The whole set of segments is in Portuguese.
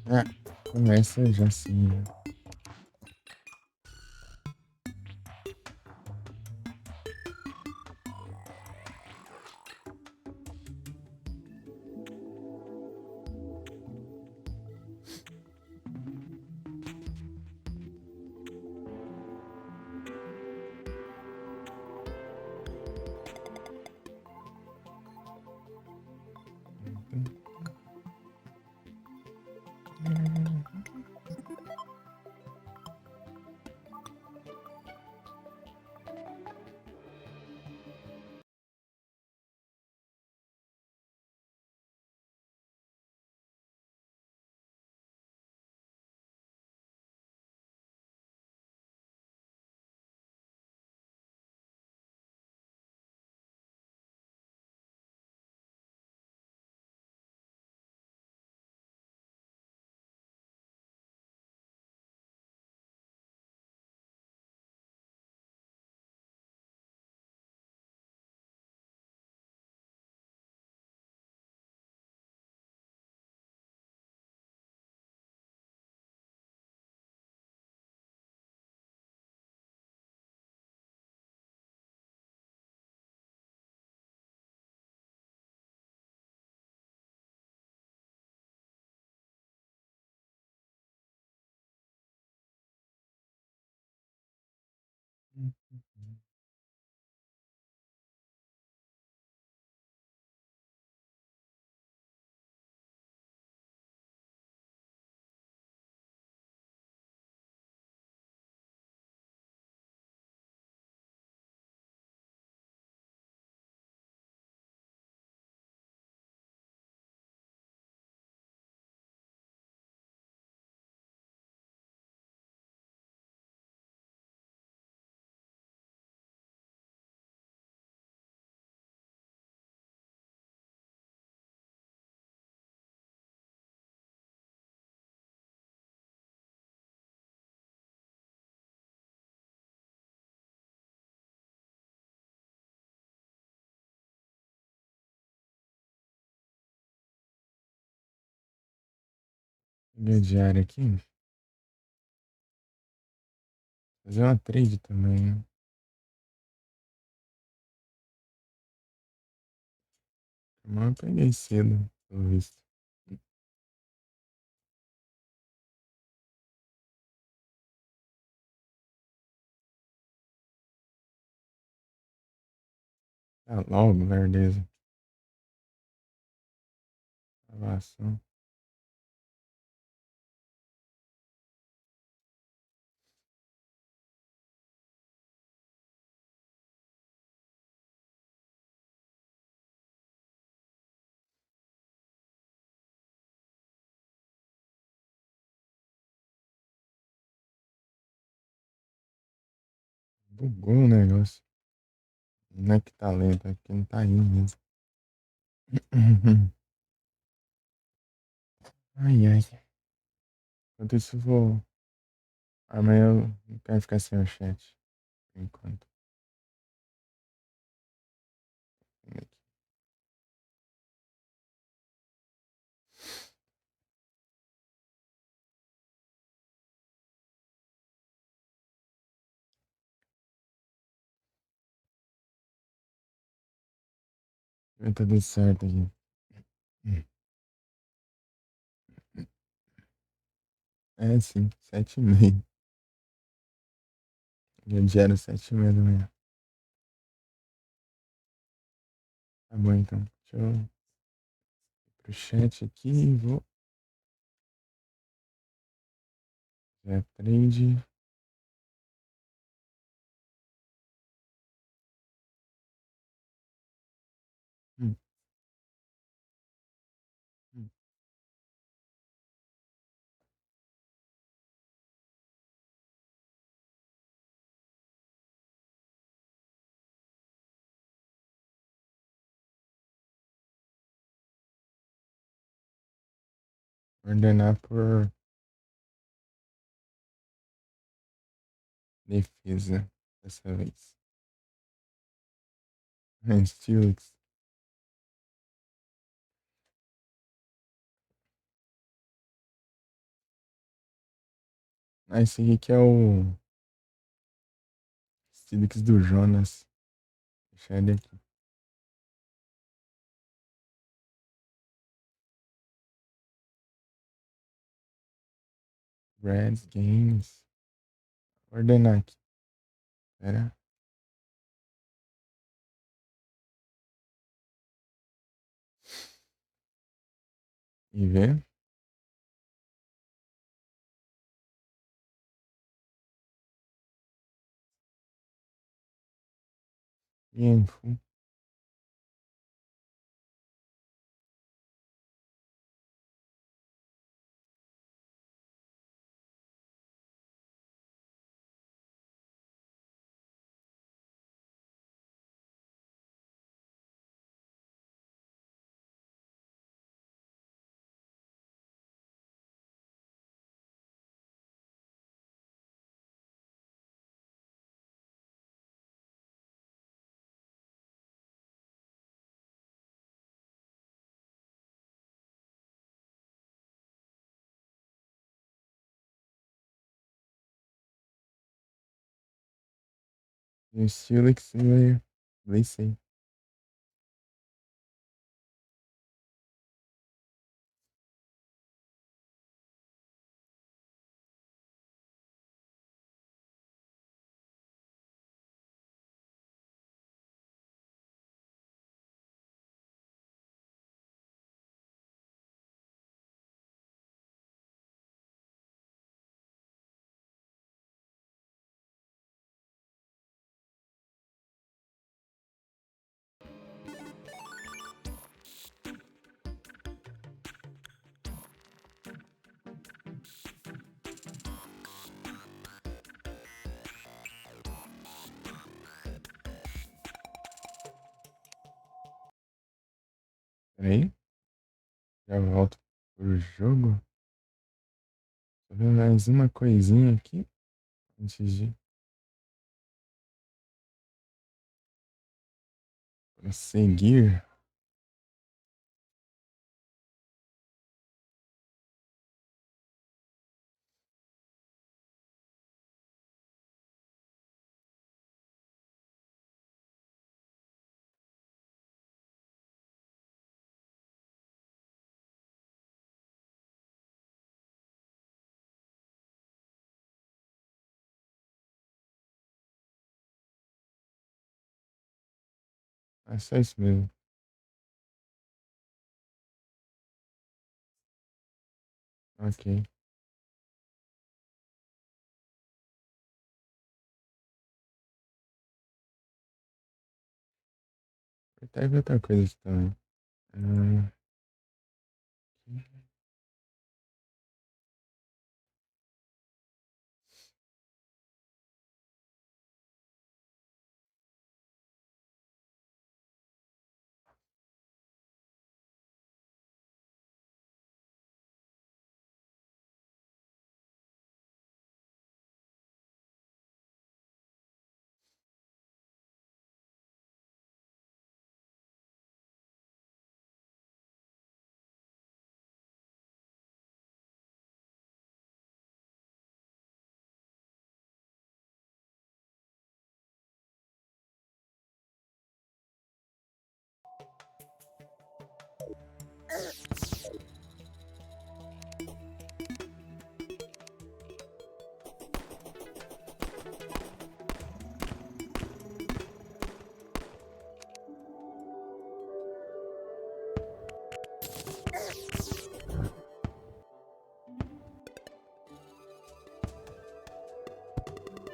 Ah, começa já assim, né? Peguei a diária aqui. Fazer uma trade também, né? Mas eu peguei cedo, pelo visto. Tá logo, verdeza. Gravação. Bugou o negócio. Não é que tá lento, é que não tá indo mesmo. Ai, ai. Enquanto isso, eu vou. Amanhã eu não quero ficar sem o chat. Por enquanto. Vai tá tudo certo aqui. É sim, 7h30. Dia era 7h30 da manhã. Tá bom então. Deixa eu ir pro chat aqui e vou. Já aprende. Hum, hum. Ordenar por defesa dessa vez. Steelix. Ah, esse aqui que é o Stilix do Jonas. Deixa ele aqui. Reds Games. Vou ordenar aqui. Pera. E ver. Info. E o Stilix vai. Vai ser. Peraí. Já volto pro jogo. Vou ver mais uma coisinha aqui. Antes de prosseguir. É só isso mesmo. Ok. Até ver outra coisa aqui também. Ah,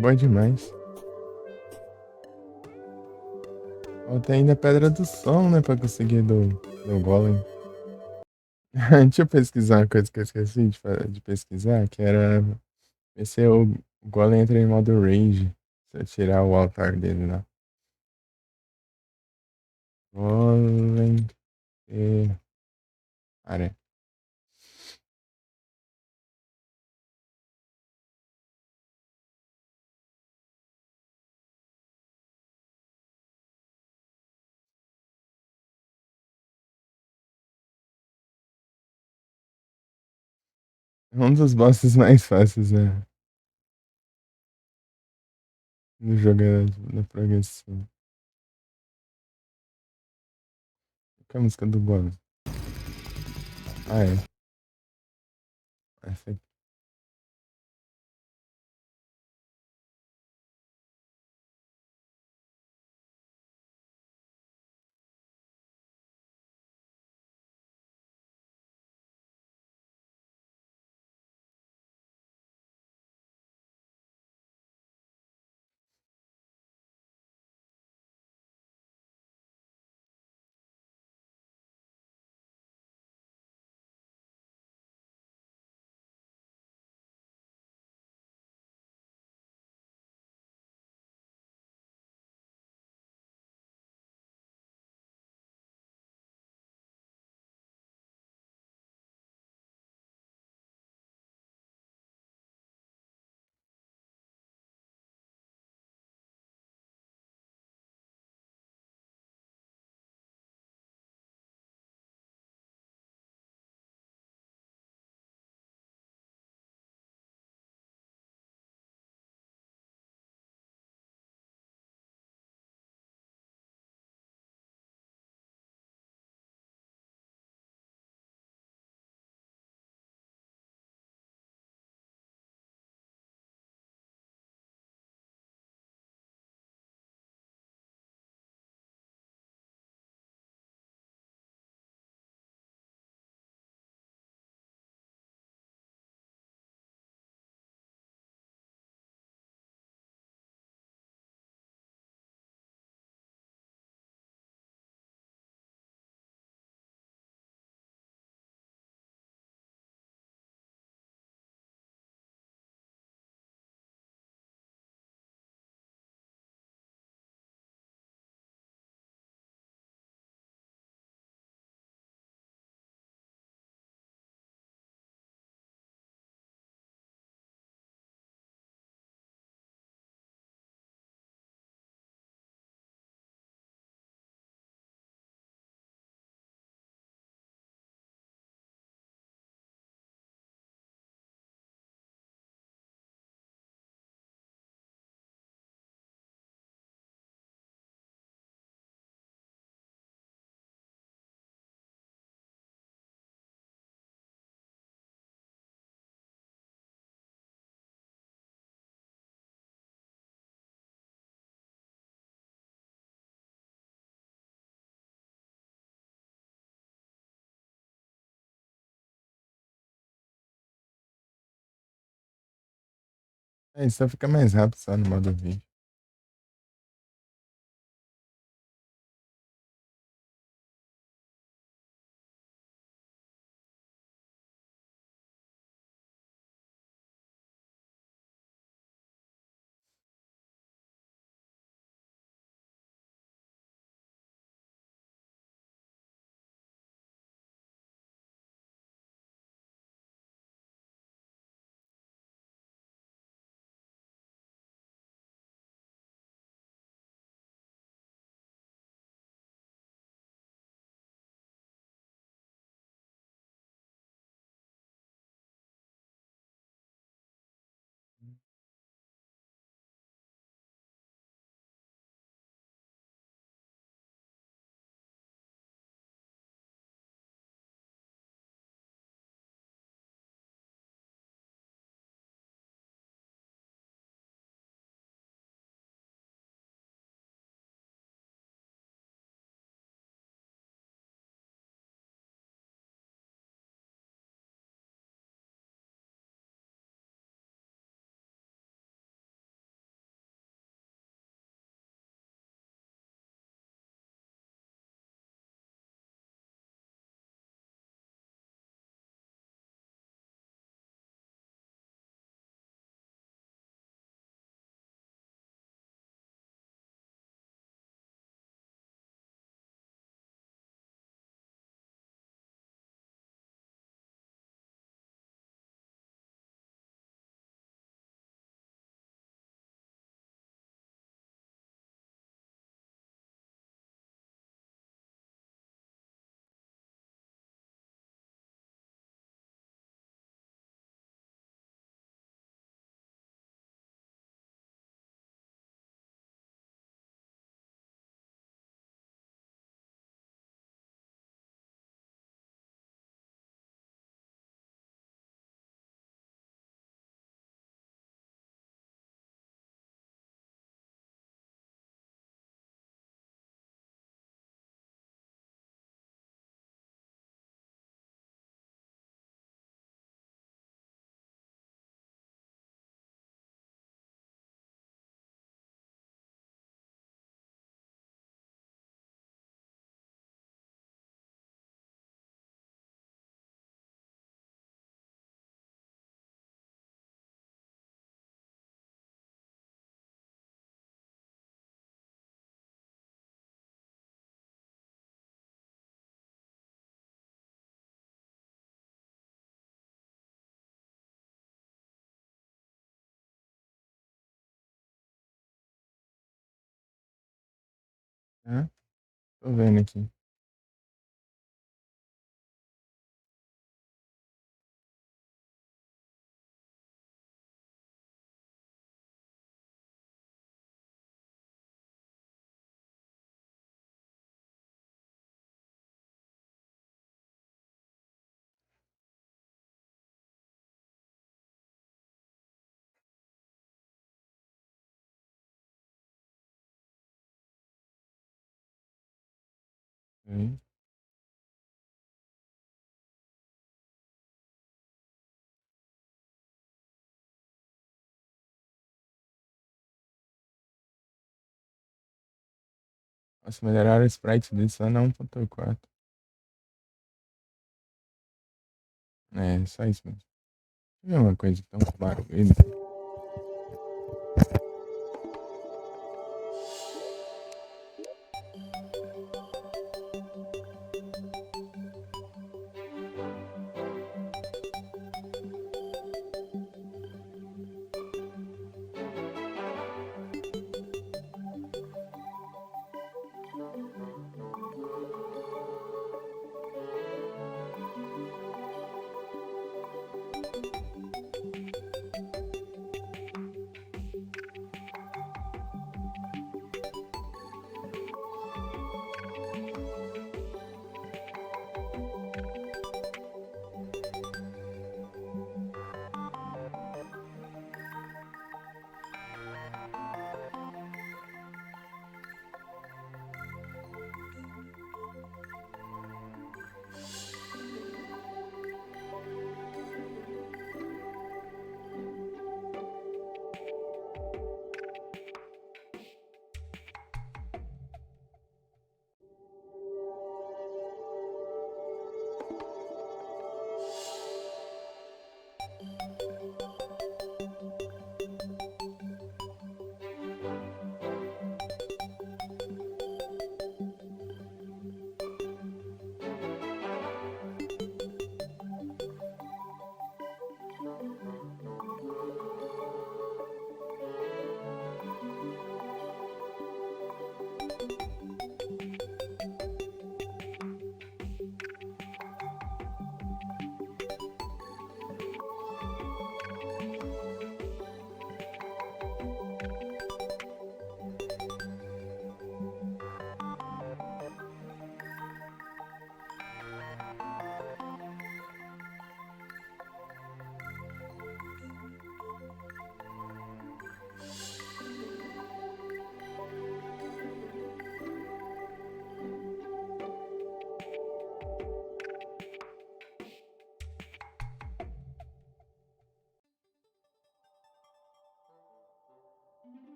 bom demais. Falta ainda a Pedra do Som, né? Pra conseguir do Golem. Deixa eu pesquisar uma coisa que eu esqueci de pesquisar, que era ver se o Golem entra em modo Rage. Se eu tirar o altar dele lá. Golem. Cara, é um dos bosses mais fáceis, né? no jogo da progressão. Qual é a música do Golem? Ah, é. Essa aqui. É, isso só fica mais rápido só no modo vídeo. Hã? Tô vendo aqui. Peraí. Nossa, melhoraram o sprite dele só na 1.4. É, só isso mesmo. Deixa eu ver uma coisa que tá um barulho.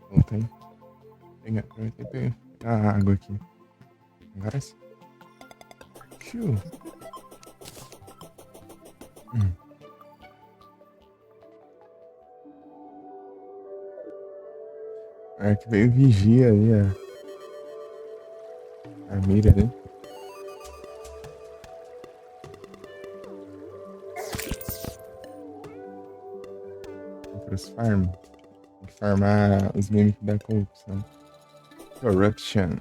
Voltei. Aproveitei e pegar a água aqui. Agora sim. Xiu. Hum. É que veio vigia aí a mira, né? Pros farm. Tem que farmar os memes que dá corrupção. Corruption.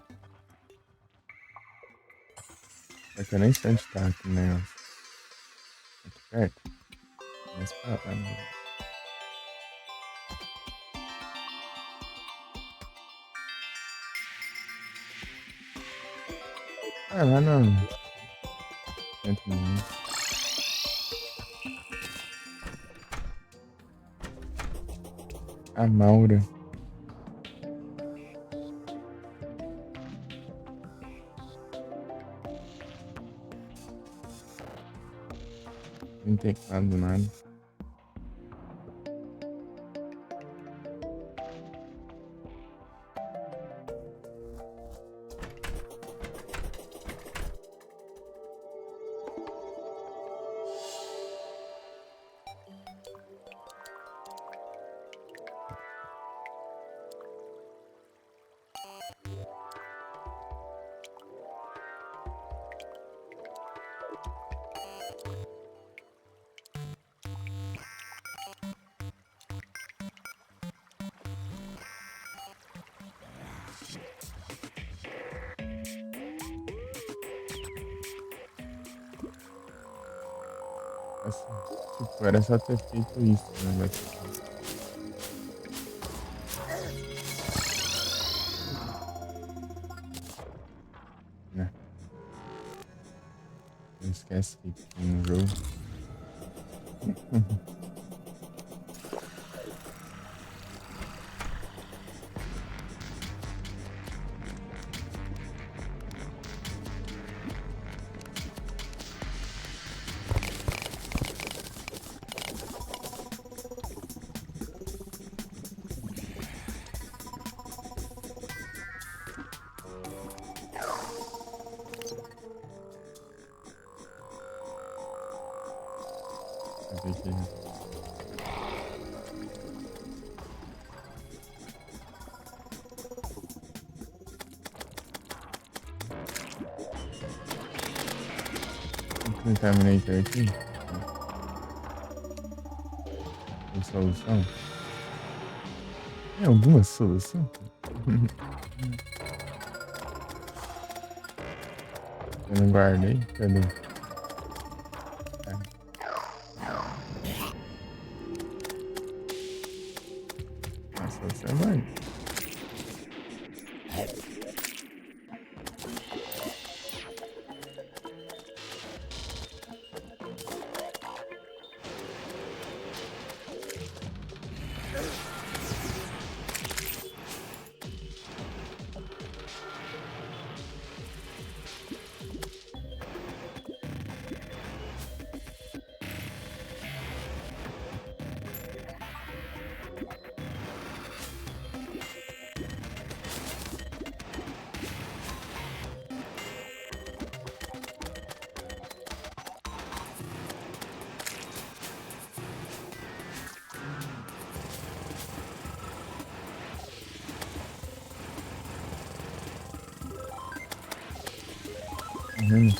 É que eu nem sei onde tá aqui o negócio. Aqui perto. Mas pra lá, né? Ah, lá não. Centro nenhum. A Maura. Não tem teclado nada. Assim, tipo, era só ter feito isso, né? Basicamente, né? Não esquece que tem um jogo. Pra ver que tem Terminator aqui. Tem solução? Tem alguma solução? Eu não guardei? Cadê? Ah, a solução é guardar.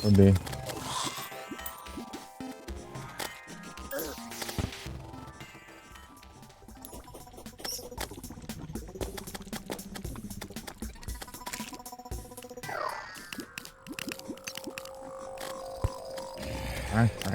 Poder. Ah, tá.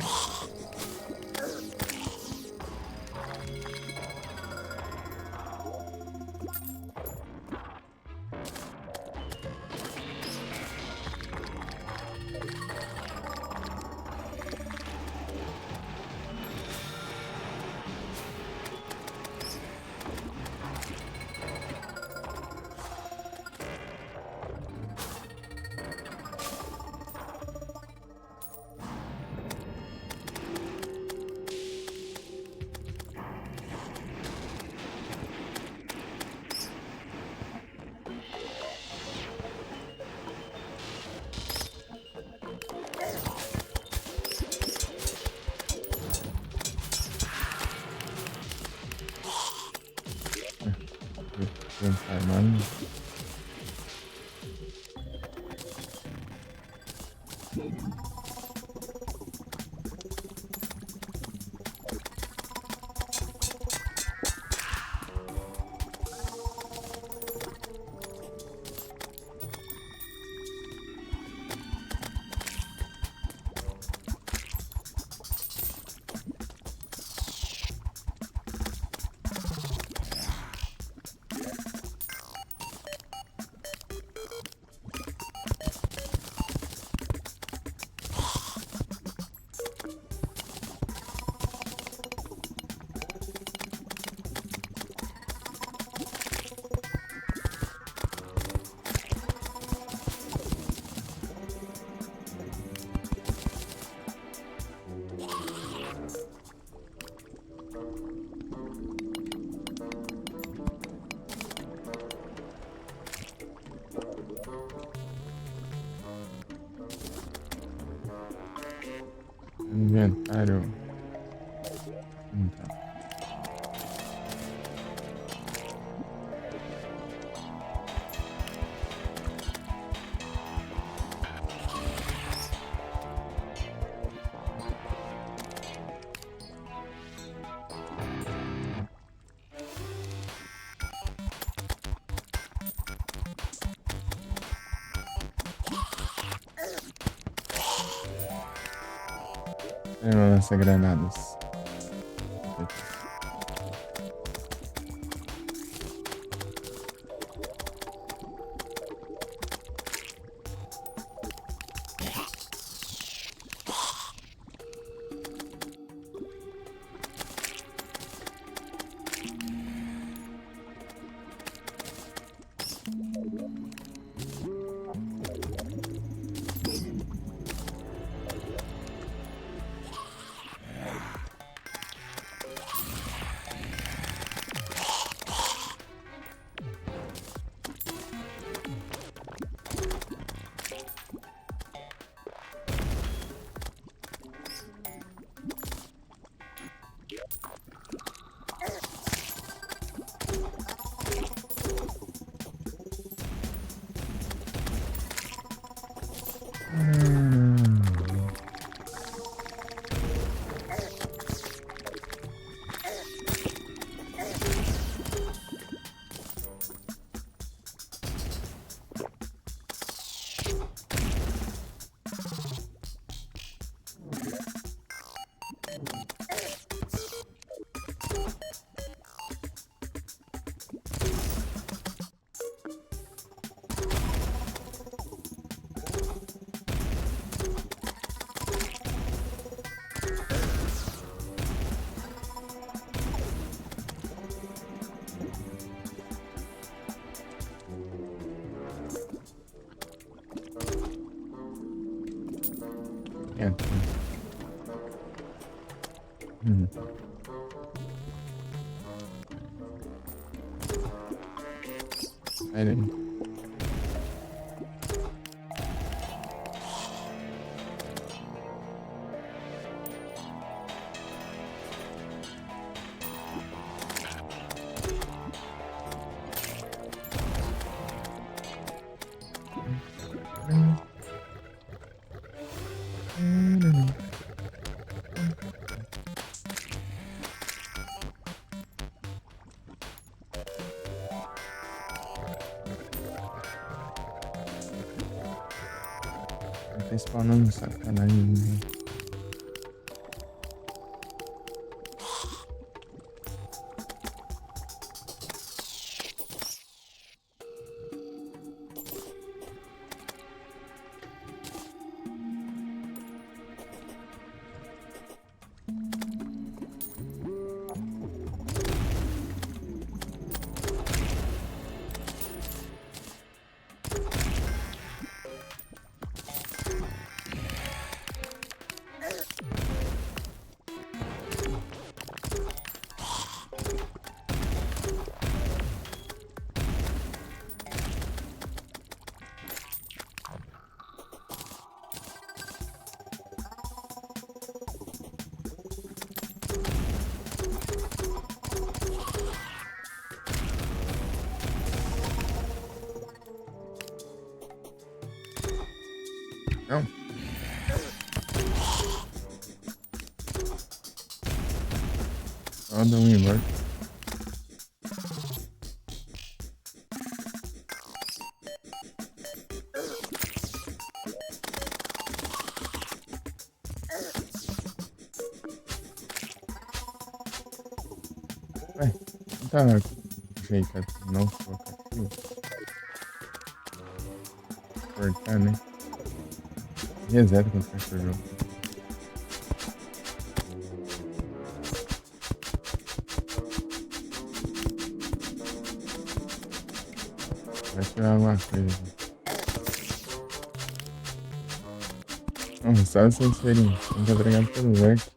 Pensar, mano. Inventário. Então. Ela lança granadas. Entra. Sai daí. Tá spawnando sacanagem. Não. Só dá um embora. Ué, não tá ajeitado não colocar aqui. Cortar, né? Reseta quando fecha o jogo. Vai tirar alguma coisa aqui. Não, só vocês serem. Muito obrigado pelo like.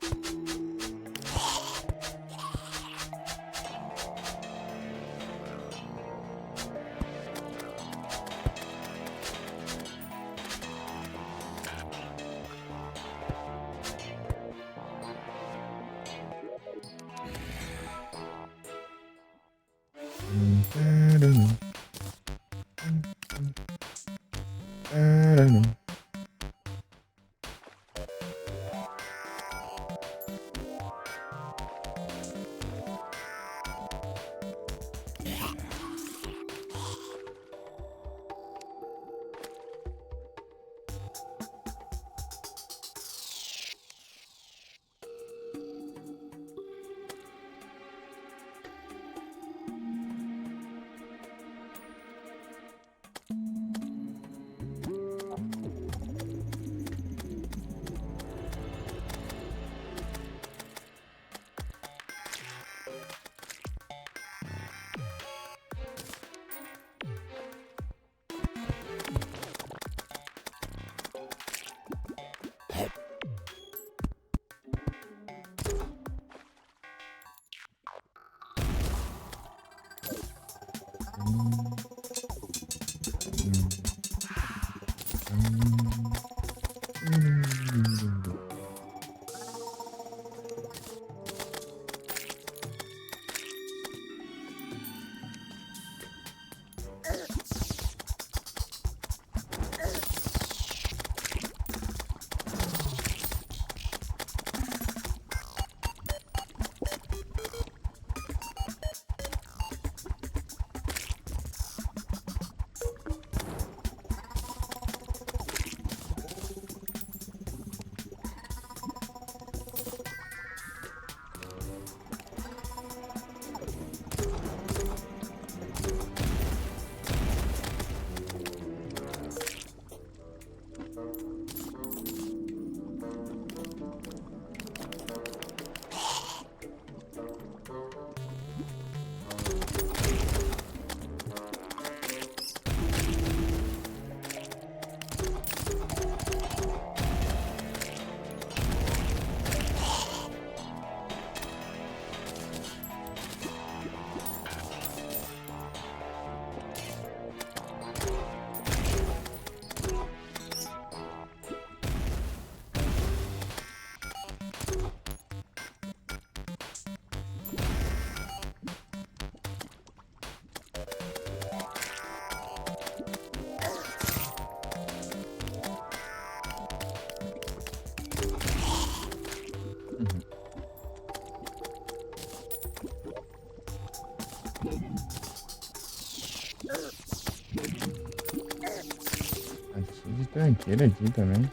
De tranqueira aqui também.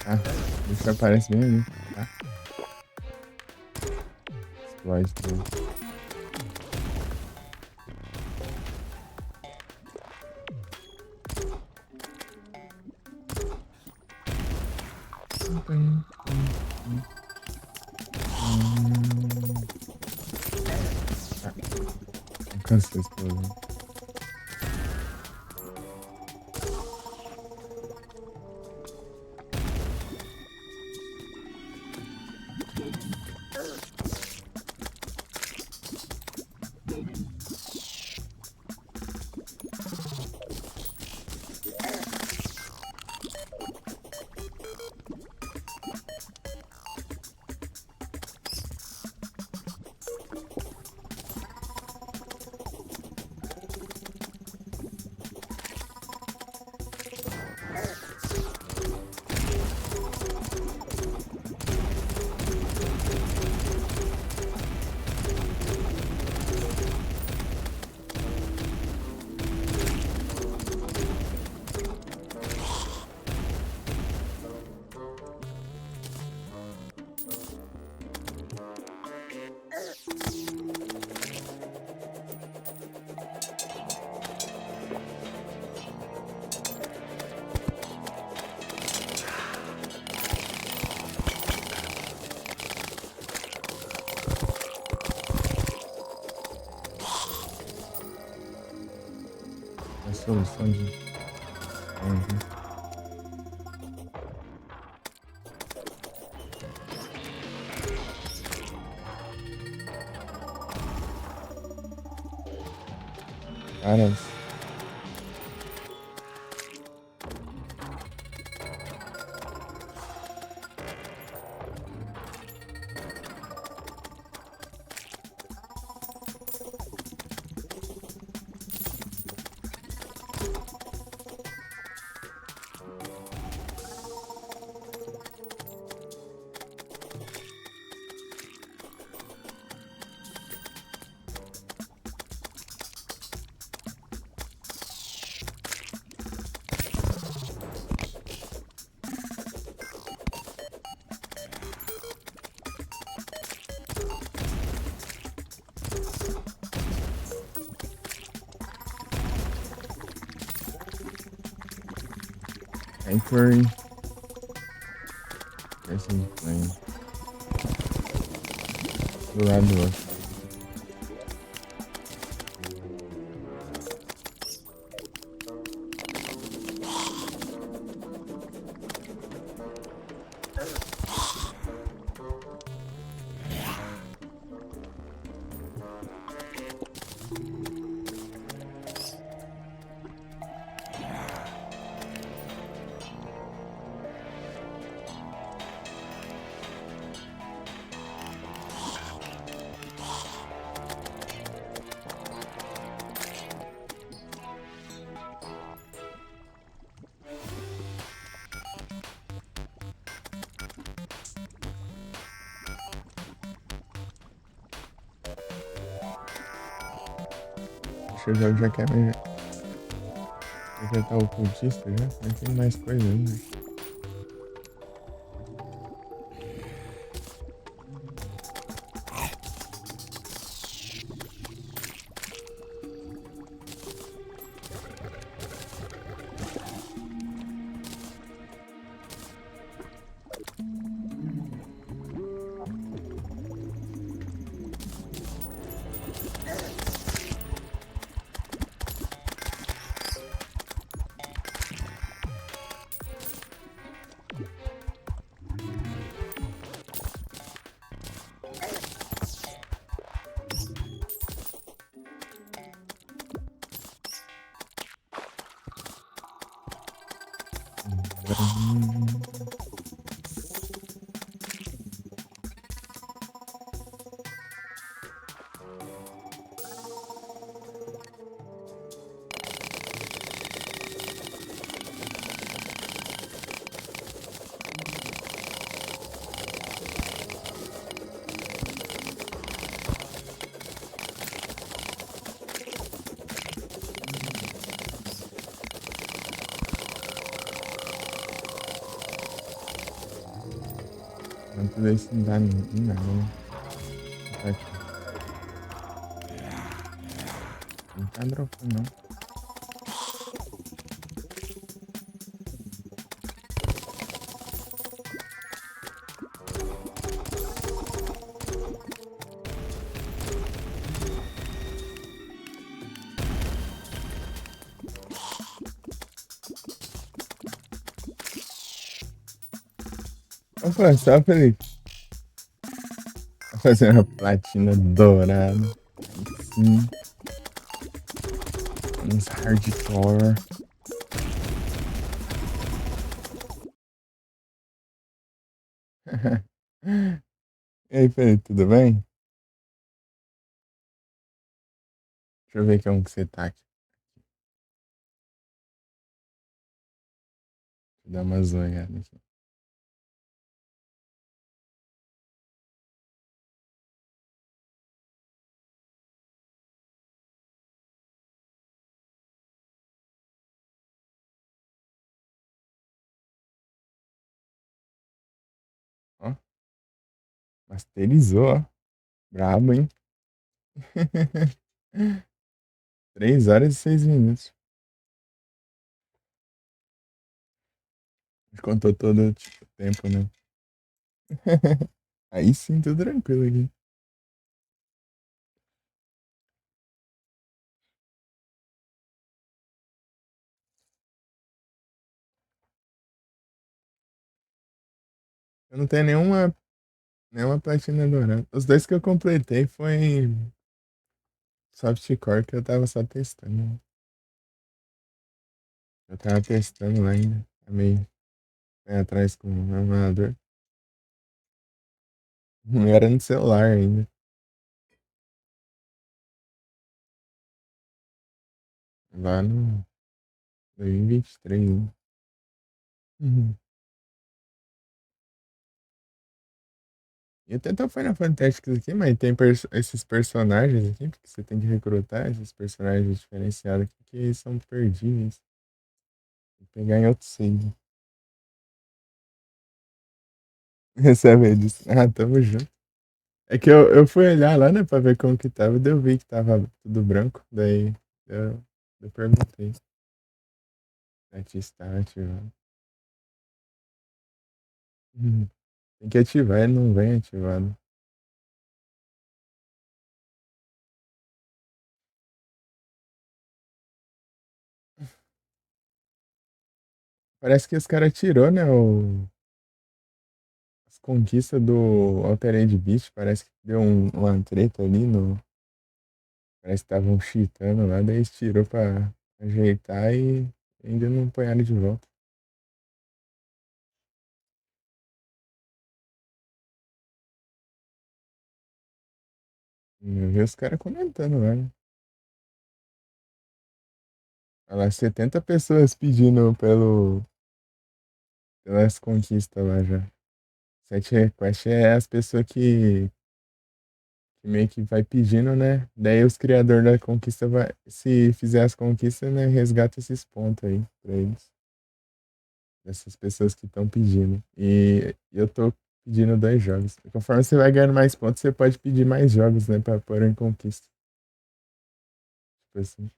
Ah, isso aparece bem ali, tá? Explode tudo. Alcança a explosão. A solução de... Caras. Inquiry. Person playing. Do lado do outro. Poxa, o jogo já quer me decretar o cultista já? Mas tem mais coisa ainda. Não, tudo isso não dá em nada, né? Tá aqui. Não tá dropando, não. Opa, só, Felipe. Vou fazer uma platina dourada. Aí sim. Uns hardcore. E aí, Felipe, tudo bem? Deixa eu ver como que você tá aqui. Deixa eu dar uma zoiada aqui. Ó, masterizou, ó. Brabo, hein? 3 horas e 6 minutos. Contou todo tipo, o tempo, né? Aí sim, tudo tranquilo aqui. Eu não tenho nenhuma platina dourada. Os dois que eu completei foi softcore que eu tava só testando. Eu tava testando lá ainda. Tá meio pé atrás com o emulador. Não era no celular ainda. Lá no 2023, né? Uhum. E até tá Final Fantasy aqui, mas tem esses personagens aqui, porque você tem que recrutar esses personagens diferenciados aqui, que eles são perdíveis. Tem que pegar em outro save. Recebe eles. Ah, tamo junto. É que eu fui olhar lá, né, pra ver como que tava, daí eu vi que tava tudo branco, daí eu perguntei. Aqui está ativado. Uhum. Tem que ativar, ele não vem ativado. Parece que os caras tirou, né, as conquistas do Altered Beast, parece que deu uma treta ali no... Parece que estavam cheatando lá, daí eles tirou pra ajeitar e ainda não apanharam de volta. Eu vi os caras comentando lá, né? Olha lá, 70 pessoas pedindo pelas conquistas lá já. Sete Request é as pessoas que meio que vai pedindo, né? Daí os criadores da conquista vai, se fizer as conquistas, né, resgata esses pontos aí pra eles. Dessas pessoas que estão pedindo. E eu tô pedindo 2 jogos. Conforme você vai ganhando mais pontos, você pode pedir mais jogos, né? Pra pôr em conquista. Tipo assim.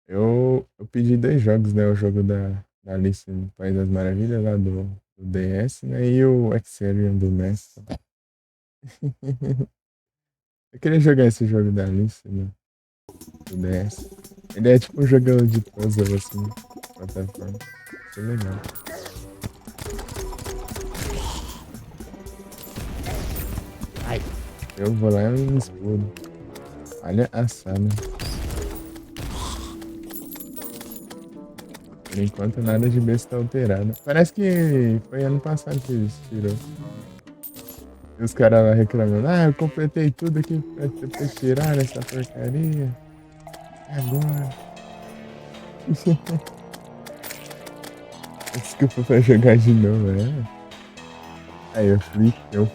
Eu pedi 2 jogos, né? O jogo da Alice no País das Maravilhas, lá do DS, né? E o Exerion do NES. Eu queria jogar esse jogo da Alice, né? Do DS. Ele é tipo um jogo de puzzle, assim, plataforma. Isso é legal. Ai. Eu vou lá e me explodo. Olha a sala. Por enquanto, nada de besta alterada. Parece que foi ano passado que eles tirou. E os caras lá reclamando. Ah, eu completei tudo aqui pra depois tirar essa porcaria. Agora. Desculpa pra jogar de novo, né? Aí, eu flick, hein?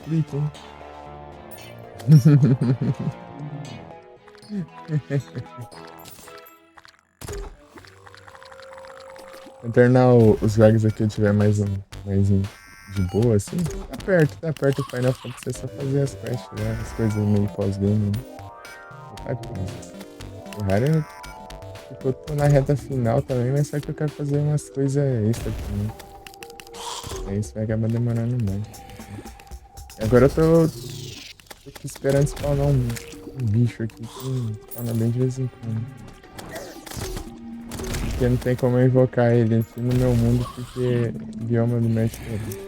Quando terminar os jogos aqui, eu tiver mais um de boa, assim. Tá perto o Final Fantasy, é só fazer as quests lá, as coisas meio pós-game, né? Tá coisa. O raro é, tipo, eu tô na reta final também, mas só que eu quero fazer umas coisas extra também. Aí isso vai acabar demorando mais. E agora tô aqui esperando spawnar um bicho aqui que spawna bem de vez em quando. Porque não tem como eu invocar ele aqui no meu mundo, porque o bioma do meu é diferente.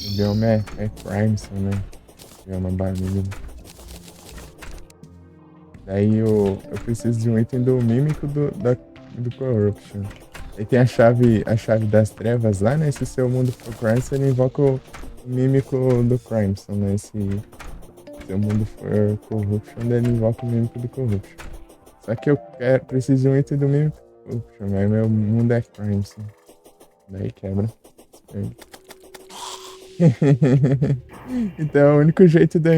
O bioma é Crimson, né? O bioma barulho. Daí eu preciso de um item do mímico do Corruption. Aí tem a chave das trevas lá, né? Se seu mundo for Crimson, ele invoca o mímico do Crimson, né? Se seu mundo for Corruption, daí ele invoca o mímico do Corruption. Só que preciso de um item do mímico do Corruption, aí meu mundo é Crimson. Daí quebra. Então o único jeito de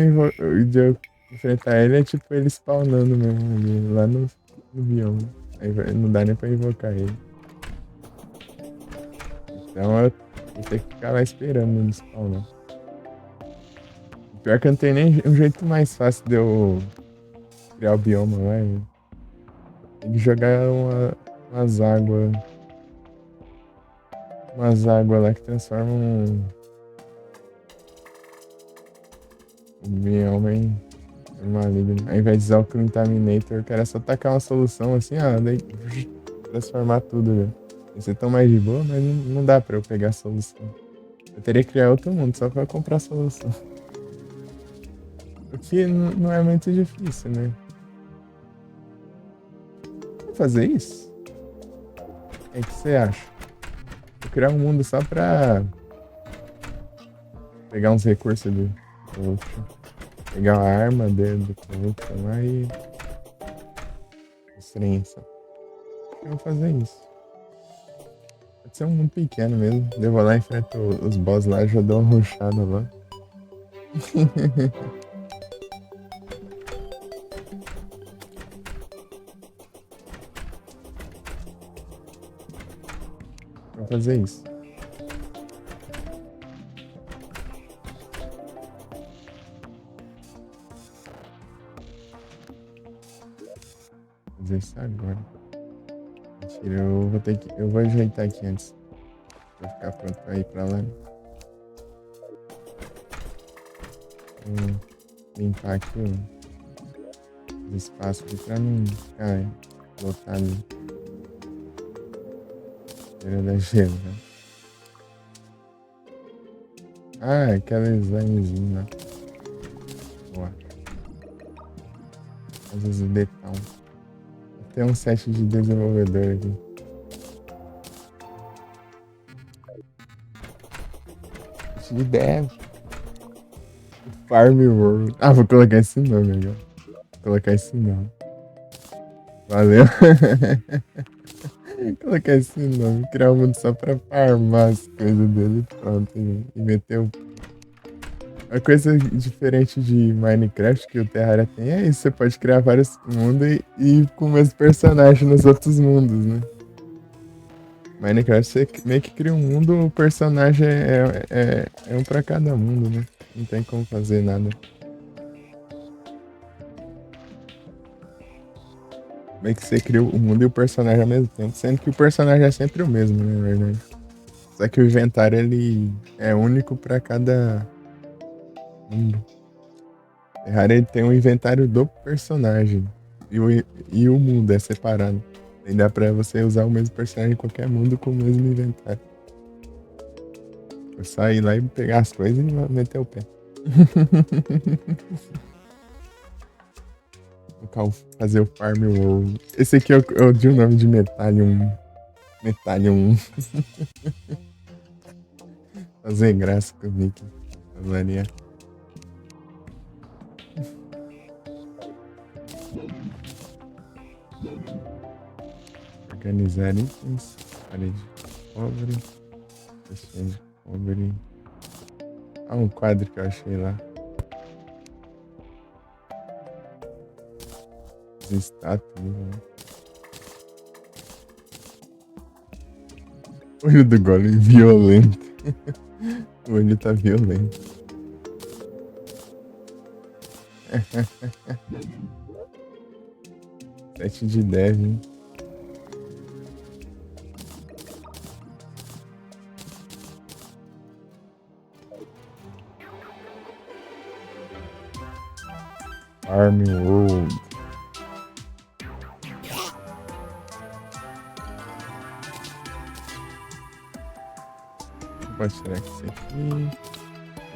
eu enfrentar ele é tipo ele spawnando mesmo ali, lá no bioma. Aí não dá nem pra invocar ele. Então eu vou ter que ficar lá esperando ele spawnar. Pior que não tem nem um jeito mais fácil de eu criar o bioma lá. Tem que jogar umas águas. Umas águas lá que transformam o bioma em maligno. Ao invés de usar o Contaminator, eu quero só tacar uma solução assim, daí transformar tudo, velho. Ia ser tão mais de boa, mas não dá pra eu pegar a solução. Eu teria que criar outro mundo só pra comprar a solução. O que não é muito difícil, né? Vou fazer isso? O que você acha? Vou criar um mundo só pra pegar uns recursos do Corruption. Pegar uma arma dele do Corruption lá e. Estranho só. Eu vou fazer isso. Pode ser um mundo pequeno mesmo. Eu vou lá e enfrento os boss lá, já dou uma rushada lá. Vou fazer isso. Vou fazer isso agora. Mentira, eu vou ajeitar aqui antes. Pra ficar pronto pra ir pra lá. Vou limpar aqui o espaço aqui pra não ficar lotado. Cheira da gelo, né? Ah, aquela slimezinha lá. Boa. Às vezes o betão. Tem um set de desenvolvedor aqui. Set de dev. Farm World. Ah, vou colocar esse nome agora. Vou colocar esse nome. Valeu. Colocar esse nome. Criar um mundo só pra farmar as coisas dele. Pronto. E meter o. A coisa diferente de Minecraft que o Terraria tem é isso, você pode criar vários mundos e com o mesmo personagem nos outros mundos, né? Minecraft você meio que cria um mundo, o personagem é um pra cada mundo, né? Não tem como fazer nada. Meio que você cria o mundo e o personagem ao mesmo tempo, sendo que o personagem é sempre o mesmo, né, na verdade. Só que o inventário ele é único pra cada mundo. Terraria ele tem um inventário do personagem e o mundo é separado. E dá pra você usar o mesmo personagem em qualquer mundo com o mesmo inventário. É só ir lá e pegar as coisas e meter o pé. Fazer o Farm World. Esse aqui eu dei o nome de Metallium. Metallium. Fazer graça com o Mickey. Varia. Organizar itens. Parede de cobre. Questão de cobre. Ah, um quadro que eu achei lá. As estátuas, né? O olho do Golem violento. O olho tá violento. 7 de dev, hein? Farm World. Pode tirar aqui isso aqui.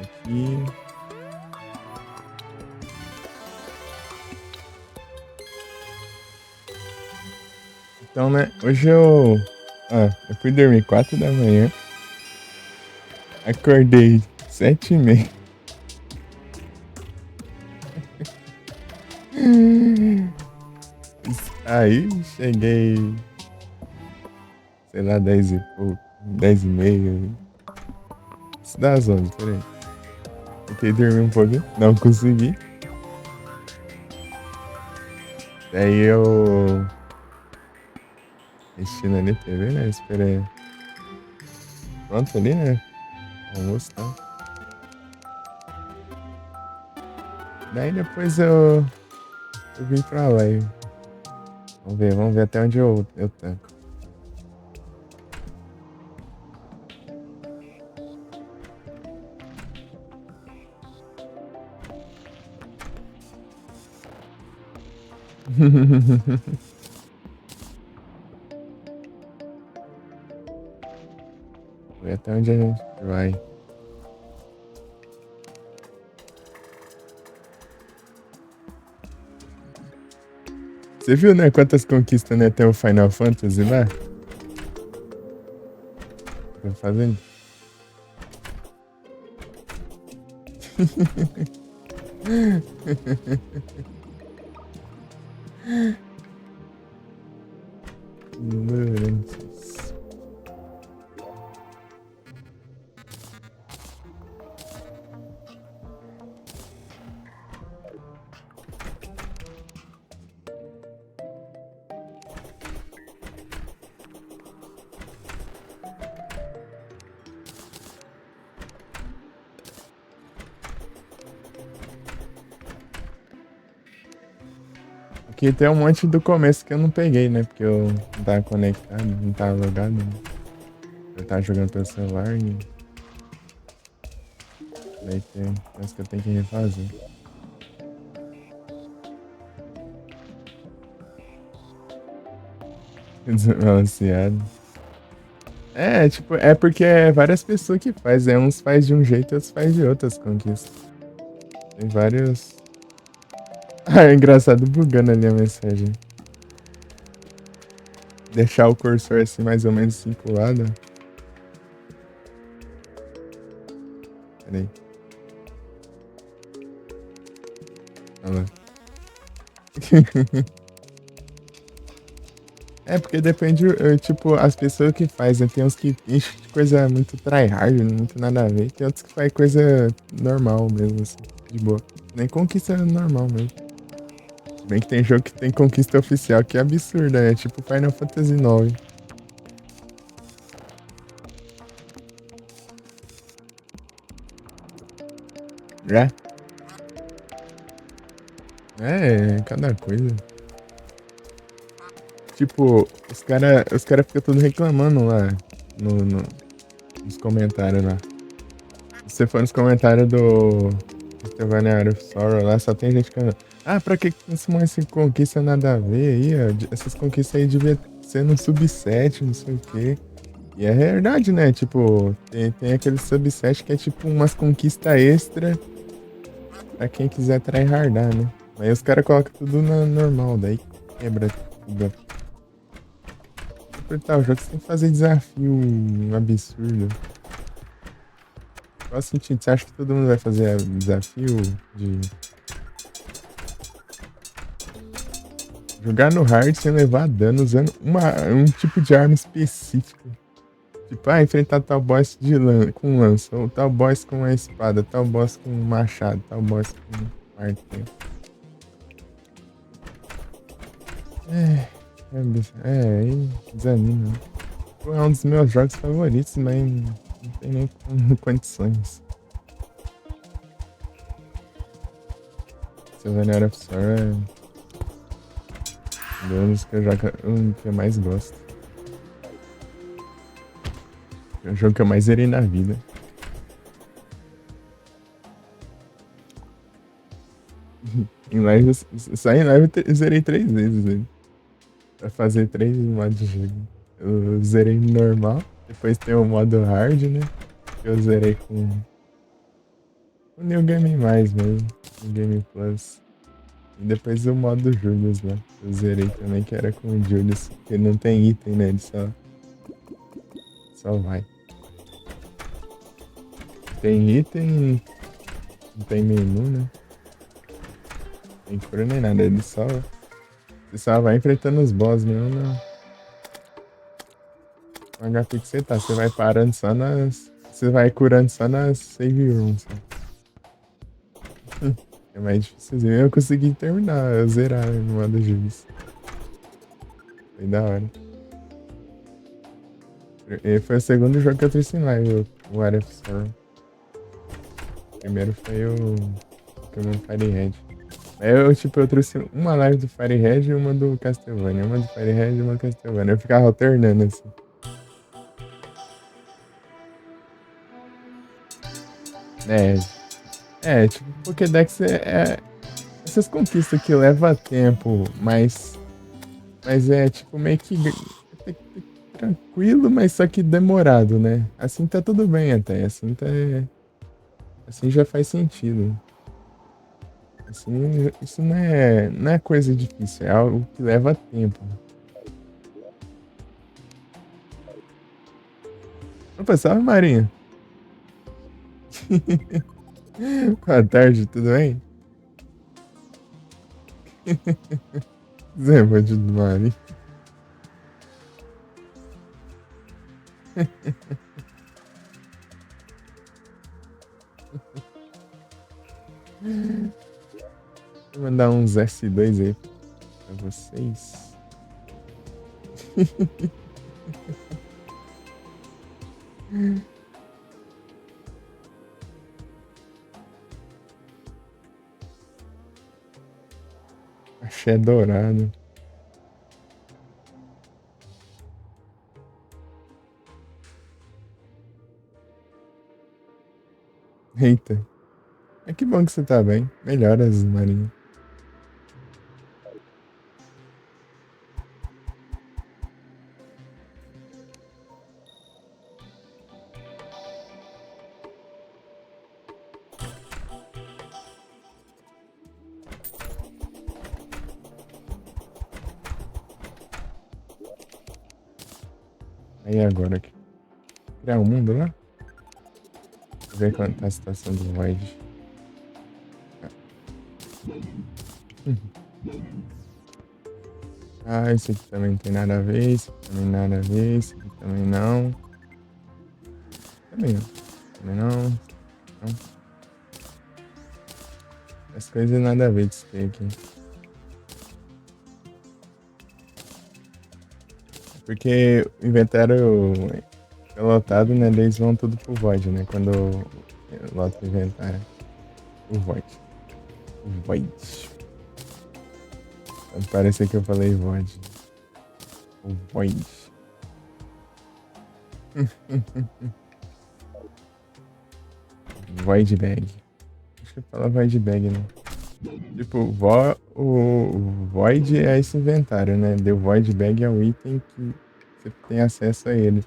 Aqui. Então, né? Hoje eu fui dormir 4 da manhã. Acordei 7h30. Aí cheguei, sei lá, 10 e pouco, 10h30. Isso dá as 11, peraí. Tentei dormir um pouco, não consegui. Daí eu assistindo ali TV, né? Esperei. Pronto ali, né? Almoço, tá? Daí depois eu vim pra lá. Vamos ver até onde eu tanco. Ver até onde a gente vai. Você viu, né? Quantas conquistas, né? Tem o Final Fantasy lá? Tá fazendo? Ignorantes. Aqui tem um monte do começo que eu não peguei, né? Porque eu não tava conectado, não tava logado. Né? Eu tava jogando pelo celular e. Daí tem coisas que eu tenho que refazer. Desbalanceado. Tipo, é porque é várias pessoas que faz. Uns faz de um jeito e outros faz de outras conquistas. Tem vários. Ah, é engraçado bugando ali a mensagem. Deixar o cursor assim mais ou menos assim pro lado. Peraí. Olha lá. É, porque depende, tipo, as pessoas que fazem. Tem uns que enchem de coisa muito tryhard, muito nada a ver. Tem outros que faz coisa normal mesmo, assim, de boa. Nem conquista normal mesmo. Se bem que tem jogo que tem conquista oficial que é absurda, né? Tipo Final Fantasy IX. É? É, cada coisa. Tipo, os cara ficam tudo reclamando lá nos comentários lá. Se você for nos comentários do Castlevania of Sorrow lá, só tem gente falando, ah, pra que essa conquista nada a ver aí? Ó? Essas conquistas aí devia ser no subset, não sei o quê. E é verdade, né? Tipo, tem aquele subset que é tipo umas conquistas extra pra quem quiser tryhardar, né? Aí os caras colocam tudo na normal, daí quebra tudo. Completar o jogo, você tem que fazer desafio absurdo. Qual sentido? Você acha que todo mundo vai fazer desafio de jogar no hard sem levar dano usando um tipo de arma específico? Tipo, enfrentar tal boss com lança, ou tal boss com a espada, tal boss com machado, tal boss com martelo. Aí desanima. Né? Pô, é um dos meus jogos favoritos, mas não tem nem condições. Souvenir of Sorrow é um dos que eu mais gosto. É o jogo que eu mais zerei na vida. Em live, só em live eu zerei 3 vezes ele. Pra fazer 3 modos de jogo. Eu zerei no normal, depois tem o modo hard, né? Que eu zerei com o New Game Mais mesmo, o Game Plus. E depois o modo Julius lá. Eu zerei também, que era com o Julius, que não tem item, né? Ele só vai. Tem item, não tem menu, né? Tem cura nem nada, você só vai enfrentando os boss mesmo no HP que você tá. Você vai parando só nas. Você vai curando só nas save rooms. É mais difícil. Eu consegui terminar, zerar no modo Julius. Foi da hora. E foi o segundo jogo que eu trouxe em live, o What If Sorrow. O primeiro foi o Pokémon Fire Red. Aí eu trouxe uma live do Fire Red e uma do Castlevania. Uma do Fire Red e uma do Castlevania. Eu ficava alternando assim. Tipo, Pokédex essas conquistas que leva tempo, mas é tipo meio que tranquilo, mas só que demorado, né? Assim tá tudo bem até, assim já faz sentido. Assim, isso não é coisa difícil, é algo que leva tempo. Opa, salve Marinha. Boa tarde, tudo bem? Zé, bandido do Marinha. Vou mandar uns S2 aí pra vocês. Axé dourado. Eita. É que bom que você tá bem. Melhoras, Marinho. Aí agora aqui. Criar um mundo lá? Ver quanto tá a situação do Void. Ah, esse aqui também não tem nada a ver, esse aqui também nada a ver, esse aqui também não. Também não. Também não. Não. As coisas nada a ver disso aqui. Porque o inventário é lotado, né? Eles vão tudo pro Void, né? Quando lota o inventário. O Void. O Void. Parece que eu falei Void. O Void. Void Bag. Acho que fala Void Bag, né? Tipo, o Void é esse inventário, né? The Void Bag é o item que você tem acesso a ele.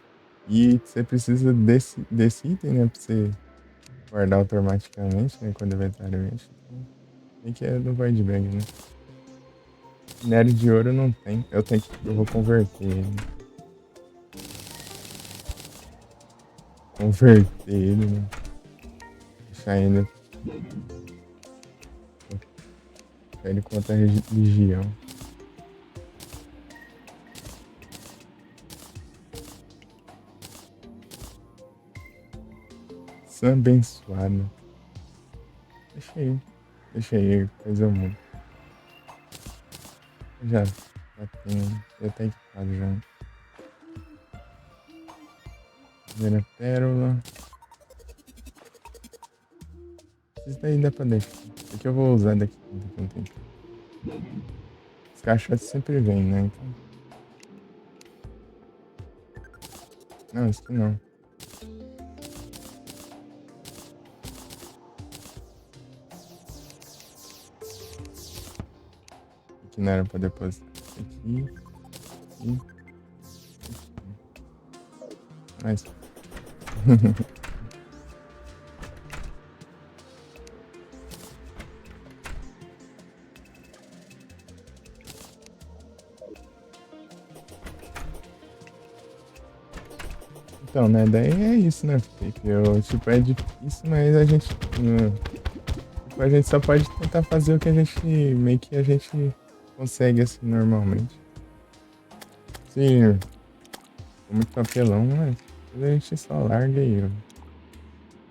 E você precisa desse item, né? Pra você guardar automaticamente, né? Quando o inventário enche. Então, tem que é do Void Bag, né? Minério de ouro não tem. Eu vou converter ele. Converter ele, né? Deixar ele. Deixar ele com outra religião. São abençoado. Deixa aí. Deixa aí, coisa muda. Já tenho. Já tá equipado já. Primeira pérola. Isso daí dá pra deixar. Isso aqui eu vou usar daqui a um tempo. Os caixotes sempre vêm, né? Então. Não, isso aqui não. Aqui não era pra depositar. Aqui. E. Mas. Então, né? Daí é isso, né, Felipe? Tipo, é difícil, mas a gente. Tipo, a gente só pode tentar fazer o que a gente. Meio que a gente consegue, assim, normalmente. Sim, com muito papelão, né? A gente só larga aí, ó.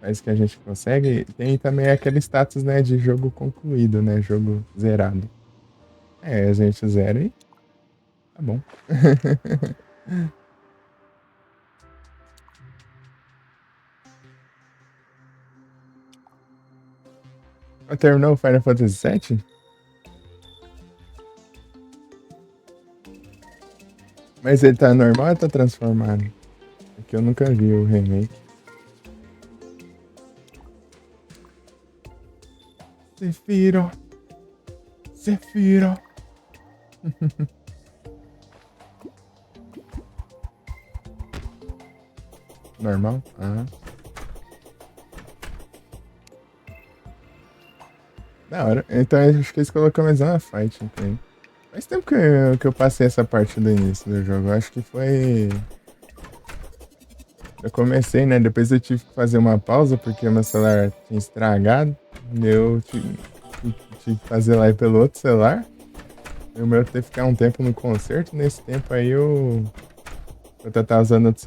Faz o que a gente consegue. Tem também aquele status, né, de jogo concluído, né? Jogo zerado. É, a gente zera e tá bom. Terminou o Final Fantasy VII? Mas ele tá normal ou tá transformado? Porque eu nunca vi o remake. Zefiro! Zefiro! Normal? Ah. Da hora. Então acho que eles colocou mais uma fight, então. Faz tempo que eu passei essa parte do início do jogo. Eu acho que foi. Eu comecei, né? Depois eu tive que fazer uma pausa porque o meu celular tinha estragado. Eu tive que fazer live pelo outro celular. E o meu teve que ficar um tempo no concerto. Nesse tempo aí eu tava usando outro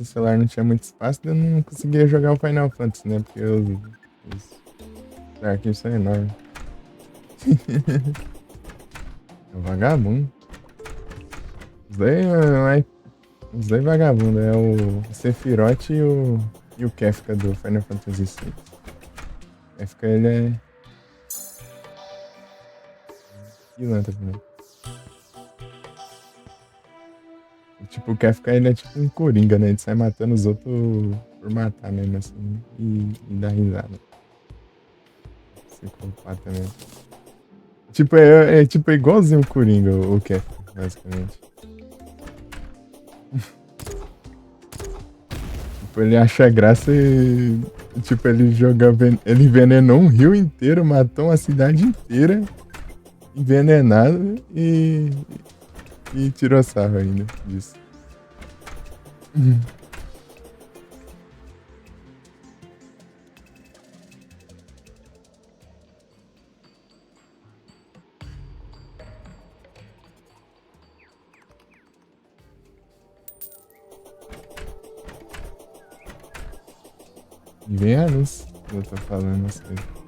celular não tinha muito espaço, daí eu não conseguia jogar o Final Fantasy, né? Porque os arquivos são enormes. É um vagabundo. Os dois, os dois vagabundos, é o Sephiroth e o Kefka do Final Fantasy VI. Kefka, ele é pilantra também. Tipo, o Kefka, ele é tipo um coringa, né? Ele sai matando os outros por matar mesmo, assim, e dá risada. Psicopata mesmo. Tipo, tipo igualzinho o Coringa, o Kefka, basicamente. Tipo, ele acha graça e. Tipo, ele envenenou um rio inteiro, matou uma cidade inteira, envenenado e tirou sarro ainda disso. Vem a luz que eu tô falando as coisas.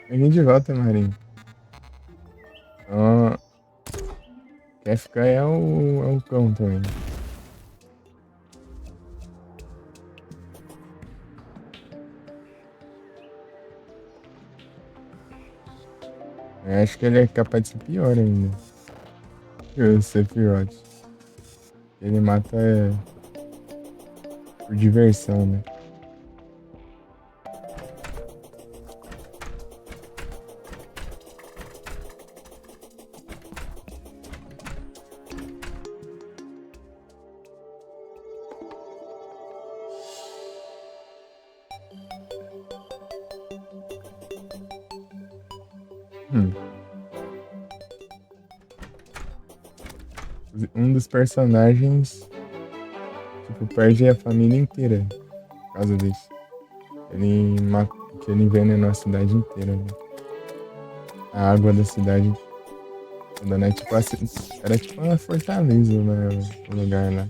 Vem de volta, Marinho. Ó, quer ficar é o cão também. Eu acho que ele é capaz de ser pior ainda que o Sephiroth. Ele mata por diversão, né? Hum. Um dos personagens, tipo, perde a família inteira por causa disso. Que ele envenenou a cidade inteira, né? A água da cidade toda, né? Tipo, era tipo uma fortaleza, né? O lugar lá.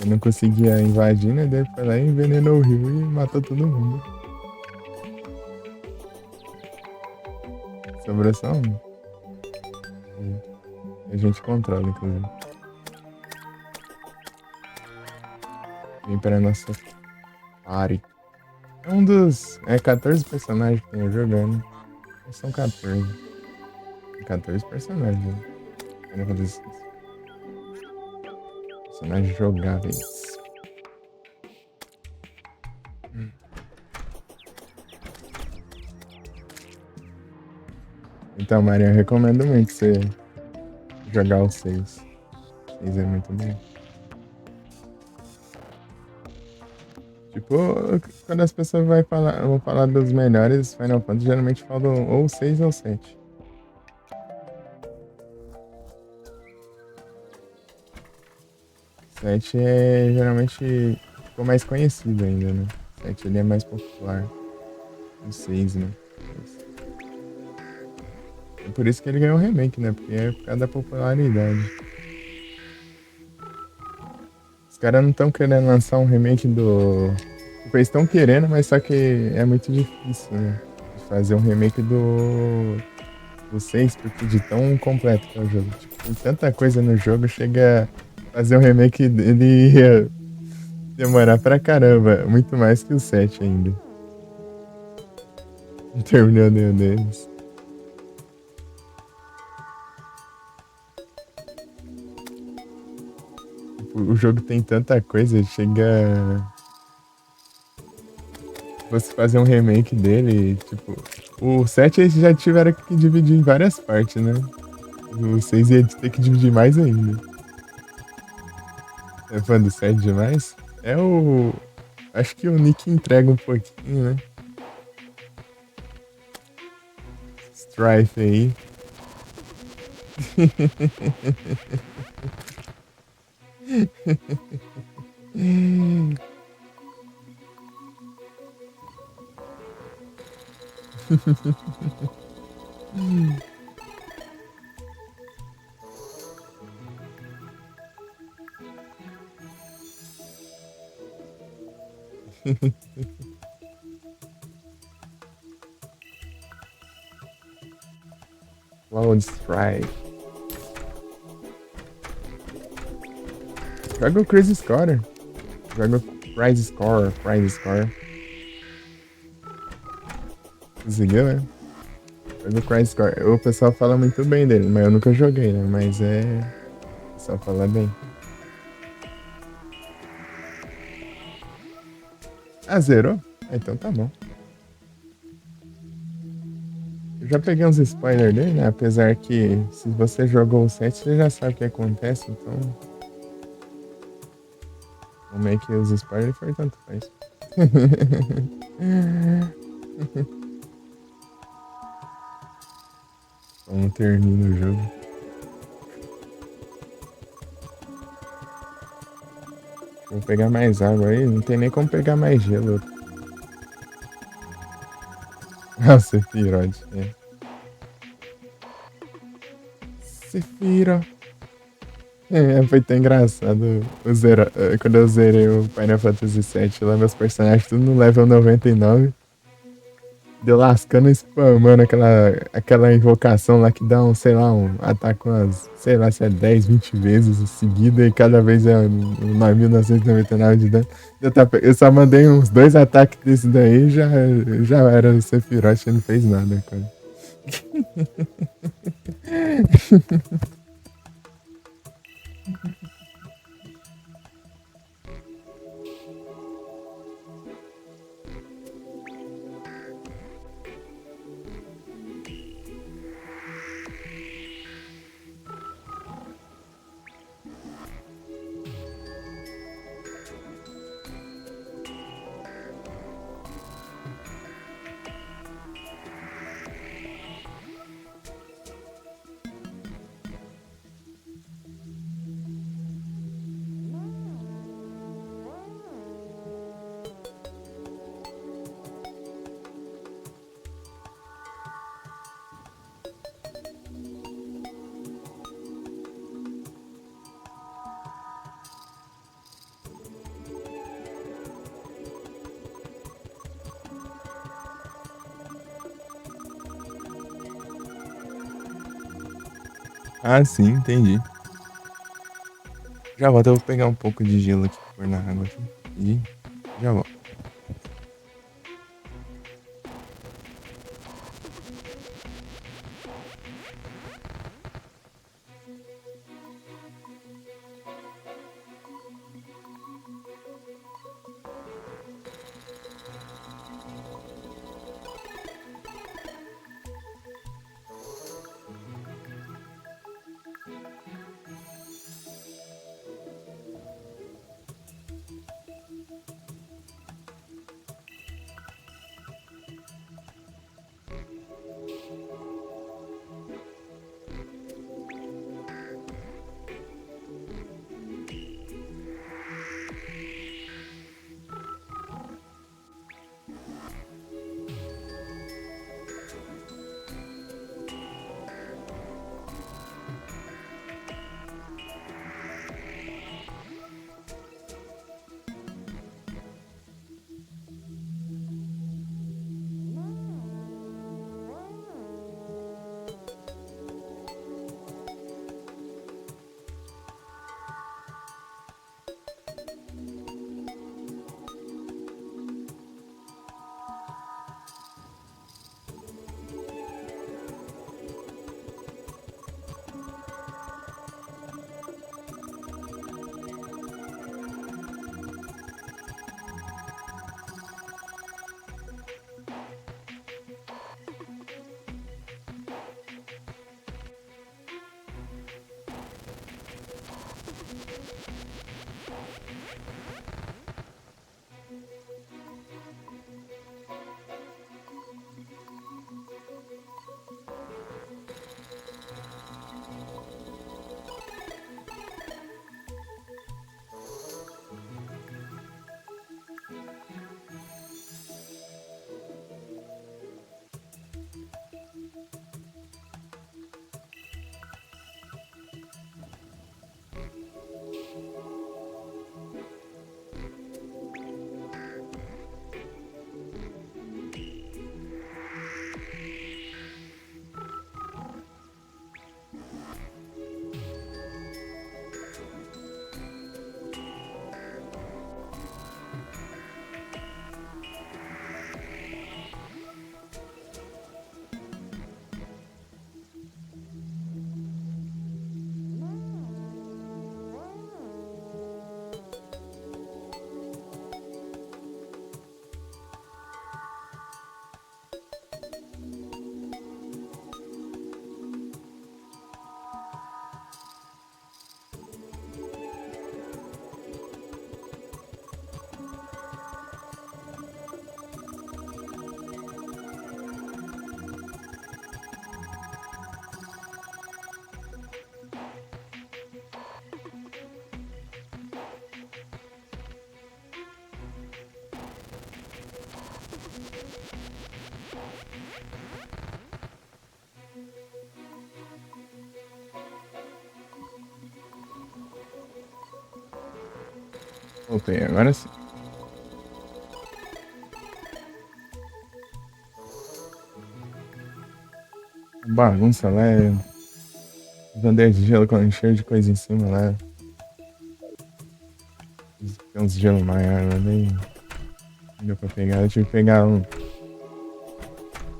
Eu não conseguia invadir, né? Daí foi lá e envenenou o rio e matou todo mundo. Sobrou só um. A gente controla, inclusive. Vem pra nossa party. É um dos. É 14 personagens que tem jogando. São 14. 14 personagens, né? Quero fazer isso. Personagens jogáveis. Então, Maria, eu recomendo muito você jogar o 6. 6 é muito bom. Tipo, quando as pessoas vão falar dos melhores Final Fantasy, geralmente falam ou 6 ou 7. Sete é geralmente ficou mais conhecido ainda, né? 7 ele é mais popular. O 6, né? É por isso que ele ganhou o remake, né? Porque é por causa da popularidade. Os caras não estão querendo lançar um remake do. Tipo, eles estão querendo, mas só que é muito difícil, né? De fazer um remake do 6, porque de tão completo que é o jogo. Tipo, tem tanta coisa no jogo, chega a fazer um remake dele ia demorar pra caramba. Muito mais que o 7 ainda. Não terminou nenhum deles. Tipo, o jogo tem tanta coisa, chega. Você fazer um remake dele, tipo. O 7 eles já tiveram que dividir em várias partes, né? O 6 ia ter que dividir mais ainda. É fã do 7 demais? É o. Acho que o Nick entrega um pouquinho, né? Strife aí. Cloud Strife. Joga o Crazy Score. Joga o Prize Score. Prize Score. Conseguiu, né? Joga o Prize Score. O pessoal fala muito bem dele, mas eu nunca joguei, né? Mas é. O pessoal fala bem. Ah, zerou? Ah, então tá bom. Eu já peguei uns spoilers dele, né? Apesar que se você jogou o 7, você já sabe o que acontece, então. Como é que os spoilers foi tanto faz. Como termina o jogo. Vou pegar mais água aí, não tem nem como pegar mais gelo. Nossa, Sephiroth, é. Sephiroth. É, foi tão engraçado quando eu zerei o Final Fantasy VII lá, meus personagens tudo no level 99. Deu lascando e spamando aquela invocação lá que dá um, sei lá, um ataque umas, sei lá se é 10, 20 vezes em seguida e cada vez é 9.999 de dano. Eu só mandei uns dois ataques desse daí e já era o Sephiroth, não fez nada, cara. Ah, sim, entendi. Já volto, eu vou pegar um pouco de gelo aqui, pôr na água aqui. E já volto. Voltei, agora sim. A bagunça lá é. Bandeira de gelo com cheio de coisa em cima lá. Tem uns gelo maior lá, nem. Não deu pra pegar. Eu tive que pegar um.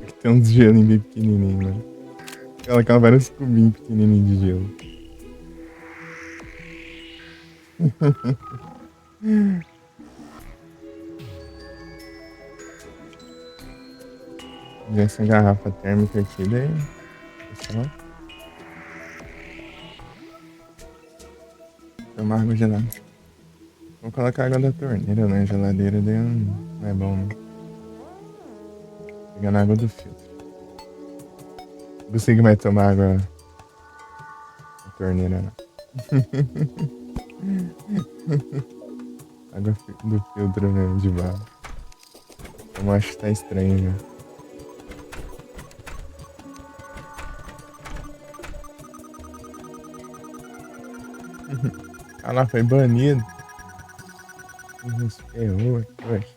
Aqui tem uns gelinhos bem pequenininhos, né? Colocar vários cubinhos pequenininhos de gelo. Já essa garrafa térmica aqui, daí. Pessoal, tomar água gelada. Vou colocar água da torneira na geladeira, daí não é bom, né? Pegando água do filtro. Não consigo mais tomar água da torneira, não. Água do filtro mesmo, de barro. Eu acho que tá estranho, já. Ah lá, foi banido. Nos ferrou, poxa.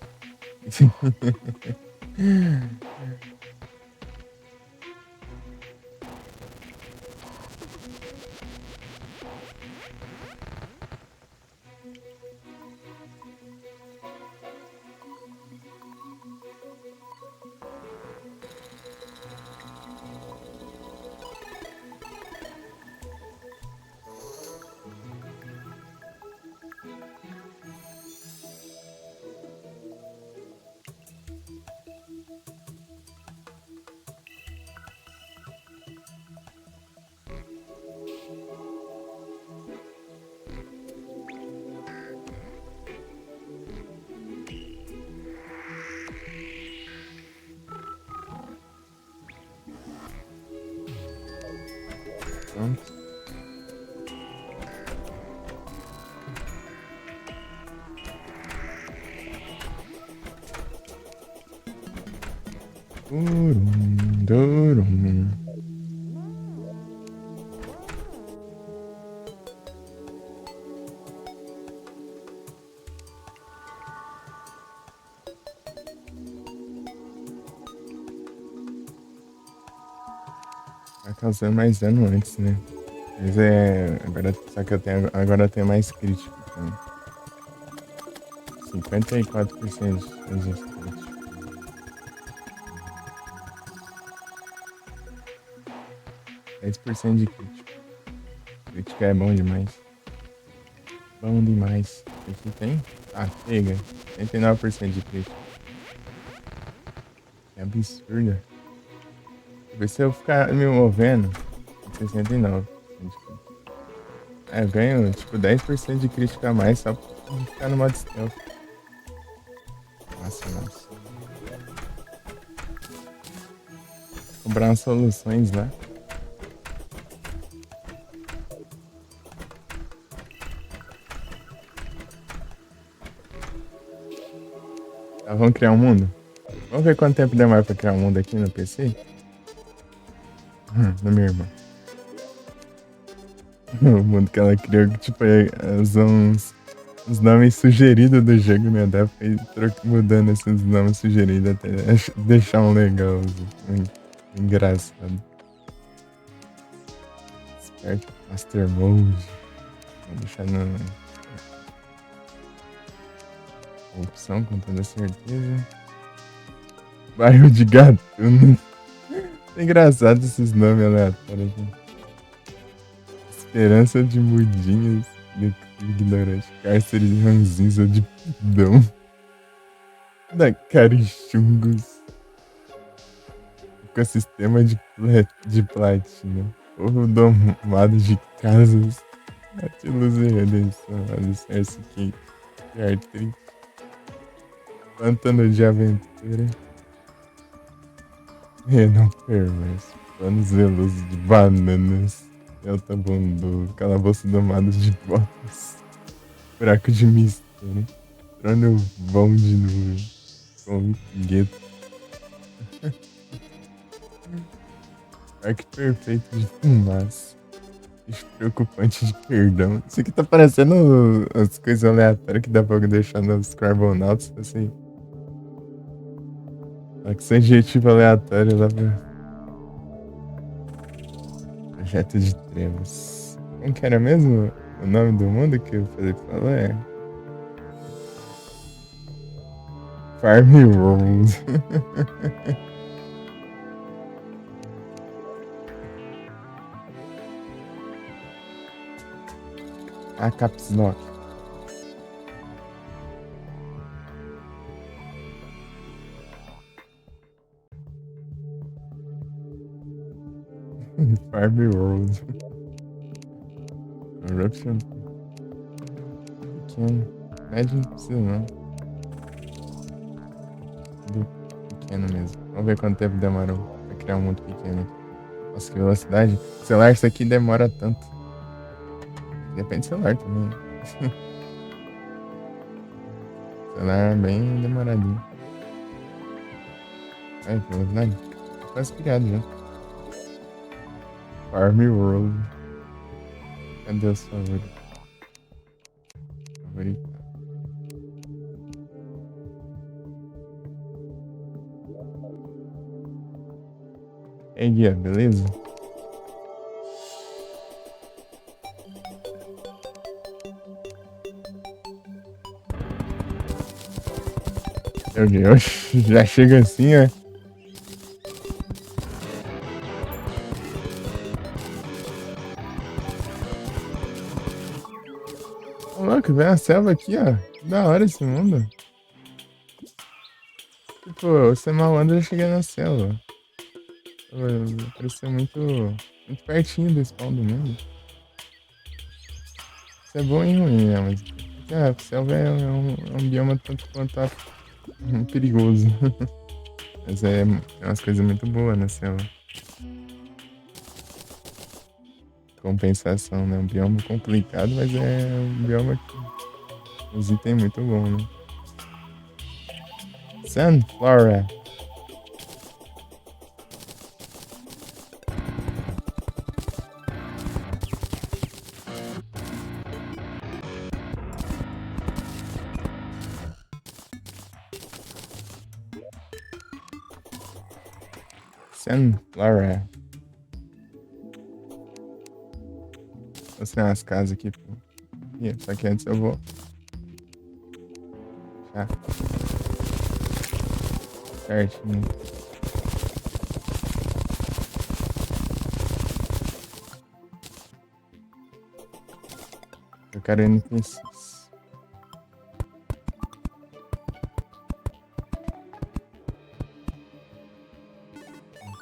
Pronto. Durum, durum. Tá causando mais dano antes, né? Mas é. Agora, só que agora eu tenho mais crítico também. 54% de chance de crítico. Dez por cento de crítico. Crítico é bom demais. Bom demais. Aqui tem? Ah, pega. 89% de crítico. Que absurdo. Vê se eu ficar me movendo. 69%. É, eu ganho tipo 10% de crítica a mais só pra ficar no modo stealth. Nossa, nossa. Comprar umas soluções lá. Tá, vamos criar um mundo? Vamos ver quanto tempo demora pra criar um mundo aqui no PC? No meu irmão. O mundo que ela criou, tipo, são uns nomes sugeridos do jogo, né? Dá pra ir mudando esses nomes sugeridos até deixar um legal, engraçado. Certo? Master Mode. Vou deixar na opção com toda certeza. Bairro de Gatuno. É engraçado esses nomes aleatórios. Né? Esperança de mudinhas. Ignorante. Cárcere de ranzinza de pidão. Da Carichungos. Ecossistema de platina. Povo domado de casas. Atilus e redenção. Alicerce quente. Artrite. Pântano de aventura. Renan perverso. Plano zeloso de bananas. Delta bondoso. Calabouço domado de botas. Buraco de mistério. Trono bom de nuvem. Com gueto. Parque perfeito de fumaça. Preocupante de perdão. Isso aqui tá parecendo as coisas aleatórias que dá pra deixar nos Carbonauts, assim. Só que sem adjetivo aleatório lá pra. Projeto de Trevas. Como que era mesmo o nome do mundo que o Felipe falou? É. Farm World. A Caps Lock. Farm World. Corruption. Pequeno. Médio não precisa não. Tudo pequeno mesmo. Vamos ver quanto tempo demorou pra criar um mundo pequeno aqui. Nossa, que velocidade. Celular, isso aqui demora tanto. Depende do celular também. Celular é bem demoradinho. Ai, que velocidade. Tá quase criado já. Farm World. Cadê os favoritos? Favorito. E aí, Guia, beleza? Meu Deus, já chega assim, é? Ô, louco, vem a selva aqui, ó. Que da hora esse mundo. Tipo, você mal anda, eu já cheguei na selva. Parecia muito pertinho do spawn do mundo. Isso é bom e ruim, né? Mas a selva é um bioma tanto quanto perigoso. Mas tem umas coisas muito boas na selva. Compensação, né? Um bioma complicado, mas é um bioma que os itens muito bons, né? Sunflora. Sunflora. Vou mostrar umas casas aqui. Só que antes eu vou. Já. Certinho. Eu quero NPCs.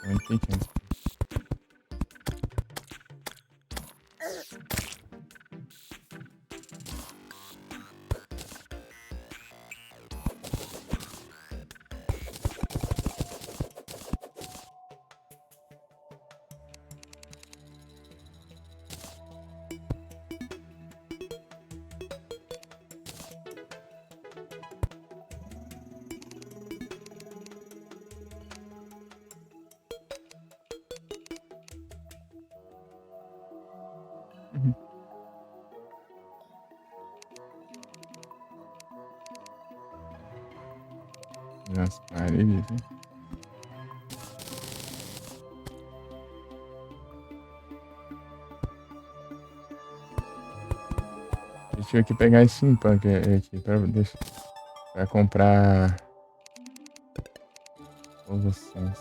Muito pequenos. Nossa, paredes, hein? Deixa eu aqui pegar esse steampunk aqui pra comprar evoluções.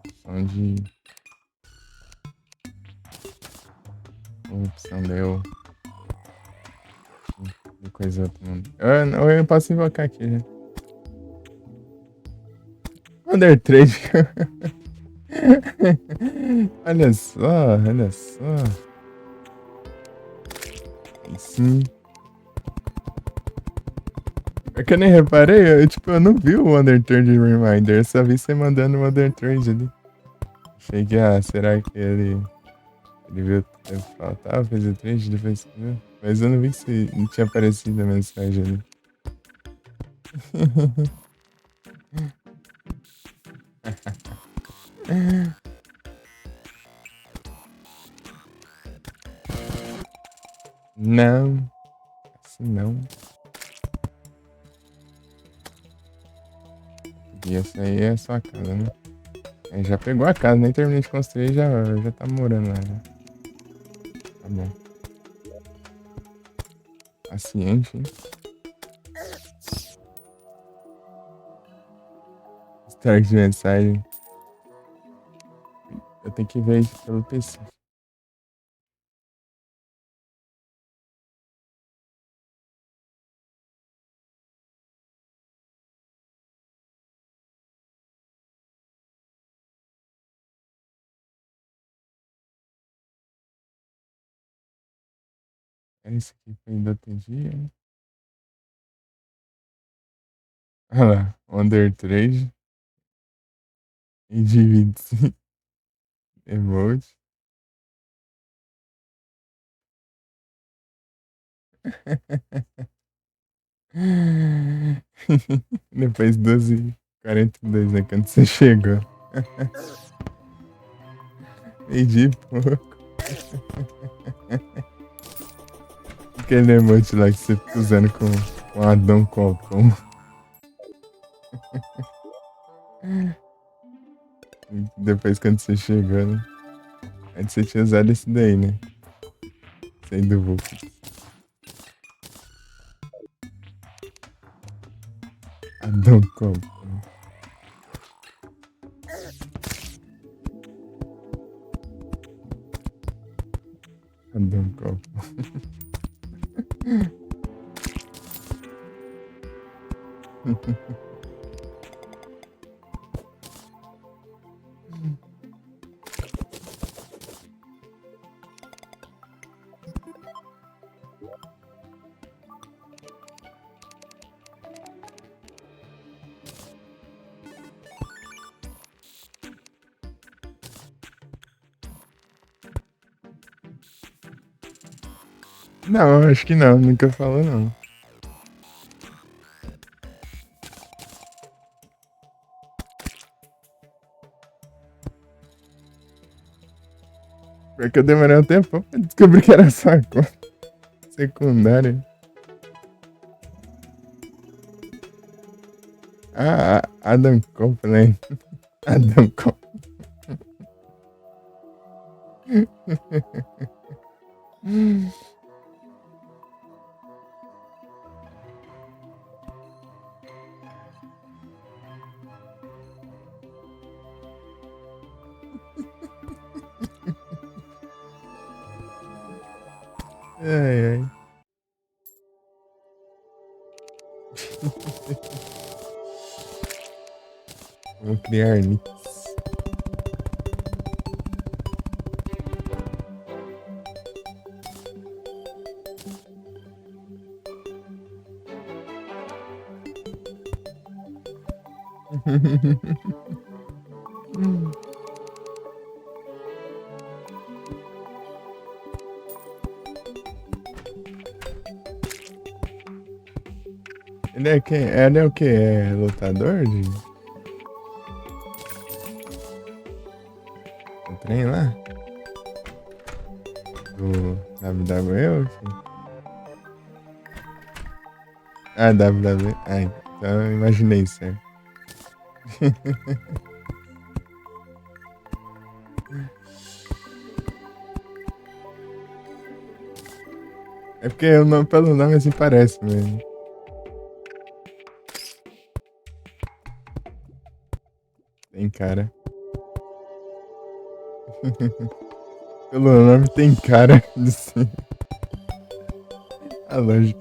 Opção de opção deu de coisa outro mundo. Eu posso invocar aqui já. Under Trade. Olha só, olha só. Aí sim. É que eu nem reparei, eu não vi o Under Trade Reminder, eu só vi você mandando o Under Trade ali. Achei que, será que ele viu o tempo que faltava, fez o trade, depois viu? Mas eu não vi se não tinha aparecido a mensagem ali. Não, assim não. E essa aí é só a casa, né? Aí já pegou a casa, nem terminei de construir, já tá morando lá, né? Tá bom. Paciente, hein? Strike de mensagem. Eu tenho que ver isso pelo PC. Era isso aqui foi do outro dia. Olha lá, Under Trade. E de 25 emote. Depois 12h42, né? Quando você chegou. Meio-dia e pouco. Aquele emote lá que você fica usando com Adão Copom. Depois quando você chegou, né? Antes você tinha usado esse daí, né? Esse aí do Vulcan. Adão Copom. Adão Copom. Não, acho que não, nunca falou não. Porque eu demorei um tempo pra descobrir que era só a conta secundária. Ah, Adam Copeland. Adam Copeland. Ai, ai. Vou criar nicks. Ele é quem? Ele é o quê? É lutador do trem lá? Do WWE ou quê? Ah, WWE. Ah, então eu imaginei certo. É porque o nome, pelo nome assim parece mesmo. Tem cara. Pelo nome tem cara de ser. A lógica.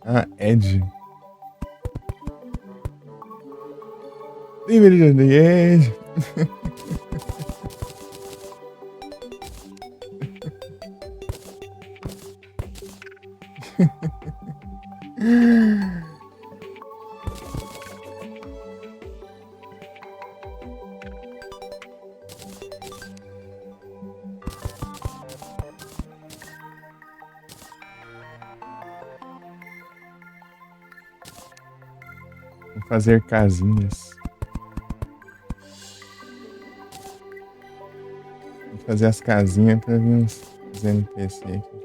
Ah, Ed. Tem Ed. fazer casinhas. Vou fazer as casinhas pra vir uns NPC aqui.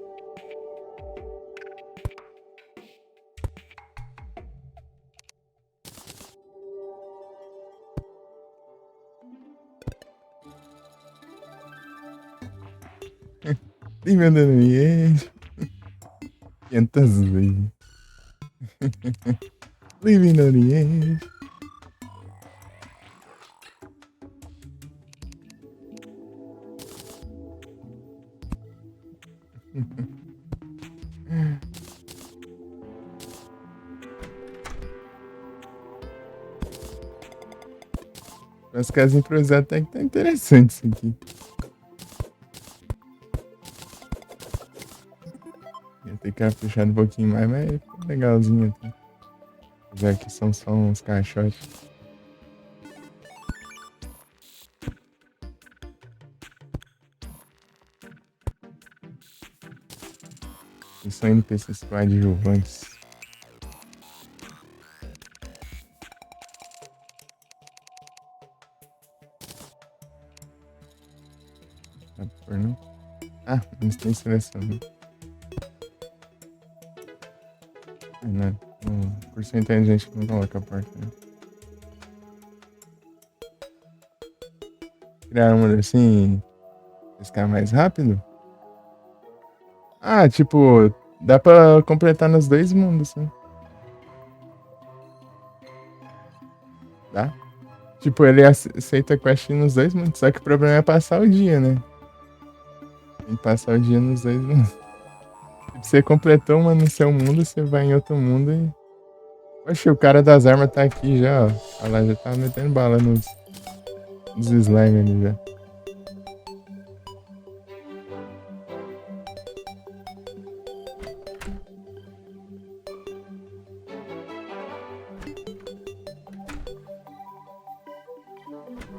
Sim, meu nome 500 vezes. Living on the edge. As casas improvisadas até que tá interessante isso aqui. Ia ter que caprichar um pouquinho mais, mas ficou legalzinho até. Já que são só uns caixotes. E são NPCs coadjuvantes. Ah, não tem seleção. Não, por ser inteligente não coloca a porta, né? Criar uma assim, pescar mais rápido? Ah, tipo, dá pra completar nos dois mundos, sim. Dá? Tipo, ele aceita quest nos dois mundos, só que o problema é passar o dia, né? Tem que passar o dia nos dois mundos. Tipo, você completou uma no seu mundo, você vai em outro mundo e... Oxe, o cara das armas tá aqui já, ó. Olha lá, já tá metendo bala nos slime ali já.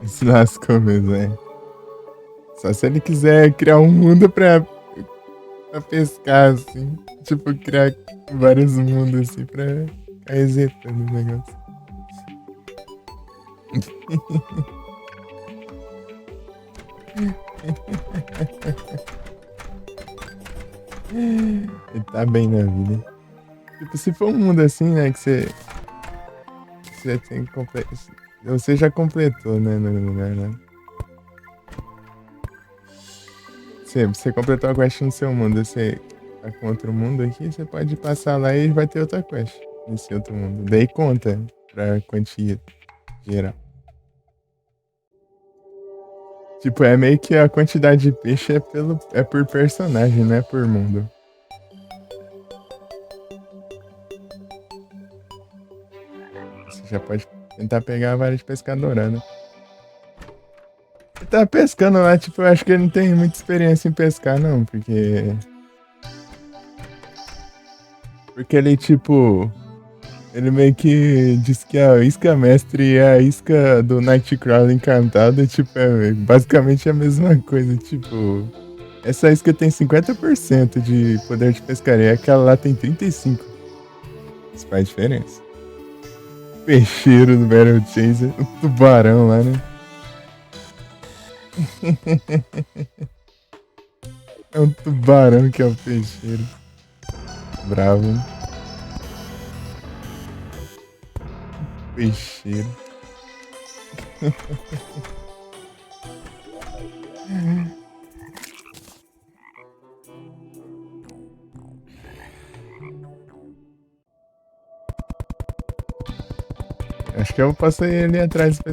Se lascou mesmo, é. Só se ele quiser criar um mundo pra pescar, assim. Tipo, criar vários mundos, assim, pra ficar resetando o negócio. Ele tá bem na vida. Tipo, se for um mundo assim, né, que você tem que completar. Você já completou, né, no lugar, né? Você completou a quest no seu mundo, você tá com outro mundo aqui, você pode passar lá e vai ter outra quest nesse outro mundo. Daí conta pra quantia geral. Tipo, é meio que a quantidade de peixe é por personagem, não é por mundo. Você já pode tentar pegar a vara de pescadora, né? Ele tá pescando lá, tipo, eu acho que ele não tem muita experiência em pescar, não, porque... Porque ele, tipo... Ele meio que diz que a isca mestre é a isca do Nightcrawler encantado, tipo, é basicamente a mesma coisa, tipo... Essa isca tem 50% de poder de pescaria, aquela lá tem 35%. Isso faz diferença. Peixeiro do Battle Chaser, o tubarão lá, né? É um tubarão que é o peixeiro. Bravo, hein? Peixeiro. Acho que eu passei ali atrás do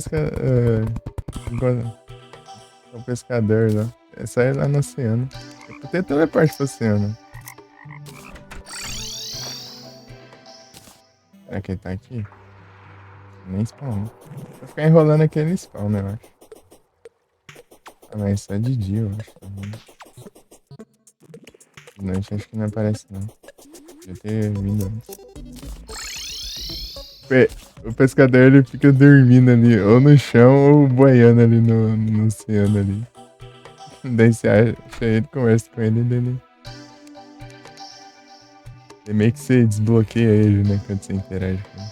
o pescador lá. É só ir lá no oceano. Eu tenho teleporte pro oceano. Será que ele tá aqui? Nem spawn. Vou ficar enrolando aquele spawn, né, eu acho. Ah, mas isso é de dia, eu acho. De noite acho que não aparece, não. Devia ter vindo antes. O pescador, ele fica dormindo ali, ou no chão, ou boiando ali no oceano ali. Daí você acha ele, conversa com ele, dele. E meio que você desbloqueia ele, né, quando você interage com ele.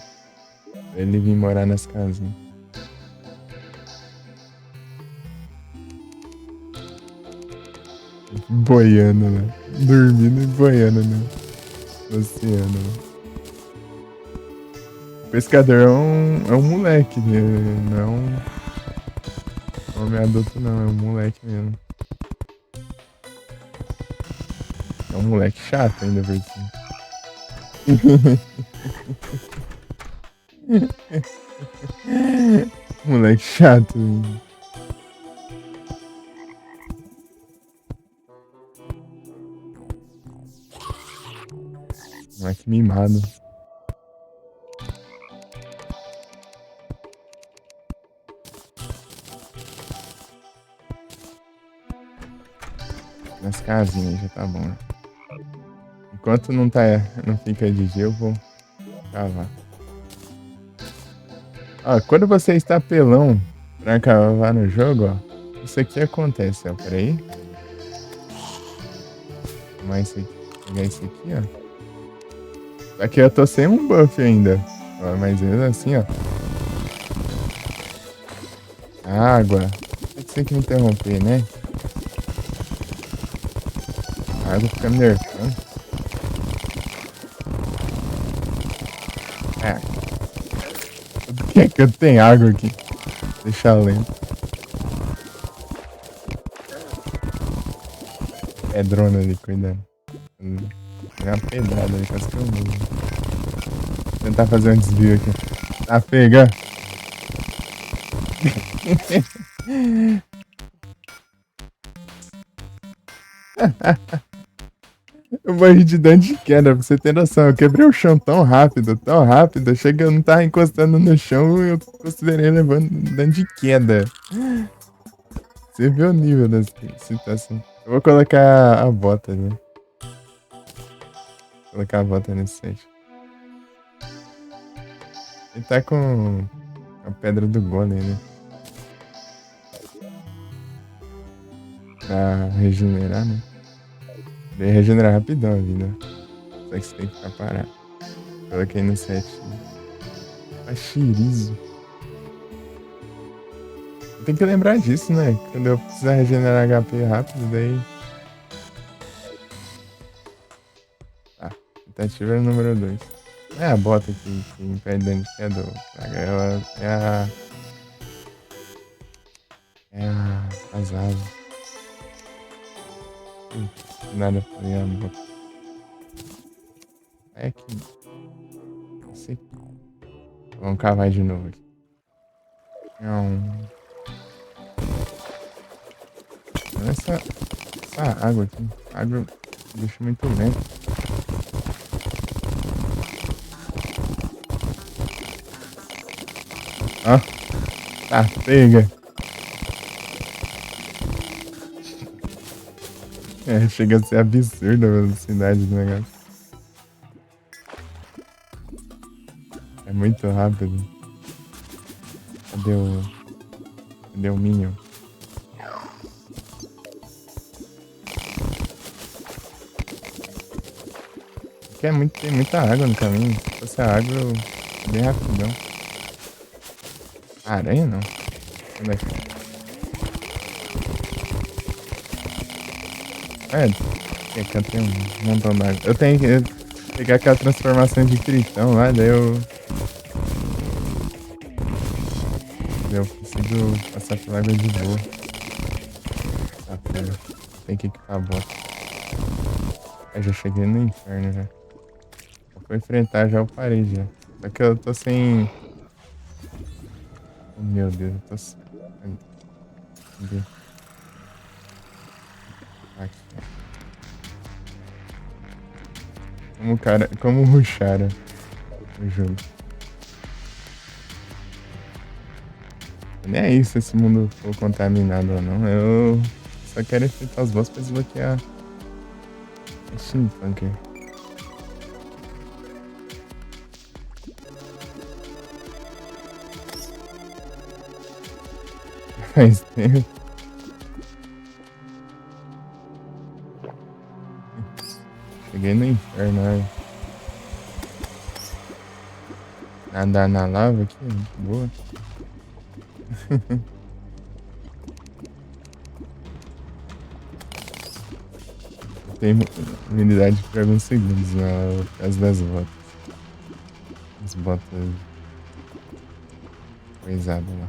Pra ele vir morar nas casinhas. Boiando, né? Dormindo e boiando no oceano. Né? O pescador é um moleque, né? Não é um homem adulto, não. É um moleque mesmo. É um moleque chato ainda, por cima. Moleque chato. Moleque mimado. Nas casinhas já tá bom. Né? Enquanto não fica de dia, eu vou cavar. Ó, quando você está pelão pra cavar no jogo, ó, isso aqui acontece, ó. Peraí. Pegar isso aqui, ó. Aqui eu tô sem um buff ainda. Ó, mas mesmo assim, ó. Água. Você tem que me interromper, né? A água fica me nerfando. É. Por que eu tenho água aqui? Deixa lento. Pedrona ali, cuidado. É uma pedrada ali, quase que eu morro. Vou tentar fazer um desvio aqui. Tá pega. Eu morri de dano de queda, pra você ter noção. Eu quebrei o chão tão rápido, tão rápido. Chega, eu não tava encostando no chão e eu considerei levando dano de queda. Você vê o nível da situação. Eu vou colocar a bota, né? Vou colocar a bota nesse set. Ele tá com a pedra do golem, né? Pra regenerar, né? Ele regenerar rapidão a vida. Só que você tem que ficar parado. Coloquei no set. Achirizo. Tem que lembrar disso, né? Quando eu precisar regenerar HP rápido, daí. Tá. Tentativa número 2. É a bota que impede dano de queda. Ela as asas. Nada pra ler a bota. É aqui. Esse aqui. Vamos cavar de novo aqui. Olha essa água aqui. A água me deixa muito lento. Ó. Tá, pega. Chega a ser absurda a velocidade do negócio. É muito rápido. Cadê o Minion? Aqui tem muita água no caminho. Se fosse a água, bem rapidão. Aranha não. Onde é que aqui eu tenho um montão d'água. Eu tenho que pegar aquela transformação de Tritão lá, daí eu consigo passar pela água de boa. Tá, pera. Tem que equipar a bota. Eu já cheguei no inferno já. Vou enfrentar já, eu parei já. Só que eu tô sem. Oh, meu Deus, eu tô sem. Cadê? Aqui. Como rushara o jogo. Nem é isso se esse mundo for contaminado ou não. Eu só quero enfrentar os boss pra desbloquear o steampunk. Faz tempo. Cheguei no inferno, né? Nadar na lava aqui, muito boa. Tem imunidade por alguns segundos na por causa das botas. As botas coisadas lá.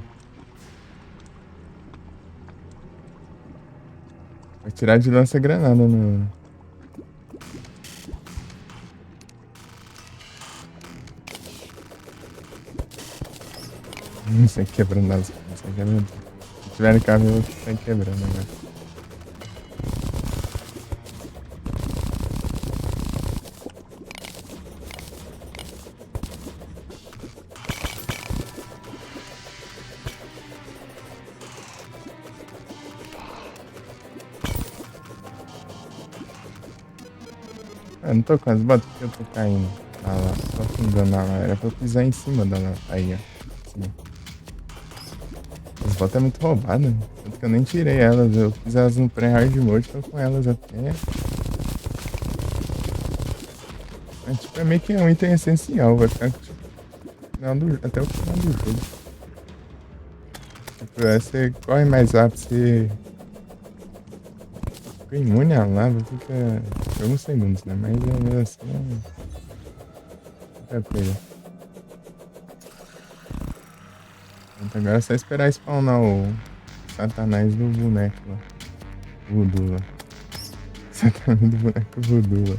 Vou tirar de lança-granada no. Não sei quebrando as coisas. Se tiver cabelo, eu vou sair quebrando agora. Eu não tô com as botas porque eu tô caindo. Ah lá, tô afundando lá. Era pra eu pisar em cima da lá. Aí, ó. Sim. As botas é muito roubadas. Tanto que eu nem tirei elas. Eu fiz elas no pré-hard mode, tô com elas até. É, tipo, é meio que um item essencial. Vai ficar tipo, até o final do jogo. Tipo, aí você corre mais rápido, você fica imune à lava, fica alguns segundos, né? Mas é assim, muita coisa. Então agora é só esperar spawnar o satanás do boneco lá. Voodoo lá. Satanás do boneco voodoo lá.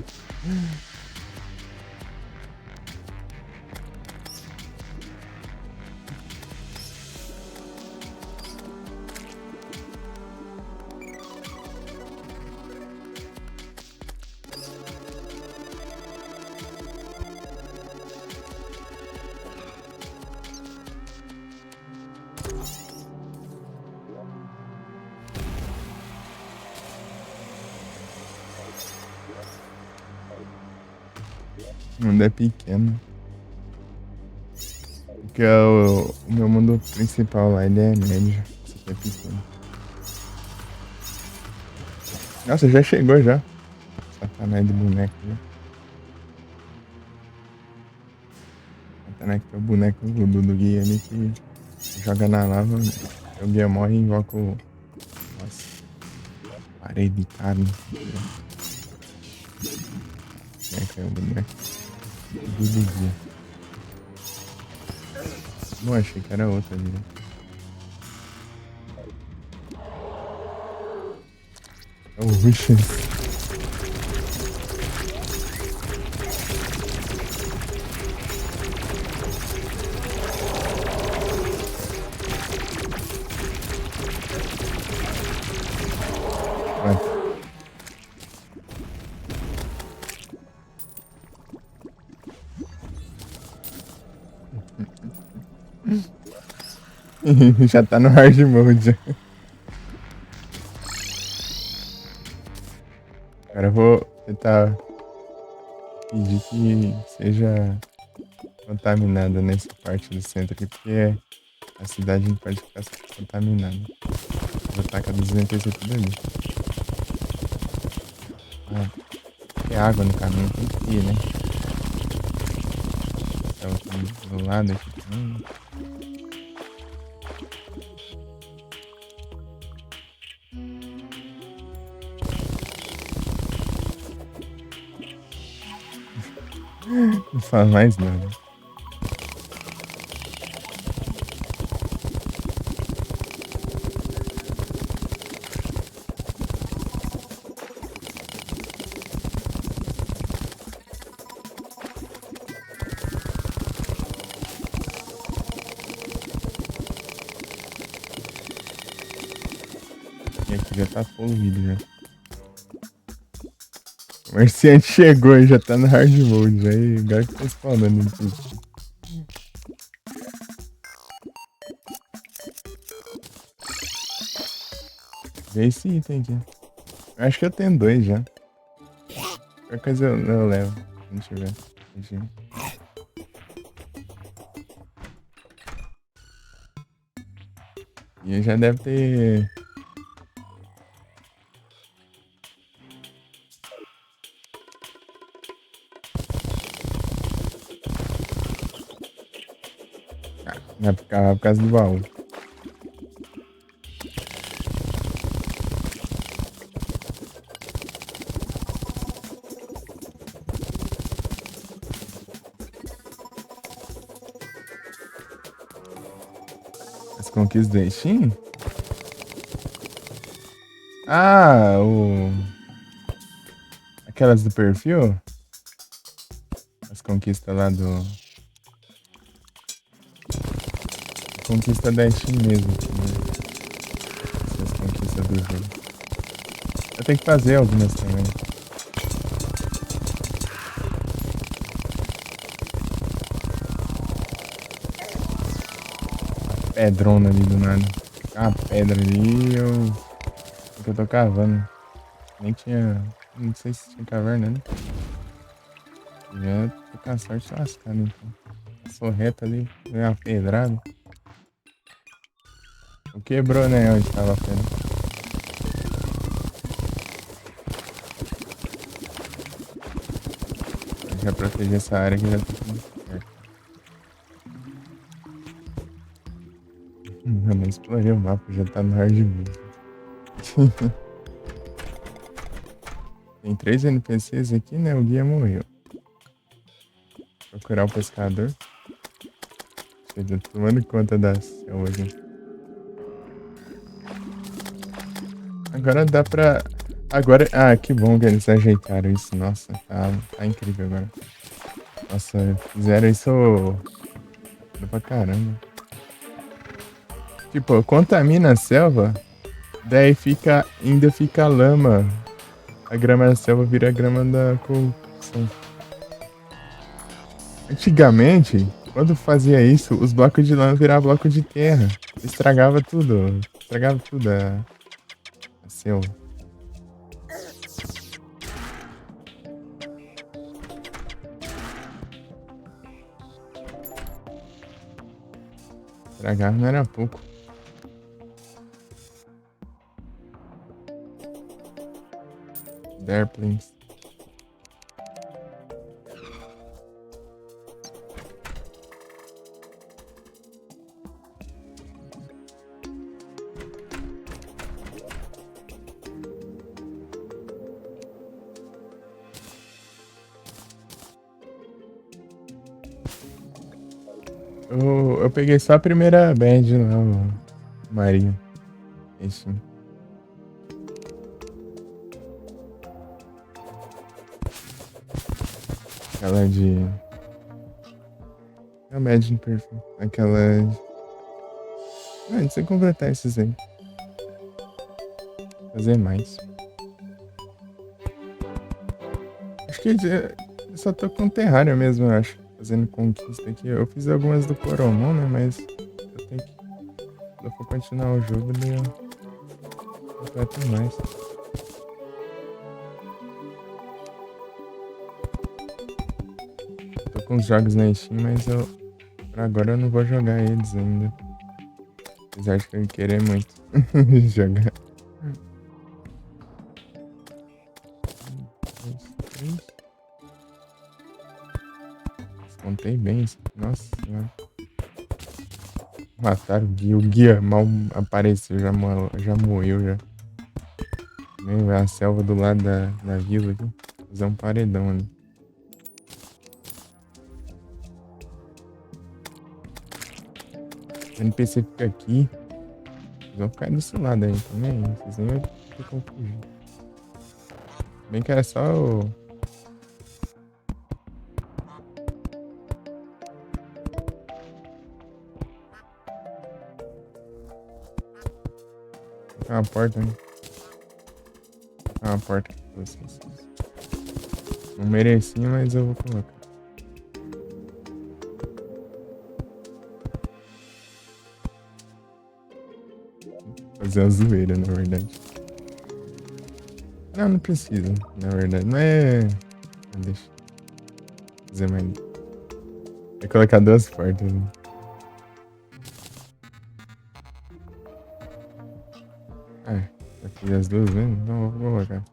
O mundo é pequeno. Porque o meu mundo principal lá, ele é médio. Isso aqui é pequeno. Nossa, já chegou já. Satanás do boneco, né? Satanás que é o boneco do guia ali que joga na lava, o guia morre e invoca o. Nossa, parede de carne. É o boneco do guia. Não achei que era outra ali. Né? Oh, vixe. Já tá no hard mode. Agora eu vou tentar pedir que seja contaminada nessa parte do centro aqui, porque a cidade não pode ficar contaminada. Vou tacar 286 tudo ali. Ah, tem água no caminho, tem que ir, né? Tá do lado aqui também. Não fala mais nada. E aqui já tá poluído já. O Marciante chegou e já tá no hard mode. Aí agora que tá spawnando aqui. Vê esse item aqui. Eu acho que eu tenho 2 já. Qualquer coisa eu levo. Se não tiver. Enfim. E já deve ter. Vai ficar por causa do baú. As conquistas da Steam? Ah, aquelas do perfil? As conquistas lá do... Conquista da Steam mesmo. Né? As conquistas do jogo. Eu tenho que fazer algumas também. Pedrona ali do nada. A pedra ali, que eu tô cavando. Nem tinha... Não sei se tinha caverna, né? Já tô com a sorte lascada, então. Passou reto ali, deu uma pedrada. Não quebrou, né? Onde tava a pedra. Já proteger essa área que já tá tudo certo. Eu nem explorei o mapa, já tá no hard mode. Tem 3 NPCs aqui, né? O guia morreu. Procurar o pescador. Tô tomando conta da selva aqui. Agora dá pra... Agora... Ah, que bom que eles ajeitaram isso. Nossa, tá incrível agora. Nossa, fizeram isso... pra caramba. Tipo, contamina a selva, daí ainda fica lama. A grama da selva vira a grama da corrupção. Antigamente, quando fazia isso, os blocos de lama viravam bloco de terra. Estragava tudo. Estragava tudo a selva. Estragava não era pouco. Airplanes. Eu peguei só a primeira band lá, Marinho. Isso. Aquela de... A Imagine Perfect. Aquela... Ah, não sei completar esses aí. Fazer mais. Acho que eu só tô com Terraria mesmo, eu acho. Fazendo conquista aqui. Eu fiz algumas do Coromon, né? Mas eu tenho que... Se eu for continuar o jogo, daí eu completo mais. Tô com os jogos na Steam, mas por agora eu não vou jogar eles ainda. Apesar de que eu querer muito jogar. 1, 2, 3. Contei bem isso. Nossa senhora. Mataram o guia mal apareceu, já morreu já. A selva do lado da vila aqui. Vou fazer um paredão ali. O NPC fica aqui. Vocês vão ficar desse lado aí também. Vocês nem vão ter como fugir. Bem que era só o... Uma porta, né? Uma porta aqui pra vocês. Não merecia, mas eu vou colocar. Fazer a zoeira, na verdade. Não precisa, na verdade. Não é... Deixa. Fazer mais... É colocar 2 portas, né? Ah, já fiz as 2 vezes? Não, vou colocar.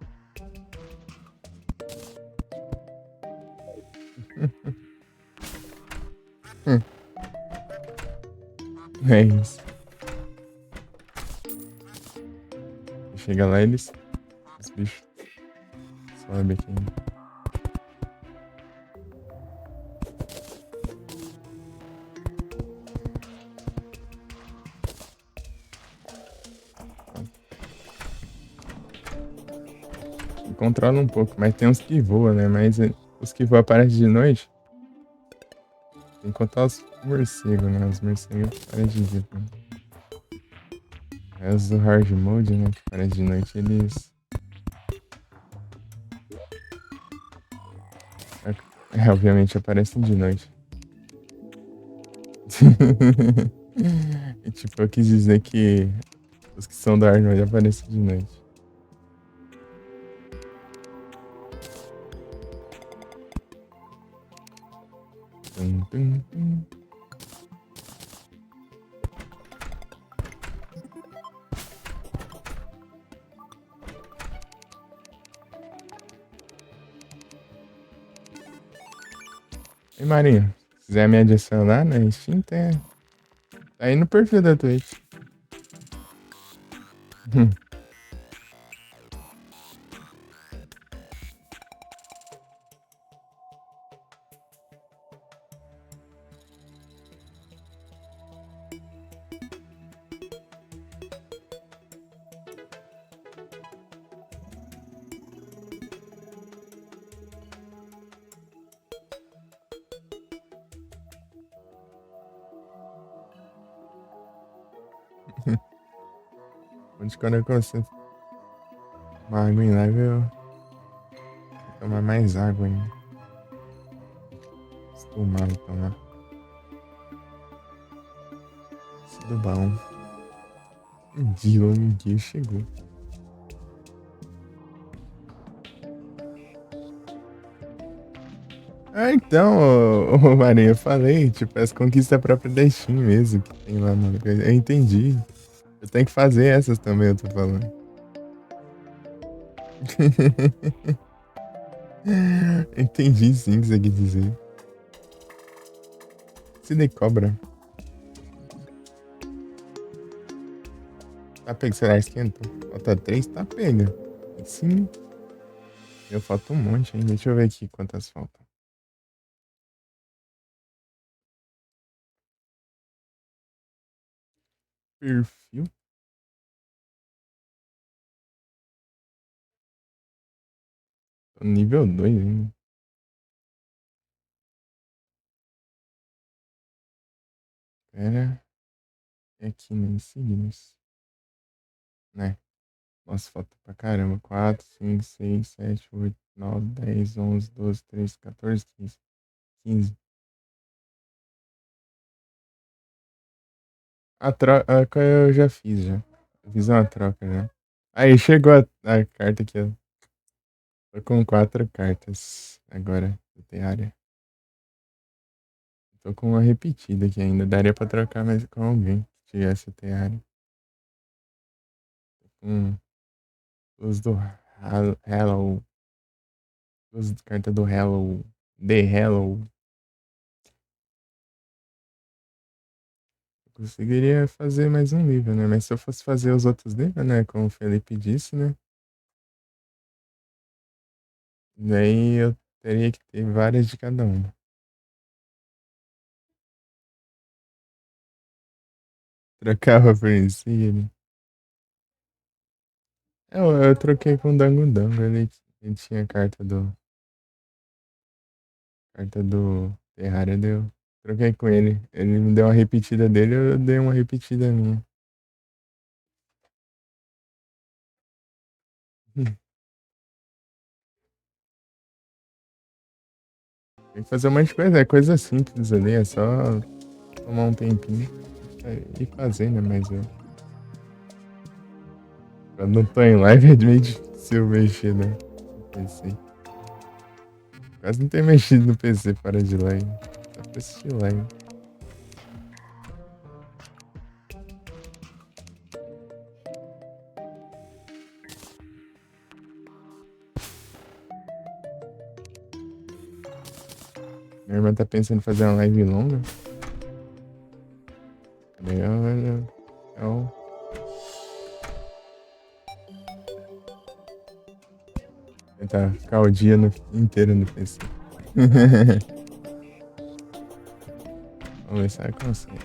É isso. Chega lá, os bichos sobem aqui. Controla um pouco, mas tem uns que voam, né? Mas os que voam aparecem de noite. Tem que contar os morcegos, né? Os morcegos aparecem de dia. Os do hard mode, né? Que aparecem de noite, eles. Obviamente aparecem de noite. E, tipo, eu quis dizer que os que são do hard mode aparecem de noite. Tum, tum, tum. E Marinho, se quiser me adicionar na Steam, tá aí no perfil da Twitch. Onde quando eu consigo uma água em live, eu vou tomar mais água ainda. Estou tomar. Tudo bom. Um dia chegou. Ah, então, ô Marinho, eu falei, tipo, as conquistas próprias da Steam mesmo que tem lá, mano. Eu entendi. Eu tenho que fazer essas também, eu tô falando. Entendi sim o que você quis dizer. Se de cobra. Tá pega, será esquentou? Falta 3, tá pega. Sim. Eu falta um monte, hein? Deixa eu ver aqui quantas faltam. Perfil. Tô nível 2 ainda. Pera. É aqui nos signos. Né? Nossa, falta pra caramba. 4, 5, 6, 7, 8, 9, 10, 11, 12, 13, 14, 15. 15. A troca eu já fiz, já. Eu fiz uma troca já. Aí, chegou a carta aqui, ó. Tô com 4 cartas agora do Terraria. Tô com uma repetida aqui ainda. Daria pra trocar mais com alguém que tivesse o Terraria. Com os do Hello. As cartas do Hello. The Hello. Eu conseguiria fazer mais um livro, né? Mas se eu fosse fazer os outros livros, né? Como o Felipe disse, né? Daí eu teria que ter várias de cada uma. Trocava por Insigne. Eu troquei com o Dangundango. Ele tinha carta do Terraria, deu. Troquei com ele. Ele me deu uma repetida dele, eu dei uma repetida minha. Tem que fazer um monte de coisa, é coisa simples ali, é só tomar um tempinho e fazer, né? Mas quando não tô em live é meio difícil mexer, né? No PC. Quase não tenho mexido no PC fora de live. Só pra assistir live. Minha irmã tá pensando em fazer uma live longa. Eu... Tentar ficar o dia inteiro no PC. Vamos ver se ela consegue.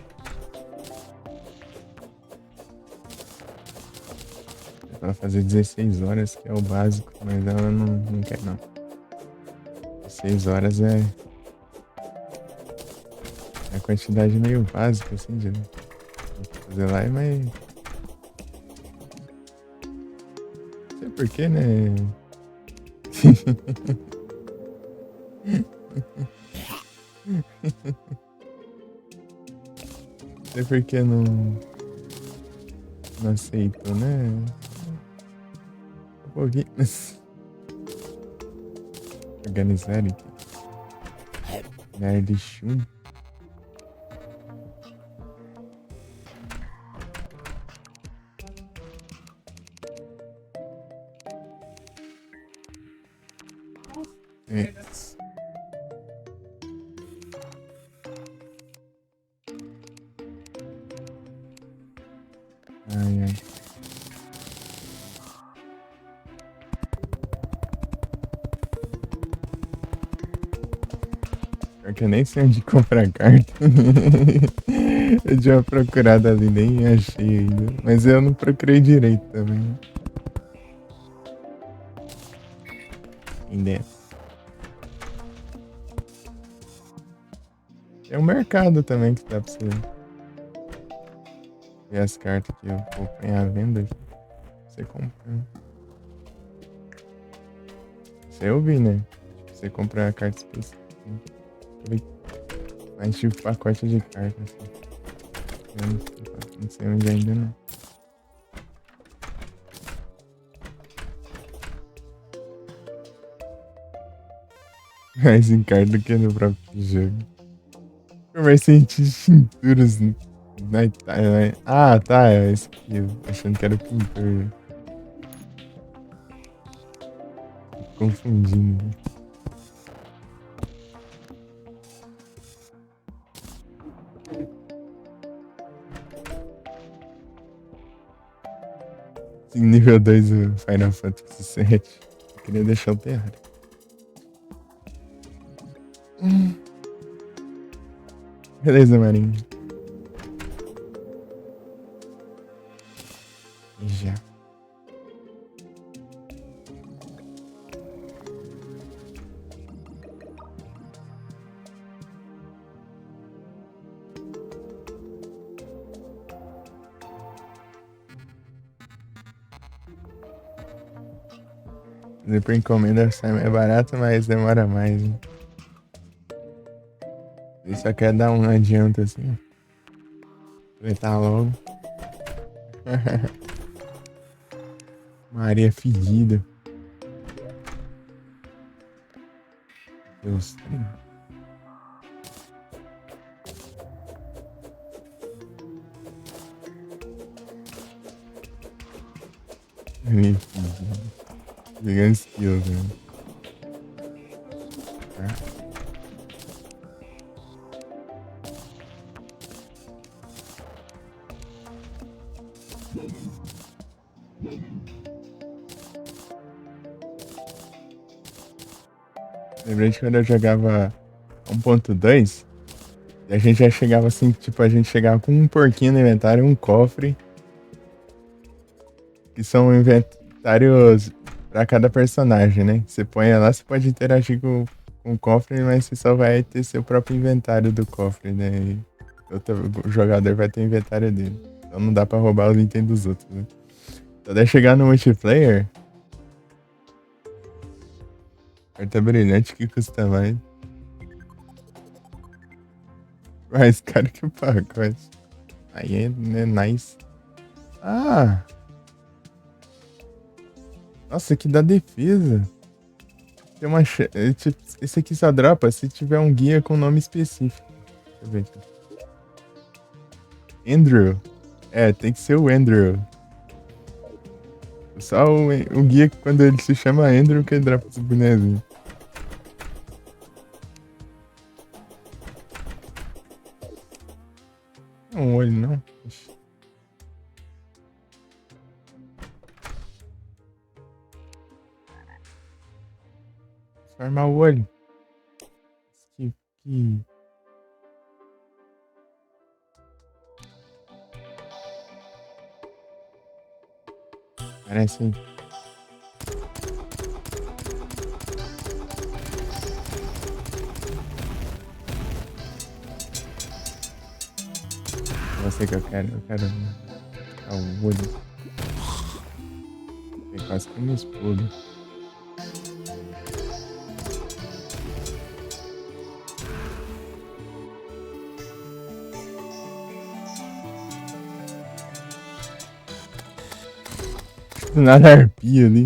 Pra fazer 16 horas, que é o básico, mas ela não quer não. 16 horas é a quantidade meio básica, assim, de fazer live, mas... Não sei porquê, né? Não sei porquê não aceitou, né? Um pouquinho. Organizar aqui. Nerd chum. É. Ai, ai. Porque eu nem sei onde comprar carta. Eu dei uma procurada ali, nem achei ainda. Mas eu não procurei direito também. Ainda. Tem um mercado também que dá pra você ver as cartas que eu vou pôr à venda. Você compra. Isso eu vi, né? Você compra a carta específica. Mais tipo pacote de cartas, assim. Eu não sei onde ainda não. Mais em carta do que no próprio jogo. Comerciante de tinturas na Itália, né? Ah, tá, é esse aqui. Achando que era o pintor. Tô confundindo. Sim, nível 2 do Final Fantasy VII. Eu queria deixar o terrário. Beleza, Marinho. E já. Fazer por encomenda sai mais barato, mas demora mais, hein? Ele só quer dar um adianto assim. Aproveitar logo. Maria fedida. Deus. Maria fedida. Pegando skill, velho. Lembrei de quando eu jogava 1.2 e a gente já chegava assim, tipo, a gente chegava com um porquinho no inventário e um cofre. Que são inventários pra cada personagem, né? Você põe lá, você pode interagir com o cofre, mas você só vai ter seu próprio inventário do cofre, né? E outro jogador vai ter o inventário dele. Então não dá pra roubar os itens dos outros, né? Então daí chegar no multiplayer. Carta brilhante que custa mais. Mais caro que o pacote. Aí é nice. Ah! Nossa, que dá defesa. Tem uma. Esse aqui só dropa se tiver um guia com nome específico. Deixa eu ver aqui. Andrew. É, tem que ser o Andrew. Só o guia que quando ele se chama Andrew que dropa esse bonezinho. um olho, não. Ixi. Formar o olho. Que... Parece. Eu sei que eu quero. Eu quero. O olho. É quase que me explodo. Nada arpia ali.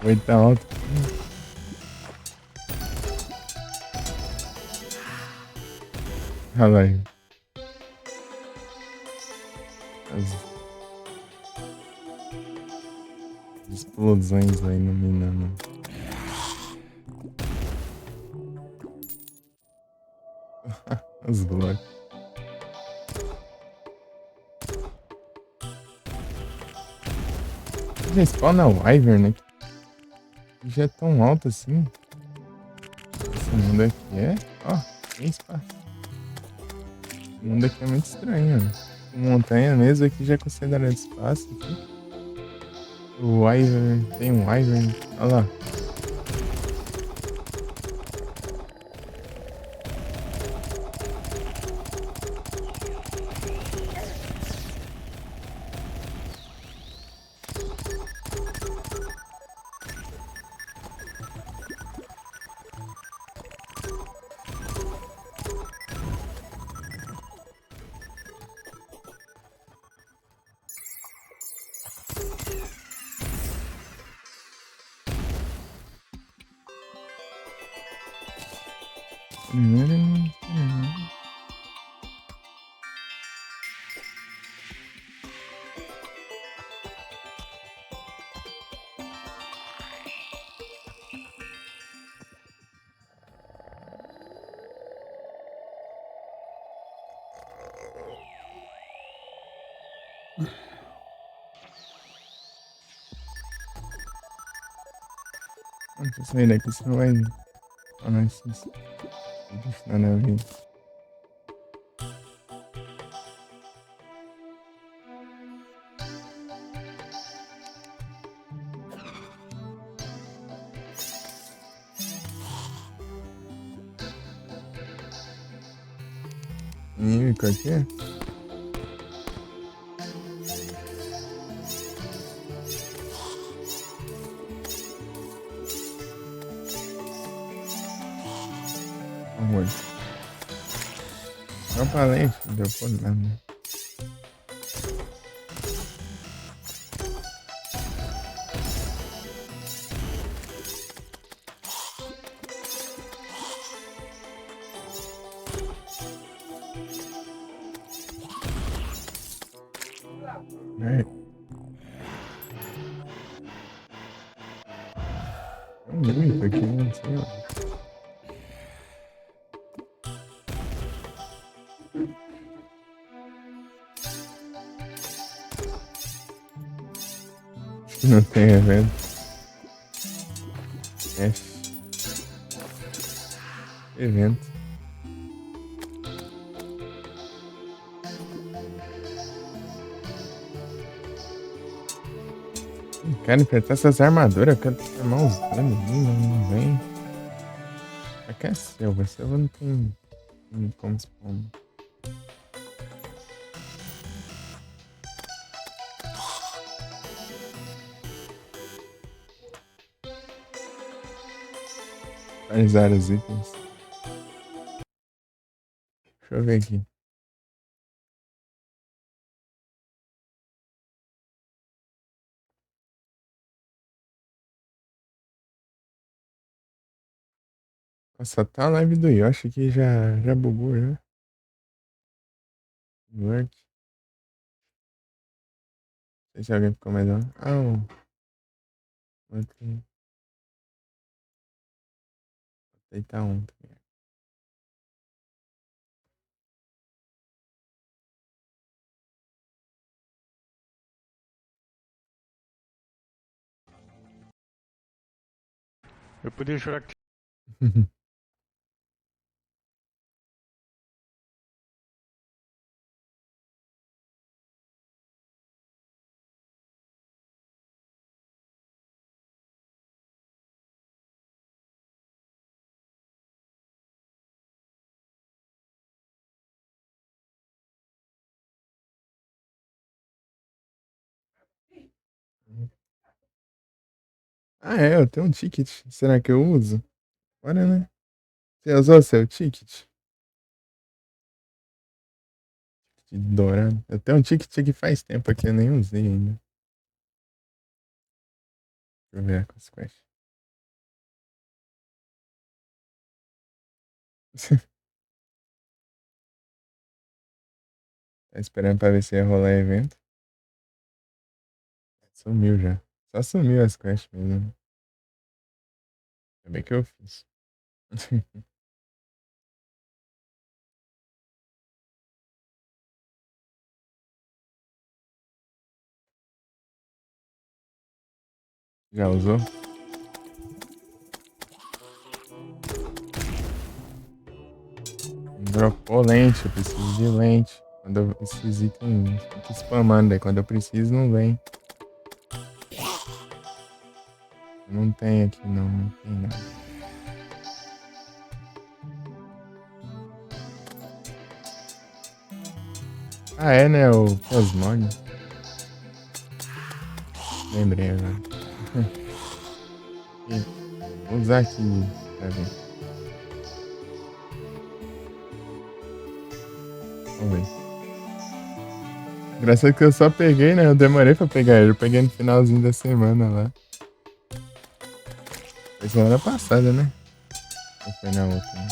Vai tá alto. Olha lá. As explosões lá iluminando. Os blocos. Já spawna o Wyvern, né? Que já é tão alto assim. Esse mundo aqui é. Ó, tem espaço. O mundo aqui é muito estranho, né? Montanha mesmo aqui já é considerado espaço aqui. O Wyvern. Tem um Wyvern. Olha lá. Deixa eu sair daqui, senão vai. Olha esses bichos nada a ver. Mímico aqui? Amor. Não falei, deu por nada. É. É um mímico aqui, não sei, ó. Não tem evento. F. Evento. Quero enfrentar essas armaduras, eu quero transformar os danos ali, não vem. Aqui é selva, selva não tem como spawn. Atualizar os itens. Deixa eu ver aqui. Nossa, tá a live do Yoshi aqui já bugou, já. Work. Não sei se alguém ficou melhor. Ah, o outro. Deitar um. Eu podia jurar que. Ah, é, eu tenho um ticket. Será que eu uso? Bora, né? Você usou seu ticket? Que dourado. Eu tenho um ticket que faz tempo aqui, eu nem usei ainda. Deixa eu ver com as quests. Tá esperando pra ver se ia rolar evento. Sumiu já. Só sumiu as quests mesmo. Ainda bem que eu fiz. Já usou? Dropou lente, eu preciso de lente. Quando esses itens fica spamando, aí quando eu preciso não vem. Não tem aqui não, não tem nada. Ah é, né? O Cosmog. Lembrei agora. Vou usar aqui pra ver. Vamos ver. Engraçado que eu só peguei, né? Eu demorei pra pegar ele. Eu peguei no finalzinho da semana lá. Foi semana passada, né? Ou foi na outra, né?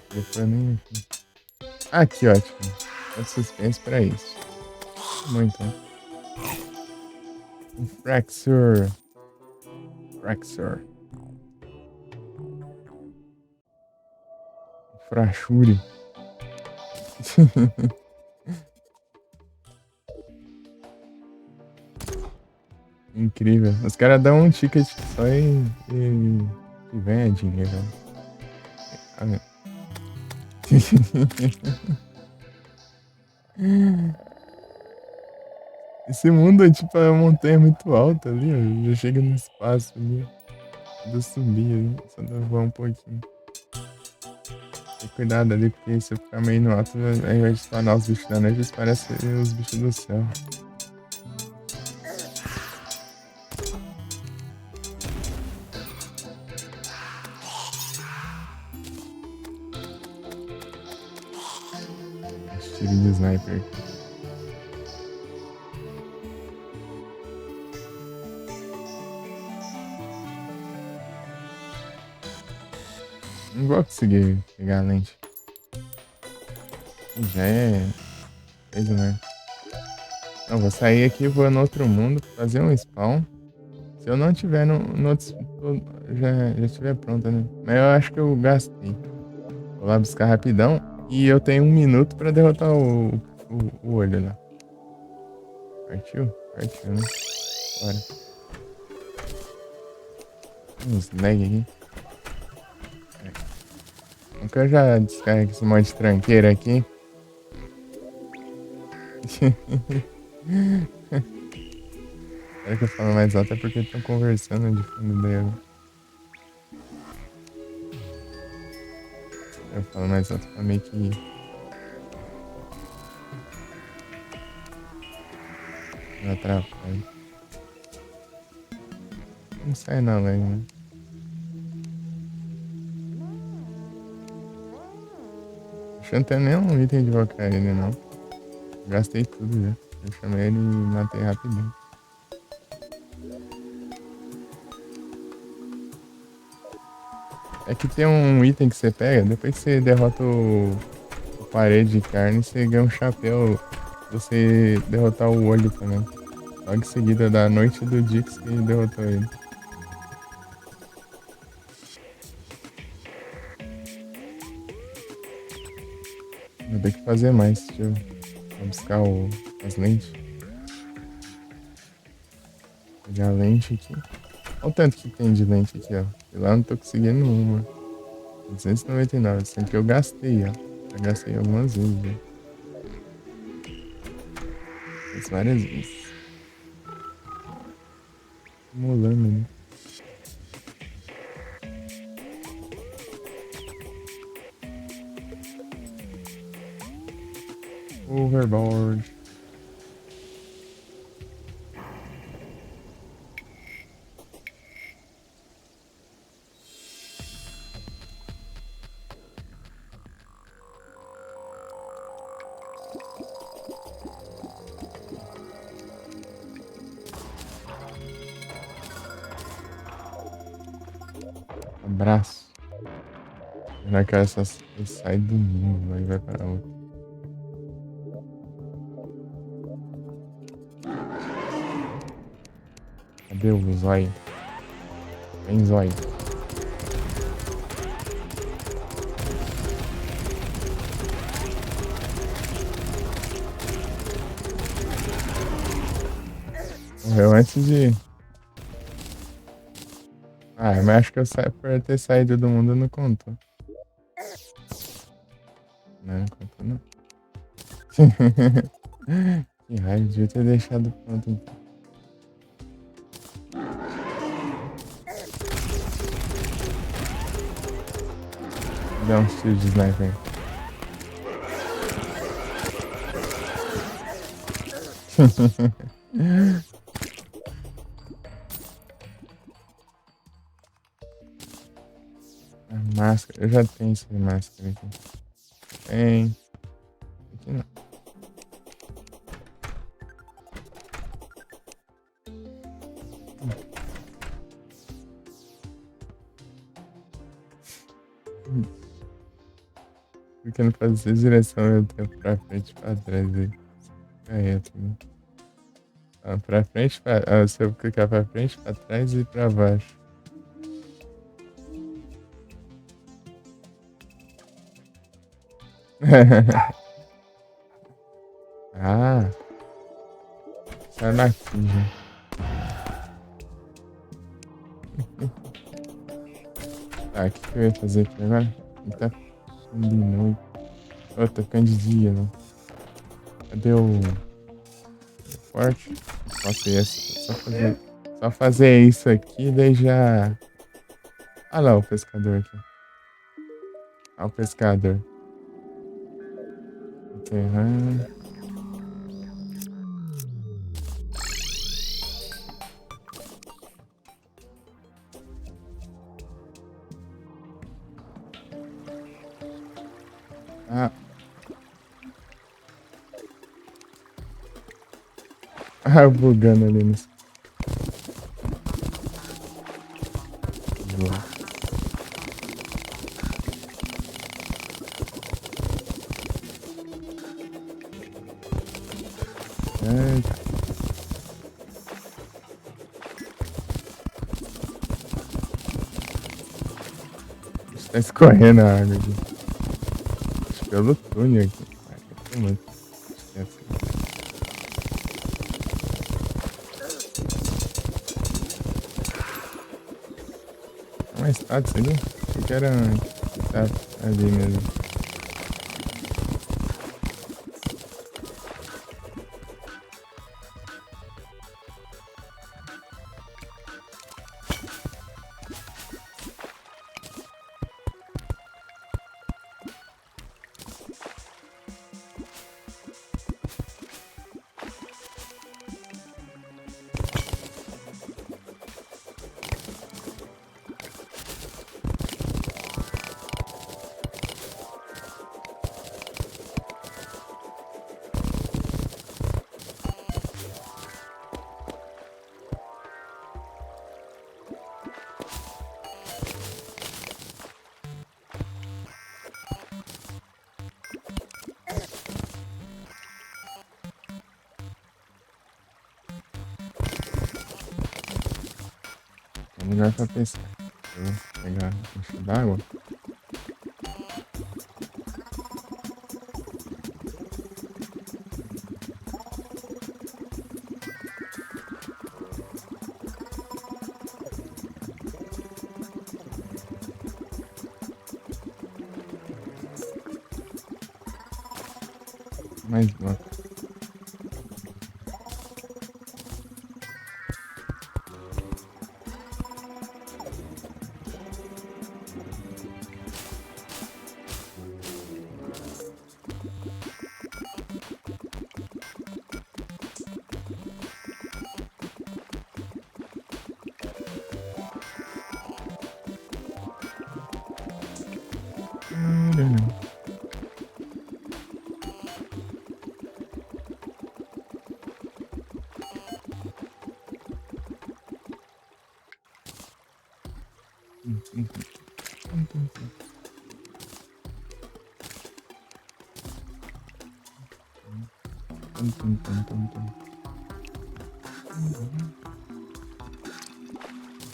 Depois nem. Aqui, ótimo. Tanto suspense pra isso. Muito, né? Um Fraxur. Fraxur. Frachure. Incrível. Os caras dão um ticket só e ganha dinheiro. Ah, meu. Esse mundo é tipo uma montanha muito alta ali, ó. Já chega no espaço ali. Quando eu subir ali, só dá voar um pouquinho. Tem cuidado ali, porque se eu ficar meio no alto, ao invés de spawnar os bichos da neve, eles parecem os bichos do céu. Os tiros de sniper aqui. Não vou conseguir pegar a lente. Já é. Coisa, né? Não, vou sair aqui, vou no outro mundo, fazer um spawn. Se eu não tiver no outro. Já estiver pronta, né? Mas eu acho que eu gastei. Vou lá buscar rapidão. E eu tenho 1 minuto pra derrotar o olho lá. Partiu? Partiu, né? Bora. Tem uns lag aqui. Como que eu já descarrego esse mod de tranqueira aqui? Será que eu falo mais alto é porque estão conversando de fundo dele. Eu falo mais alto pra meio que não atrapalha. Não sai na lag, né? Acho que não tem nenhum item de invocar ele, não. Gastei tudo já. Eu chamei ele e matei rapidinho. É que tem um item que você pega, depois que você derrota o parede de carne, você ganha um chapéu. Você derrotar o olho também. Logo em seguida da noite do Dix que derrotou ele. Vou ter que fazer mais. Deixa eu buscar as lentes. Pegar a lente aqui. Olha o tanto que tem de lente aqui, ó. E lá eu não tô conseguindo uma. 299, sendo que eu gastei, ó. Já gastei algumas vezes, já. Fiz várias vezes. Acumulando, né? Overboard. Abraço. Será que essa sai do mundo, aí vai para outro. Cadê o zóio? Vem, zóio. Morreu antes de. Ah, mas acho que eu por ter saído do mundo não contou. Não contou, não. Que raio, devia ter deixado pronto então. Dá uns tiros de sniper. A máscara, eu já tenho essa máscara aqui. Tem. Aqui não. Porque não fazer direção eu tenho pra frente e pra trás aí. Aí, né? Ah, pra frente, se eu clicar pra frente, pra trás e pra baixo. Ah, sai daqui já. Tá, o que eu ia fazer aqui agora? Tá ficando de noite. Oh, tá ficando de dia, né? Cadê o forte? Posso ir só fazer isso aqui, daí já. Ah lá o pescador aqui. Ah, o pescador. Enterrando. Ah. Ah, bugando ali no. Boa. Eita. Tá escorrendo a água aqui. Acho que é o túnel aqui. Ai, que muito. Esquece. É uma estátua isso ali? Achei que era ali mesmo. Tem lugar pra pescar. Eu vou pegar um encher d'água. Mais bloco.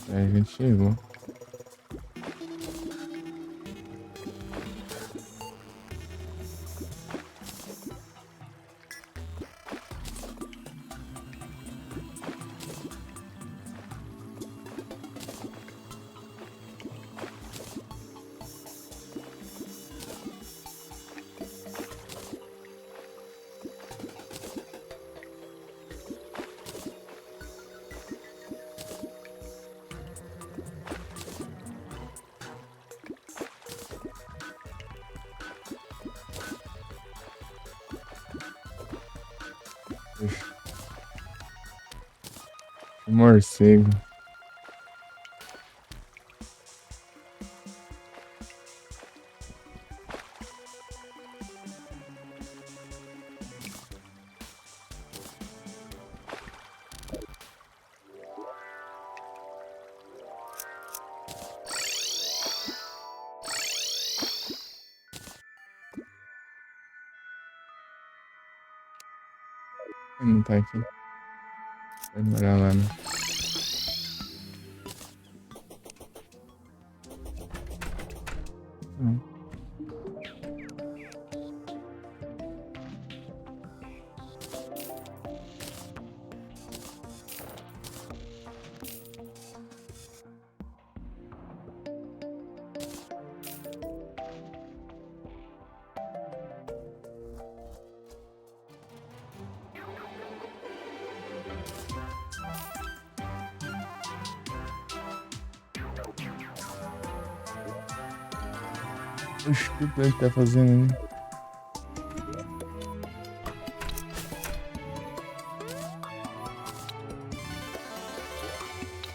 Aí a gente chegou. Morcego. Ele não tá aqui. Vai morar lá, né? Oxe, o que ele tá fazendo aí?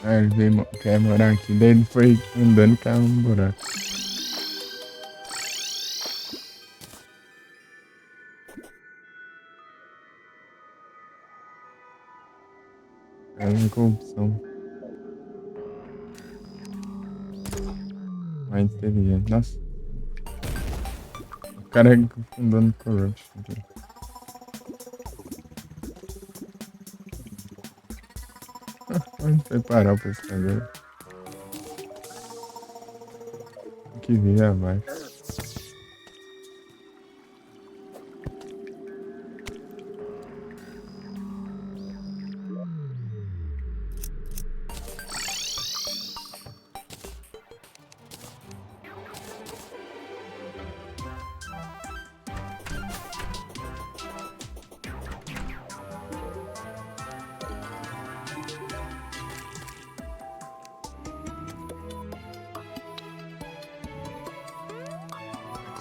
Ah, ele veio, quer morar aqui. Daí ele foi andando e caiu no buraco. Caiu em corrupção. Mais inteligente. Nossa. O cara é andando corruption aqui. Onde foi parar o pescador? Que via vai.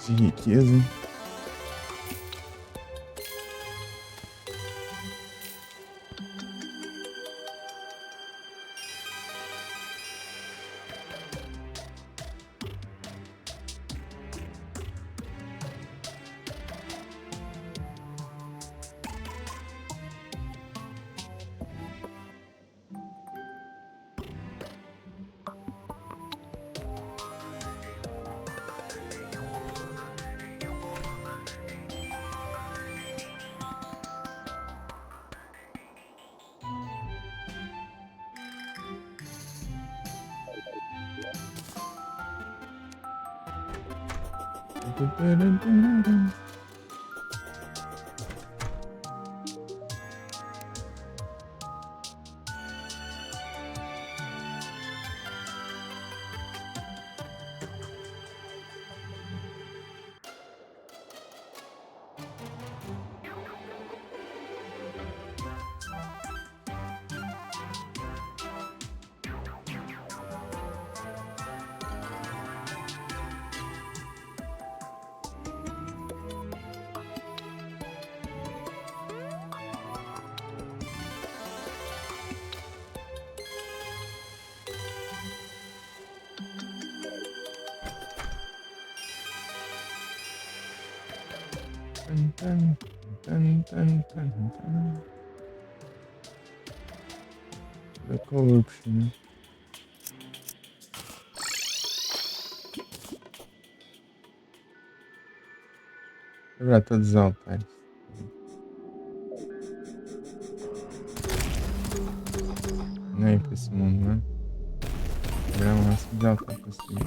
De riqueza, hein? Tan, tan, tan, tan, tan, tan. The corruption. Quebrar todos os altares. Não é pra esse mundo, né? Quebrar o máximo de altar possível.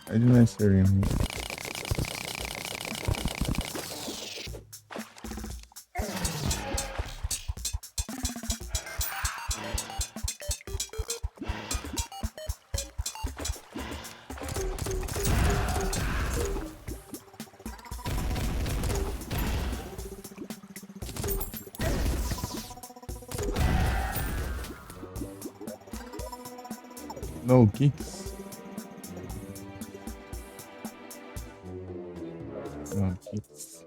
I do not see him. No kicks. No kicks.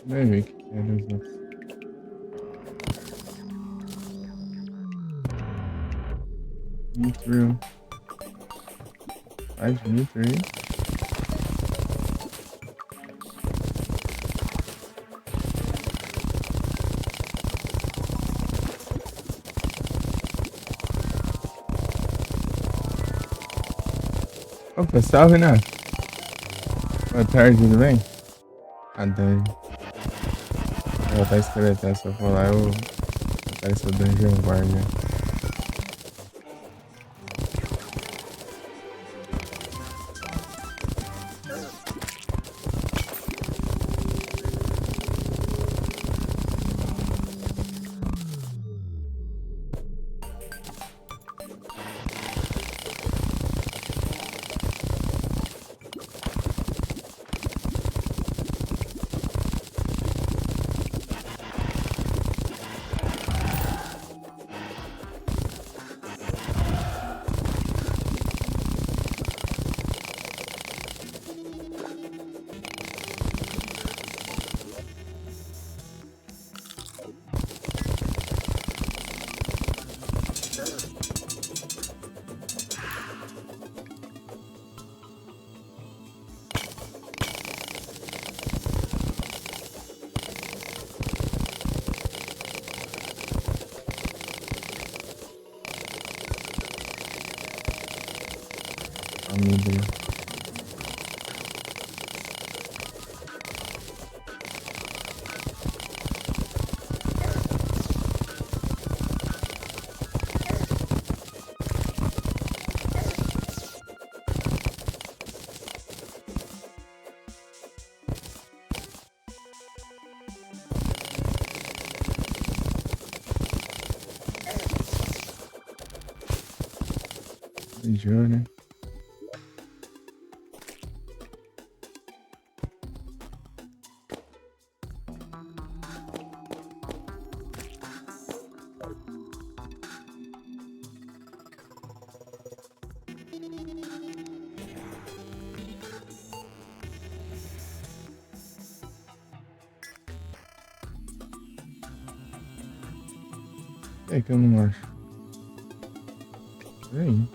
Maybe there's not. Me through. Me through. Opa, salve, né? Boa tarde, tudo bem? Adoro. Eu vou estar escrevendo, se eu for lá, eu apareço o Dungeon Guardian. Amigo. Júnior. É que eu não acho. Peraí.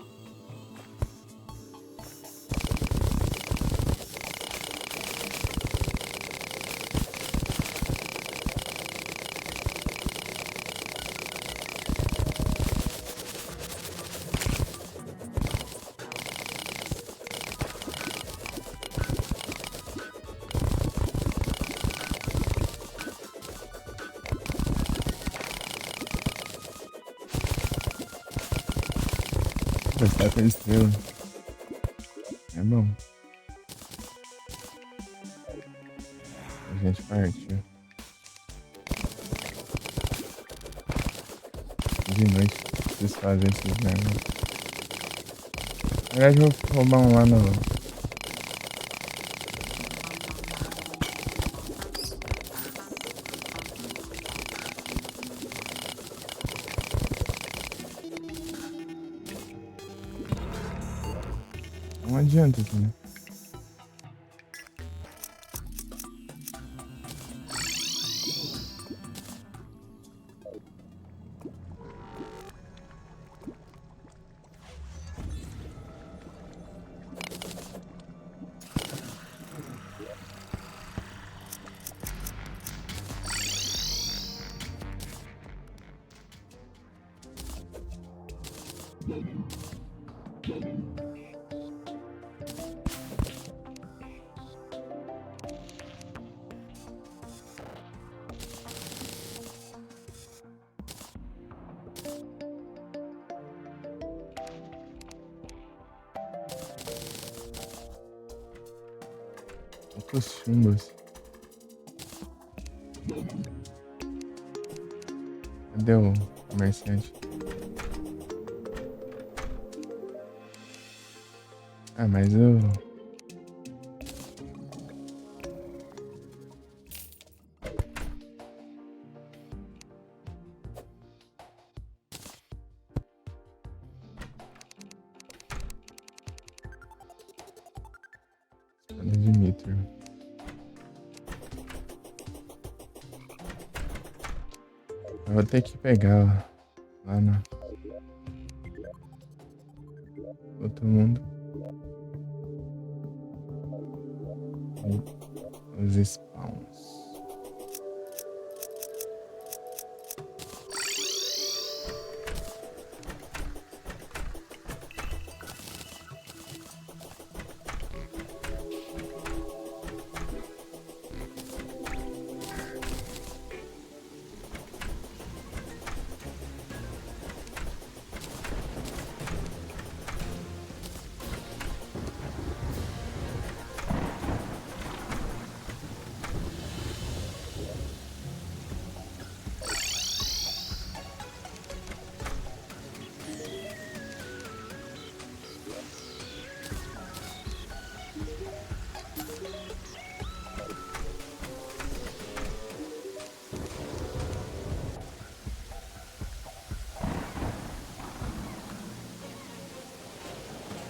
4 estrelas. É bom. A gente partiu. De noite, preciso fazer esses negócios. Na verdade, eu vou roubar um lá no. Não adianta, assim, né? Poucos chumbos. Cadê o comerciante? Ah, mas eu. Espada de Mithril. Eu vou ter que pegar lá no outro mundo os spawns.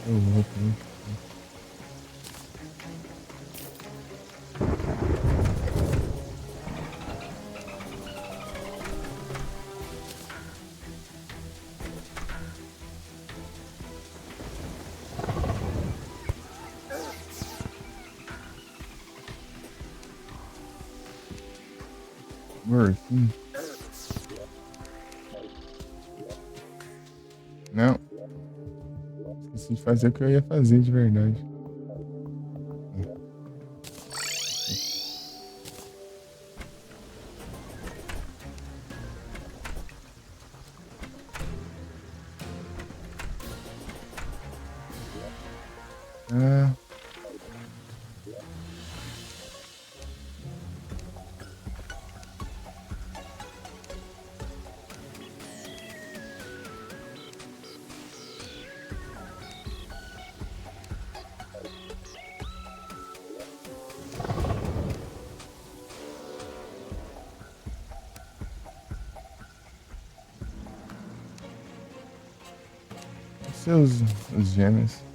Eu vou ter. Sim. Não. Esqueci de fazer o que eu ia fazer de verdade. Ah, seus os gêmeos.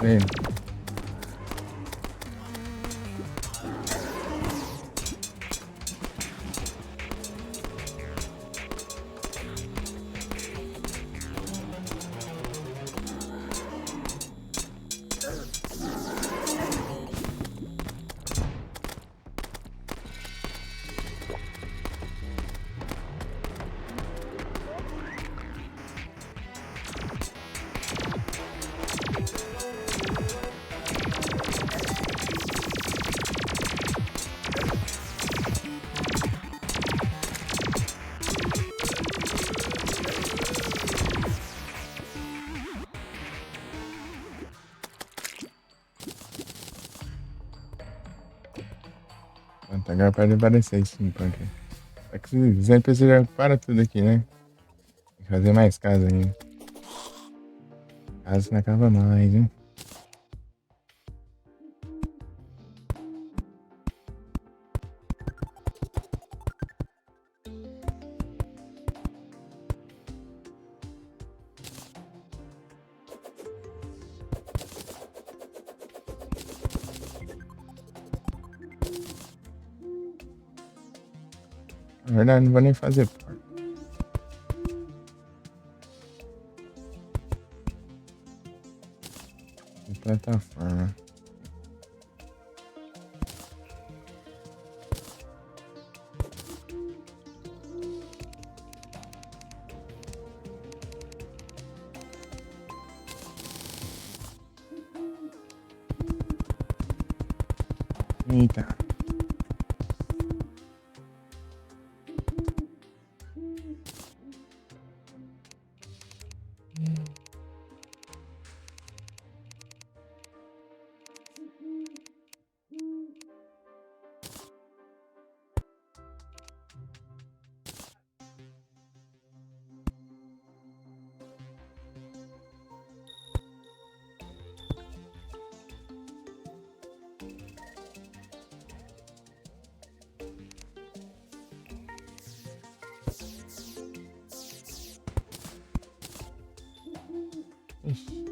Vendo? Pronto, agora pode aparecer esse punk. É que os NPC já para tudo aqui, né? Tem que fazer mais casa ainda. Casa não acaba mais, hein? Na verdade, não vou nem fazer porta. De plataforma. Eita. Ixi.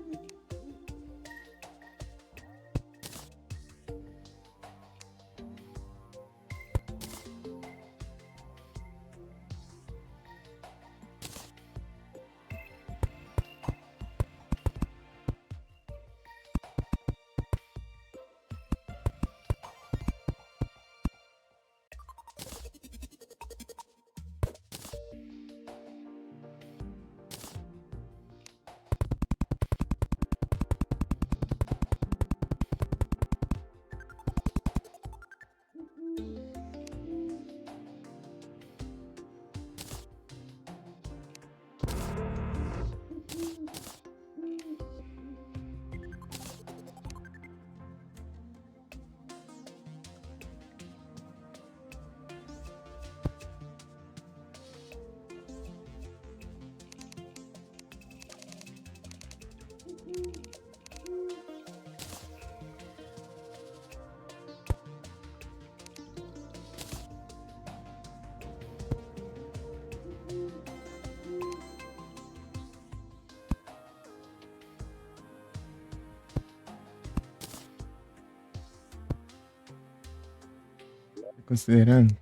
Considerando?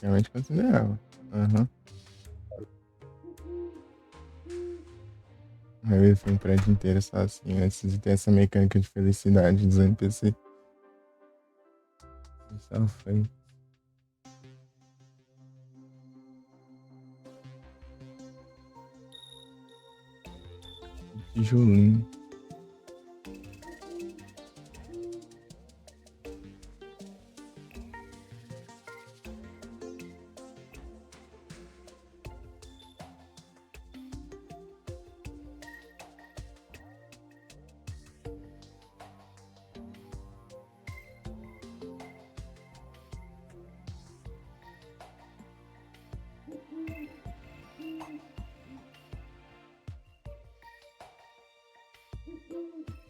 Realmente considerava. Aham. Aí eu fui um prédio inteiro só assim, antes de ter essa mecânica de felicidade dos NPC. Só foi. Tijolinho.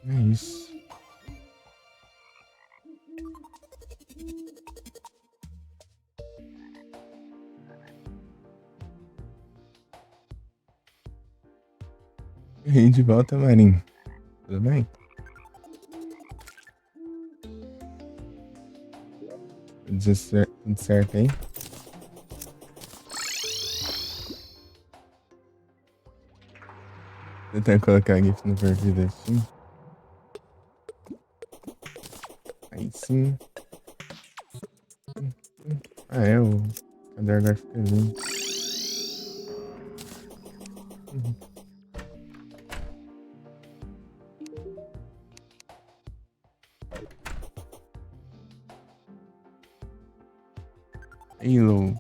É isso. E de volta, Marinho. Tudo bem? Tudo certo aí? Tentar colocar GIF no perfil da Steam. Aí sim. Ah, é, o caderno agora fica lindo. Halo.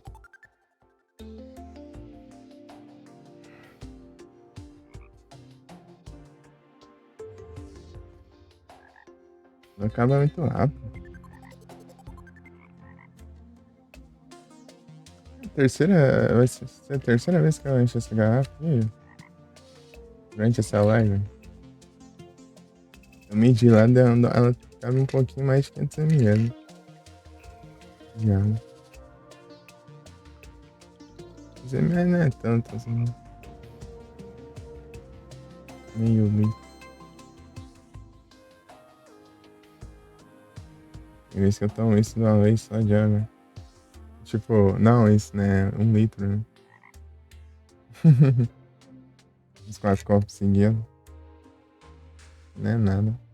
Não acaba muito rápido. Vai ser a terceira vez que eu encho essa garrafa aí. Durante essa live. Eu medi lá, ela cabe um pouquinho mais de 500 ml. Já. 500 ml não é tanto assim. Meio litro. Tem vezes que eu tomo isso de uma vez só de água. Tipo, não, isso né? 1 litro, né? Uns 4 copos seguidos. Não é nada.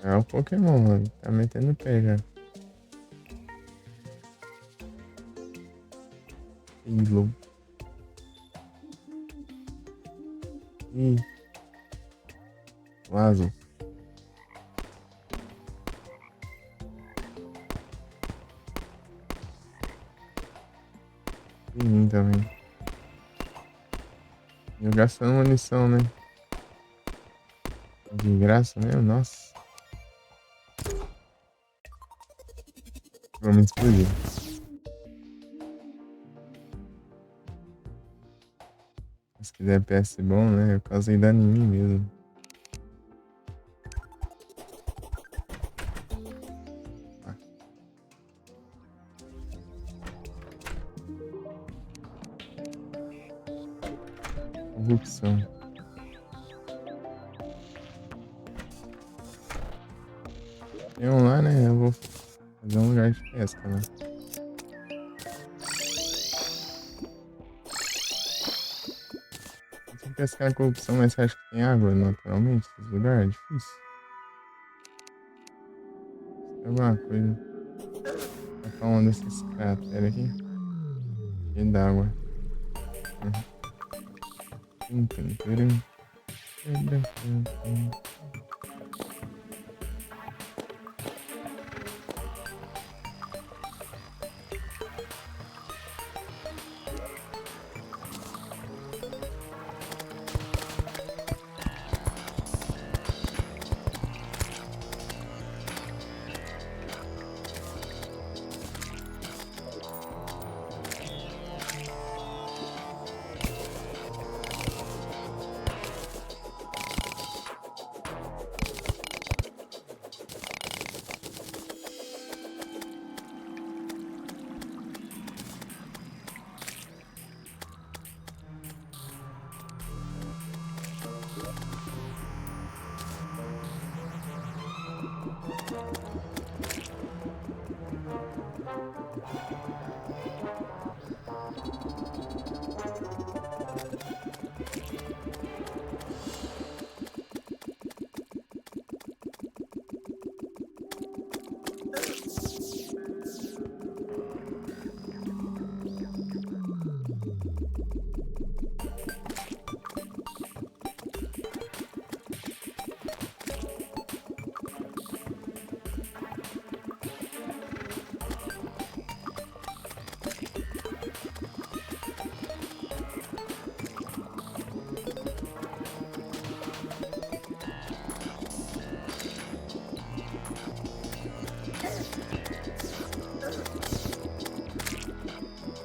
É o Pokémon, mano. Tá metendo o pé já. Halo. Ih. Vaso. E mim também. Eu gastando munição, né? De graça mesmo, nossa. Vamos explodir. Se quiser PS bom, né? Eu causei dano em mim mesmo. Ah. Corrupção. Tem um lá, né? Eu vou fazer um lugar de pesca, né? Tem que pescar a corrupção, mas você acha que tem água naturalmente nesse lugar? É difícil. Tem alguma coisa. Tapar uma dessas crateras aqui. Cheio d'água. Tum, tum, turum.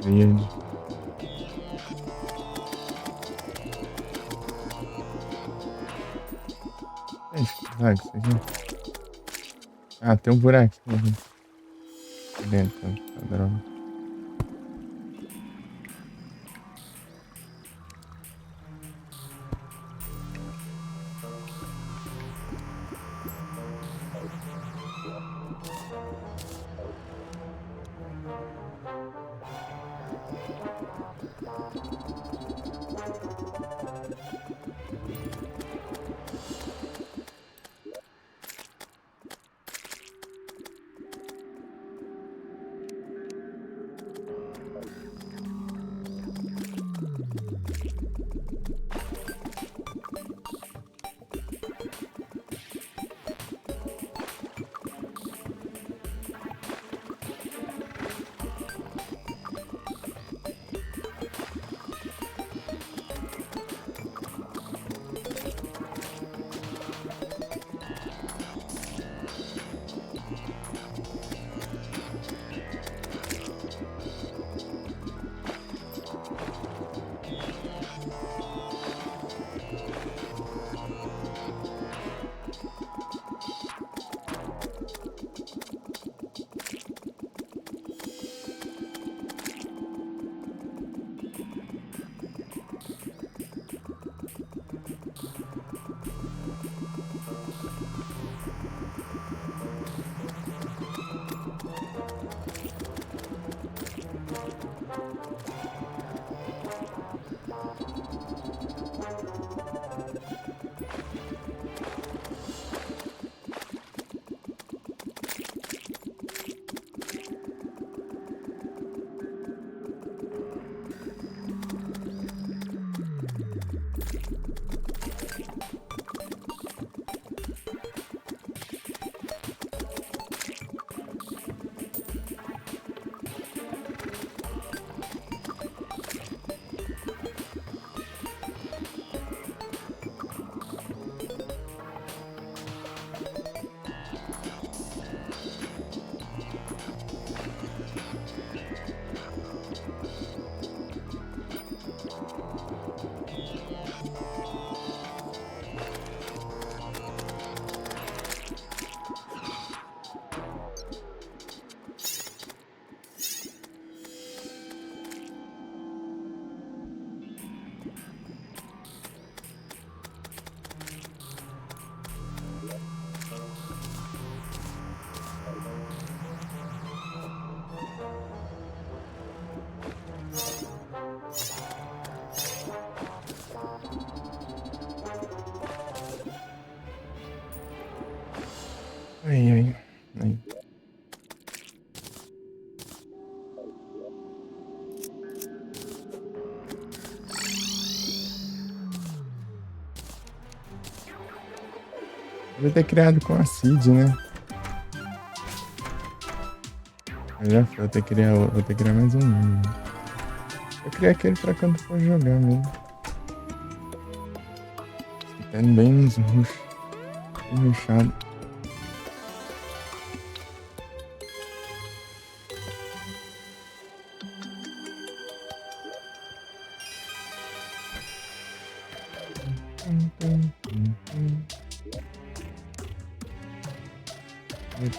Verde. Vai, isso aqui. Ah, tem um buraquinho aqui dentro. Tá, droga. Ai, ai, ai. Devia ter criado com a Cid, né? Mas já foi, vou ter que criar mais um mundo. Eu criei aquele pra quando for jogar mesmo. Ficando bem nos rush. Bem rushado.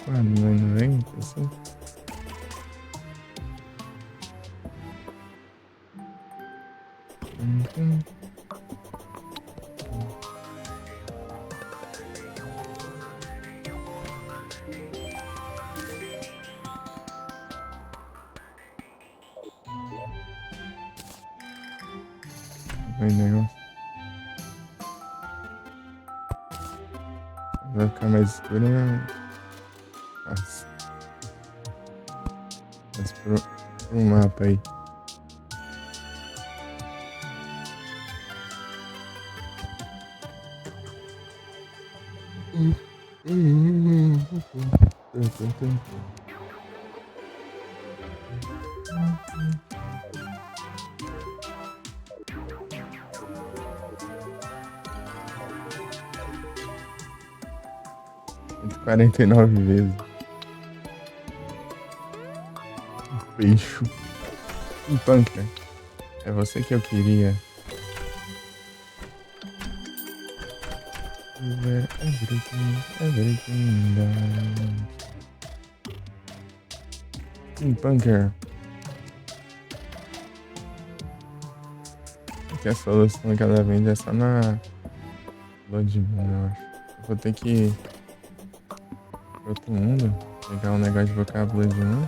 Não vem, pessoal? Vai negócio. Vai ficar mais escuro, né? Nossa. Mas pro mapa aí. Cento e 49 vezes. Peixe. Panca. É você que eu queria. Where everything down. Bunker. Aqui a solução que ela vende é só na Blood Moon, eu acho. Eu vou ter que ir pro outro mundo, pegar um negócio de vocábulo de um.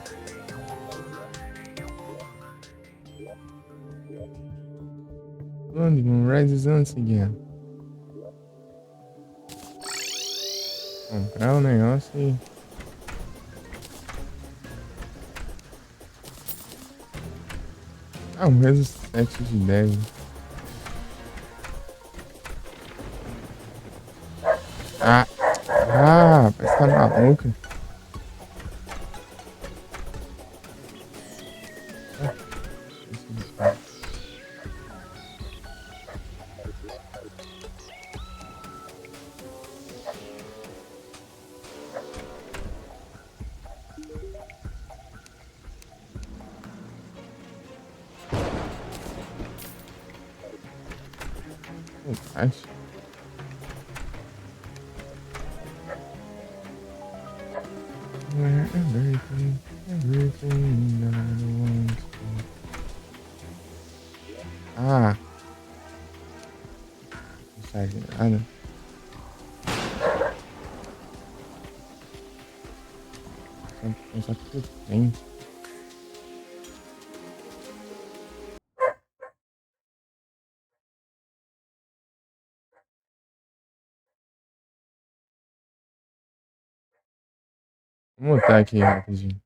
Blood Moon rises once again. Comprar o negócio e... Ah, o mesmo 7 de 10. Ah, parece que tá maluco. Acho. Where everything that I want to... Ah, não sai de nada. Só que eu tenho. Vou mutar aqui rapidinho.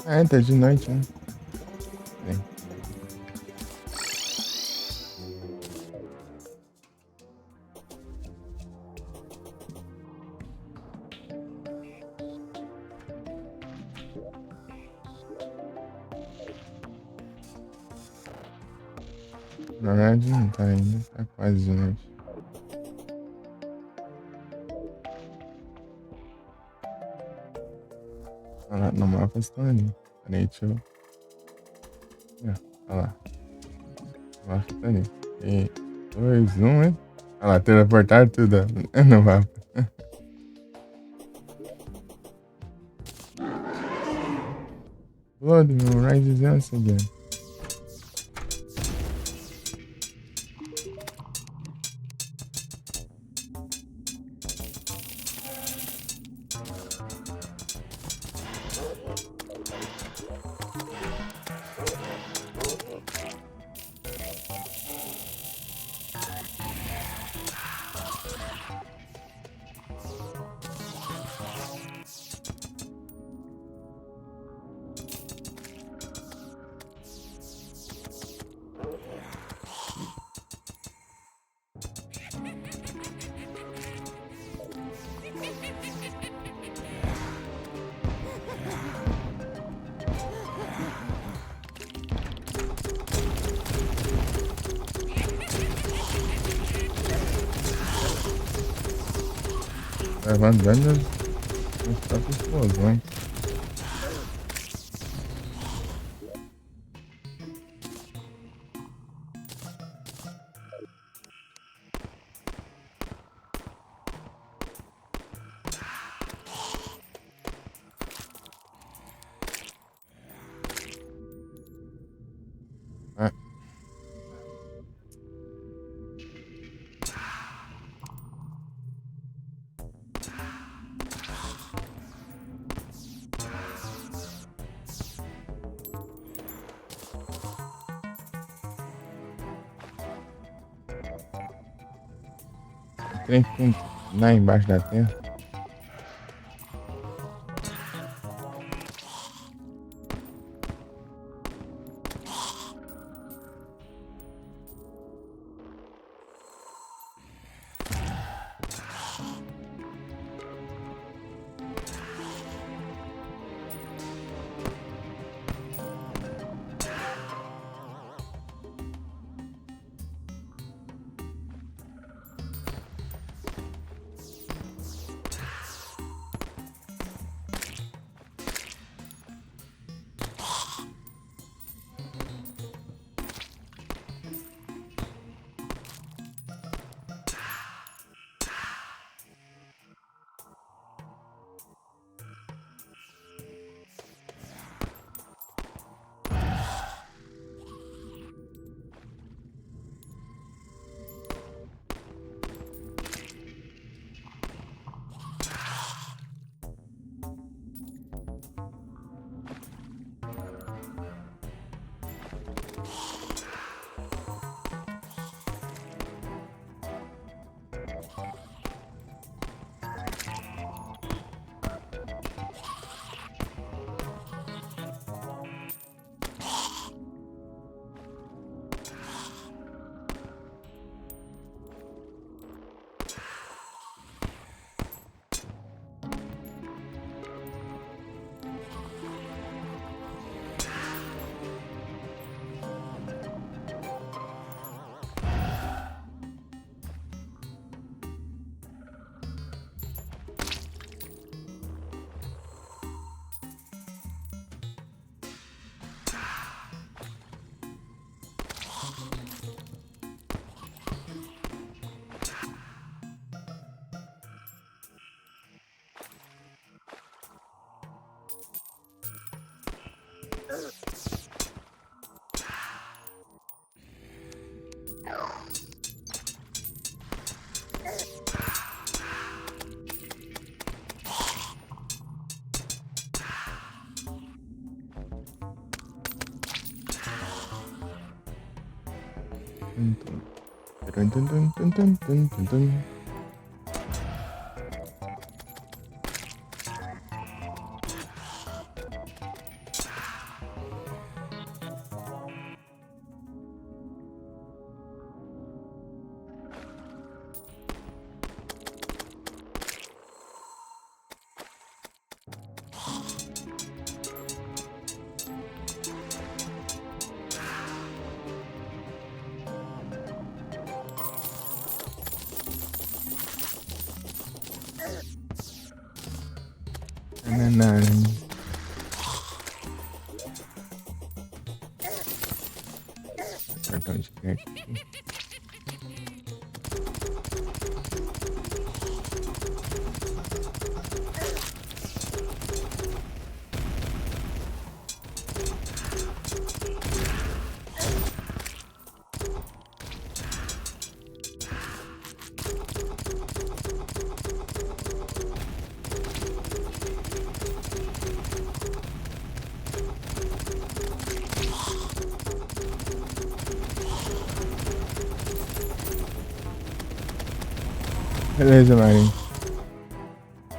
É, tá de noite, né? Bem, na verdade não tá ainda, tá quase de noite. Olha lá, no mapa estão ali. Peraí, deixa eu. É, olha lá, o mapa tá ali. 3, 2, 1, hein? Olha lá, teleportaram tudo ó, no mapa. Load, meu Rise is once again. Levando dano nos próprios explosões. Ah, o trem fica lá embaixo da terra. Tum, tum. Tum, tum, tum, tum, tum, tum, tum, tum. Nariz. Cartão de crédito. Beleza, Marinho.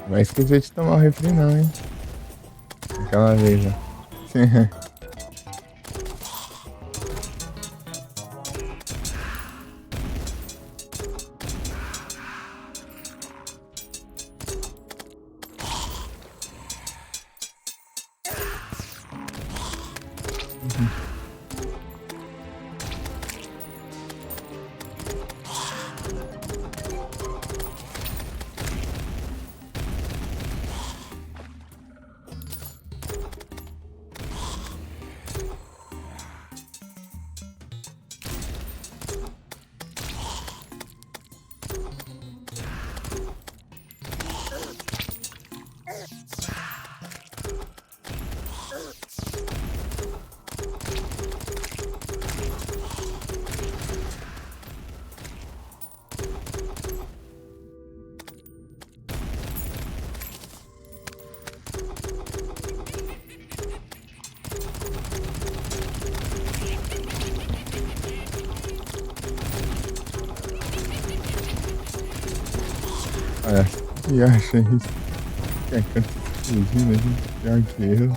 Vai esquecer de tomar o refri não, hein? Aquela vez, ó. Olha, e acha isso? Que é canto fugindo aqui, pior que eu.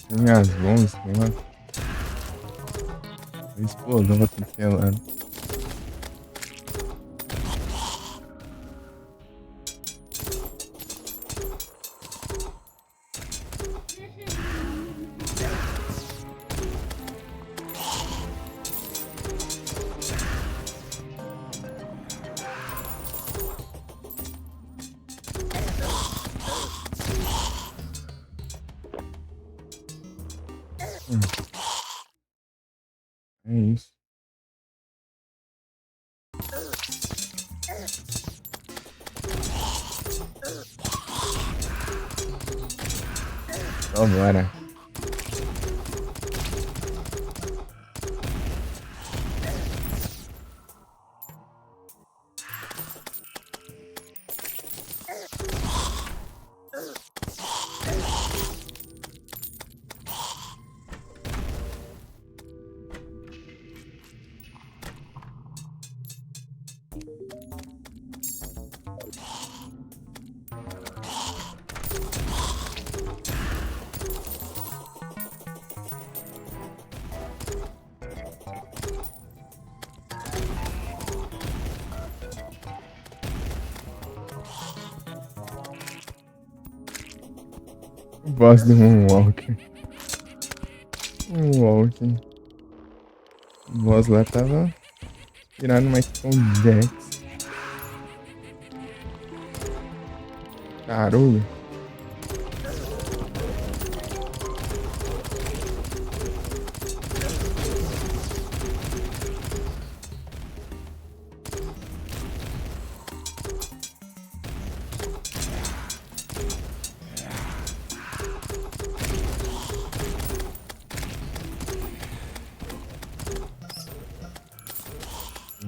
Tem minhas bombas, mano. Explosão pra tudo que é lado. É isso. Então bora. O boss do Moonwalker. Moonwalker. O boss lá tava tirando mais com Jax. Caralho.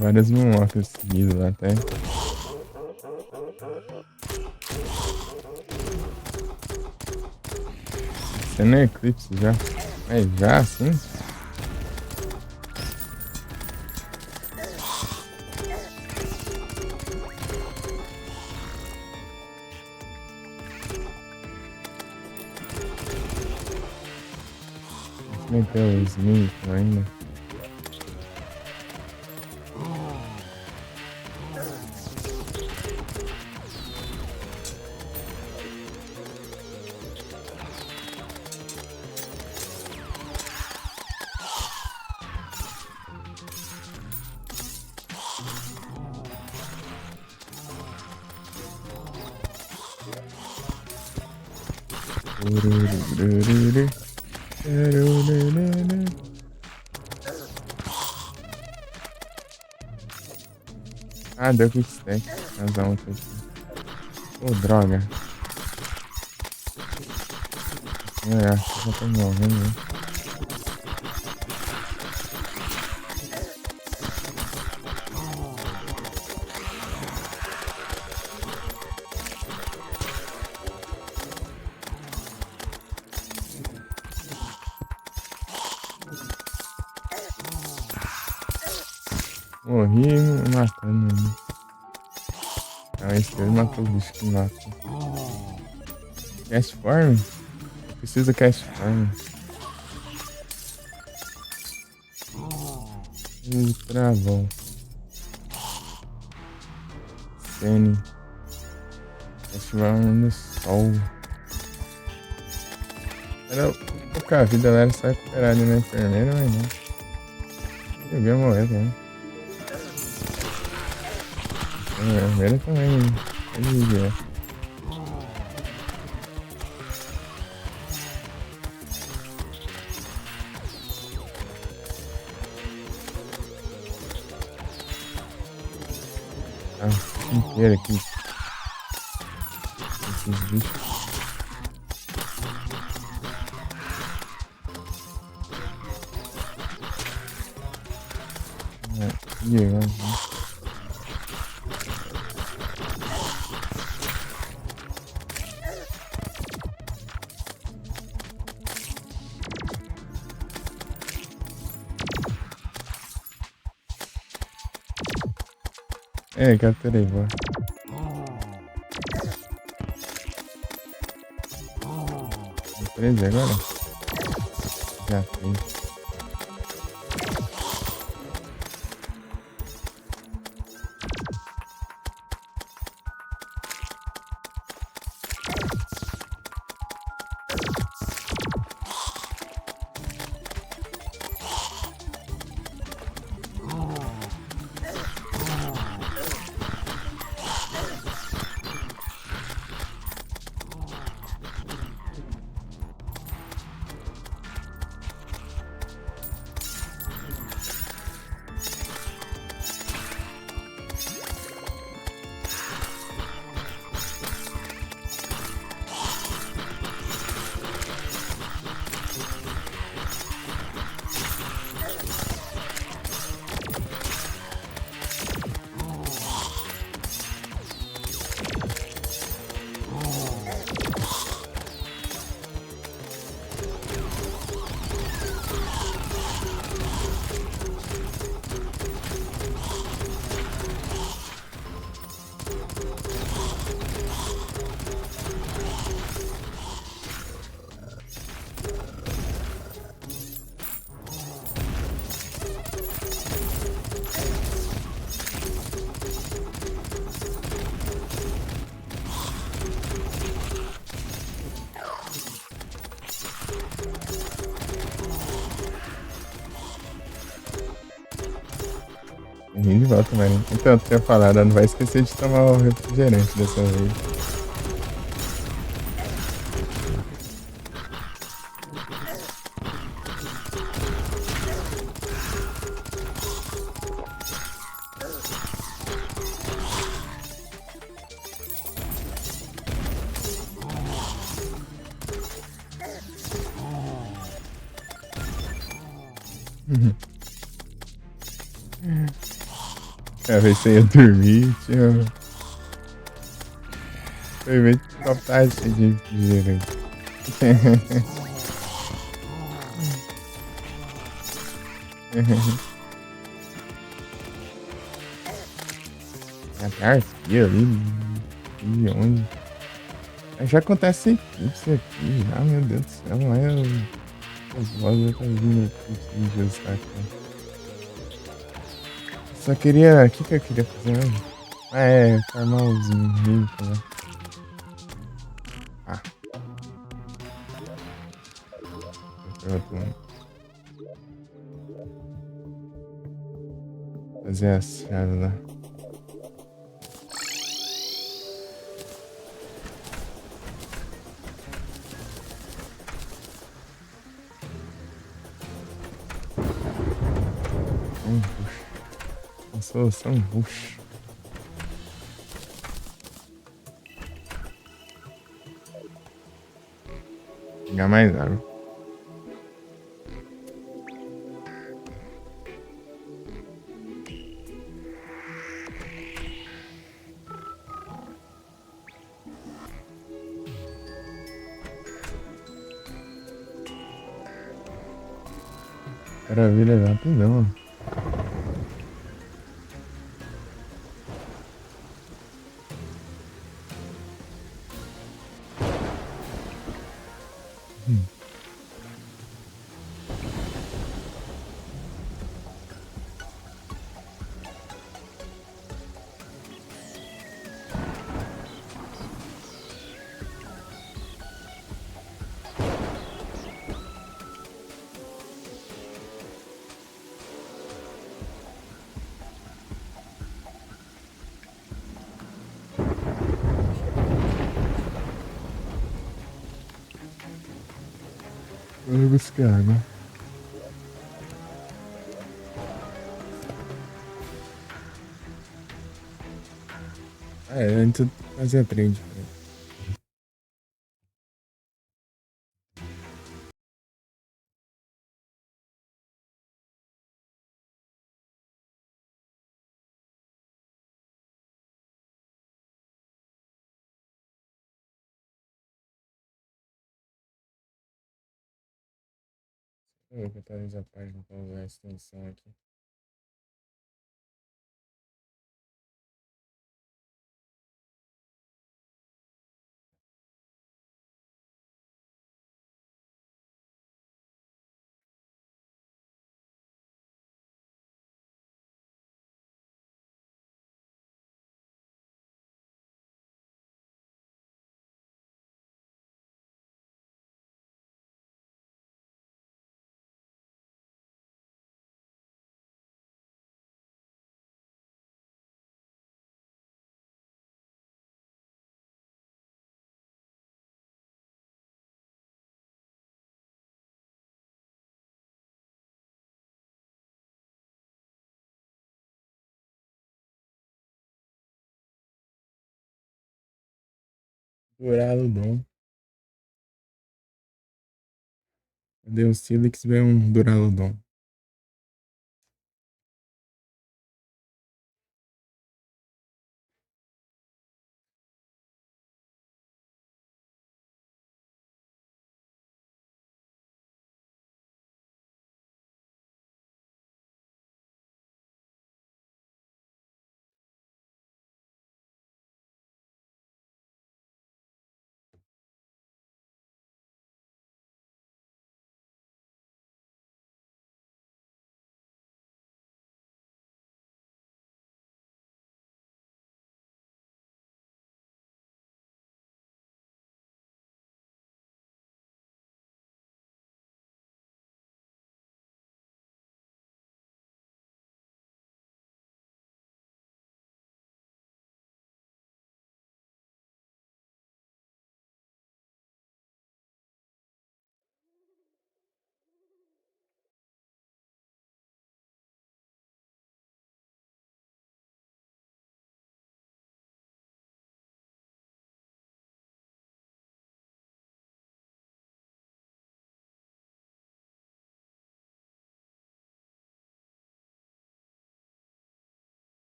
Várias Moonwalkers seguidas lá até. Você não é Eclipse já? É já assim? Meteu o Smith ainda. Ururururu. Ururururu. Ah, deu kickstack. Razão outra aqui. Ô, droga. Acho que já tô morrendo, né? Morri me matando, né? Ah, esse ele matou o bicho que mata. Cast form? Preciso cast form. Travou. Sene. Cast form no sol. Era pouca a vida, ela era só recuperar ali na enfermeira, mas não. Eu ia morrer também. A enfermeira também. Ele ia. Ah, inteiro aqui. Esses bichos. Capturei, boa. Preso agora? Já fez. De volta, mano. Então, tu tinha falado, não vai esquecer de tomar o refrigerante dessa vez. Pra ver se eu ia dormir, tinha. Foi meio que faltar esse de refrigerante. Até aqui, ali. E onde? Já acontece isso aqui, já, meu Deus do céu, não é o vozes tá vindo aqui de saco. Só queria. O que eu queria fazer mesmo? Ah, farmar os mimos, né? Ah. Fazer as chaves lá. solução rush. Pegar mais água. Cara, vira rapidão. Vou buscar água. Antes eu fazia trade. Eu vou atualizar a página para usar a extensão aqui. Duraludon. Cadê o Silix? Veio um Duraludon.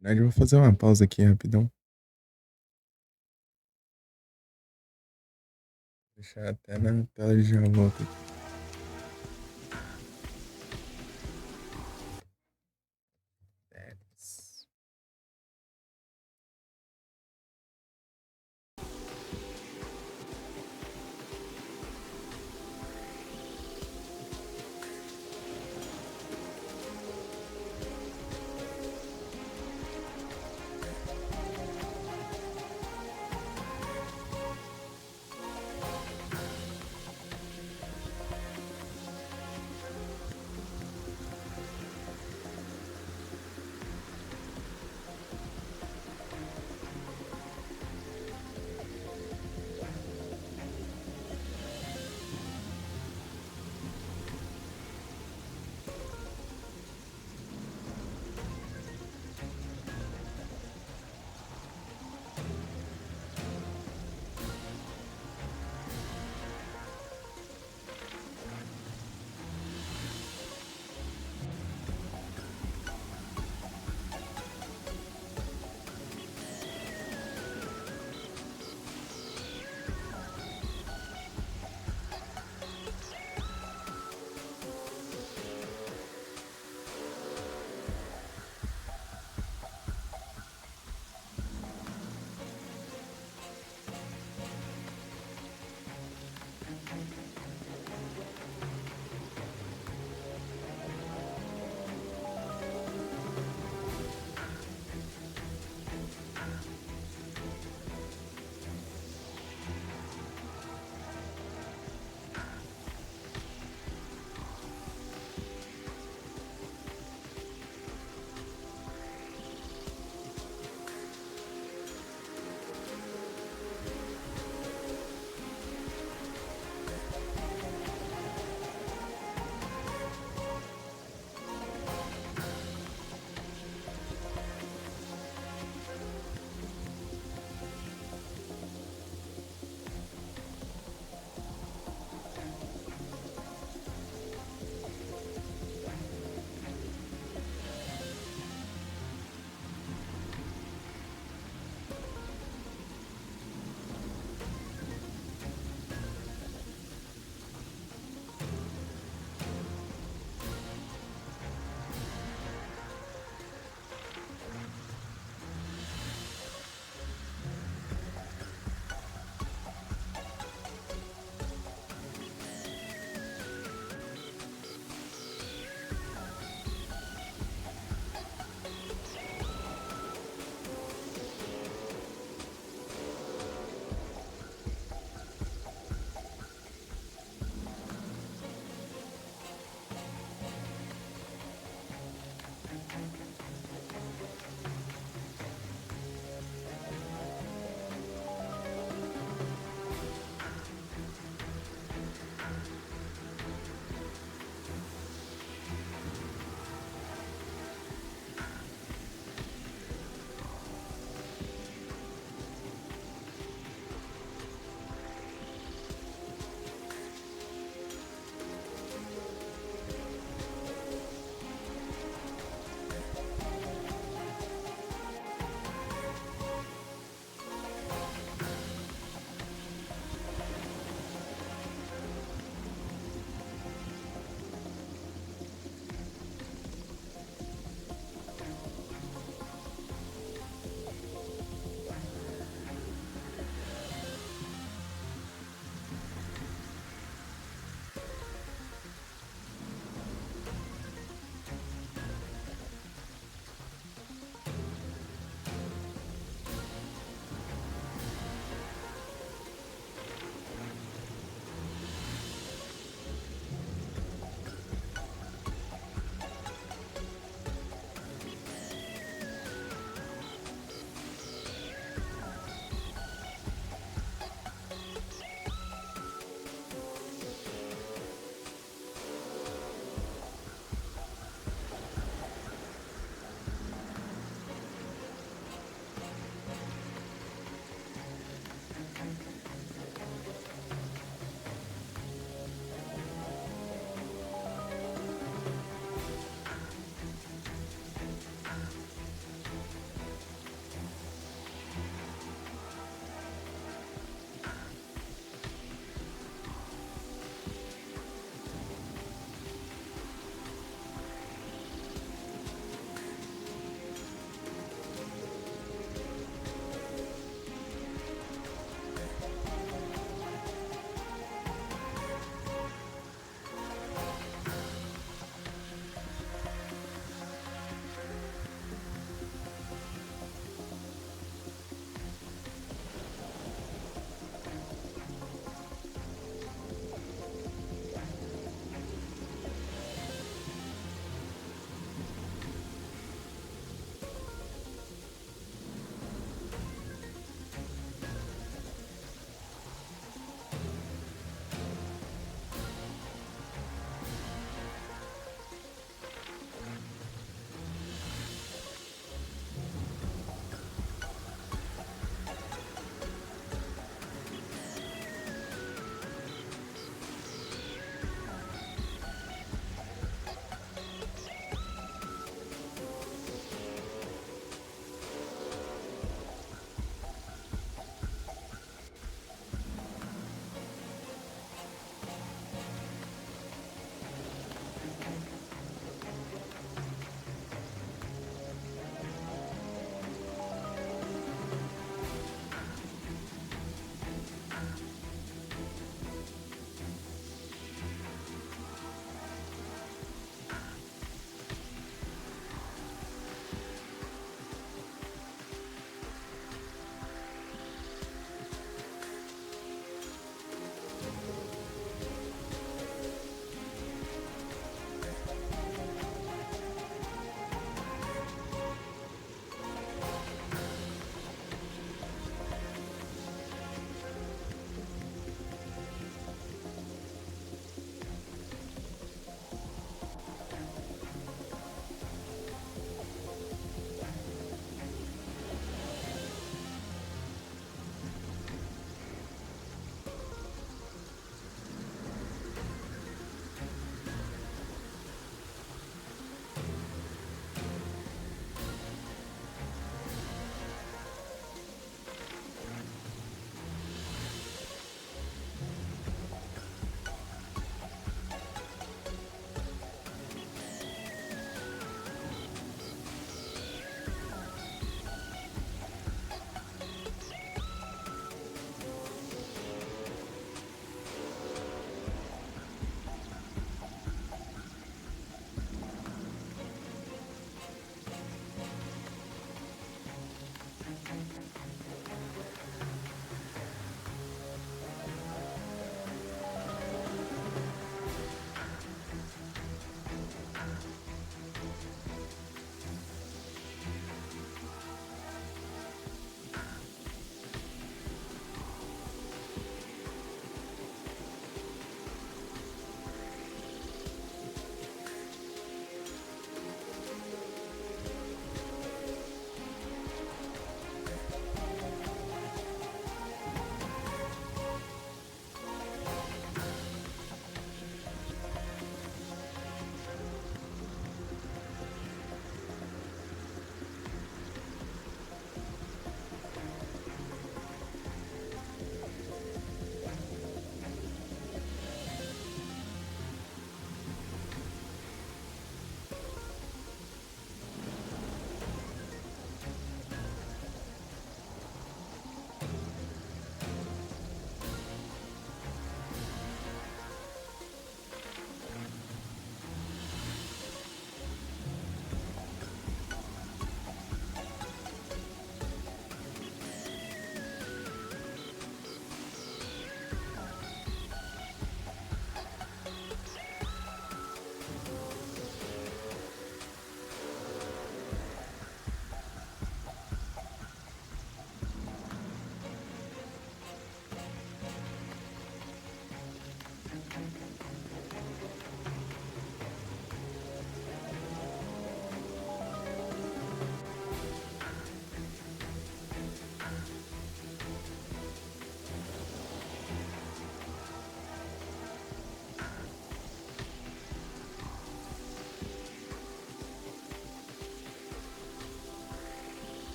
Na verdade, eu vou fazer uma pausa aqui rapidão. Deixar até na tela e já volto aqui.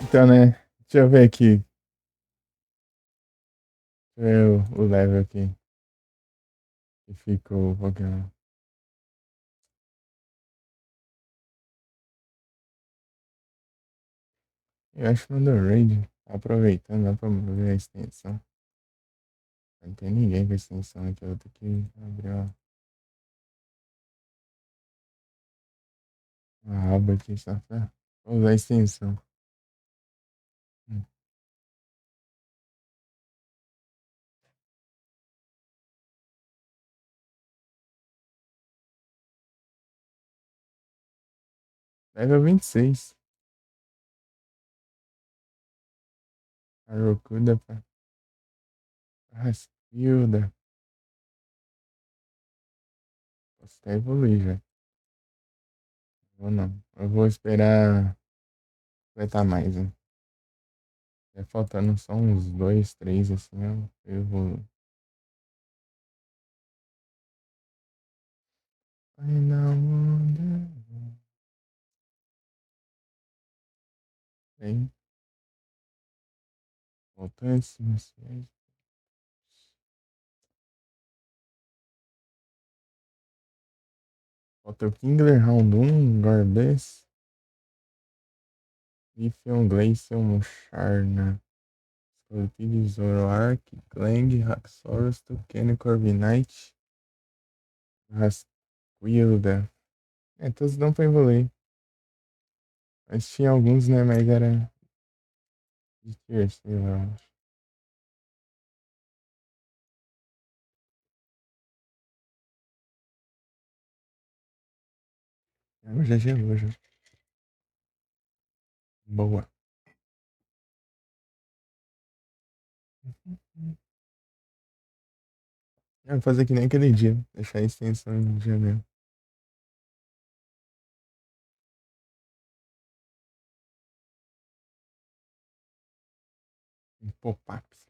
Então, né? Deixa eu ver aqui. Deixa eu ver o level aqui. Que ficou o Pokémon. Eu acho que no The Raid, aproveitando, dá pra ver a extensão. Não tem ninguém com a extensão aqui. Eu vou ter que abrir uma aba aqui só pra usar a extensão. Hum. Level 26. Arrokuda pra Rasquilda. Posso até evoluir já. Ou não. Eu vou esperar completar mais, hein? Vai faltando só uns dois, três assim, eu vou. I now wonder. Bem, voltantes, iniciais. Falta o Kingler, Round 1, Garbes, Lithium, Glacial, Musharna, Scorpido, Zoroark, Clang, Haxorus, Tucano, Corviknight, Rasquilda. É, todos dão pra evoluir. Mas tinha alguns, né? Mas era de terceiro, eu acho. Agora já gelou, já. Boa. Eu vou fazer que nem aquele dia. Deixar a extensão em janeiro. Em pop-ups.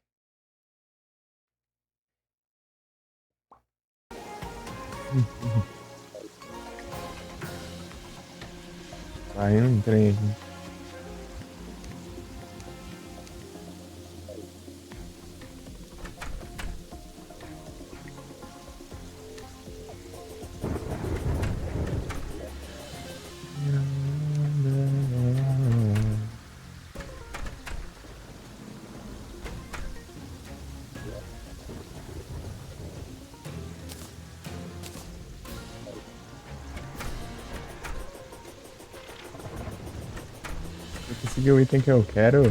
Aí eu entrei aqui. Eu consegui o item que eu quero.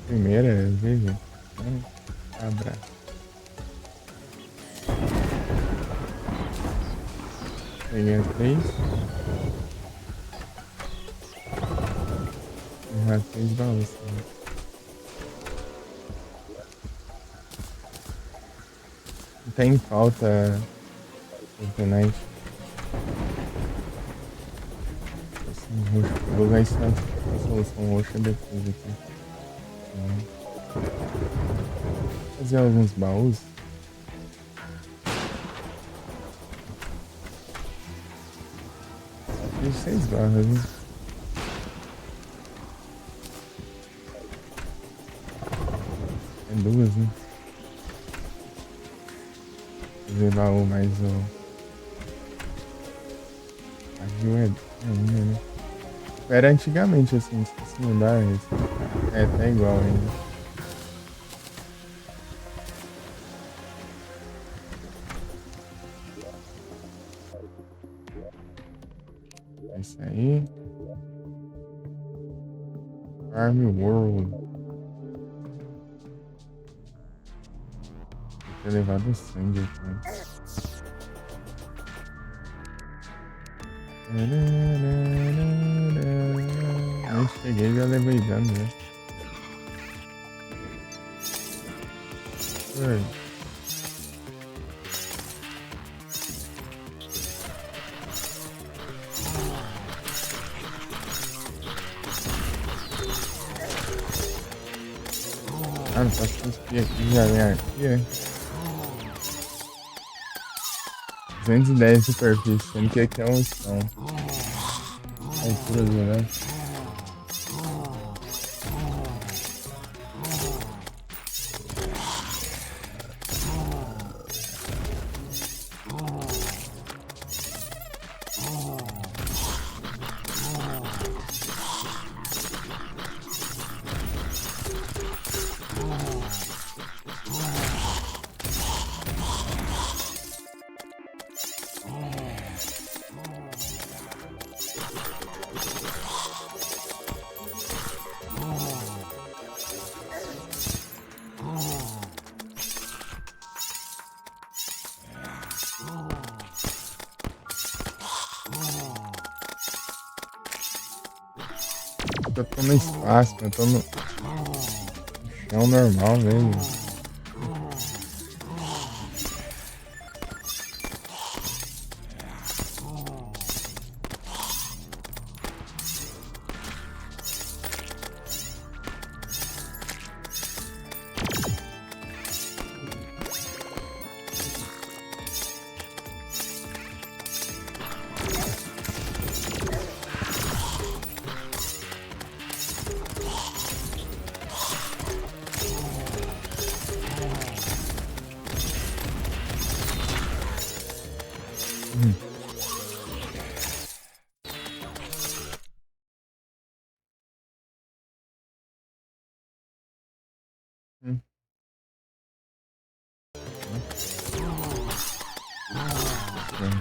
Primeira, veja. Abraço. Peguei a 3. Já 3 balas. Não tem falta. Fortnite. Solução roxa. Vou usar essa solução roxa depois aqui. Fazer alguns baús. Fiz 6 barras, hein? É duas, né? Fazer baú mais o. A Gil é uma, né? Era antigamente assim, se mudar, tá igual ainda. É isso aí. Farm World. Vou ter levado sangue aqui. Eu cheguei e já levei dano, né? Ah, não posso cuspir aqui, já vem aqui, é? 210 de superfície, sendo que aqui é um chão. Altura do né? Eu tô no espaço, eu tô no chão normal, velho. Hum. É.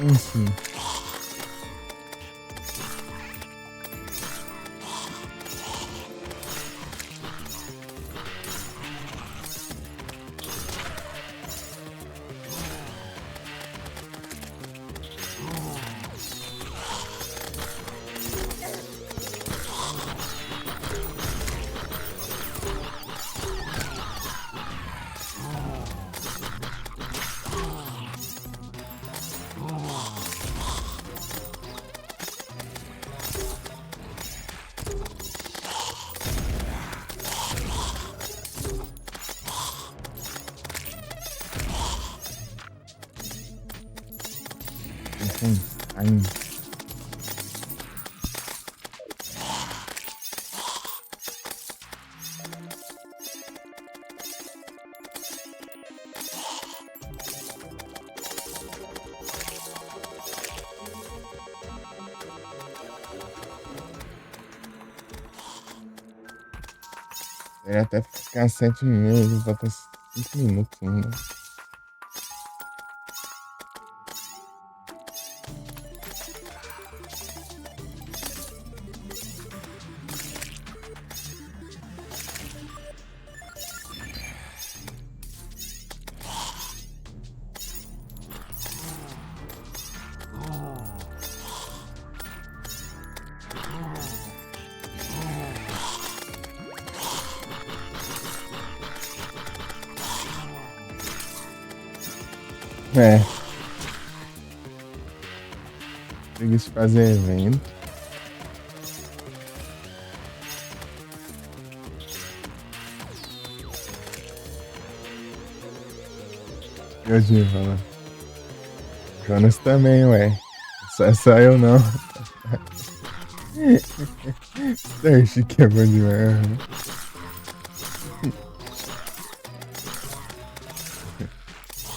Enfim. Ainda. Ele até ficar 7 minutos, bota 5 minutos ainda. É. Preguiça de fazer evento. E o Diva, né? Jonas também, ué. Só eu não. Starship que é bom demais. Aham.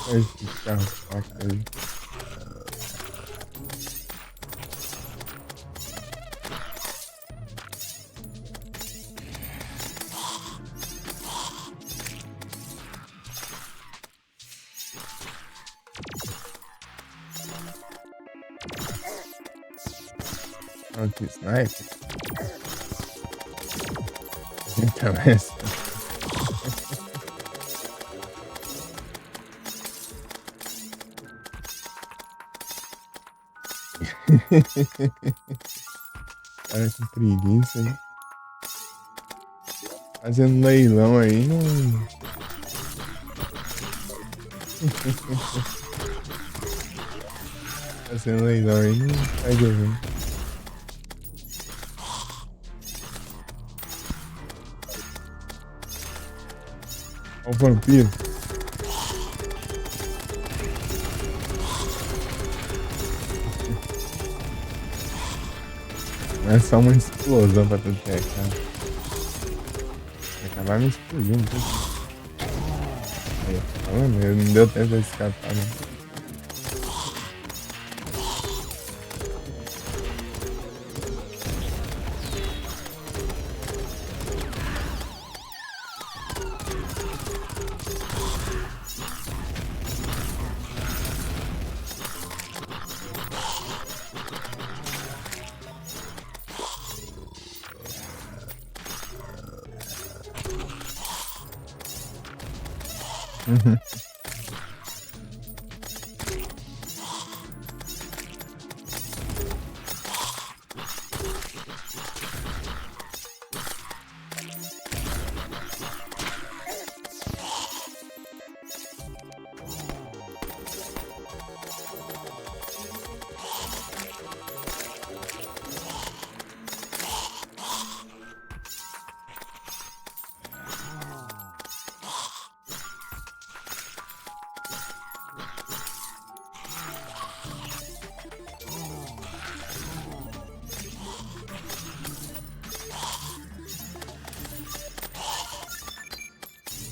Starship, carro foca aí. Olha que sniper. Então, essa. Cara com preguiça, né? Fazendo leilão aí, não. Fazendo leilão aí não faz evento. Ó o vampiro. Não é só uma explosão pra tudo que é, cara. Vai acabar me explodindo. Tudo. Aí, tá vendo? Não deu tempo de escapar, né? Uhum.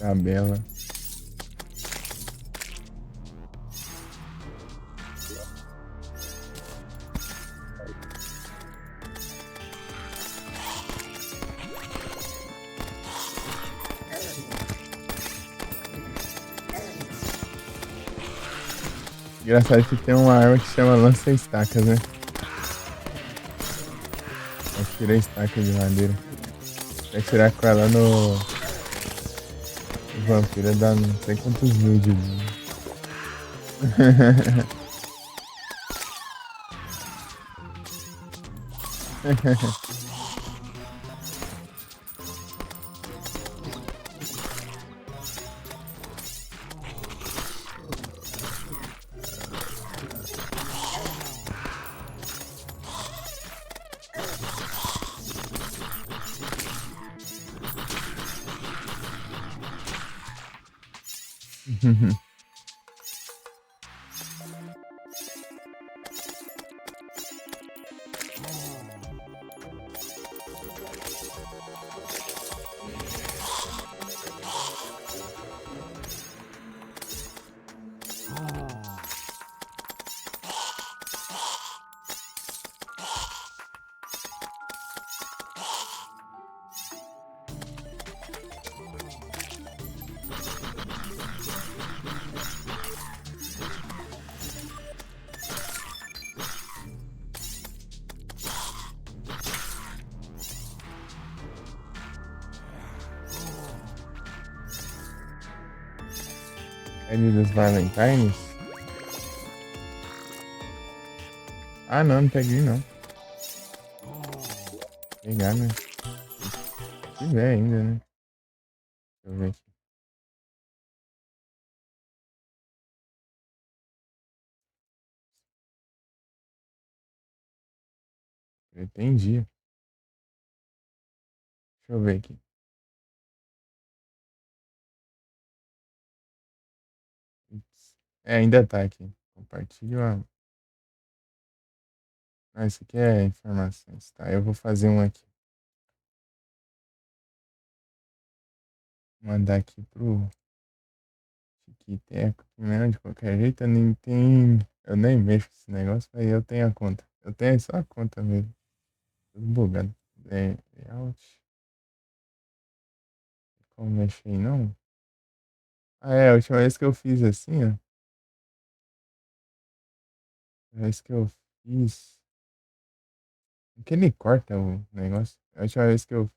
Tabela. Engraçado que tem uma arma que chama lança-estacas, né? Atira estaca de madeira. Vai tirar com ela no vampiro dá não sei quantos mil de vida. Ele dos Valentines? Ah, não, não peguei não. Pegar, né? Se tiver ainda, né? Deixa eu ver aqui. Pretendia. Deixa eu ver aqui. Putz. É, ainda tá aqui. Compartilha. Ah, isso aqui é informações, tá? Eu vou fazer um aqui. Mandar aqui pro Tiquiteco, que mesmo de qualquer jeito eu nem tenho. Eu nem mexo com esse negócio, aí eu tenho a conta. Eu tenho só a conta mesmo. Tudo bugado. É, layout. Como mexer aí, não? Ah, é, a última vez que eu fiz assim, ó. A vez que eu fiz. Que ele corta o negócio. A última vez que eu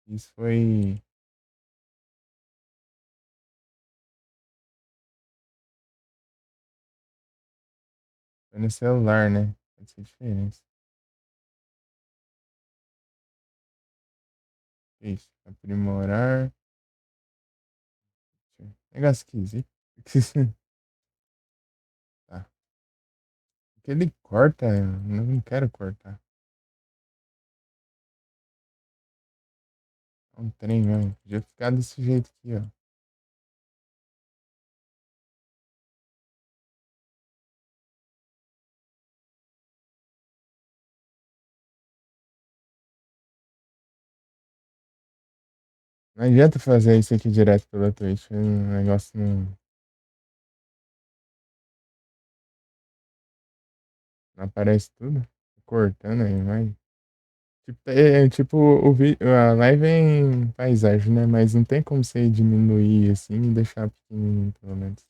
fiz foi no celular, né? Pode ser diferença. Isso. Aprimorar. Negócio esquisito. Tá. Porque ele corta, eu não quero cortar. É um trem mesmo. Podia ficar desse jeito aqui, ó. Não adianta fazer isso aqui direto pela Twitch. O negócio não aparece tudo. Cortando aí, mas. Tipo, tipo o vídeo, a live é em paisagem, né? Mas não tem como você diminuir assim e deixar pequenininho, pelo menos.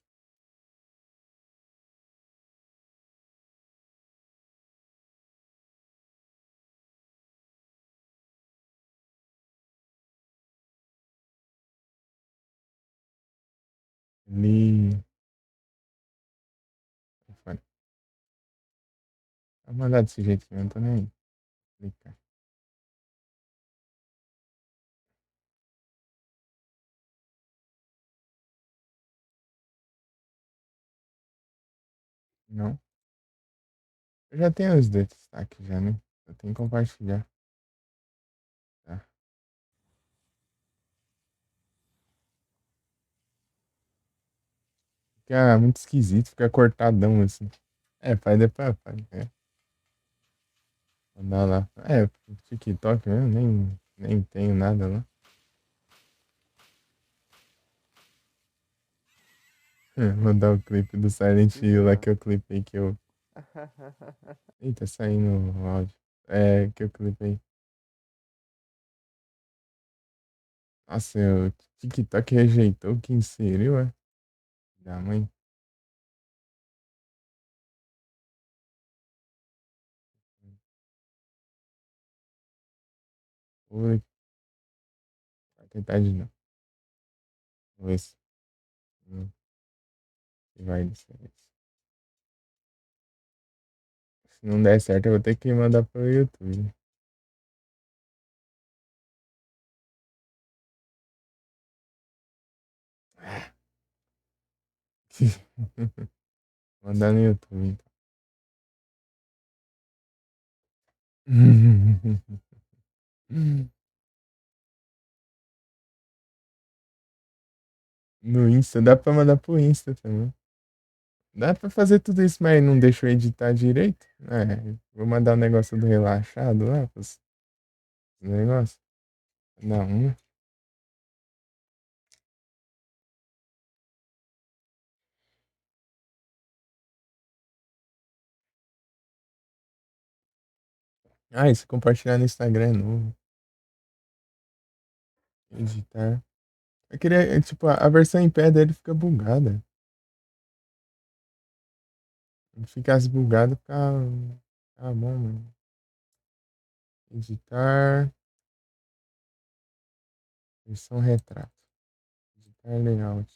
Ali. Vai mandar desse jeito aqui, eu não tô nem aí. Clicar. Não. Eu já tenho os destaques já, né? Eu tenho que compartilhar. Tá. Fica muito esquisito, fica cortadão assim. É, faz depois, faz. É, mandar lá. É, TikTok mesmo, nem tenho nada lá. Mandar o clipe do Silent Hill lá que eu clipei que eu. Eita, saindo o áudio. É, que eu clipei. Nossa, o TikTok rejeitou que inseriu, é? Da mãe. Vou tentar de novo. Vamos ver se vai dessa vez. Se não der certo, eu vou ter que mandar pro YouTube. Mandar no YouTube, então. No Insta, dá pra mandar pro Insta também. Dá pra fazer tudo isso, mas não deixa eu editar direito? É, vou mandar o negócio do relaxado lá, os negócios. Não. Ah, e se compartilhar no Instagram é novo. Editar. Eu queria, tipo, a versão em pé dele fica bugada. Se ficasse bugado, ficava bom, mano. Editar. Versão retrato. Editar layout.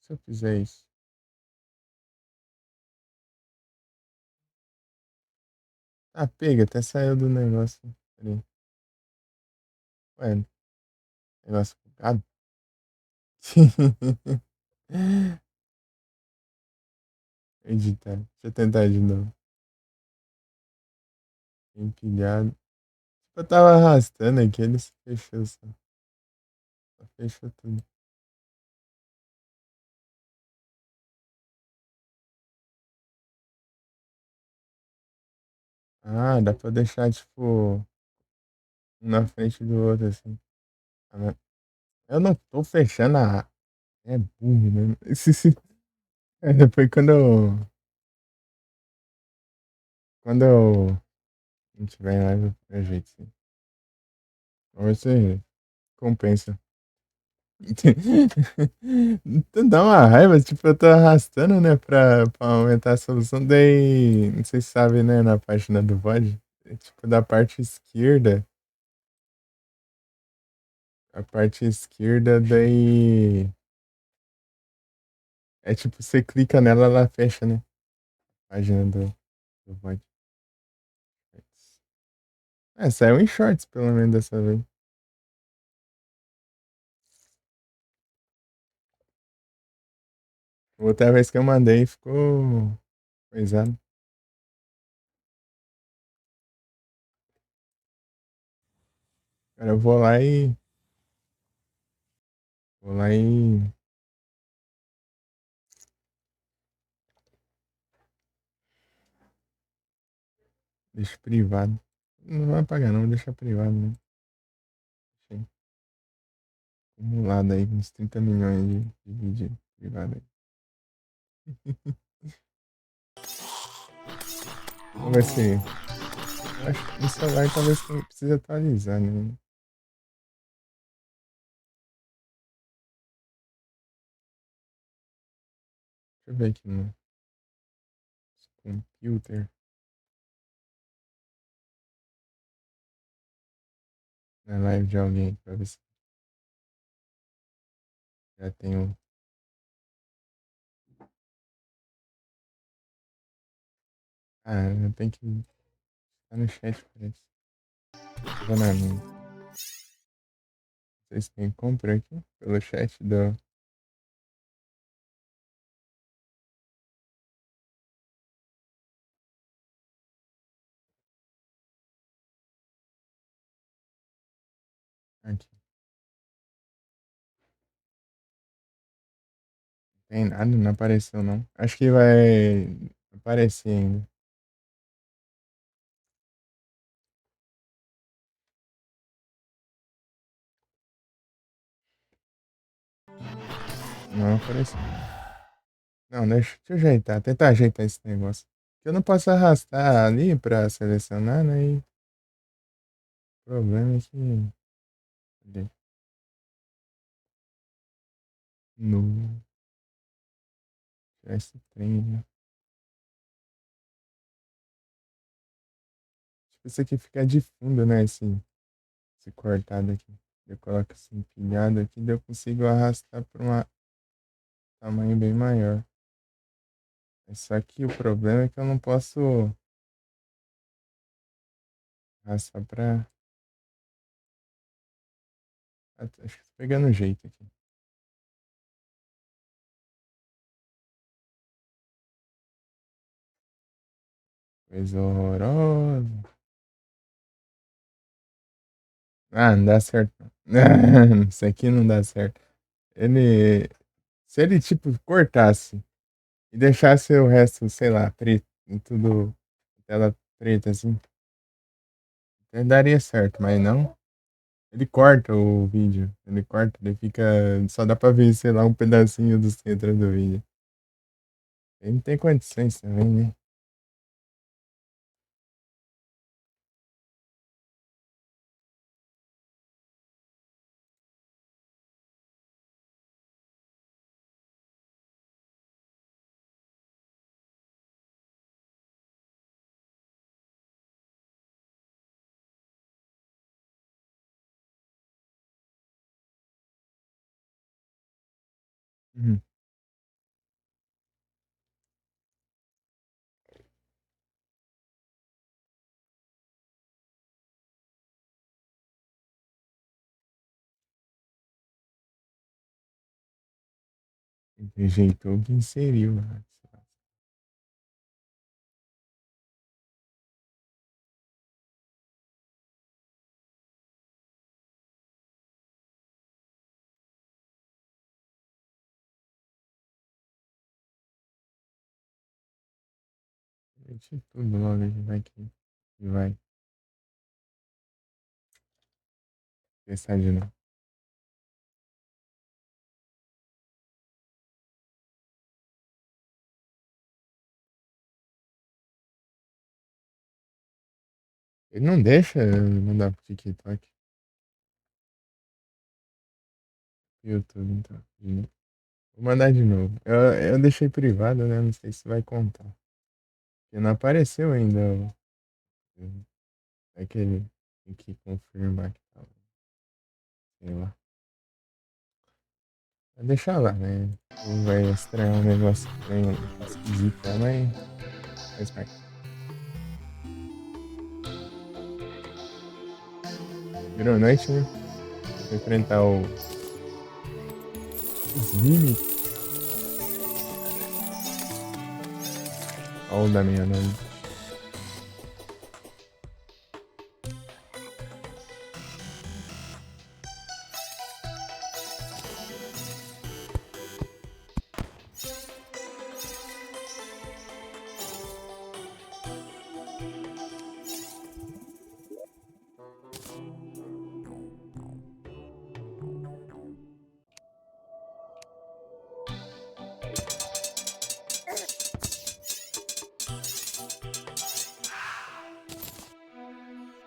Se eu fizer isso. Ah, pega, até saiu do negócio. Peraí. Ué, negócio bugado. Editar. Deixa eu tentar de novo. Empilhado. Eu tava arrastando aqui, ele se fechou só. Só fechou tudo. Ah, dá pra deixar, tipo, um na frente do outro, assim. Ah, eu não tô fechando a. É burro mesmo. É, depois quando eu não tiver em live, eu jeito, sim. Vamos ver se compensa. Então dá uma raiva, tipo, eu tô arrastando, né, pra aumentar a solução. Daí, não sei se sabe, né, na página do VOD, é, tipo, da parte esquerda, a parte esquerda, daí, é tipo, você clica nela, ela fecha, né, a página do VOD. É, saiu em shorts, pelo menos, dessa vez. Outra vez que eu mandei, ficou coisado. Agora eu vou lá e deixo privado. Não vai pagar não, vou deixar privado, né. Deixa acumulado aí, uns 30 milhões de vídeo privado aí. Vamos ver se. Eu acho que no celular talvez tenha, precise atualizar, né? Deixa eu ver aqui no computer, na live de alguém, pra ver se já tem o. Ah, eu tenho que estar no chat, parece. Vou na minha. Não sei se tem compra aqui pelo chat do. Aqui. Tem nada, não apareceu não. Acho que vai aparecer ainda. Não apareceu. Não, deixa eu ajeitar, tentar ajeitar esse negócio. Eu não posso arrastar ali pra selecionar, né? E o problema é que. Cadê? No. Tirar esse trem, né? Tipo, isso aqui fica de fundo, né? Esse cortado aqui. Eu coloco esse empilhado aqui, daí eu consigo arrastar pra um tamanho bem maior. Só que o problema é que eu não posso arrastar pra. Acho que tô pegando o jeito aqui. Coisa horrorosa. Ah, não dá certo. Não. Isso aqui não dá certo. Ele. Se ele, tipo, cortasse e deixasse o resto, sei lá, preto, tudo, tela preta, assim, até daria certo, mas não. Ele corta o vídeo. Ele corta, ele fica. Só dá pra ver, sei lá, um pedacinho do centro do vídeo. Ele não tem condições também, né? Uhum. Rejeitou que inseriu. Né? Rejeitei tudo logo aqui, vai aqui. E vai testar de novo. Ele não deixa eu mandar pro TikTok, YouTube, então. De novo. Vou mandar de novo. Eu deixei privado, né? Não sei se vai contar. Porque não apareceu ainda. É que ele tem que confirmar que tá. Sei lá. Vai deixar lá, né? Vai estranhar um negócio estranho, esquisito lá, mas faz parte. Virou noite, né? Vou enfrentar os Mimics ao da meia-noite.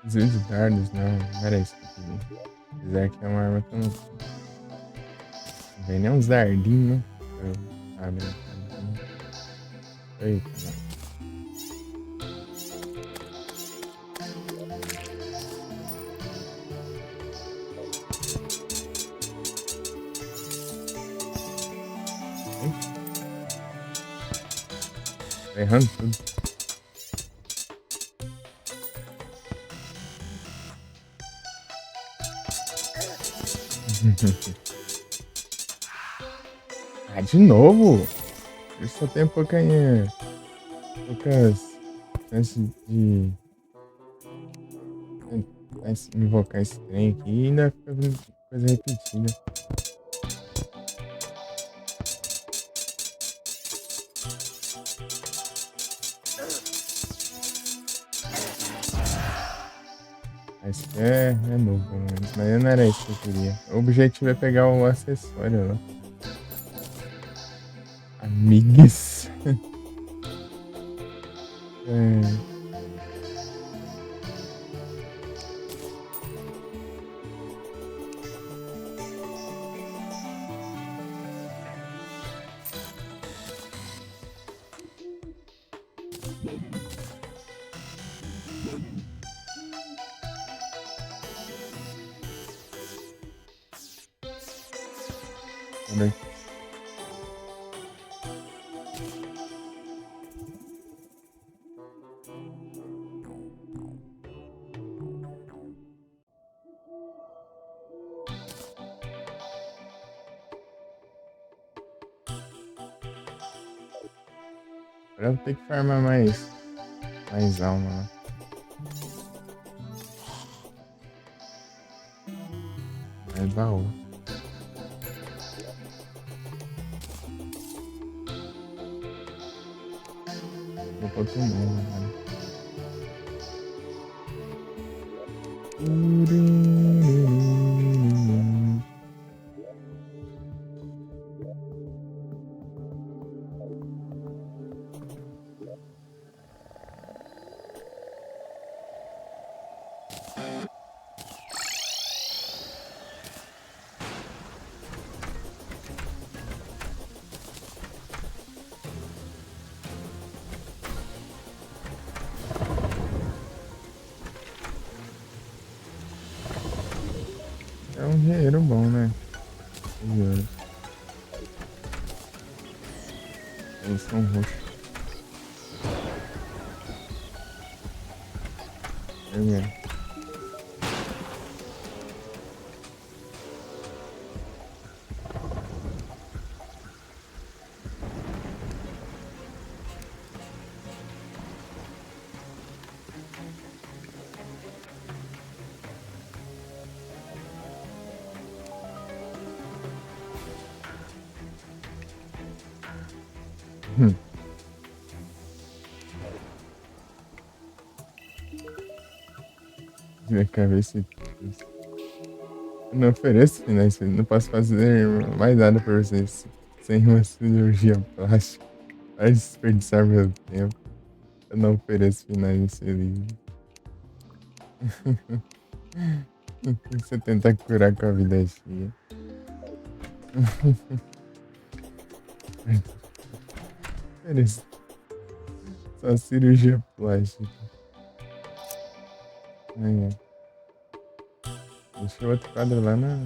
Desvio de dardos, não era isso que eu queria. Apesar que é uma arma que eu não tenho. Não vem nem uns dardinhos, né? Pra brincar. Eita, mano. Hein? Tá errando tudo. Ah, de novo? Eu só tenho poucas chances de invocar esse trem aqui e ainda fica vindo coisa repetida. Esse aqui é novo, pelo menos. Mas não era isso que eu queria. O objetivo é pegar o acessório lá. Amigos. É. Cadê? Agora eu vou ter que farmar mais alma lá. Mais baú. Vou pra outro mundo agora. É um dinheiro bom, né? Dinheiro. Eles são roxos. É mesmo. Minha cabeça. Eu não ofereço finais, não posso fazer mais nada por vocês sem uma cirurgia plástica. Para desperdiçar meu tempo. Eu não ofereço finais nesse livro. Você tenta curar com a vida cheia. Ofereço só cirurgia plástica. Aí, ó. Deixa outro quadro lá na.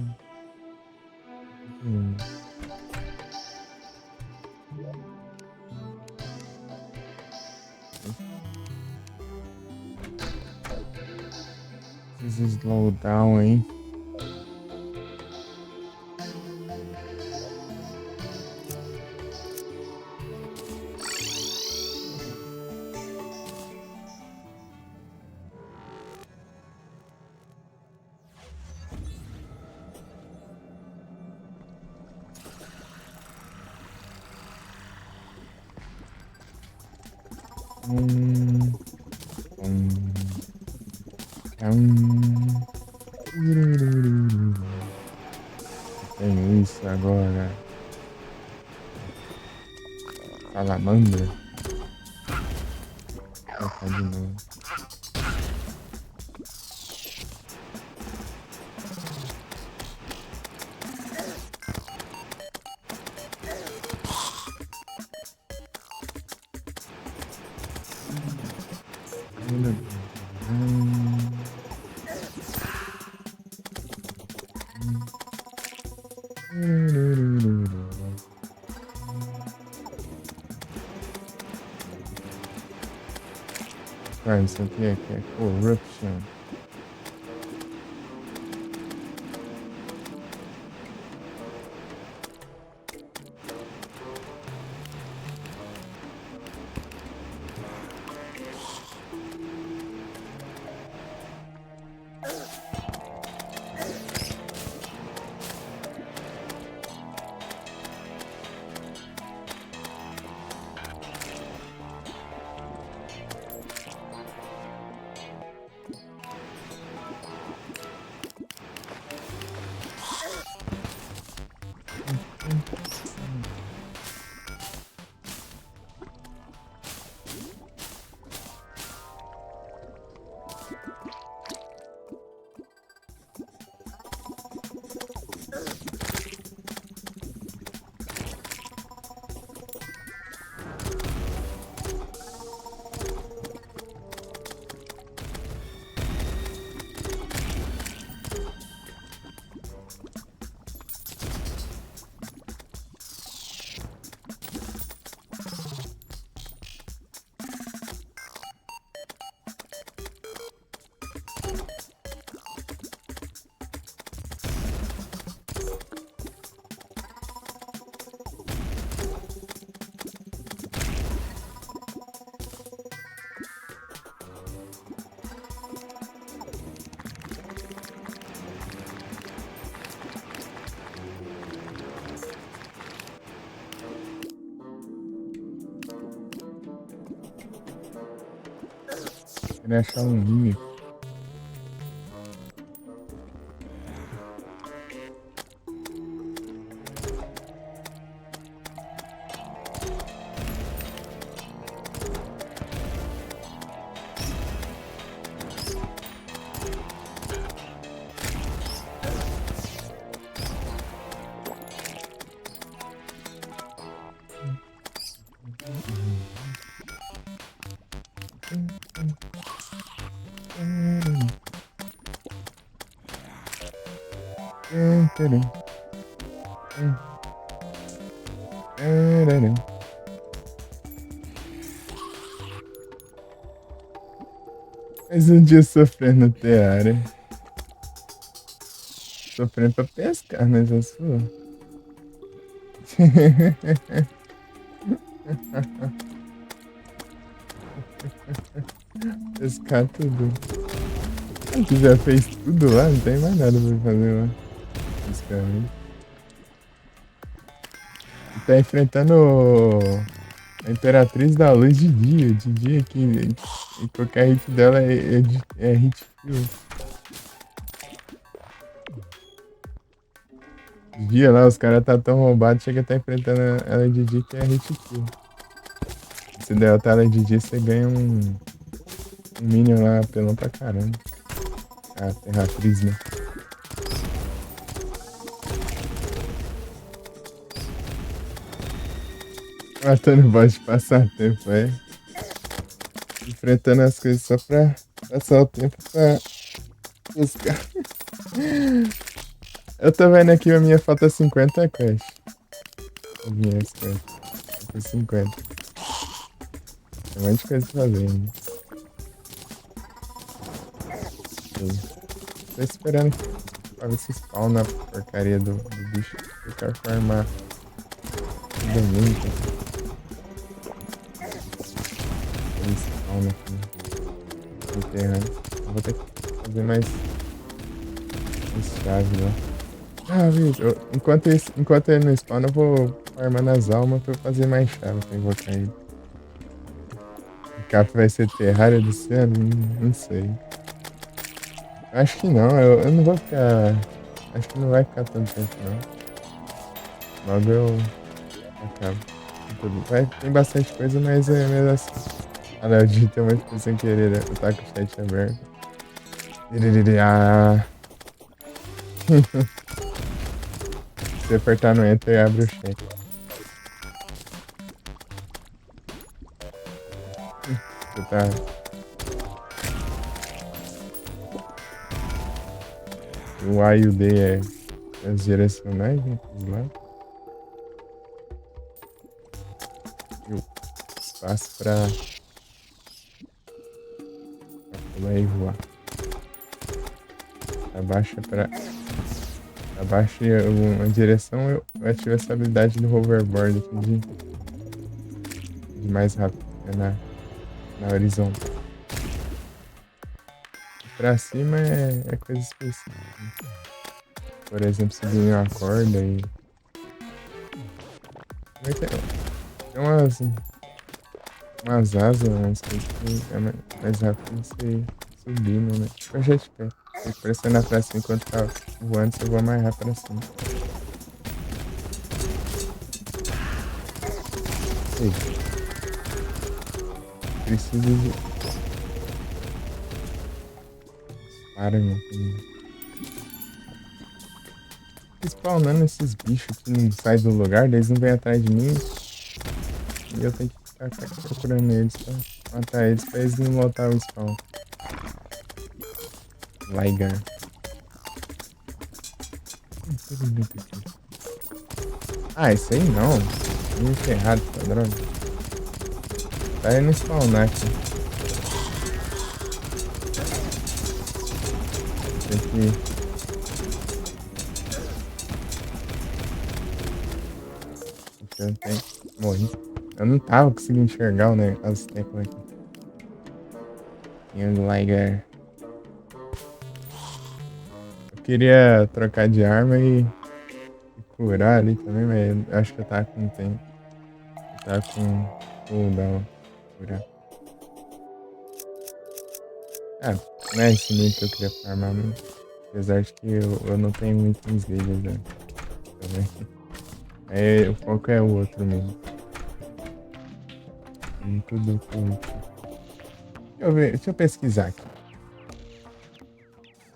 Preciso slow down, hein? Hum, hum, Tenho isso agora. Salamandra. Vou colocar de novo. Cara, isso aqui é corruption. Queria achar um rio. Mais um dia sofrendo até a área. Sofrendo pra pescar, né? Já sou. Pescar tudo. Tu já fez tudo lá? Não tem mais nada pra fazer lá. Basicamente. Tá enfrentando a Imperatriz da Luz de dia. De dia que qualquer hit dela é hit kill. Via lá, os caras tá tão roubados, chega a tá enfrentando a LDD que é hit kill. Se derrotar a LDD, você ganha um minion lá, apelão pra caramba. A Terratriz, né? Matando boss de passatempo, é. Enfrentando as coisas só pra passar o tempo pra buscar. Eu tô vendo aqui a minha falta 50 quest. As minhas quest. Falta 50. Tem um monte de coisa pra fazer ainda. Tô esperando pra ver se spawna a porcaria do bicho. Eu quero farmar tudo muito. Ele spawna aqui. Enterrando. Eu vou ter que fazer mais chave lá. Ah, bicho. Enquanto ele não spawna, eu vou farmando as almas pra eu fazer mais chave pra invocar ele. O cap vai ser Terraria do Oceano? Não sei. Acho que não, eu não vou ficar. Acho que não vai ficar tanto tempo, não. Logo eu acabo. Tem bastante coisa, mas é mesmo assim. Ah, não, eu digitei um monte de coisa sem querer, né? Eu tava com o chat aberto. Ah. Se apertar no Enter, abre o chat. Você tá. O A e o D é as direcionais, né? Os lá. E o espaço pra pular e voar. Abaixa pra. Abaixa a direção, eu ativo essa habilidade do hoverboard aqui de mais rápido. É na horizontal. Pra cima é coisa específica. Por exemplo, subir uma corda e. Mas tem umas asas, umas coisas que é mais rápido você subindo, né? Tipo a jetpack. Você pressionar pra cima enquanto tá voando, você voa mais rápido assim. Ei, preciso de. Para, meu filho. Spawnando esses bichos que não saem do lugar, eles não vêm atrás de mim e eu tenho que ficar procurando eles pra matar eles pra eles não voltar ao spawn. Ligar. Ah, isso aí não. Muito errado essa droga. Tá aí no spawnar aqui. Tem que. Eu tenho. Morri. Eu não tava conseguindo enxergar o negócio tempo aqui. Young Liger. Eu queria trocar de arma e curar ali também, mas eu acho que eu tava com tempo. Eu tava com cooldown. Curar. Ah, não é esse nível que eu queria farmar, não. Apesar de que eu não tenho muito guildas, né? Também. É, o foco é o outro mesmo. Tudo curto. Deixa eu pesquisar aqui.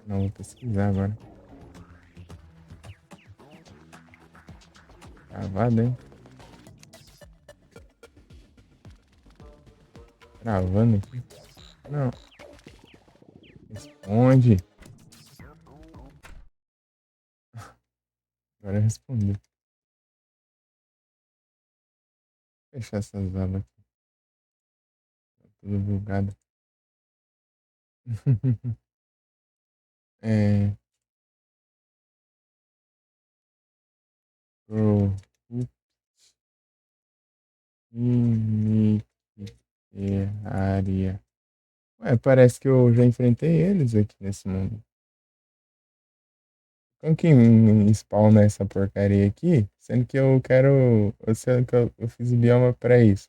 Não, vou pesquisar agora. Travado, hein? Travando aqui. Não. Responde. Agora respondeu. Vou fechar essas abas aqui. Tá tudo bugado. É. Pro. Área. Ué, parece que eu já enfrentei eles aqui nesse mundo. Como que spawna essa porcaria aqui? Sendo que eu quero. Sendo que eu fiz o bioma pra isso.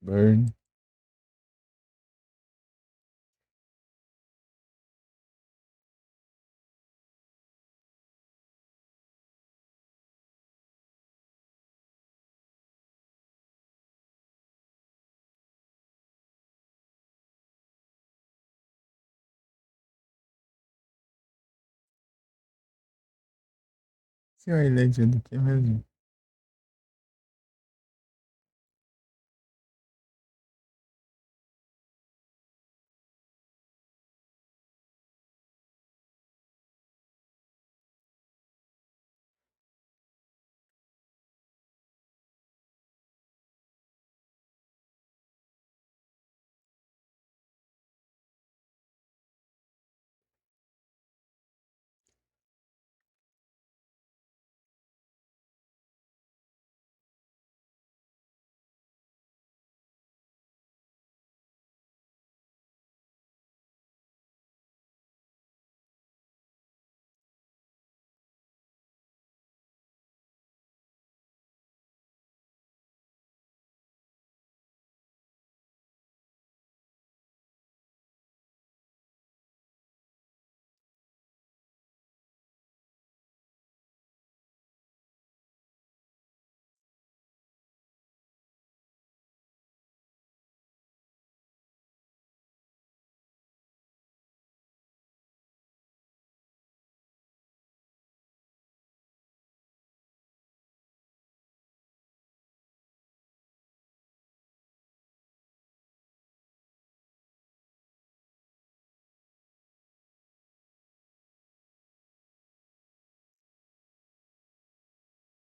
Burn. Senhor, ele é dia do que mesmo?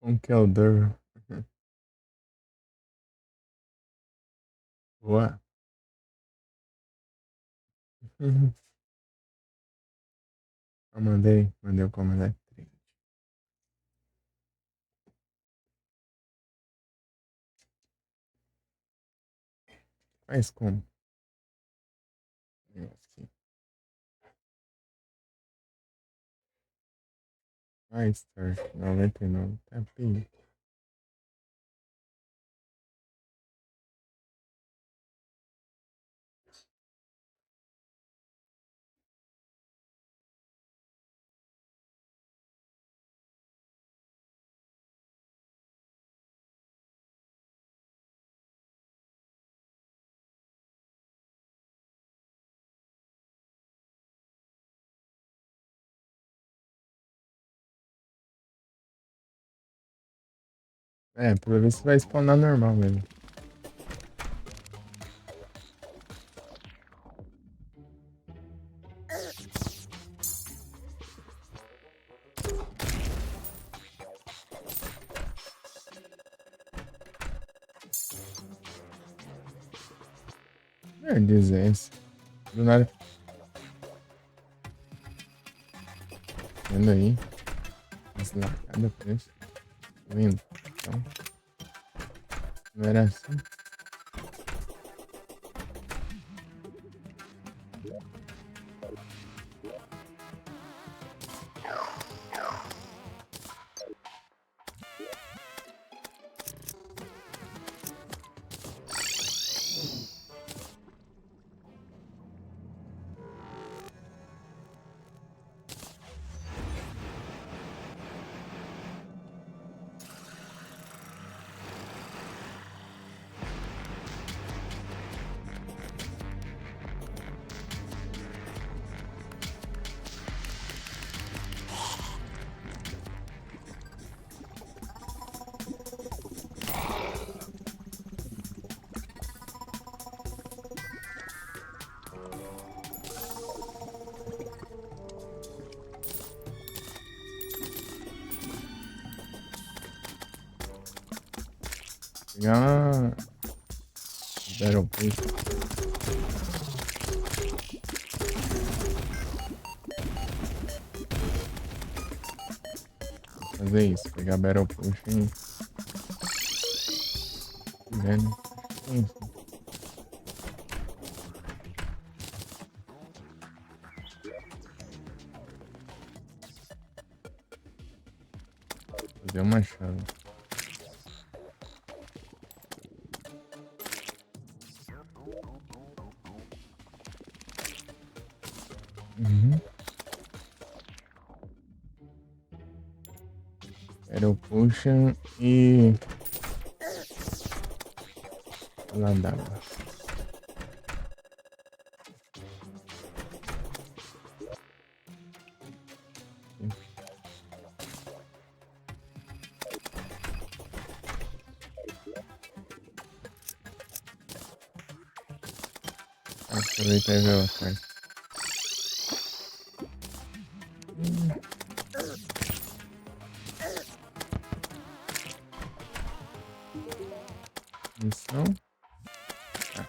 Como que é o Dur? Boa. Uhum. Eu mandei o como elétrico. Faz como? Assim. Faz, Star. 99. Tá bem. É, pra ver se vai spawnar normal mesmo. Merda, é essa? Do nada. Vendo aí. Mas lá, cada preço. Tá vendo? Então, não era assim. Pegar uma Battle Pass. Fazer isso. Pegar Battle Potion e velho. Acho que é isso. Fazer uma chave. Uhum. Arrow Potion e... Lá d'água. Aproveitar e ver o quarto. Missão. Ah,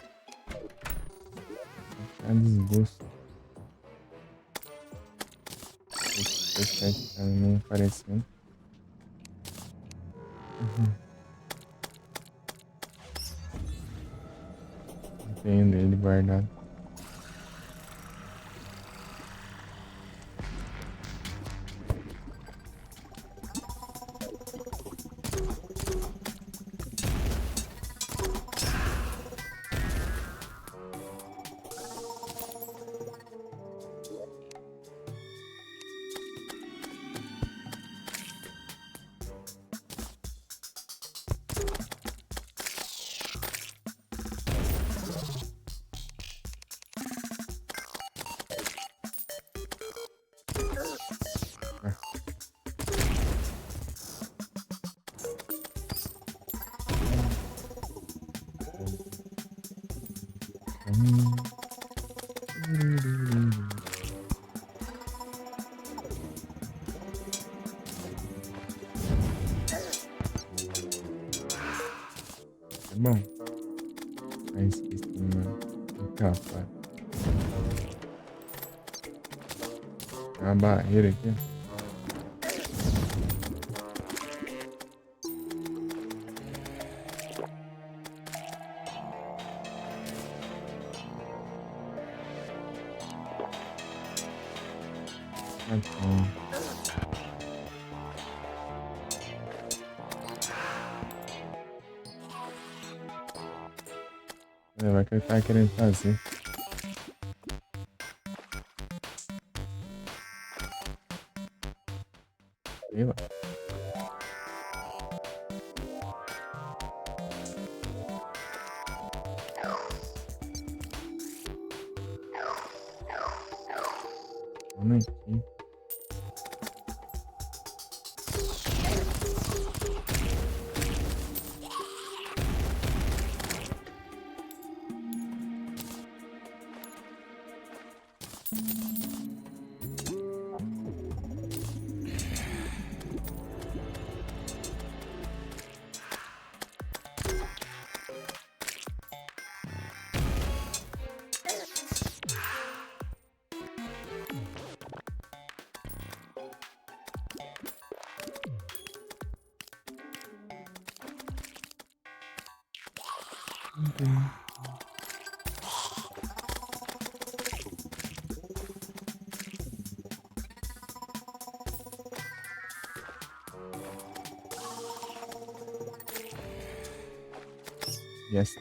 tá desgosto. Esse tá nem aparecendo. Uhum. Não tenho dele guardado. Ah. Hum. É bom. Ah, esqueci, mano. Capa. Tem uma barreira aqui, ó. Ah, tem. É, vai que eu tava querendo fazer. Sei lá. Vamos aqui. Yes.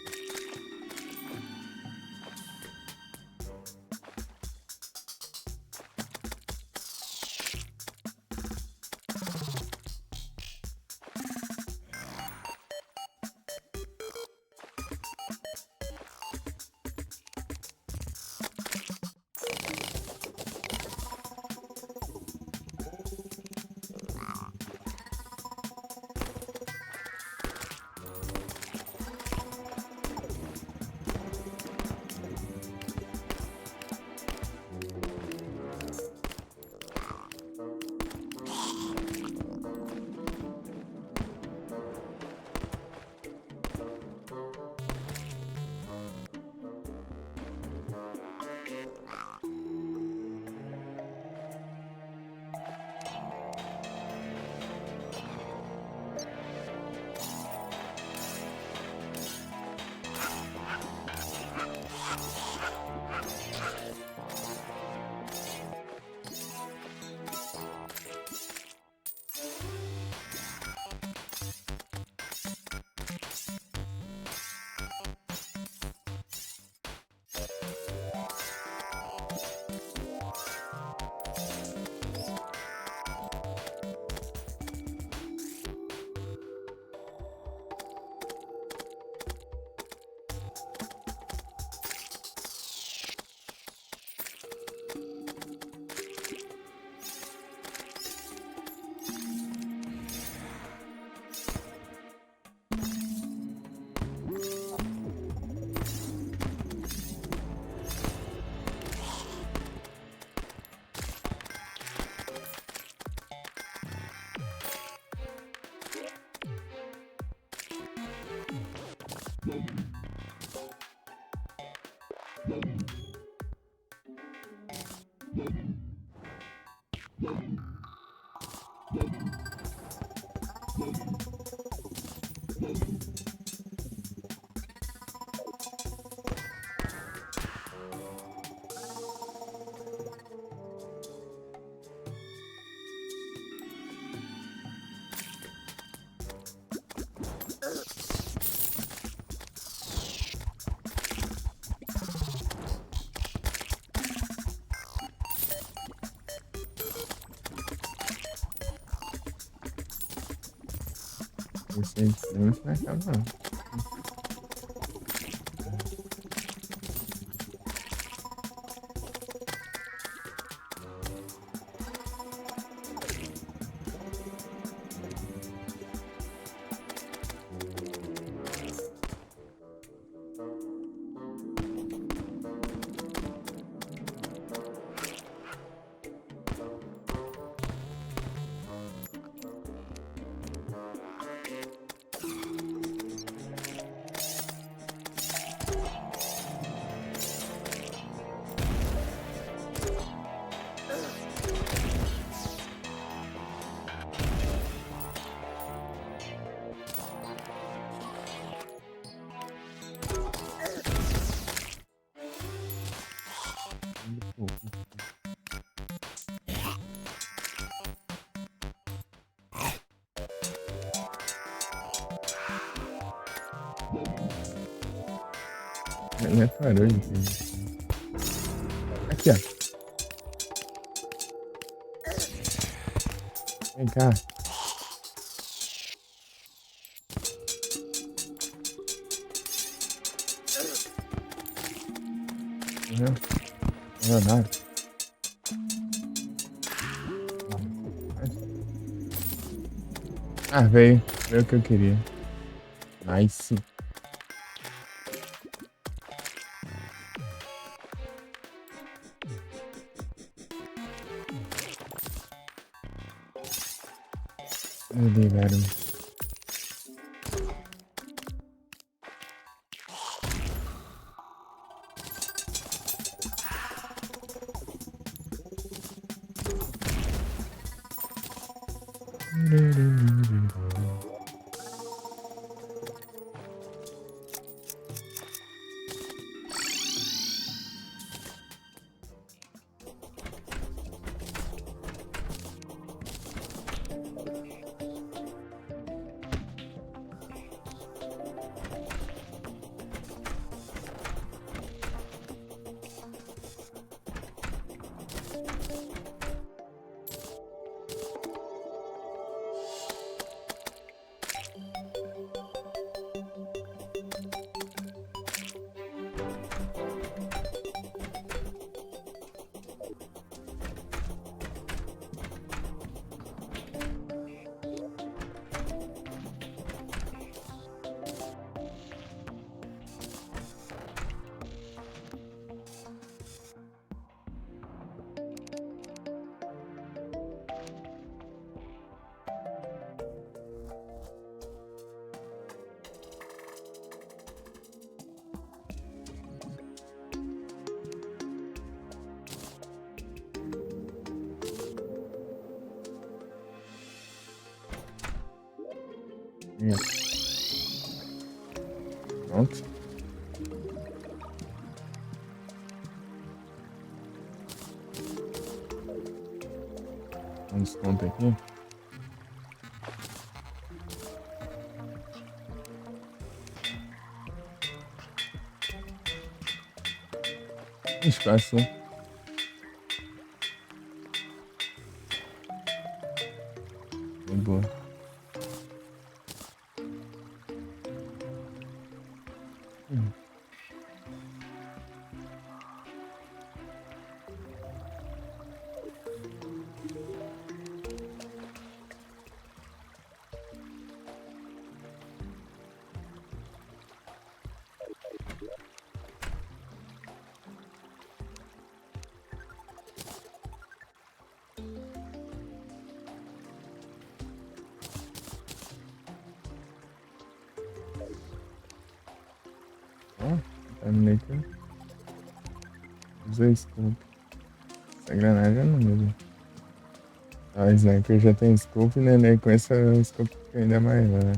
Esse aí não vai acabar. Não é parou, gente. Aqui, ó. Vem cá. Não, não é nada. Ah, veio. Veio o que eu queria. Nice. Me ligaram. Pronto. Um desconto aqui. Espaço. Muito boa. Ó, terminei aqui. Usa scope. Essa granada eu não uso. A sniper já tem scope, né? Nem com essa scope fica ainda maior.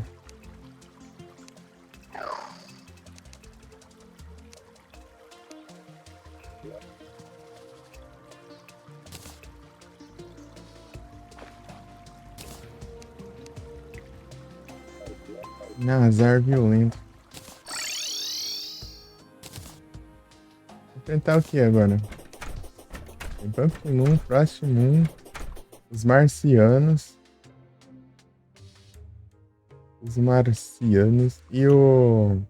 Nazar violento. Vou tentar o que agora? Tem Pump Moon, Frost Moon, os marcianos. Os marcianos e o.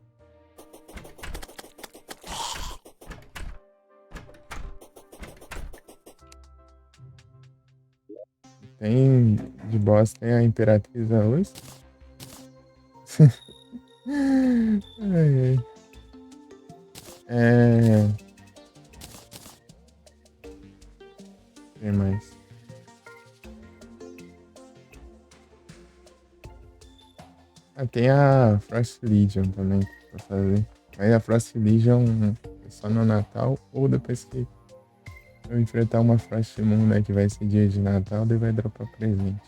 Tem de boss, tem a Imperatriz da Luz. Ai, ai. É. Tem mais. Ah, tem a Frost Legion também pra fazer. Mas a Frost Legion é só no Natal ou depois que eu enfrentar uma Frost Moon, né? Que vai ser dia de Natal, daí vai dropar presente.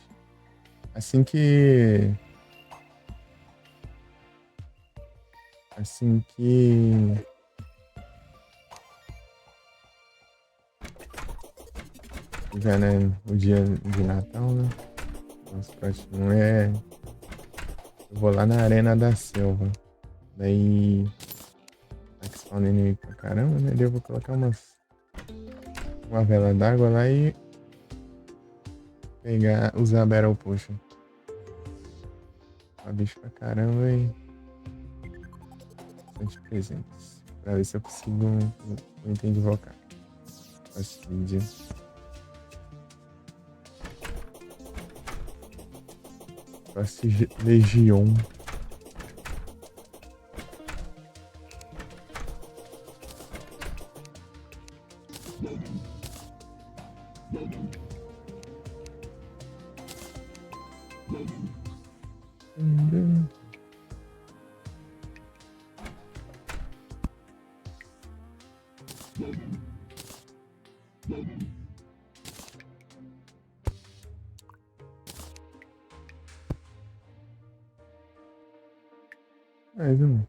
Assim que. Assim que. Já, né? O dia de Natal, né? Nossa, Frost Moon é. Eu vou lá na Arena da Selva. Daí. Tá que spawn inimigo pra caramba, né? Daí eu vou colocar uma vela d'água lá e usar a Battle Potion. Pra bicho pra caramba e bastante presentes. Pra ver se eu consigo um item de invocar. Fastidia. Legion. Mais uma.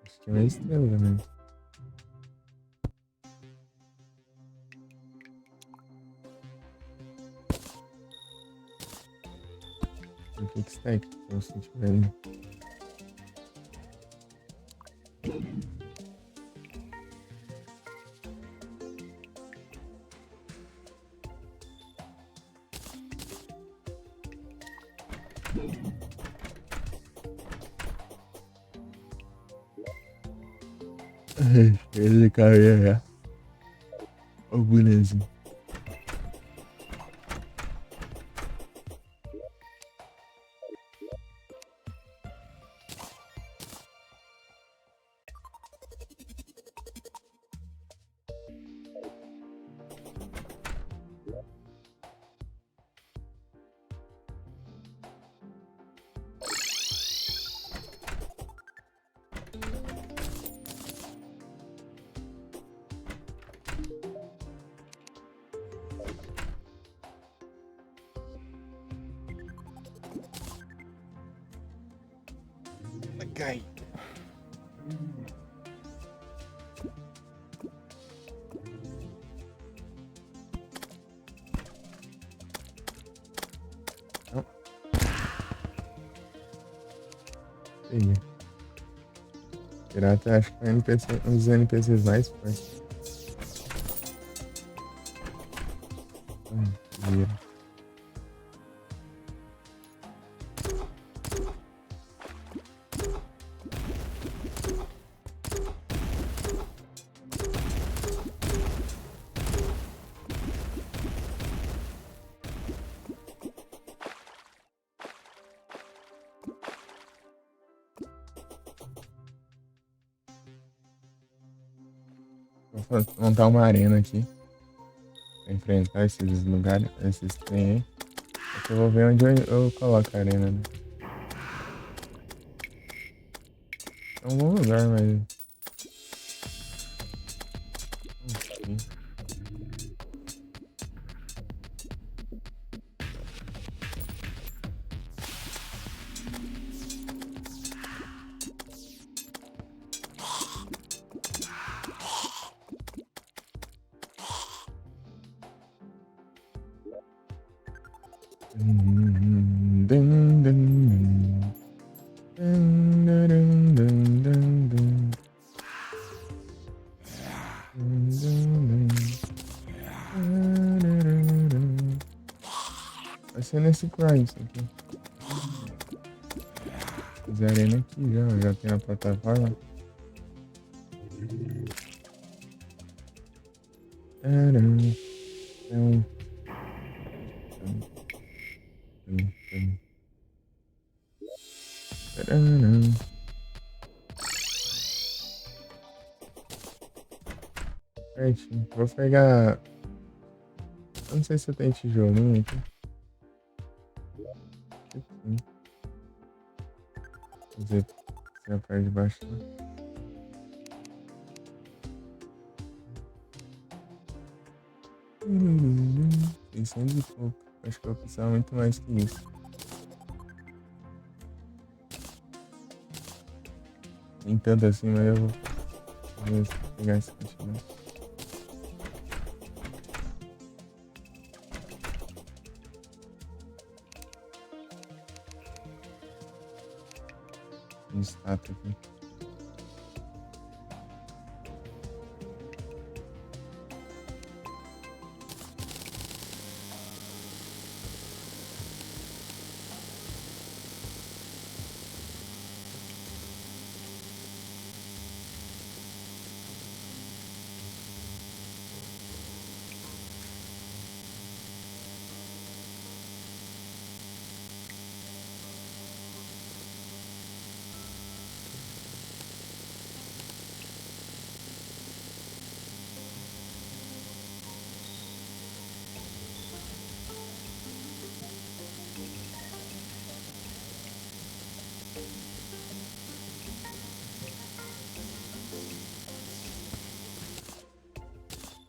Acho que é uma estrela, né? O que está aqui? Então, se tiver ali. Ele caiu já. Ô, bonezinho. Cai. Não. Peguei. Pirata acho que é um dos NPCs mais fortes. Vira. Vou montar uma arena aqui pra enfrentar esses lugares, esses trem aí. Só que eu vou ver onde eu coloco a arena, né? É um bom lugar, mas ser nesse Crimes aqui. Fiz a arena aqui já tem a plataforma. Certinho. Vou pegar. Eu não sei se eu tenho tijolinho aqui. Fazer a parte de baixo lá. E pouco. Acho que eu precisava muito mais que isso. Nem tanto assim, mas eu vou pegar esse continente. Estátua aqui.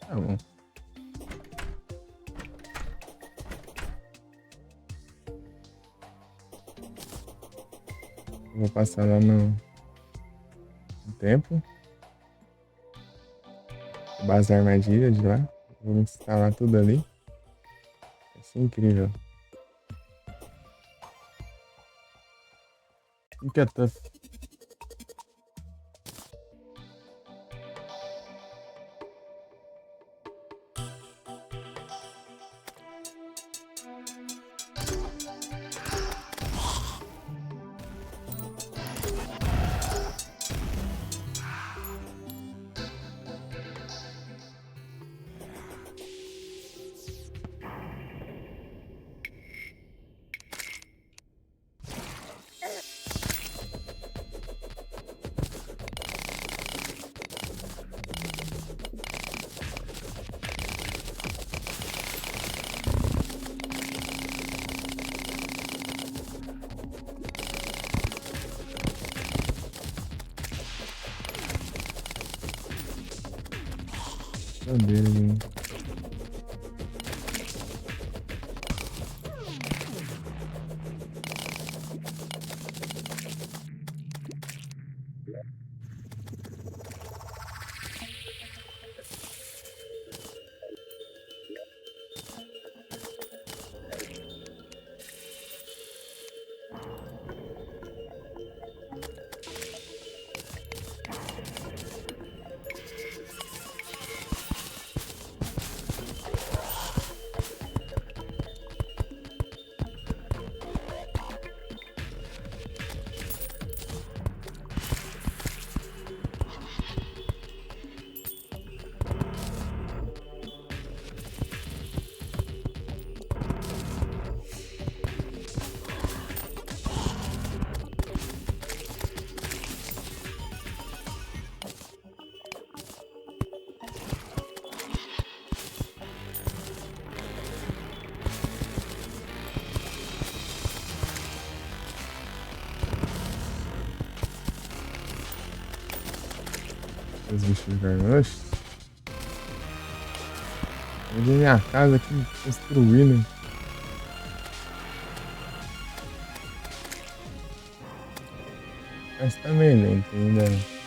Tá bom. Vou passar lá no tempo. Base da armadilha de lá. Vou instalar tudo ali. Vai ser incrível. O que é tough? Dele. Os bichos vermelhos. Eu vi minha casa aqui construindo. Mas tá meio lento ainda.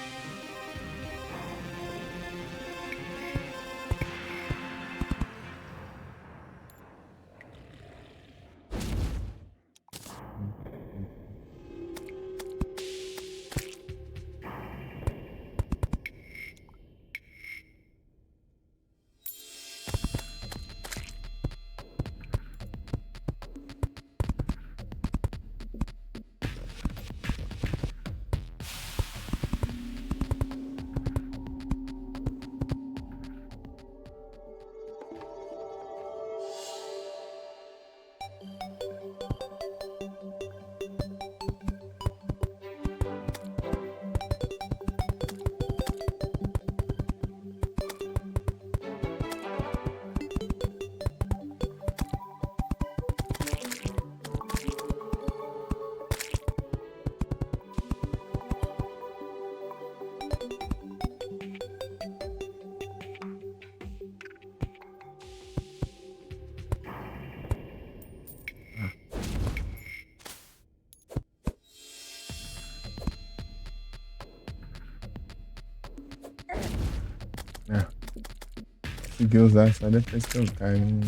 conseguir usar só depois que eu caio, né?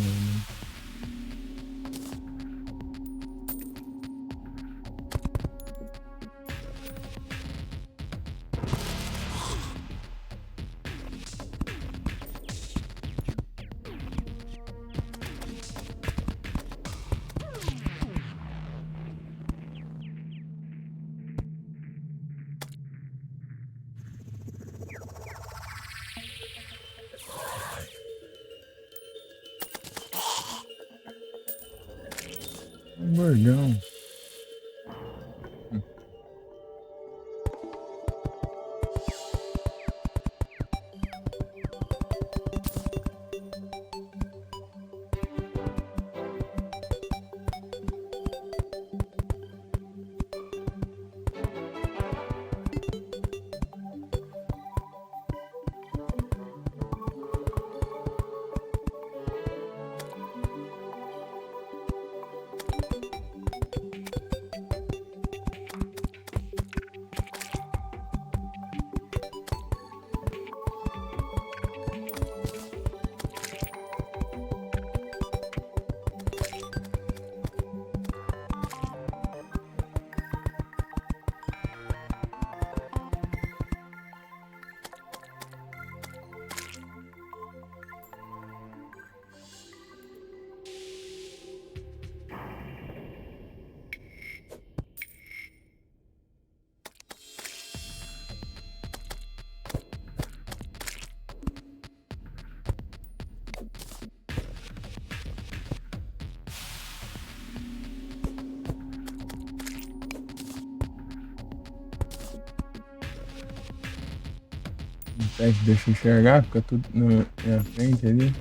Um gordão. Deixa eu enxergar, fica tudo na minha frente ali.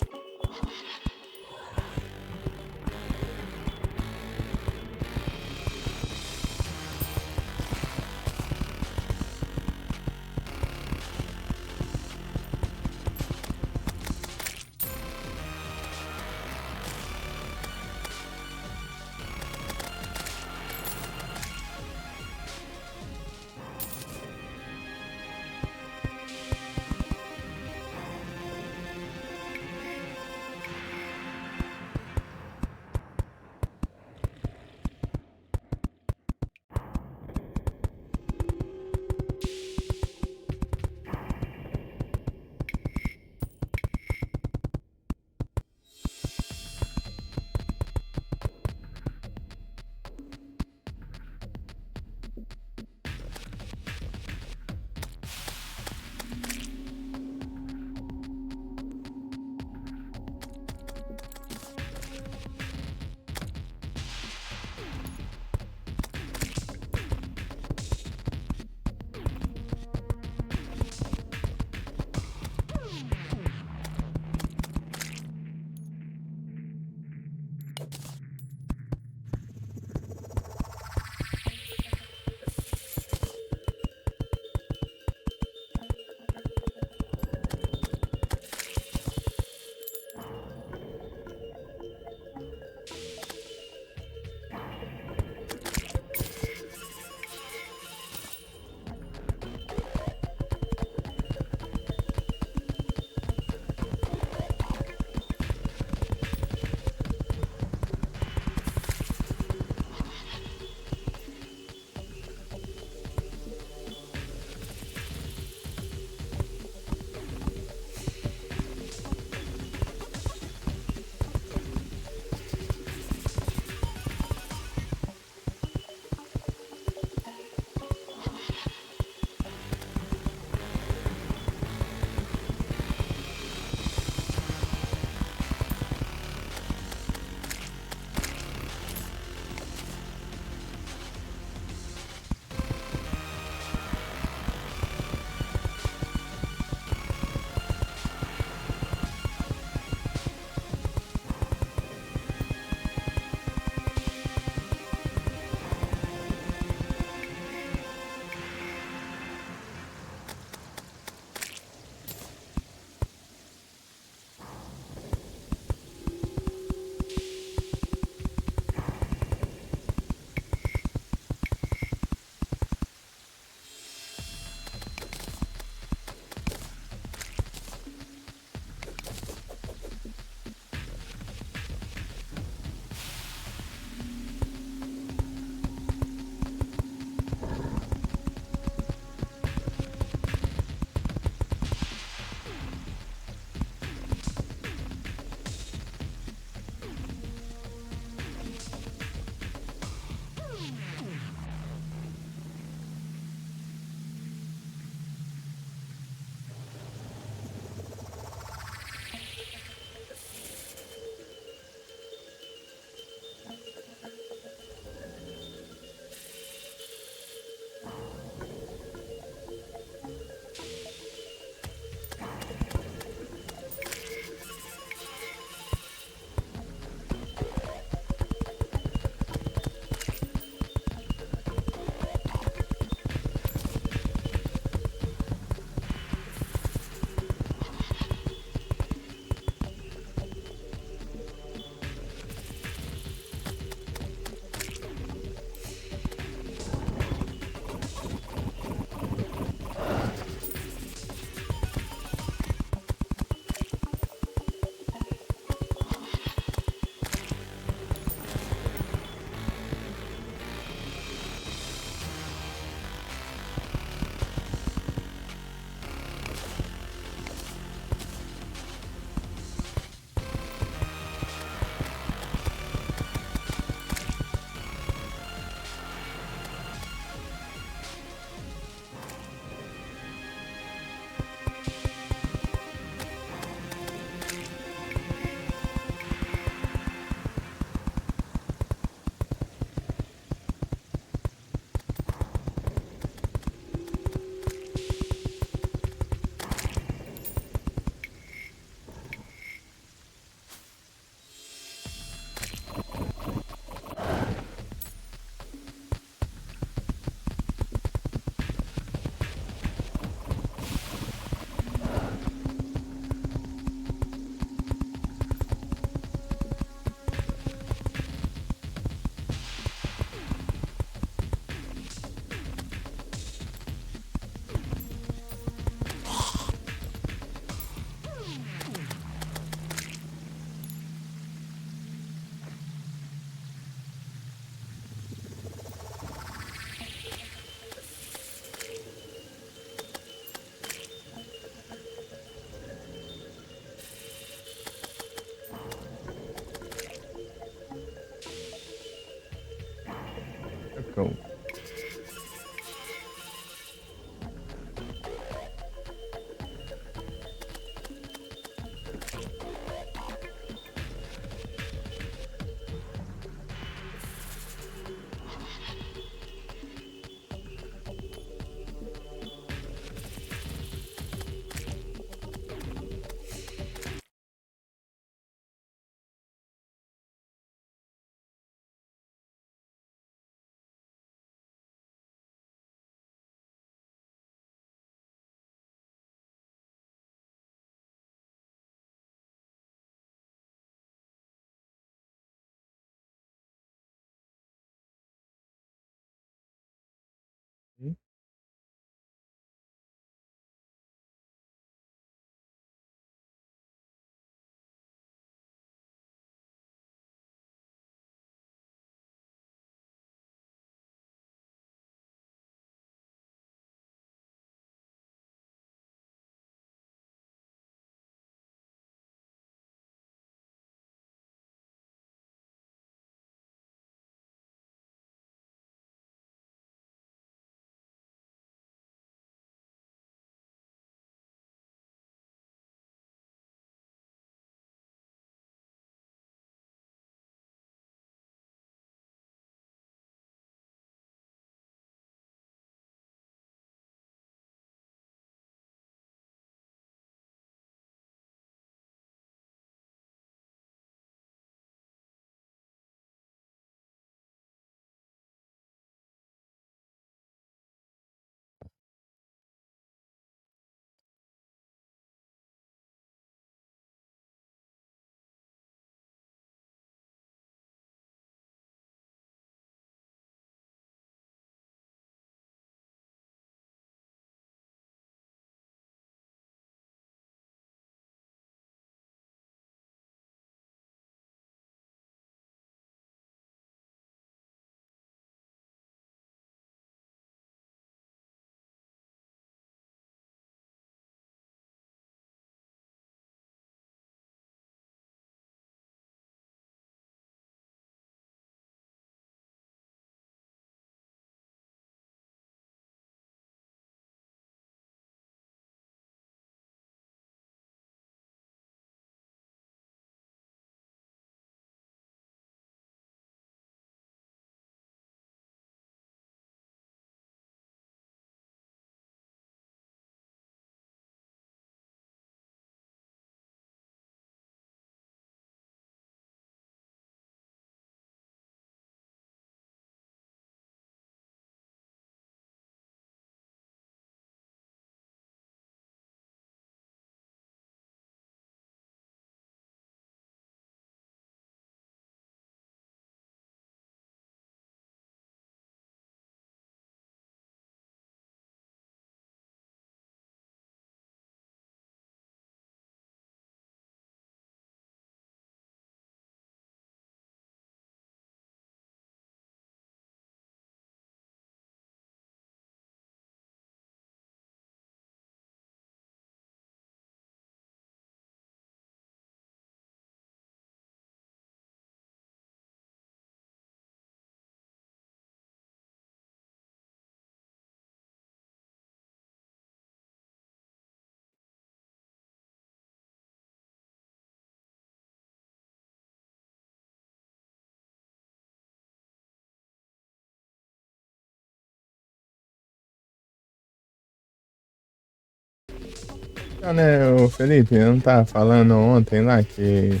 Então, né, o Felipe, eu não tava falando ontem lá que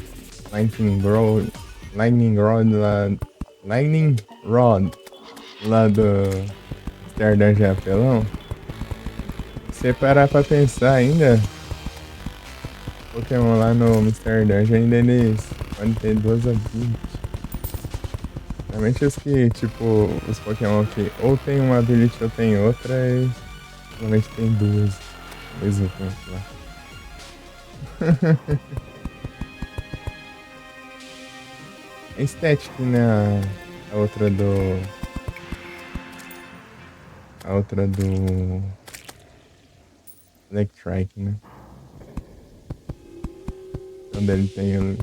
Lightning Rod, Lightning Rod lá, Lightning Rod lá do Amsterdã de apelão? Se você parar pra pensar ainda, Pokémon lá no Amsterdã ainda eles podem ter duas abilities. Realmente os que, tipo, os Pokémon que ou tem uma ability ou tem outra, eles realmente tem duas ao mesmo tempo lá. É Static, né? A outra do. A outra do. Electrike, né? Quando ele tem o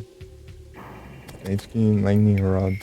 Static e Lightning Rod.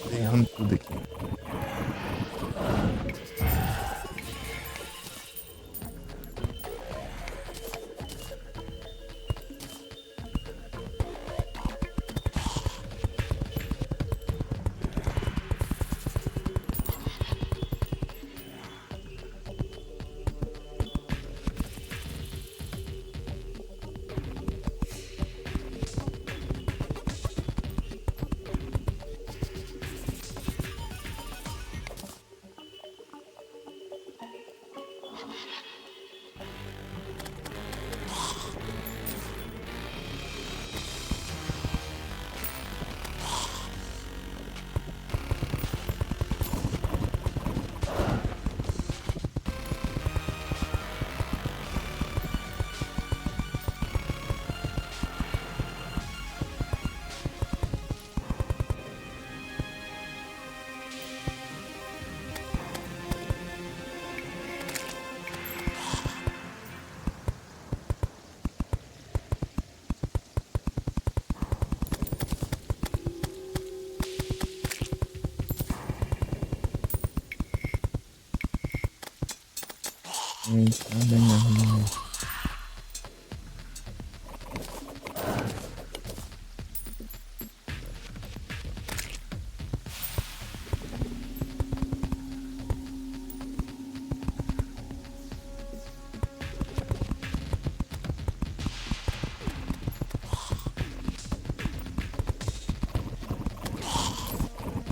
Tô errando tudo aqui. Está bem na rua.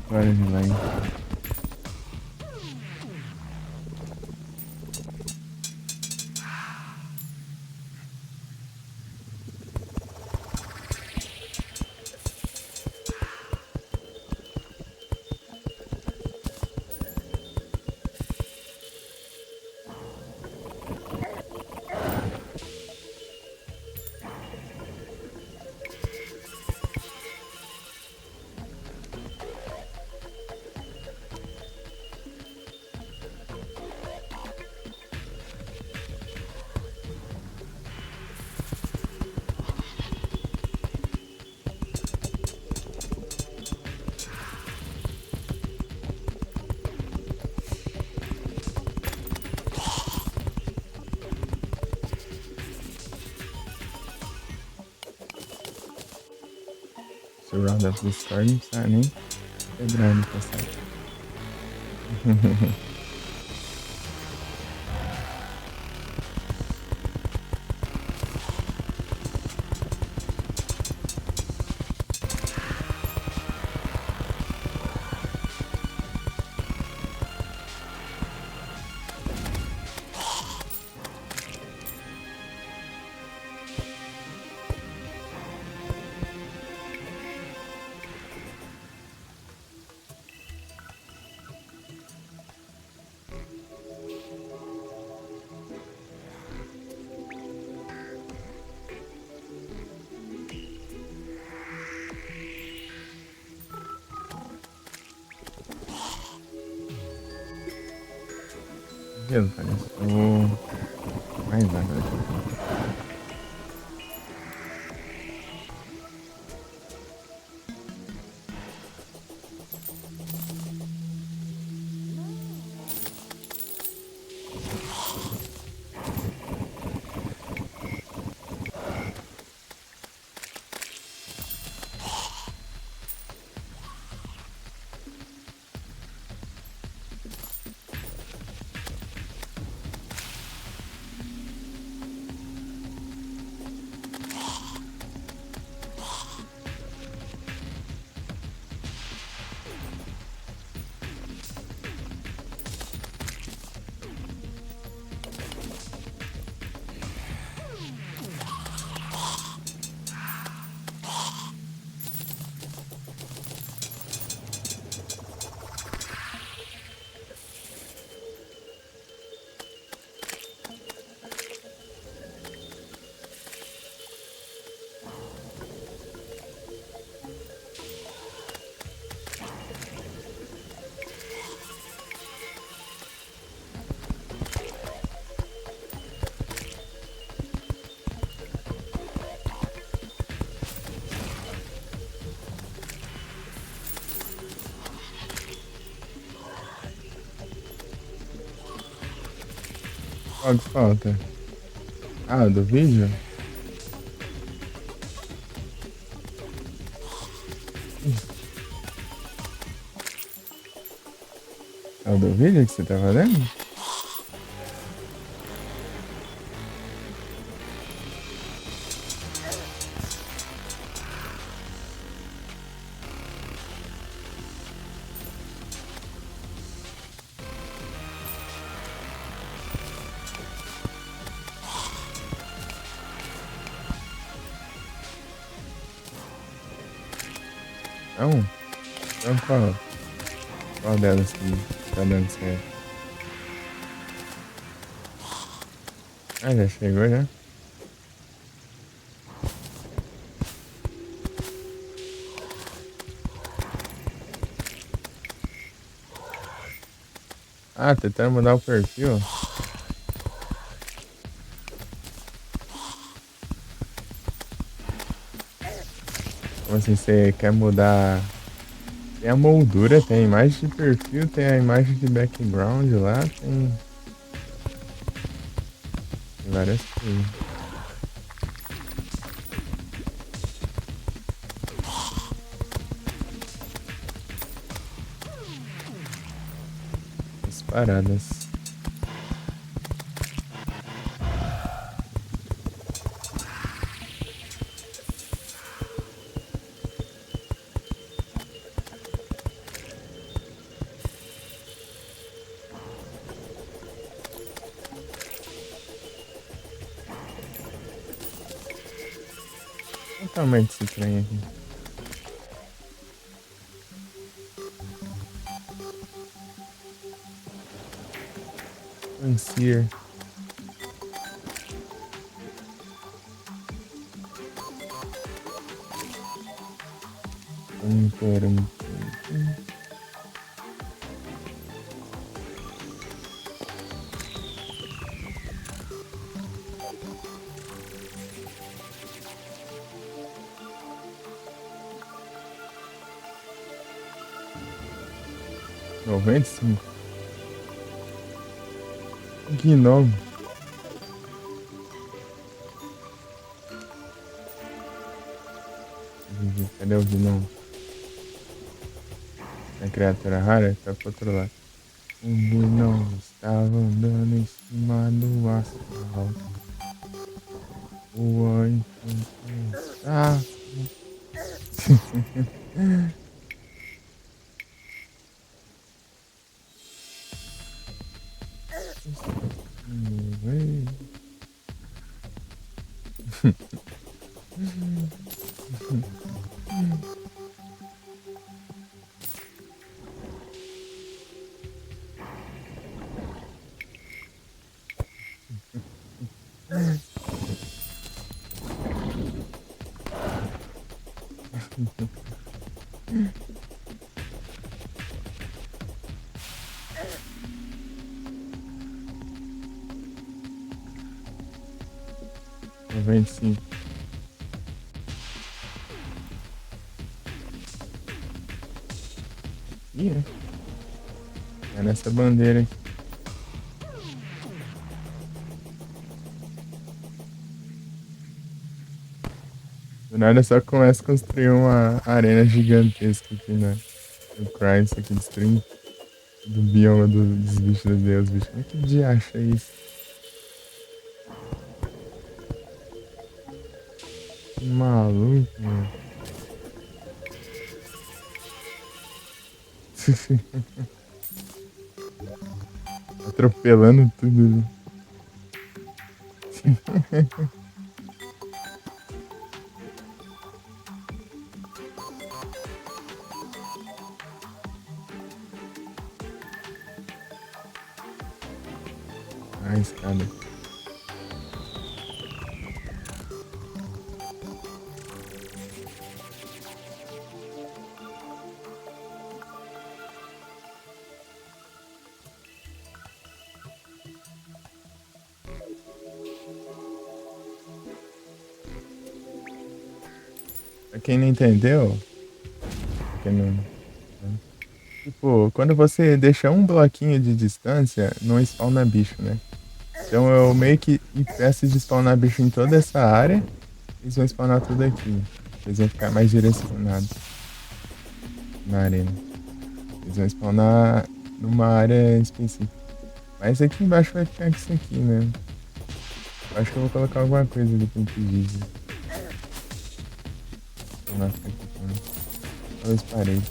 Agora ele vai. Surround of the Storm, não precisa nem quebrando, tá certo. Beleza, parece. Eu vou mais agora. Qual que falta? Ah, do vídeo? É o do vídeo que você tá fazendo? Não? Então qual? Qual delas que tá dando certo? Ah, já chegou já? Ah, tentando mudar o perfil? Como assim, você quer mudar? Tem a moldura, tem a imagem de perfil, tem a imagem de background lá, tem... várias coisas. As paradas. Olha o tamanho desse trem aqui. Fancier. Param. 95. Gnome. Cadê o gnome? A criatura rara tá pro outro lado. O gnome estava andando em cima do asfalto. O enquanto estava. Noventa e cinco. Ih, é nessa bandeira aqui. Do nada só começa a construir uma arena gigantesca aqui no Crimes aqui de stream. Do bioma dos bichos de Deus, bicho. Como é que de acha isso? Que maluco, mano. Atropelando tudo. A escada. Pra quem não entendeu, quem não, tipo, quando você deixa um bloquinho de distância, não spawna bicho, né? Então eu meio que impeço de spawnar bicho em toda essa área. Eles vão spawnar tudo aqui. Eles vão ficar mais direcionados na arena. Eles vão spawnar numa área específica. Mas aqui embaixo vai ficar isso aqui, né? Eu acho que eu vou colocar alguma coisa ali pra impedir. Vamos lá ficar aqui também. Talvez parede.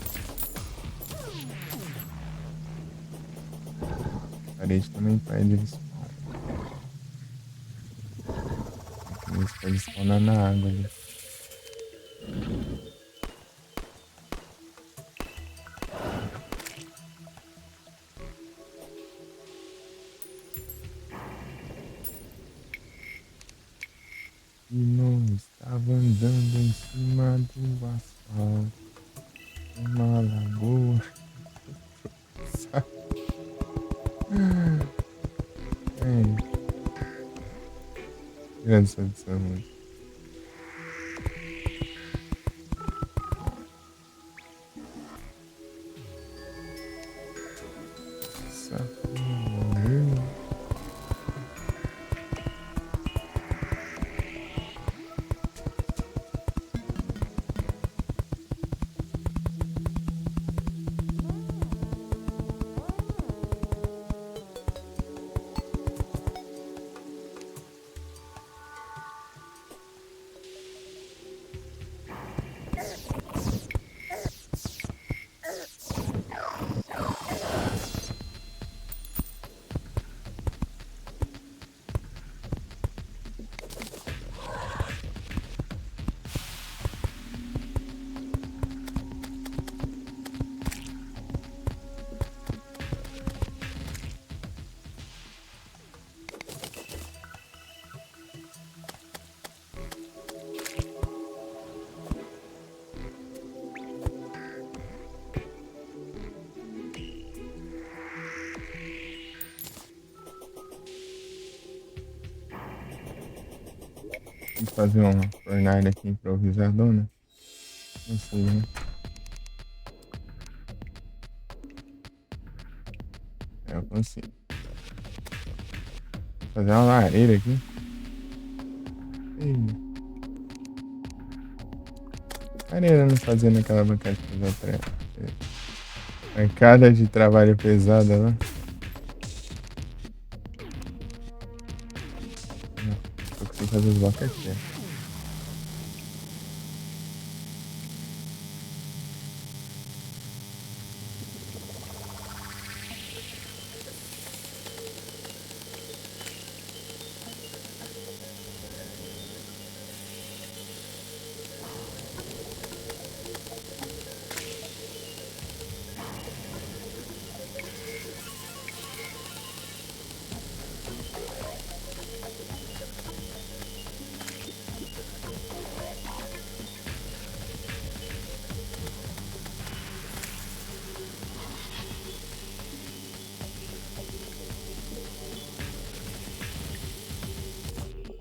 Parede também pede eles. Eles podem spawnar na água ali. E não estava andando em cima do asfalto. Uma lagoa. Grande solução, mano. fazer uma fornalha aqui improvisadona. Não sei, né? Eu consigo. Vou fazer uma lareira aqui. Ei. Lareira não fazendo aquela bancada de fazer bancada de trabalho pesada lá. Não, eu consigo fazer os blocos aqui, ó.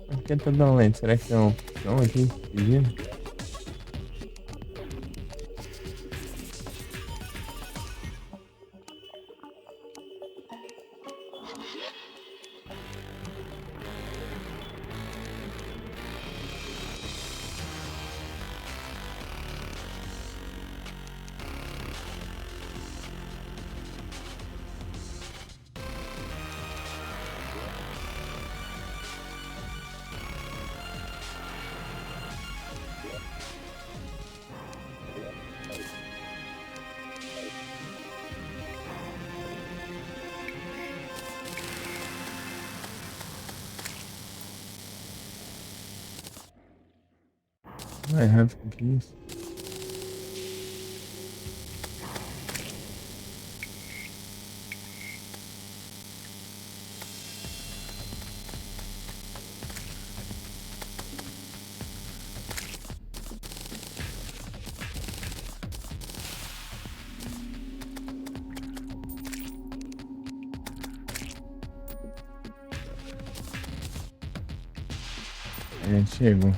Por que tá tão lento? Será que tem um som aqui pedindo? Mais rápido que isso. A gente chegou.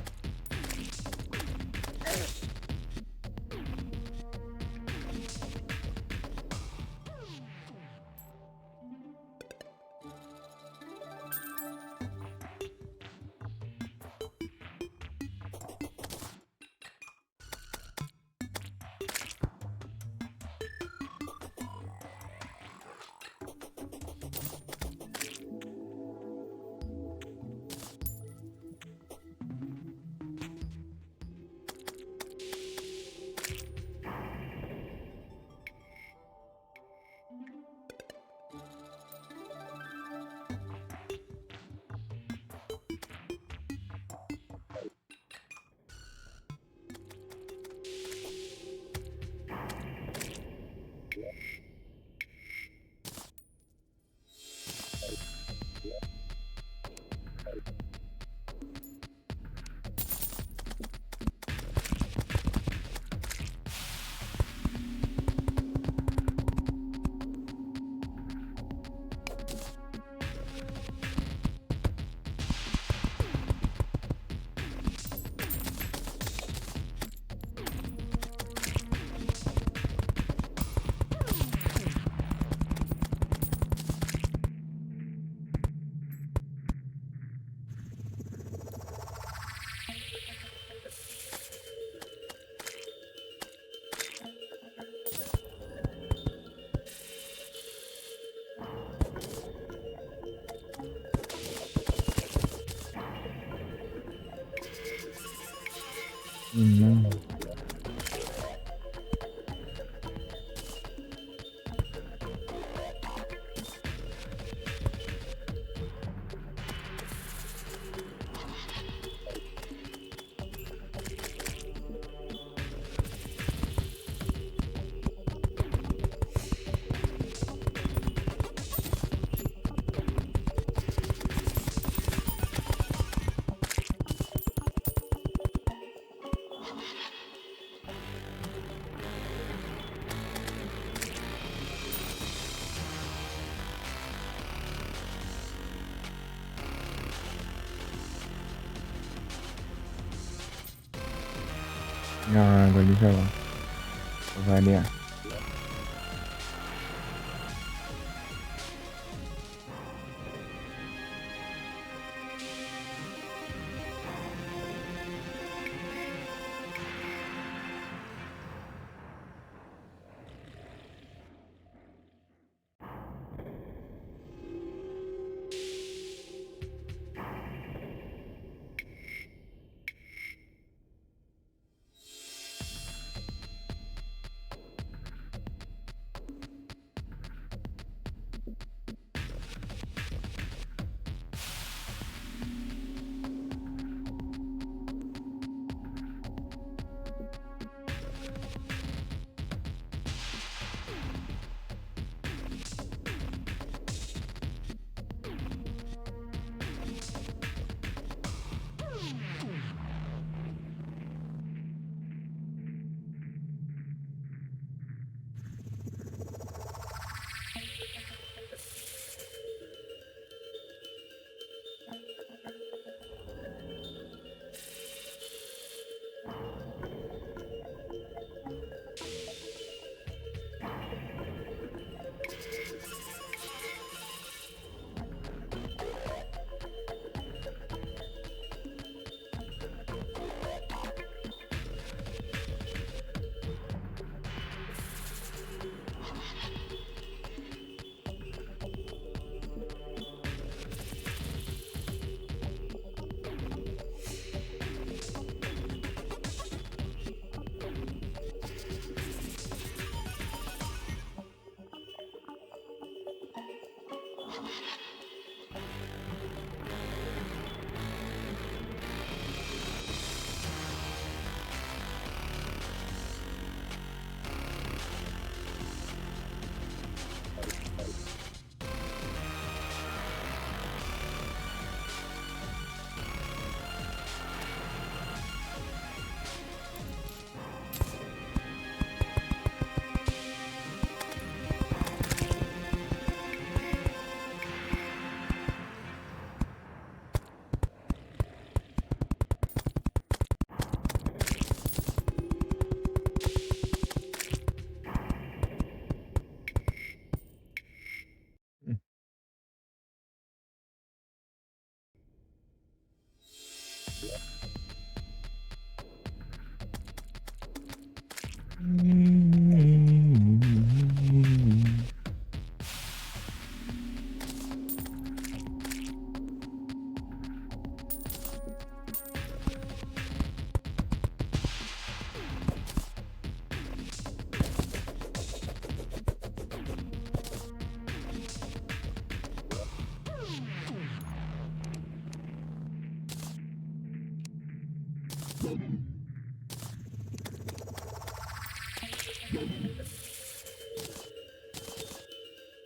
Não. a água ali já lá. Pra variar.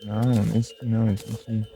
Não, nesse que não, a gente.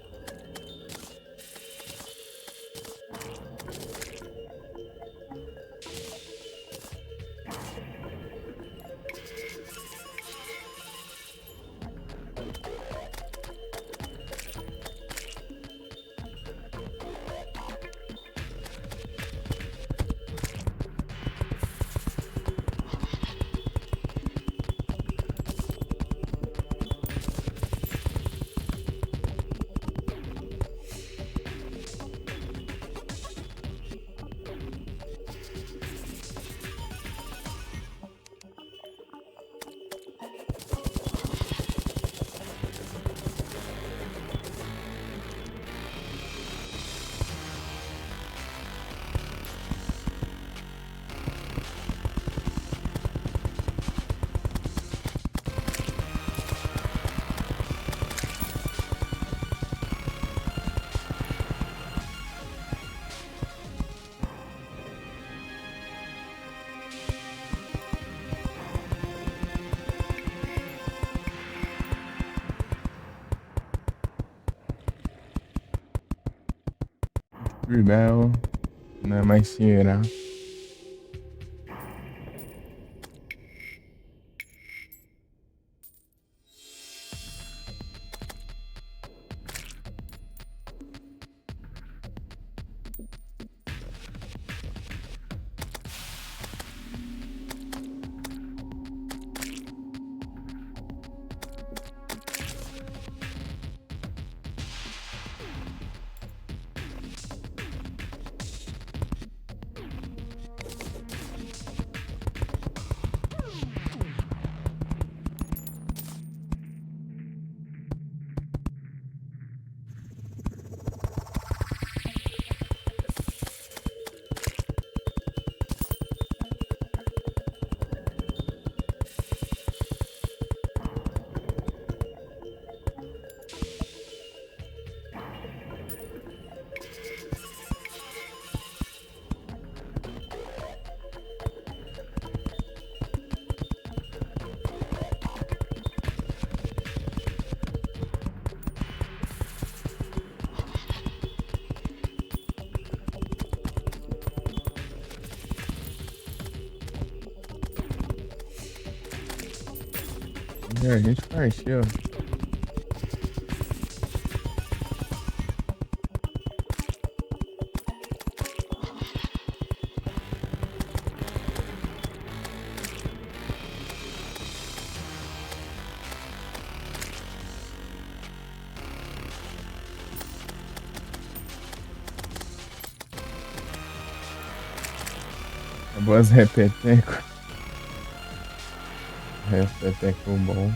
Rebel, não é mais Sierra. A gente partiu. Boas repeteco. Repeteco bom.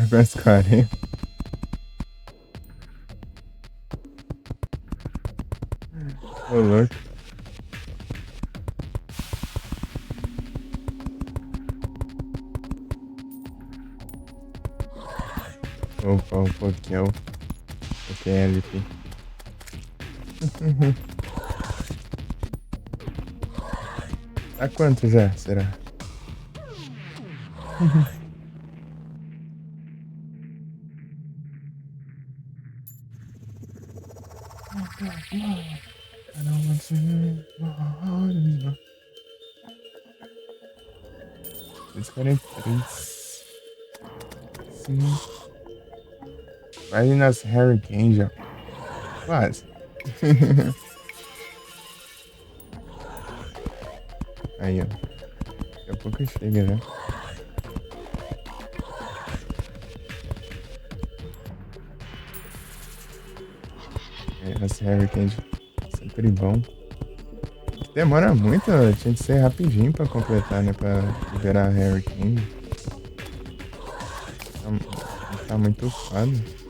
Verso 40. Ô, louco. Opa, um pouquinho. PLP. Tá quanto já, será? Esse 43. Sim. Vai nas Hurricane já. Quase. Aí, ó. Daqui a pouco chega já. As Hurricane sempre bom. Demora muito, tinha que ser rapidinho pra completar, né? Pra liberar a Hurricane. Tá muito fado.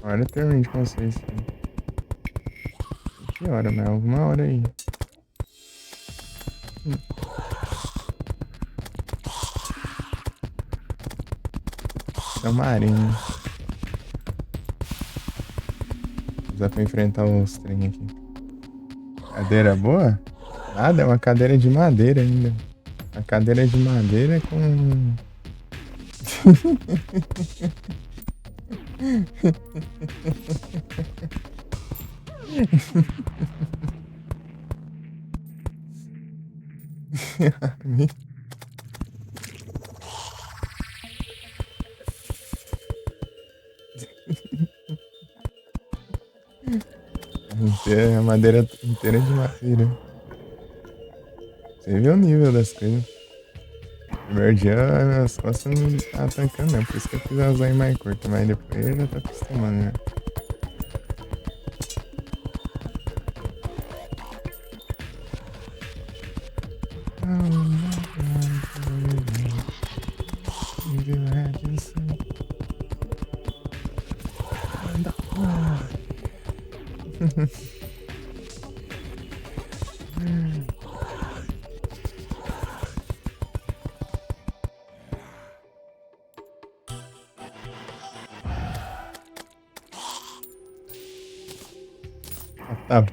Hora eu termino com vocês. Que hora, né? Alguma hora aí. Marinho. Dá pra enfrentar os trem aqui. Cadeira boa? Nada, é uma cadeira de madeira ainda. A cadeira de madeira com. A madeira inteira de madeira. Você viu o nível das coisas. Primeiro dia as costas não estavam tancando, não. Por isso que eu fiz as zonas mais curtas. Mas depois eu já tô acostumando, né?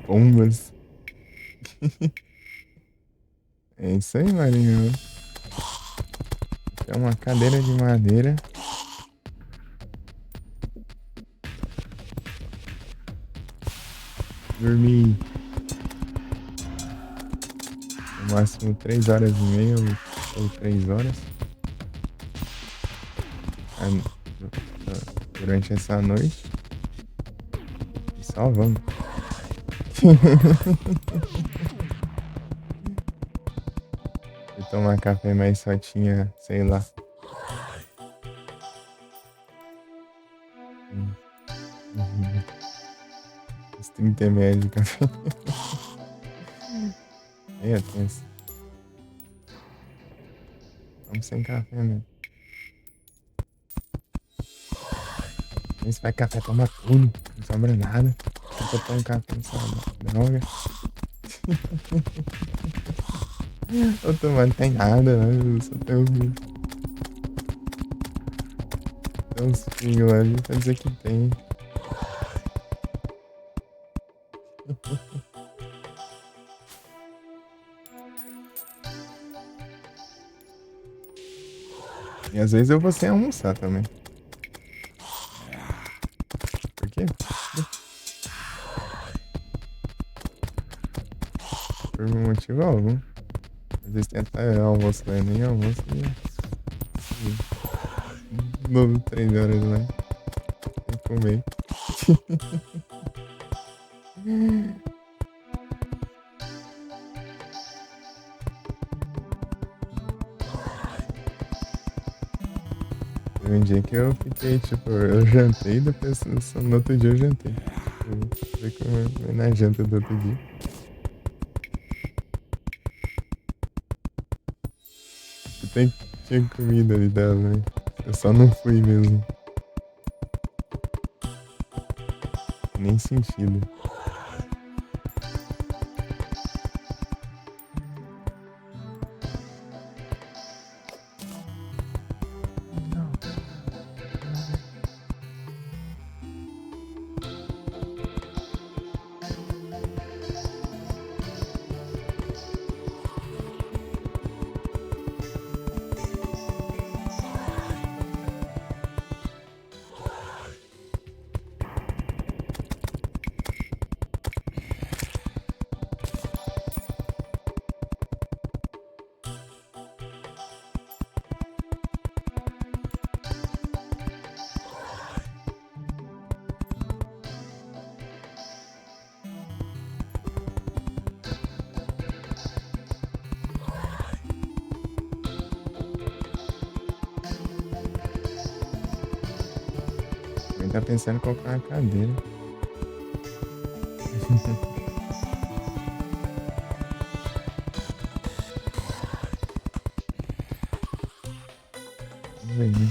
Bombas. É isso aí, Marinho. É uma cadeira de madeira. Dormi no máximo 3 horas e meia ou 3 horas. Durante essa noite. E só vamos. Fui tomar café, mas só tinha, sei lá, hum, uhum, uns 30 ml de café. É tenso. Vamos sem café, né? Esse vai café, toma tudo, não sobra nada. Eu tomo café, não sobra droga. Eu tomando não tem nada, né? Eu só tenho uns pingos lá ali pra dizer que tem. E às vezes eu vou sem almoçar também. Por quê? Por motivo algum. Às vezes tem até almoço lá, nem almoço e novo 3 horas lá. Tem que comer. Teve um dia que eu fiquei, tipo, eu jantei, depois só no outro dia eu jantei. Tipo, foi comer na janta do outro dia. Eu tem, tinha comida ali dela, né? Eu só não fui mesmo. Nem sentido. Também tá pensando em comprar uma cadeira. Vamos ver, né?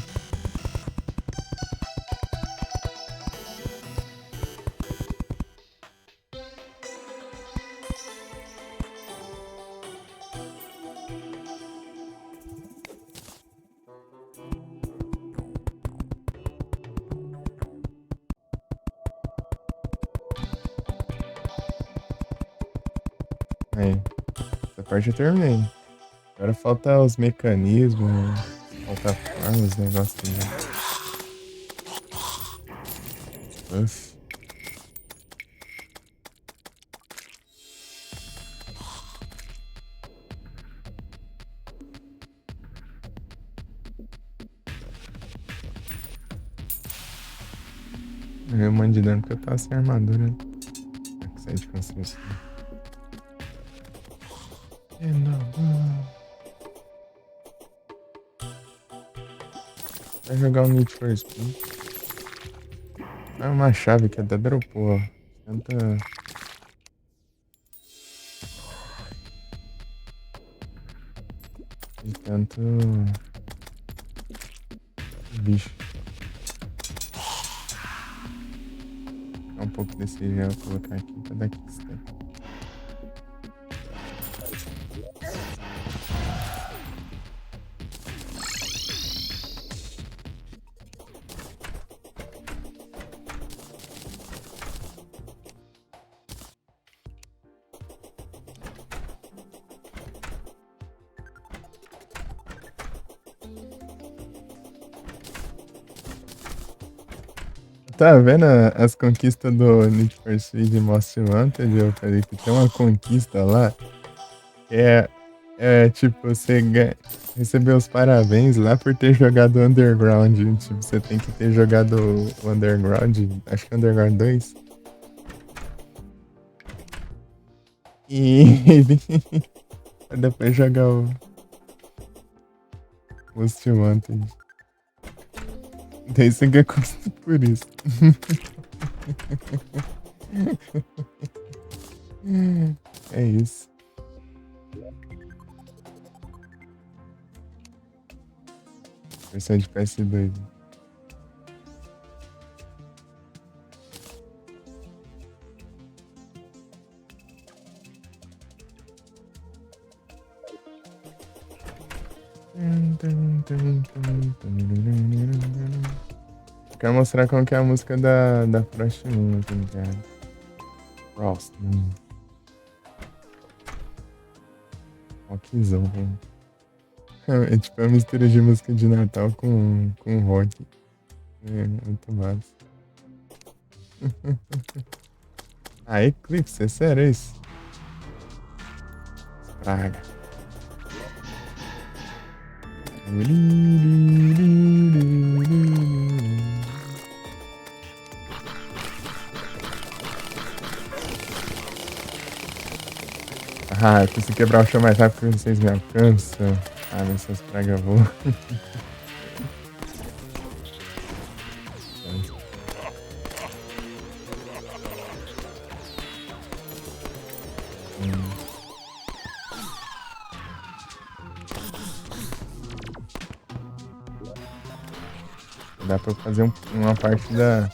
Aí, essa parte eu terminei. Agora falta os mecanismos, plataformas, os negócios também. Uf. Eu um monte de dano porque eu tava sem armadura. Né? Que sai de construção. Vai jogar o Need for Speed. Ah, uma chave que até dropou, ó. Tenta. E tanto. Bicho. Dá um pouco desse gel, colocar aqui pra dar kickstep. Tá vendo as conquistas do Need for Speed Most Wanted? Eu falei que tem uma conquista lá que é tipo, você receber os parabéns lá por ter jogado Underground. Tipo, você tem que ter jogado o Underground, acho que Underground 2. E depois jogar o Most Wanted. Daí você ganha custo por isso. É isso. Versão de PS2. Quero mostrar como que é a música da Frost Moon aqui, cara. Frost Moon. Rockzão, velho. É tipo uma mistura de música de Natal com rock. É muito massa. Ah, Eclipse, é sério isso? Praga. Ah, eu preciso quebrar o chão mais rápido que vocês me alcançam. Ah, essas pragas voam. Dá pra fazer uma parte da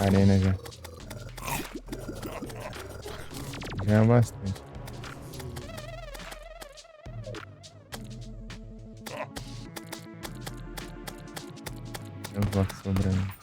arena já. Já é bastante. Tem uns blocos sobrando.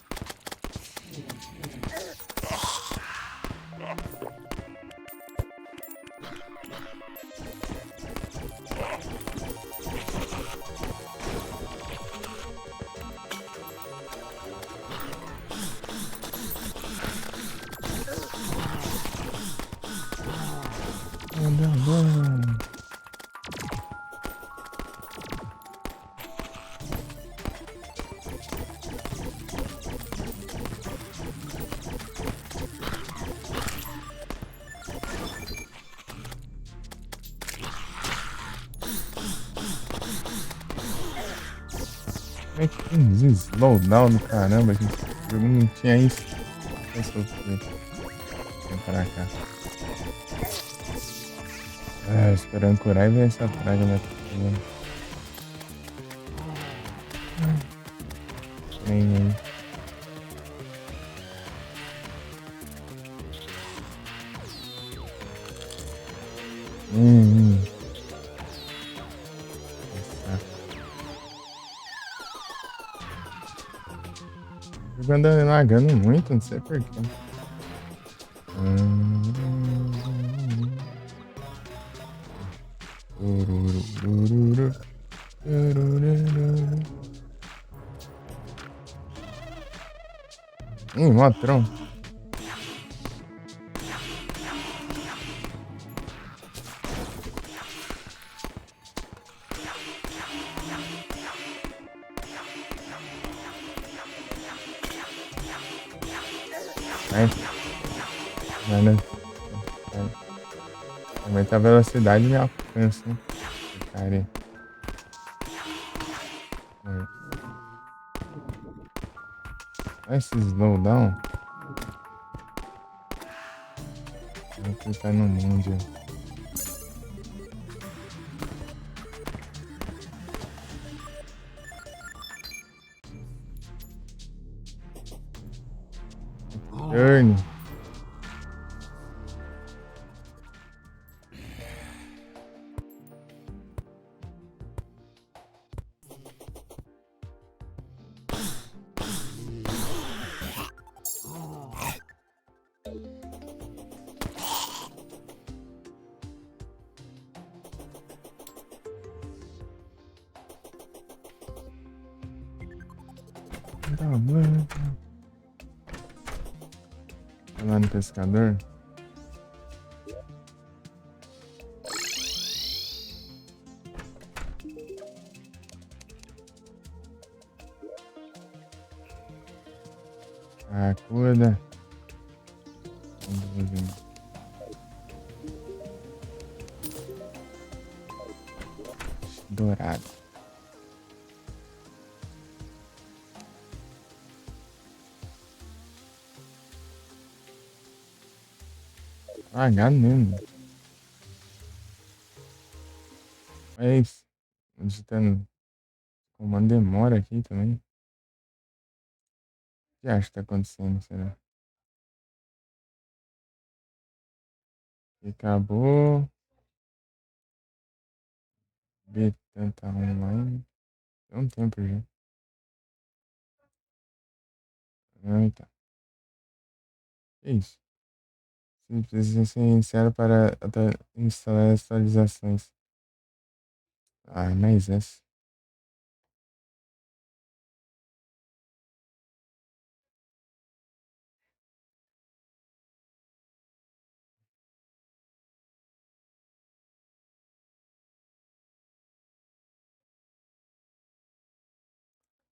Como é que tem slowdown do caramba? Que esse jogo não tinha isso. Eu sofri. Vem pra cá. Ah, esperando curar e ver essa praga da porra. Nem aí. Hum. O jogo anda lagando muito, não sei porquê. Motrão. Vai, né? Aumenta a velocidade e me alcança, né? Cara. Olha esse slowdown. Vou clicar no mundo. Turn. Tá bom. Lá no pescador. Acuda. Vamos ver. Dourado. Apagado mesmo. Mas digitando comando demora aqui também. O que acha que tá acontecendo, será? E acabou. Betão tá online. Tem um tempo já. Eita. Que isso? Você precisa ser iniciado para instalar as atualizações. Ah, mas essa.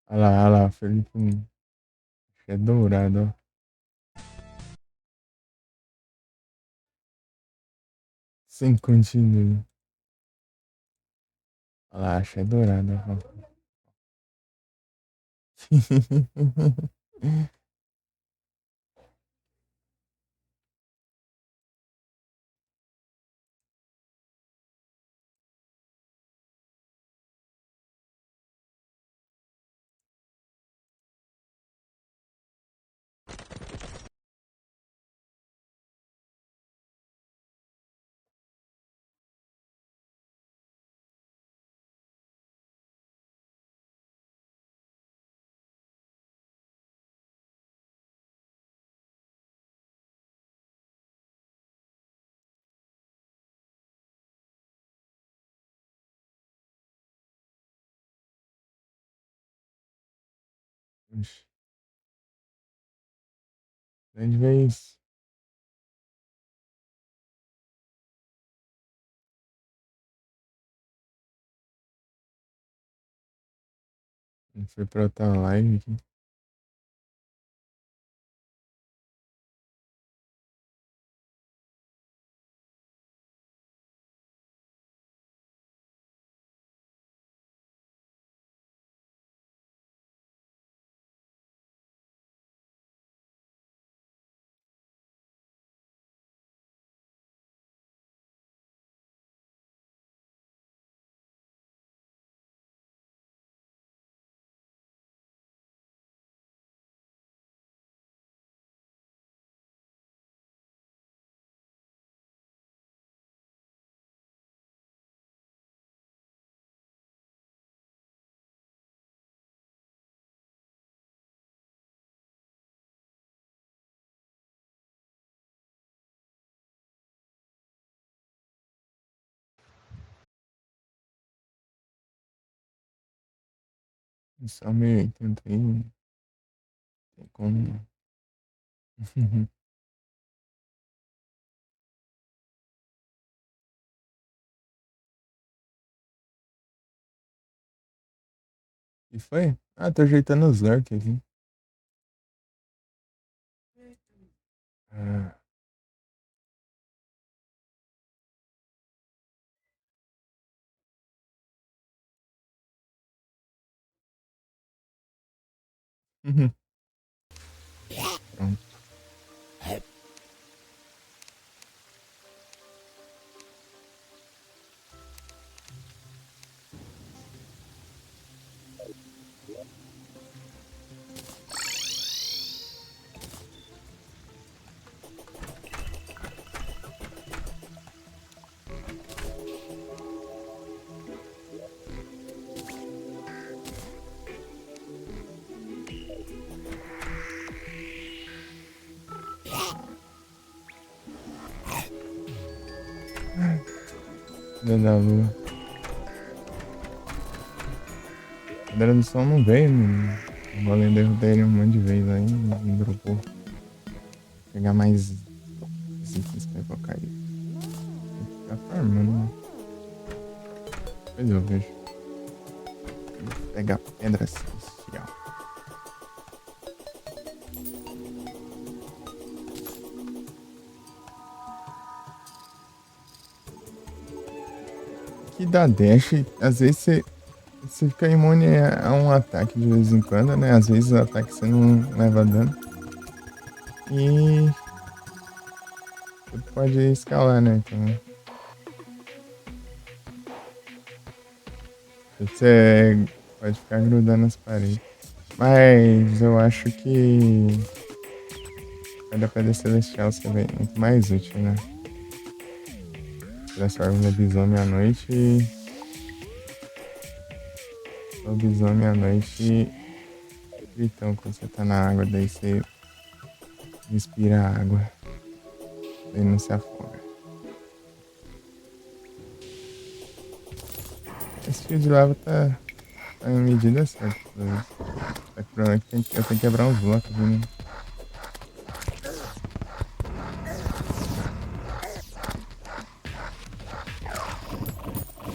Olha lá, Felipe. É dourado, ó. Sem continue. Olha lá, achei dourado, ó. Oxi, grande vez. Foi pra outra live aqui. Só 1080 aí. Não tem como. E foi? Ah, tô ajeitando os lurk aqui. Ah. Pronto. Filha da lua. A Pedra do Sol não veio, mano. O Golem derrotei ele um monte de vezes aí. Não dropou. Vou pegar mais itens pra colocar aí. Tem que ficar farmando, né? Depois eu vejo. Vou pegar pedra celestial. que dá dash, às vezes você fica imune a um ataque de vez em quando, né? Às vezes o ataque você não leva dano. E você pode escalar, né? Então, você pode ficar grudando nas paredes. Mas eu acho que cada pedra celestial você vê muito mais útil, né? Transforma o lobisomem à noite e. Lobisomem à noite e. Gritão quando você tá na água, daí você respira a água. Daí não se afoga. Esse fio de lava tá em medida certa, pelo visto. Só que o problema é que eu tenho que quebrar uns blocos, né?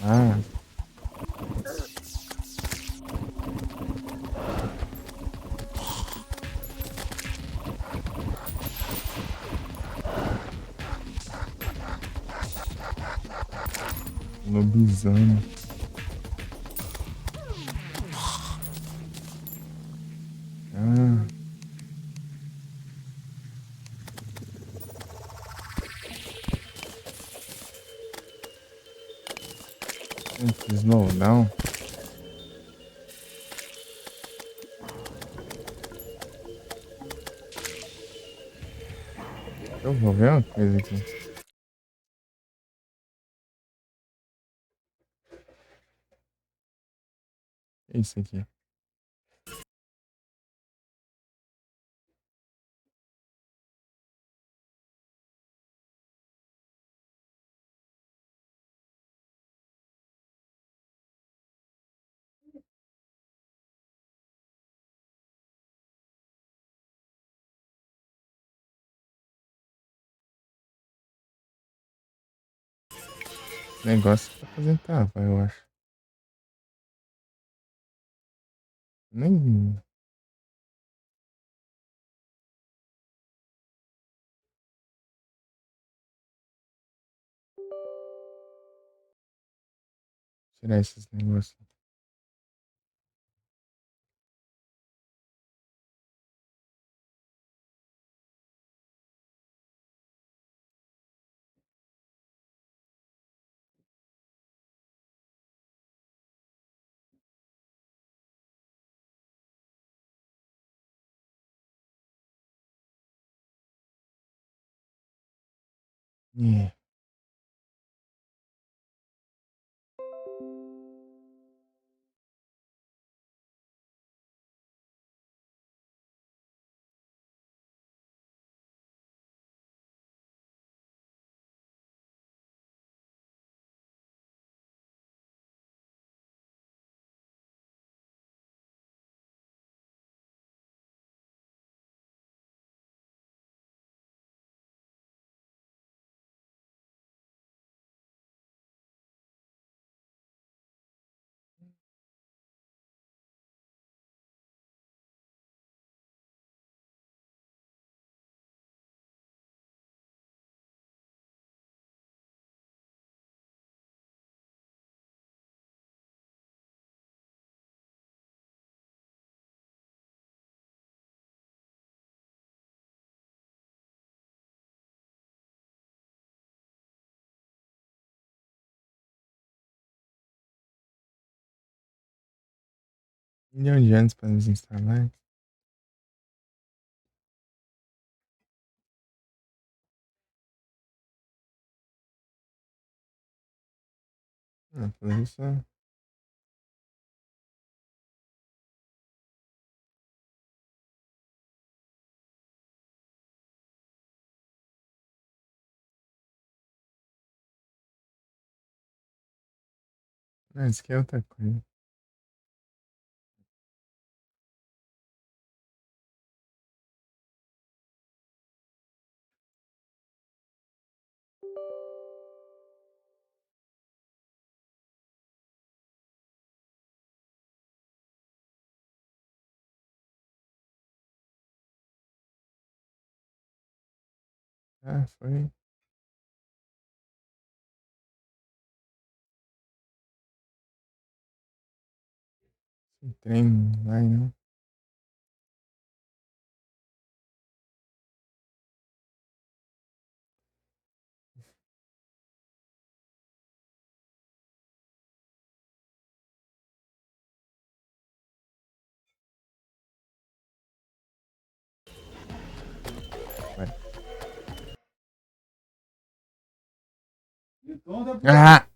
Ah, lobisomem. Ah, slowdown. Eu vou ver uma coisa aqui. O que é isso aqui? Negócio pra fazer tava, eu acho. Nem. Tirar esses negócios. É. Milhão de anos pra nos instalar. Ah, pelo isso. Ah, isso aqui é outra coisa. Ah, foi. O trem não vai, não. Vai. Ah!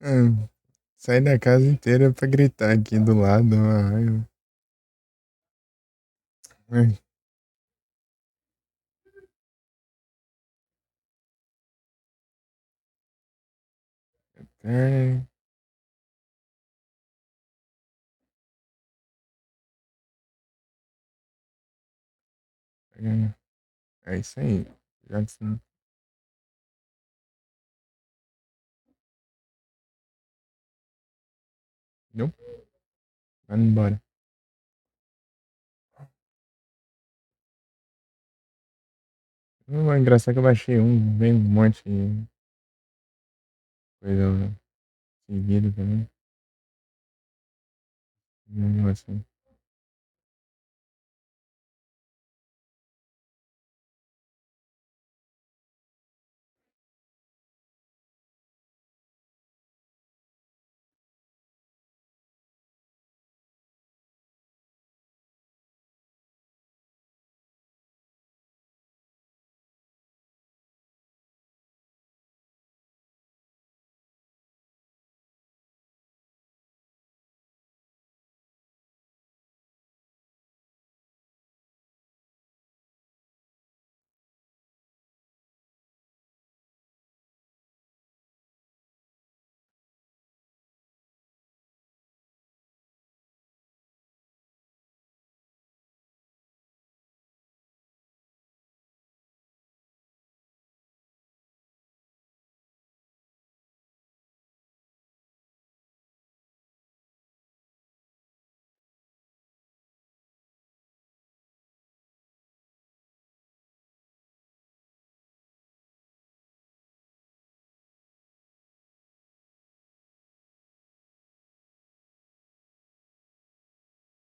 Ah, sai da casa inteira pra gritar aqui do lado. Ai, ai, ai, ai. É isso aí. Jackson. Não, vai embora. O engraçado é que eu baixei vem um monte de coisa seguida também. Assim.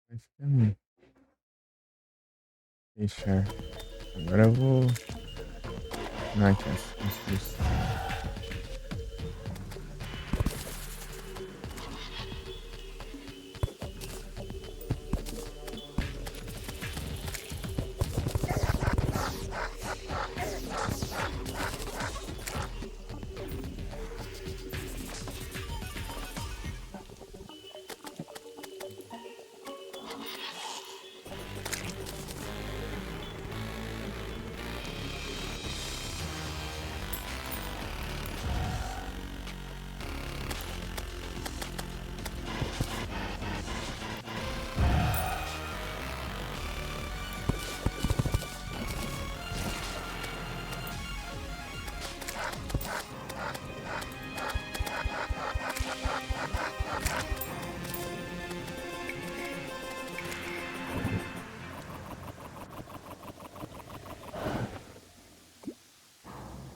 Vai ficar fechar. Agora eu vou. Não, aqui as instruções.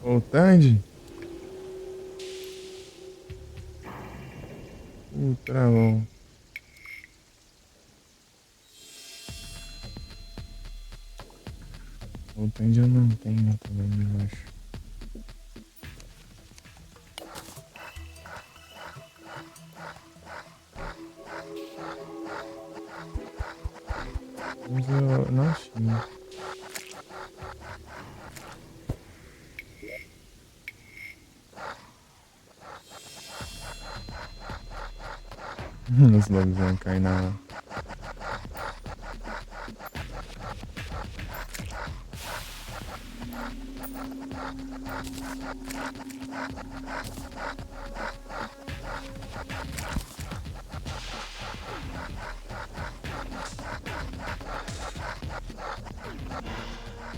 Ô, Tandy. Travou. O Tandy eu não tenho também, eu acho. Mas eu não tinha. Os lobos vão cair na.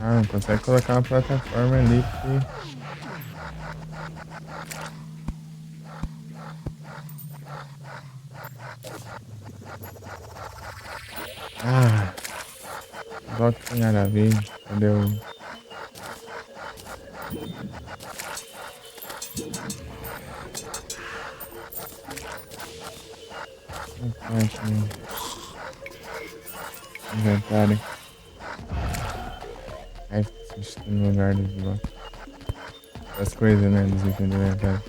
Ah, não consegue colocar uma plataforma ali porque. Ah, volta pra nada a ver. Cadê o. parte no inventário. Aí fica substituindo o lugar dos blocos. Das coisas, né? Dos itens do inventário.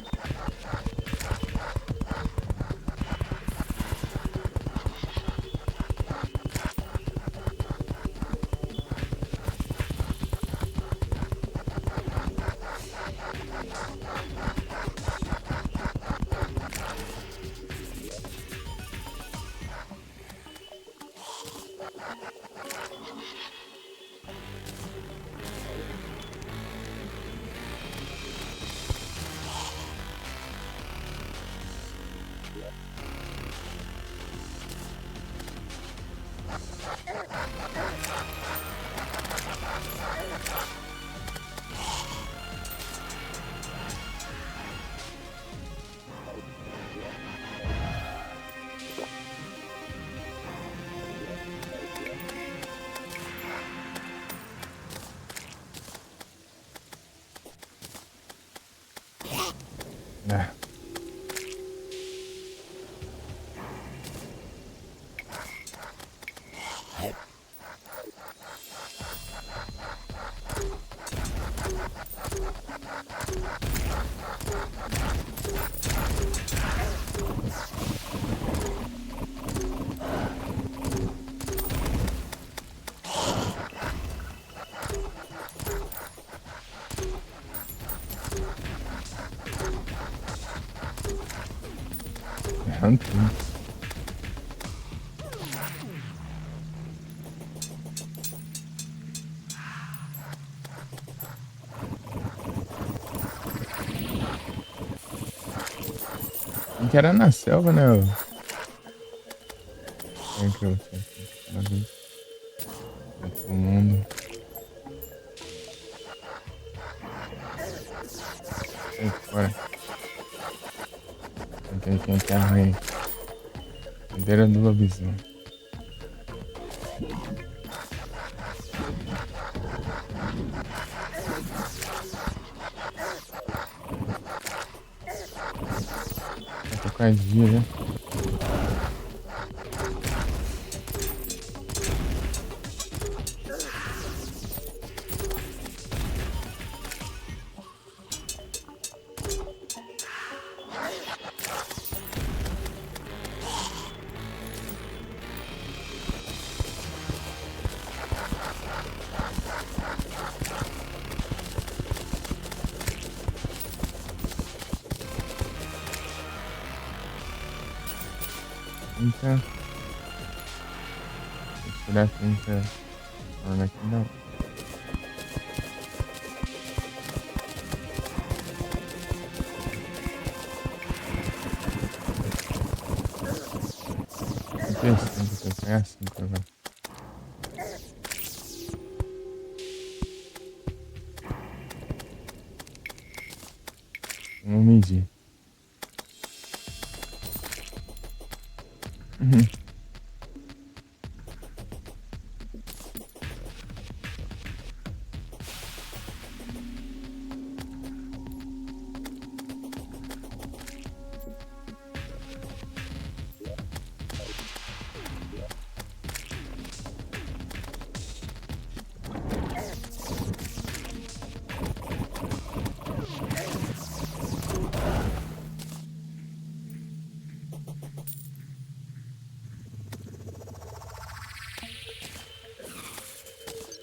Ah. Errando tudo. E que era na selva, né? Sempre eu tinha uma vez. Pra todo mundo. Sai fora. Não tem quem que arranha. Bandeira do lobisomem. Vai tocar dia, né? Então, vou tirar 30 torna aqui não. Interessante, é assim agora. Vamos medir.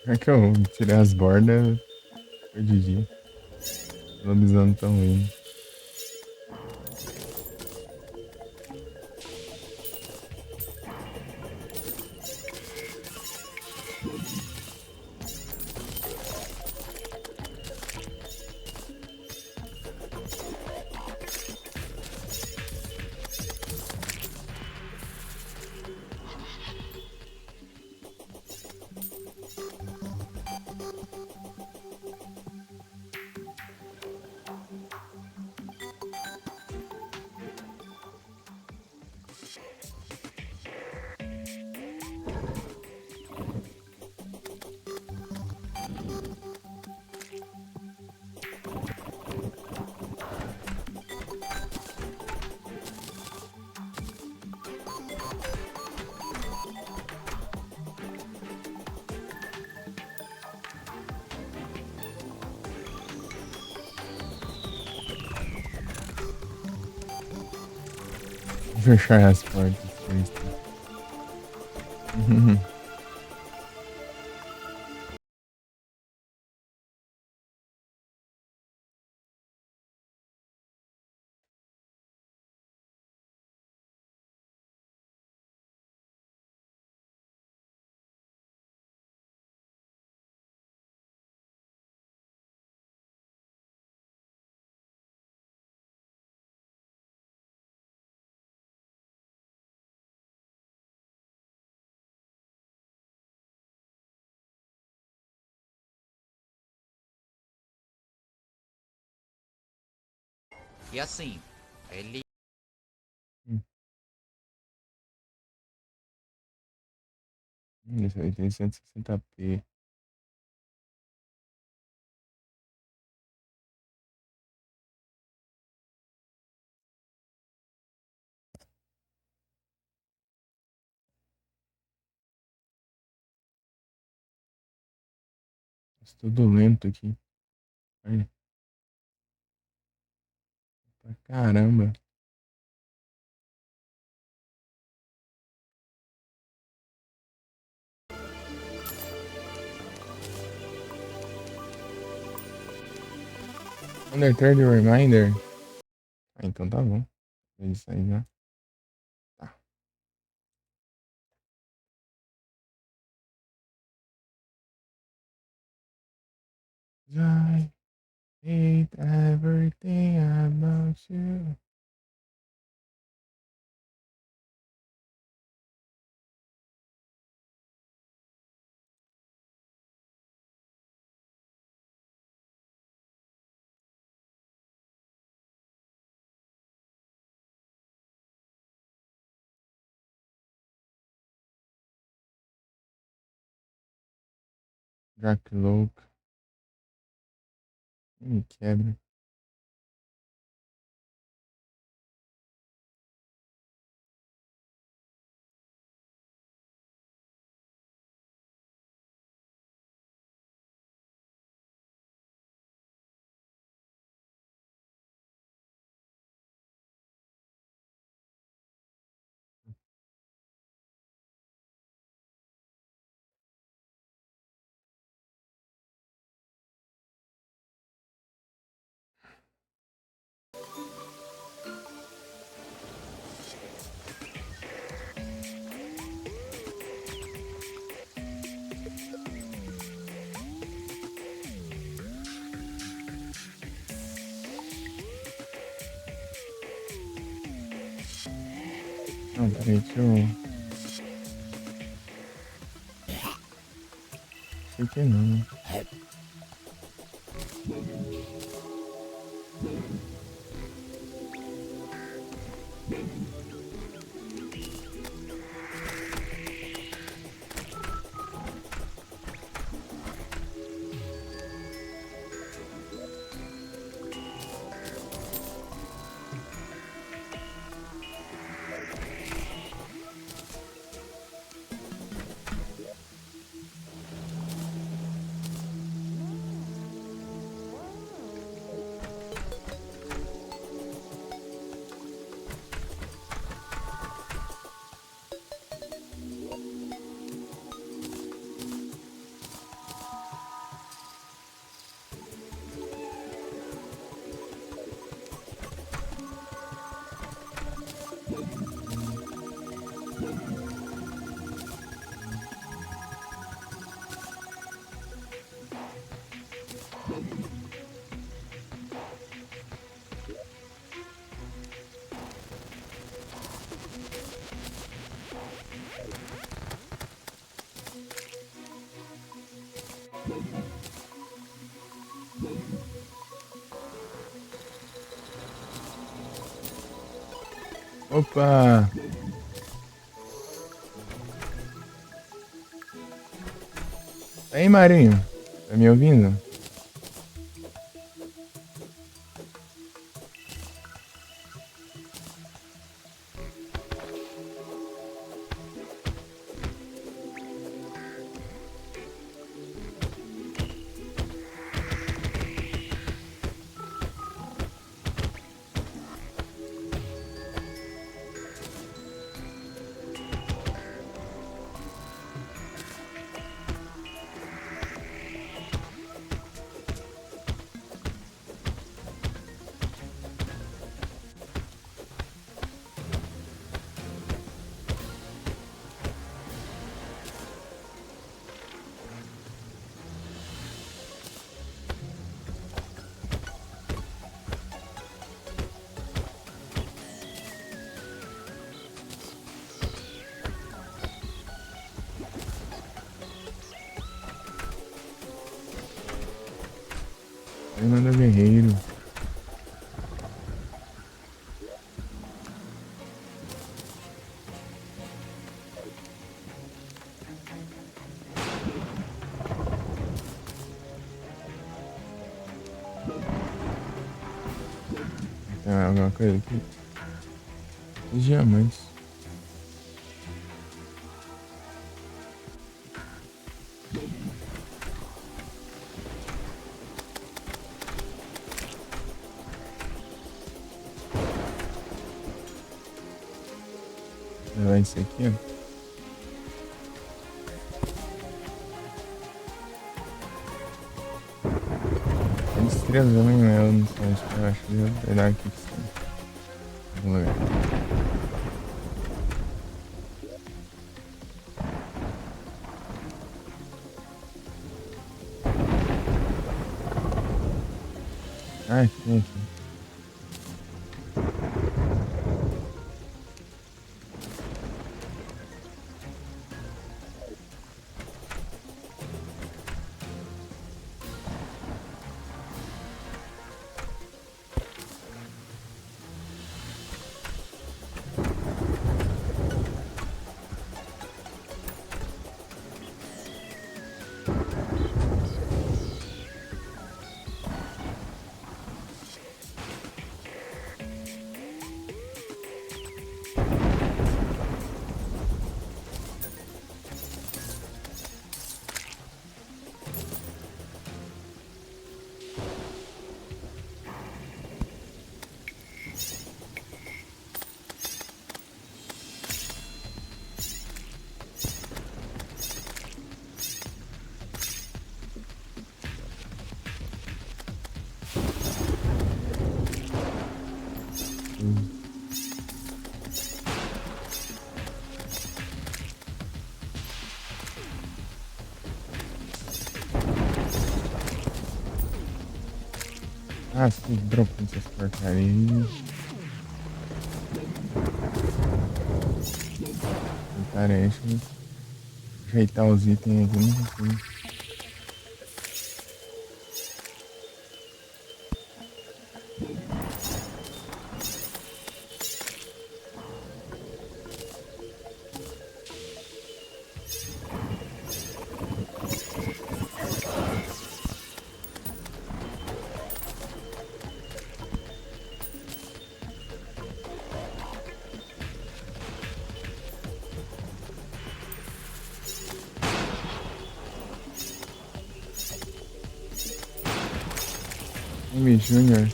É que eu tirei as bordas, foi de dia. Lobisomem tão indo. Fechar as portas, Cristo. E assim, ele. Isso aí tem 160p. Tá tudo lento aqui. Olha, pra caramba. Under third reminder. Ah, então tá bom. É isso aí já. Tá. I hate everything about you. Jackalope. Me quebra. Não, peraí, deixa eu. Sei que não. Opa! Aí, Marinho. Tá me ouvindo? Pena do guerreiro. Tem alguma coisa aqui? Os diamantes. Vou levar isso aqui, ó. Tem estrelão nela no site, eu acho. Eu vou pegar aqui de cima. Algum lugar. Ah, tem aqui. Ah, sim, dropando essas porcarias. Deixa eu ajeitar os itens aqui, não consigo. Júnior.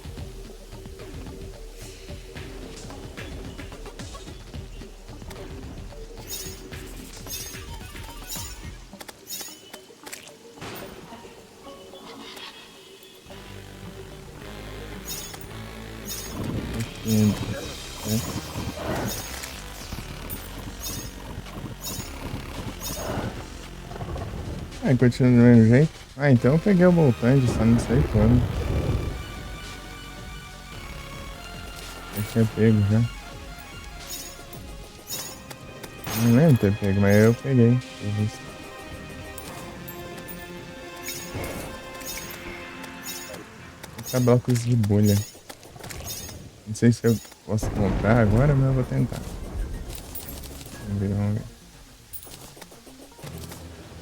Ah, continua do mesmo jeito. Ah, então eu peguei o voltante, só não sei quando. Eu tinha pego já. Não lembro ter pego, mas eu peguei. Essa blocos de bolha. Não sei se eu posso comprar agora, mas eu vou tentar. Vamos ver, vamos ver.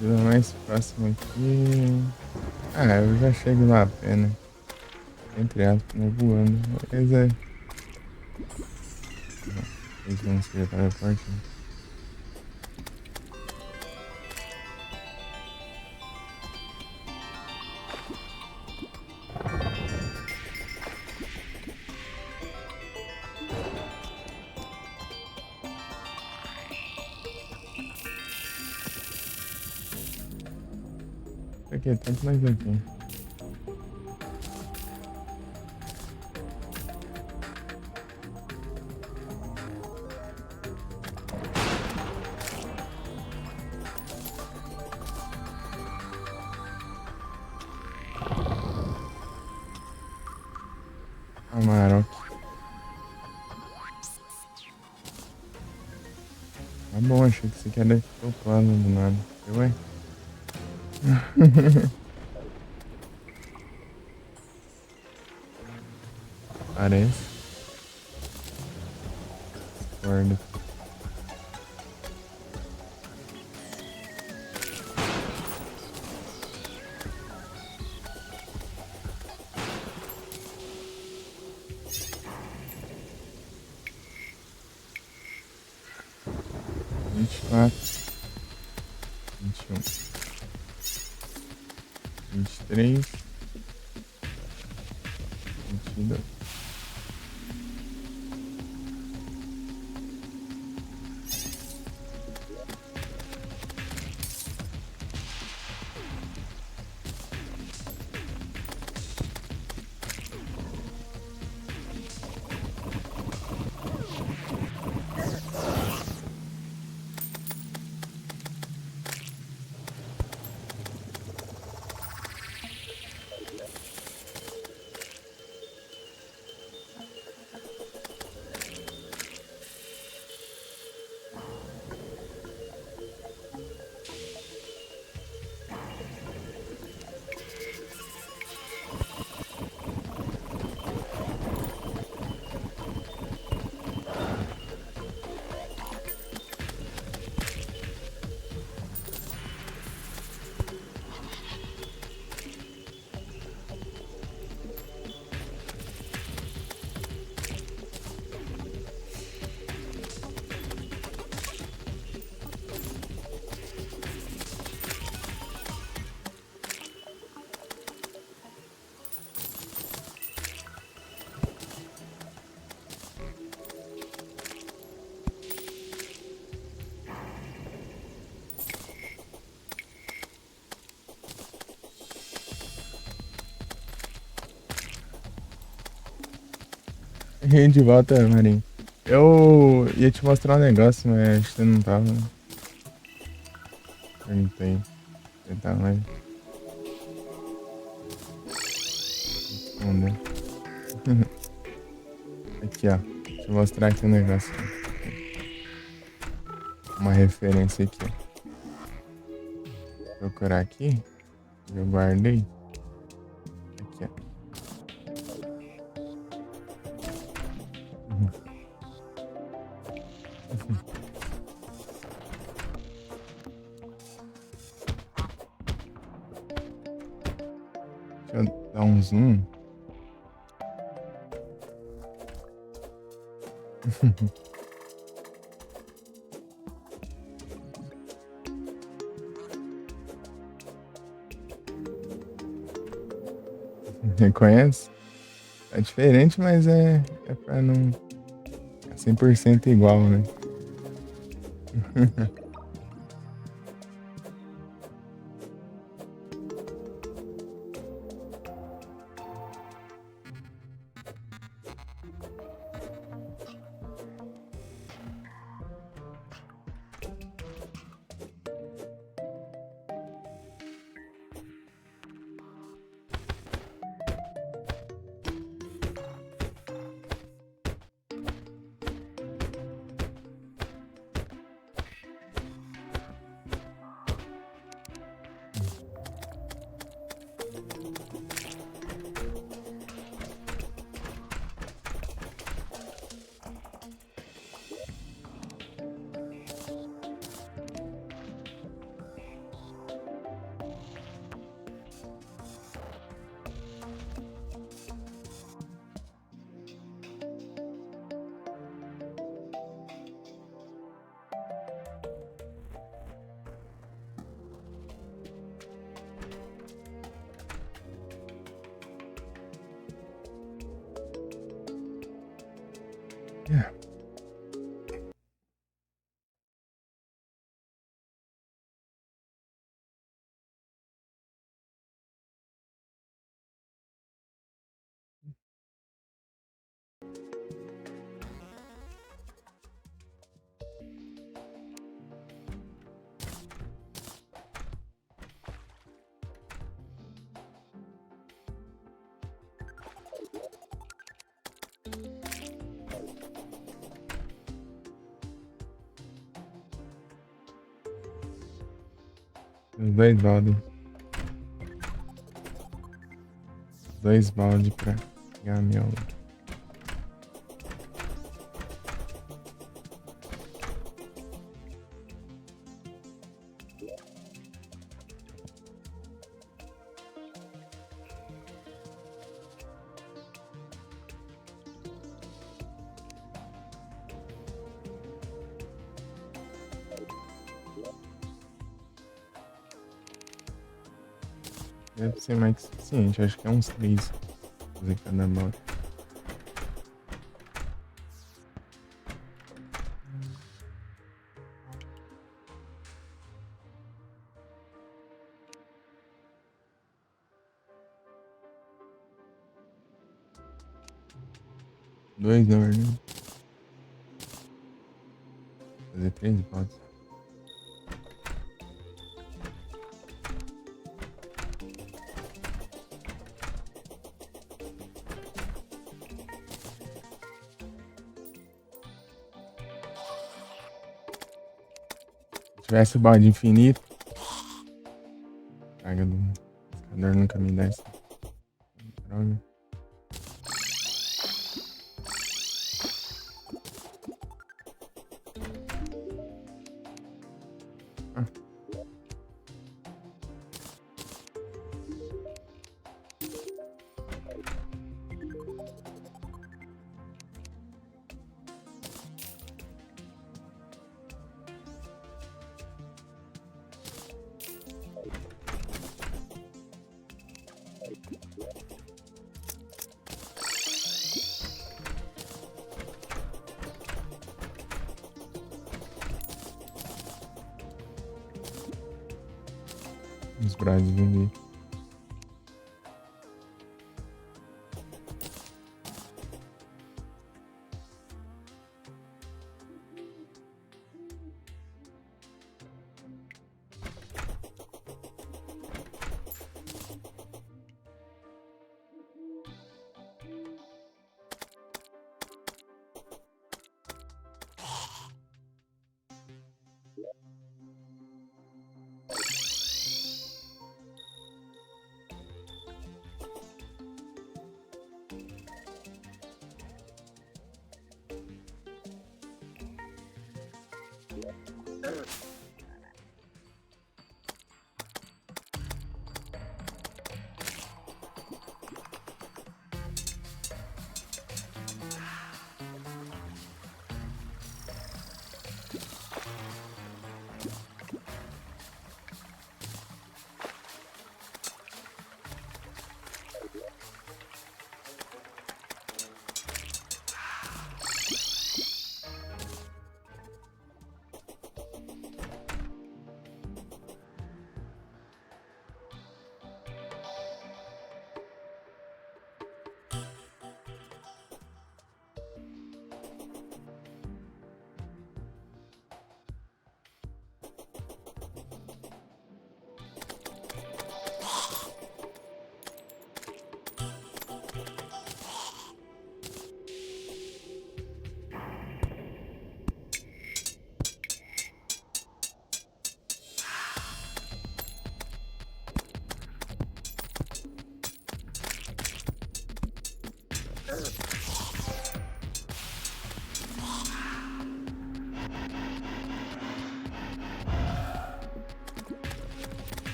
Vila mais próximo aqui. Ah, eu já chego lá a pé, né? Entre aspas, né? Voando. Mas é. Eles vão se teleporte. Aqui, tanto mais aqui. Amarok. Tá bom, achei que você quer dar plano do nada. Ué? Parece. Guarda. Vinte e quatro, 21, 23, 22. E aí, de volta, Marinho. Eu ia te mostrar um negócio, mas acho que você não tava. Perguntei. Você tava, mas respondeu. Aqui, ó. Deixa eu mostrar aqui um negócio. Uma referência aqui, ó. Vou procurar aqui. Eu guardei. Aqui, ó. Deixa eu dar um zoom. Reconhece? É diferente, mas é pra não ficar 100% igual, né? Yeah. Os dois baldes. Dois baldes pra pegar a minhola. deve ser mais que suficiente. Acho que é uns 3 fazer cada moto. Dois, na verdade. Fazer 3 bots. Se tivesse bode infinito. Praga do pescador nunca me dá essa droga. Ah. Os braços do meio.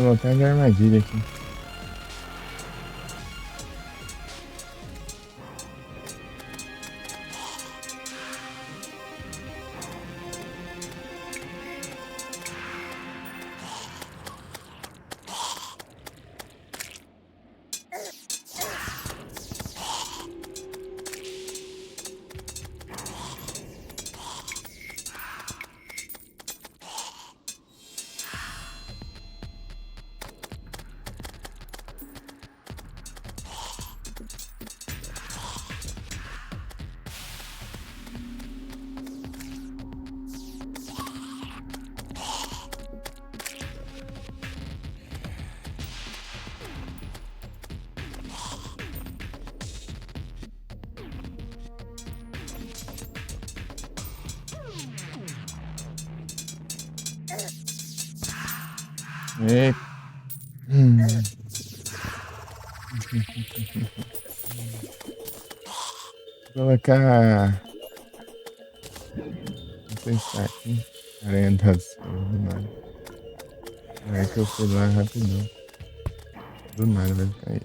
Montanha de armadilha aqui. É. Hum. Colocar. Vou testar aqui. Aranha da Silva, do nada. É que eu fui lá rapidão. Do nada vai ficar aí.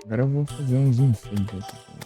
Agora eu vou fazer uns enfeites aqui também.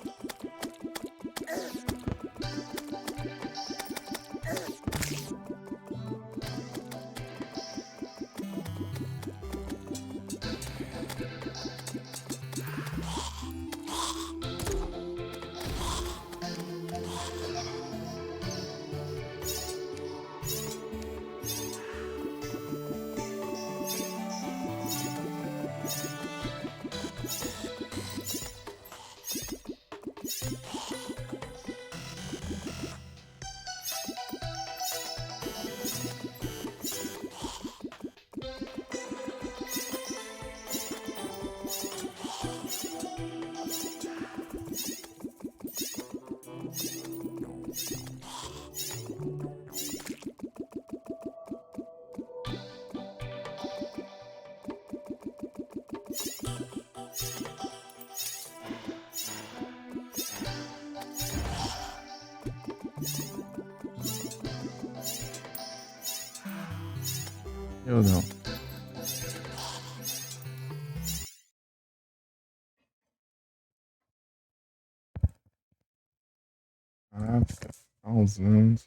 Eu não. Nossa, pausando.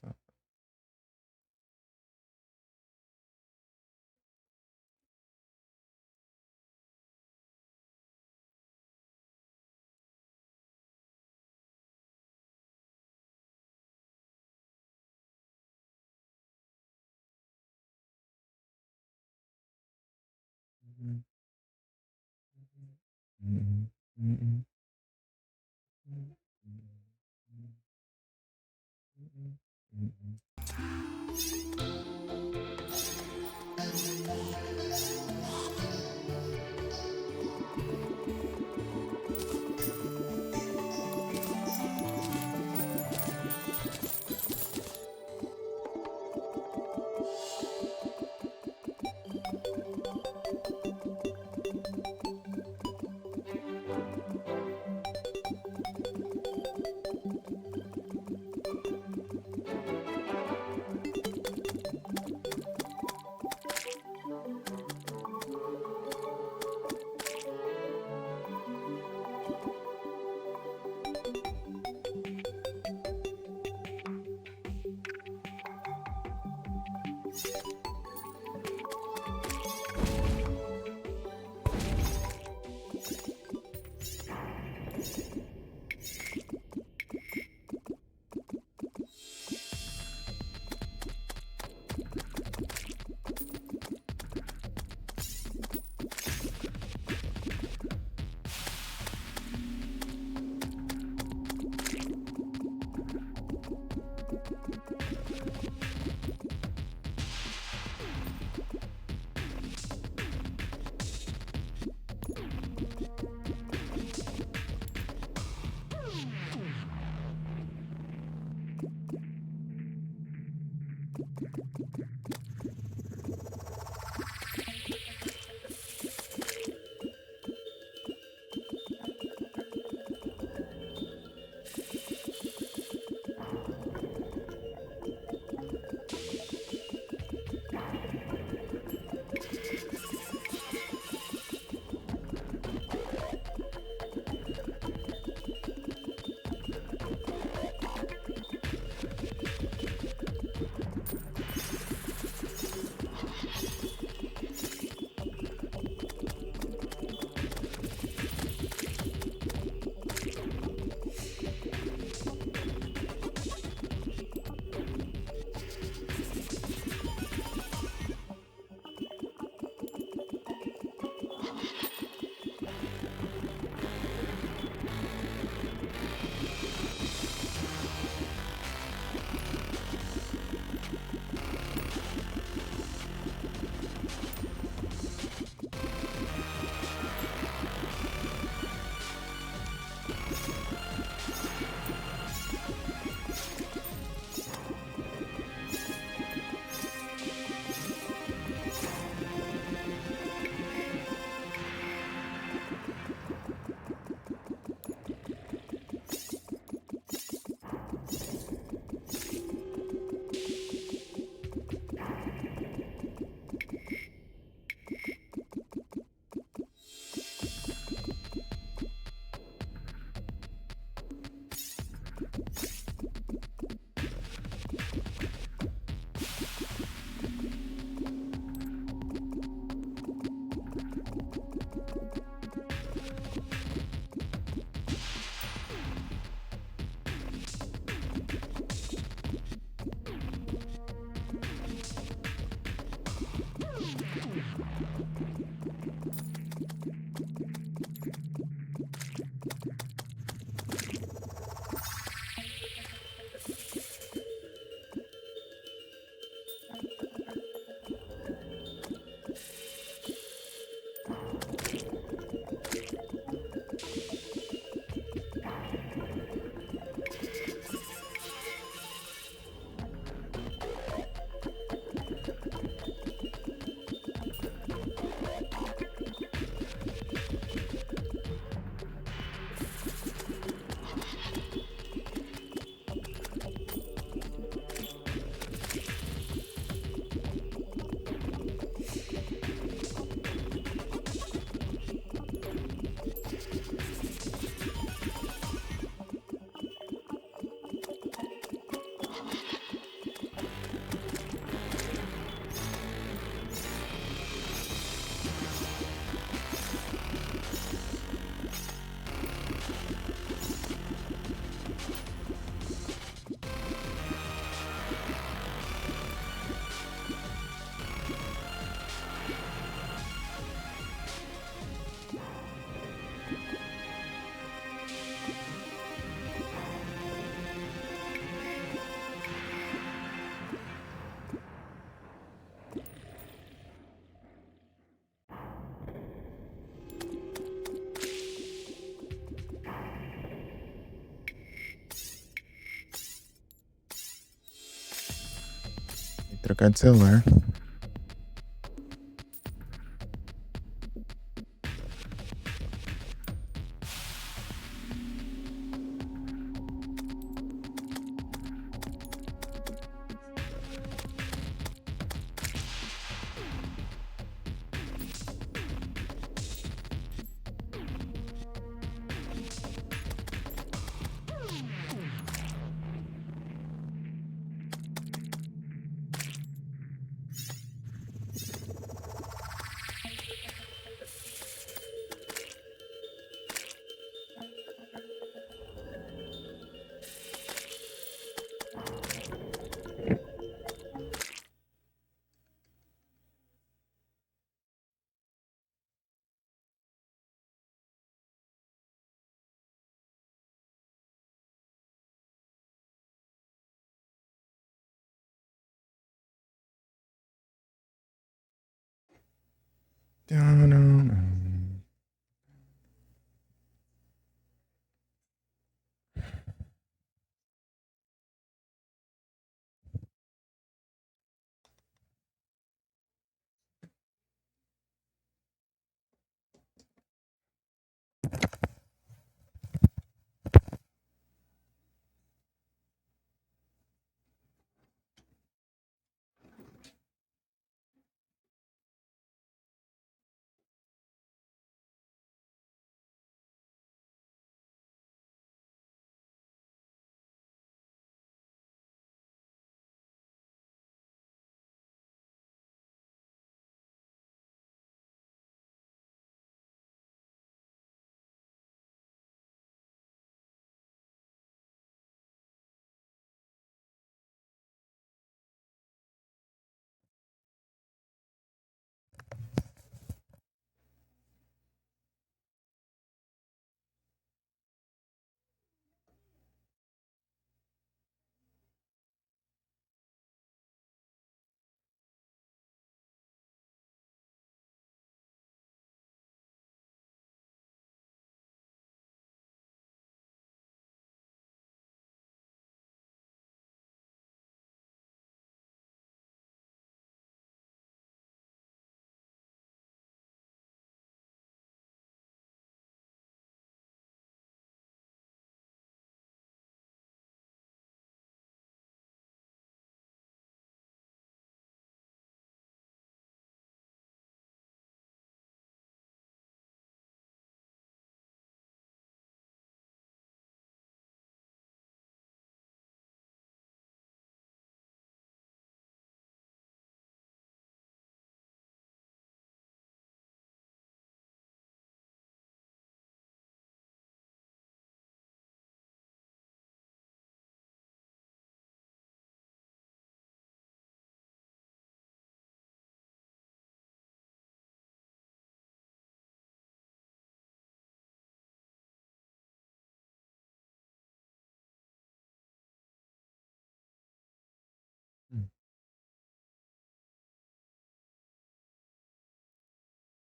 trocar de celular.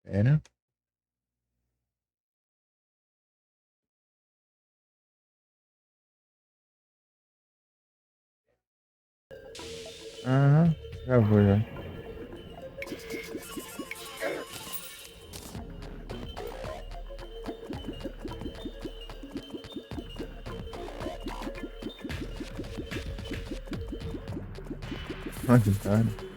Pera. Aham, já vou já. Olha, cara.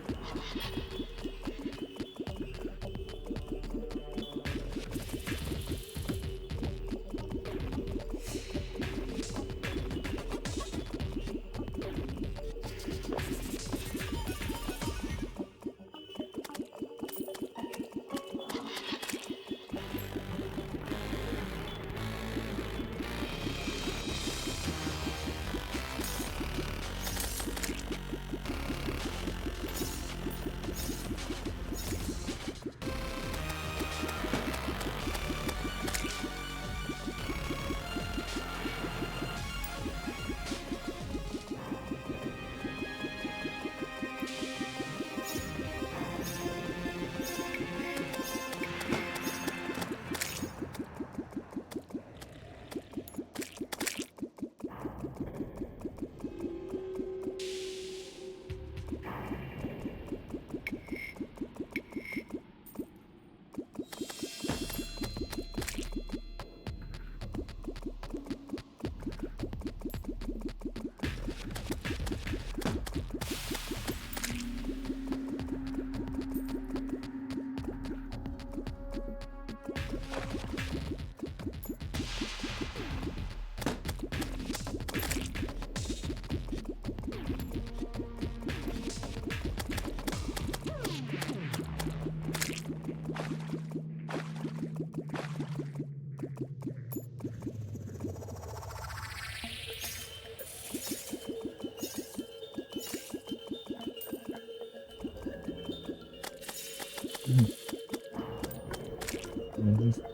Onde está?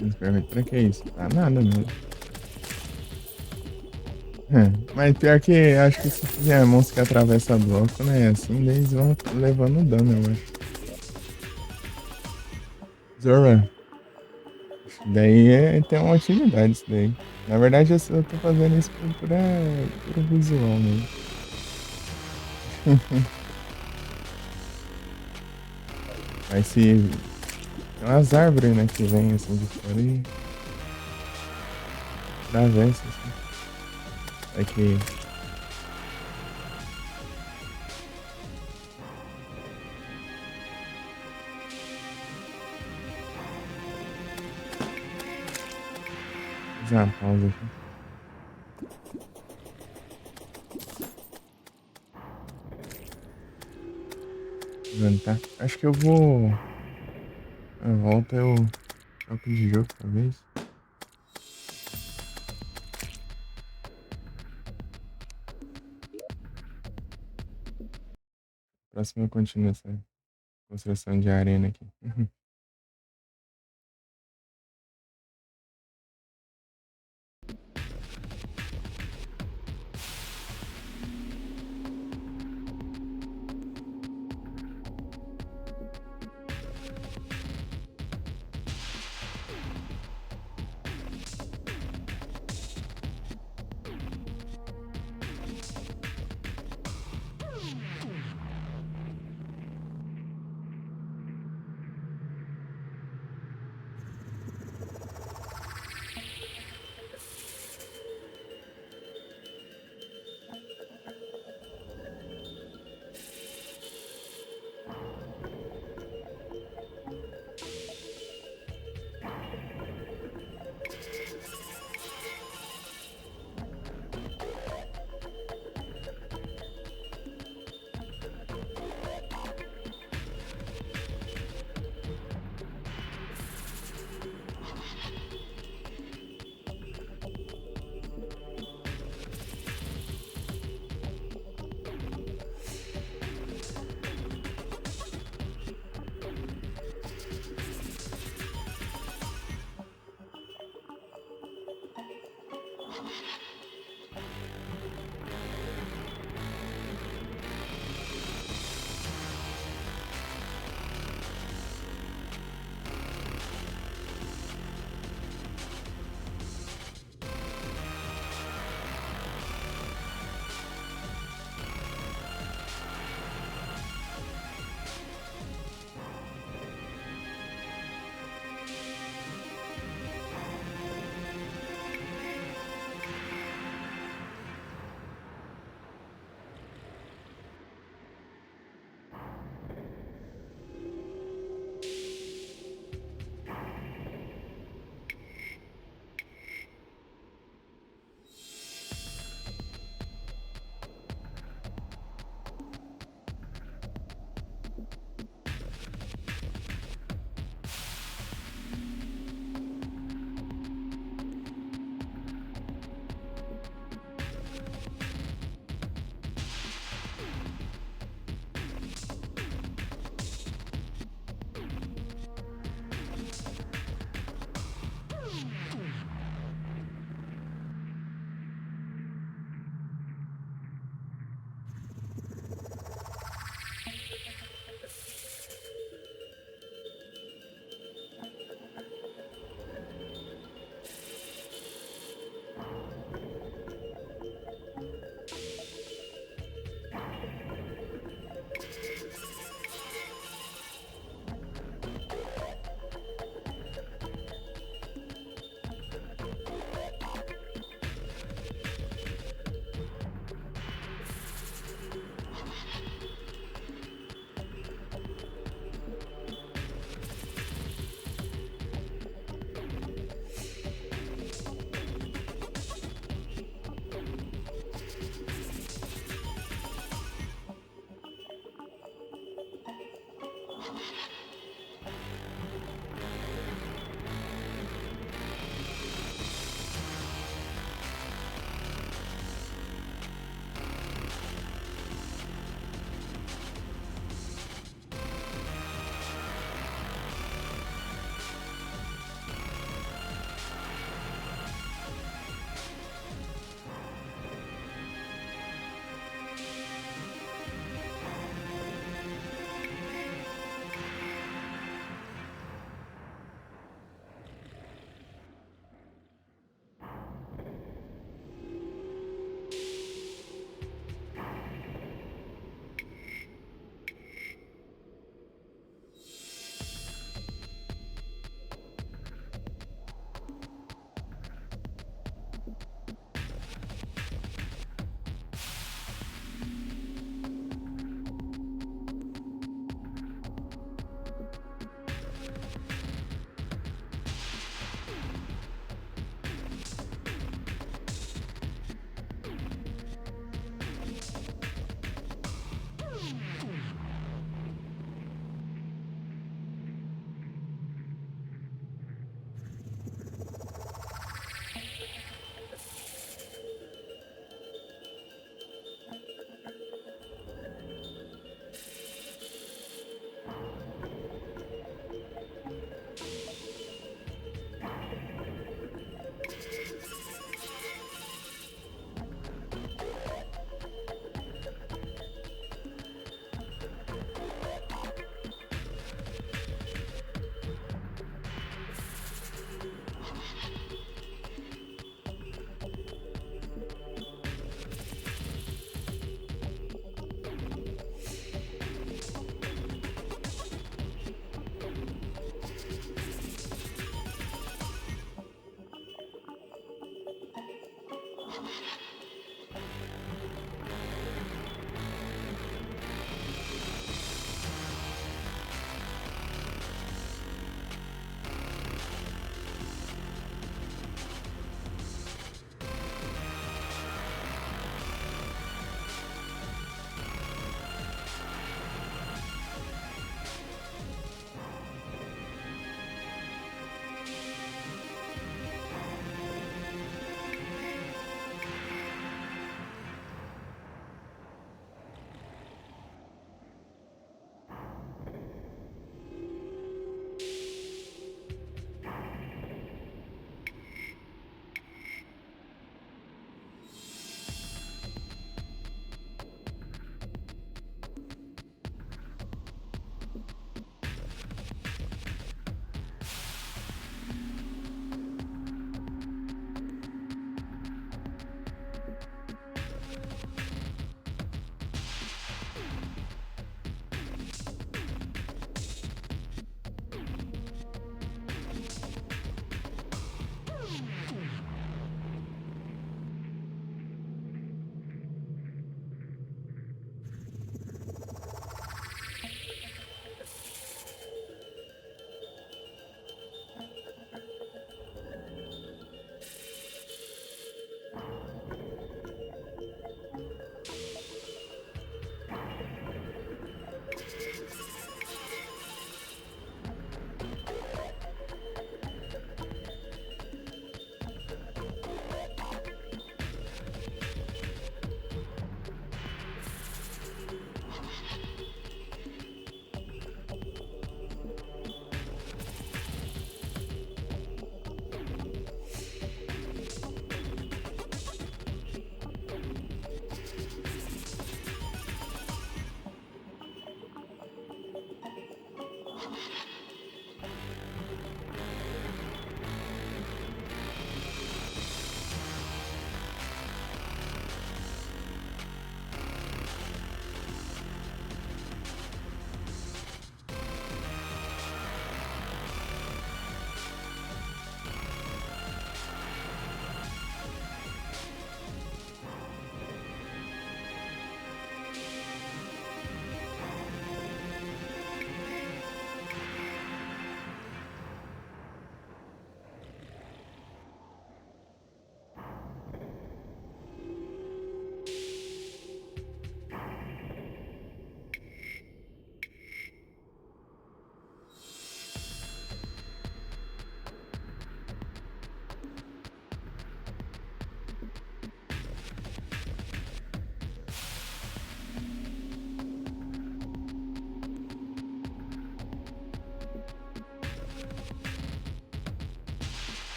Mas pergunta pra que isso? Pra nada mesmo. Mas pior que acho que se tiver monstro que atravessa bloco, né? Assim, daí eles vão levando dano, eu acho. Zora. Daí tem uma utilidade isso daí. Na verdade, eu tô fazendo isso por puro visual mesmo. Mas se. Tem umas árvores, né, que vem assim de fora e atravessa, assim. É que. Fazer uma pausa aqui. Vendo, tá? Acho que eu vou. Na volta eu troco de jogo, talvez. Próximo eu continuo essa construção de arena aqui.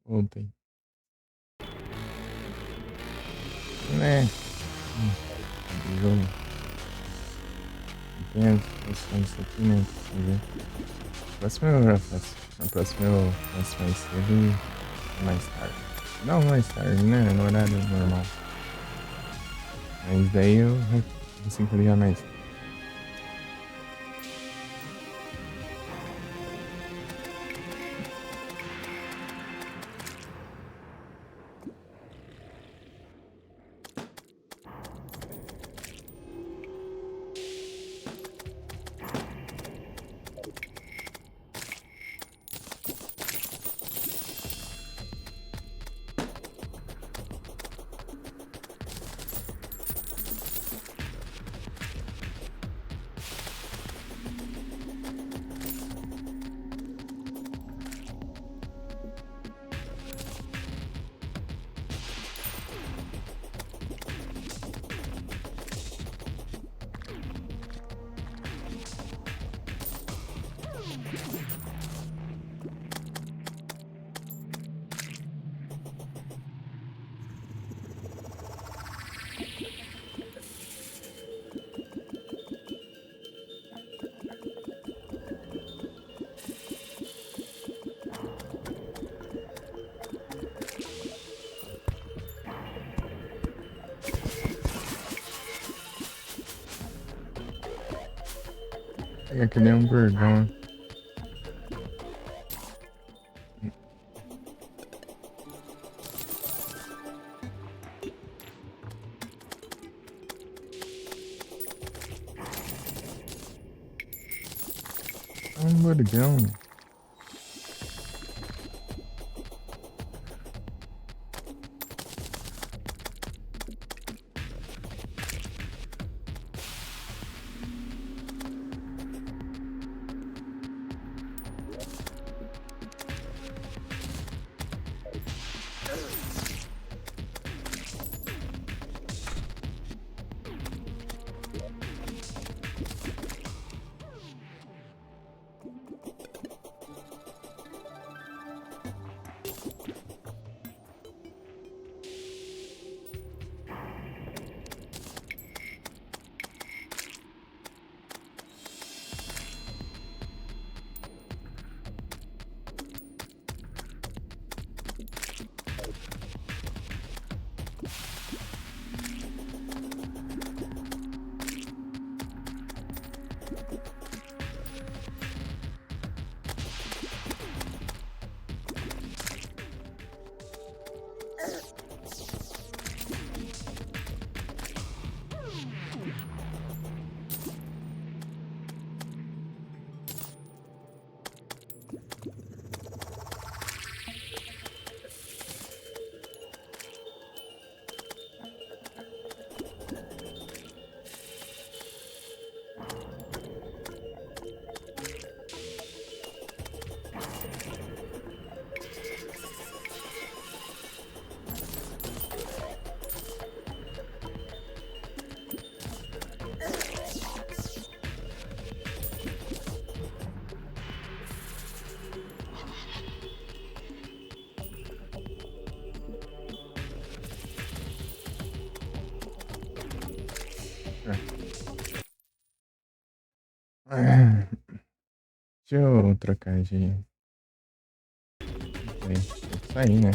Voltei. Né? Do jogo. Tem as questões aqui, né? Pra você ver. Próximo eu já faço. Na próxima eu faço mais cedo e mais tarde. Não mais tarde, né? No horário normal. Mas daí eu consigo ligar mais. É que nem um burgão. É um burgão. É. Deixa eu trocar de. Peraí, tem que sair, né?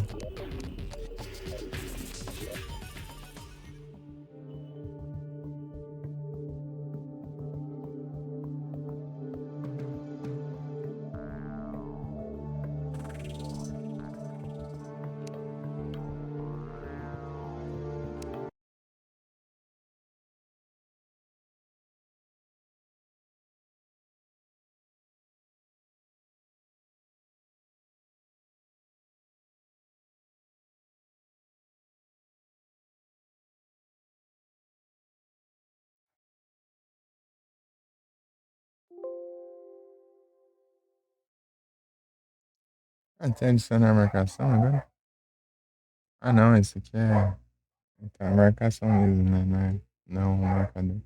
Ah, tem adicionar a marcação agora? Ah, não, esse aqui é. Então, a marcação mesmo, né? Não o marcador.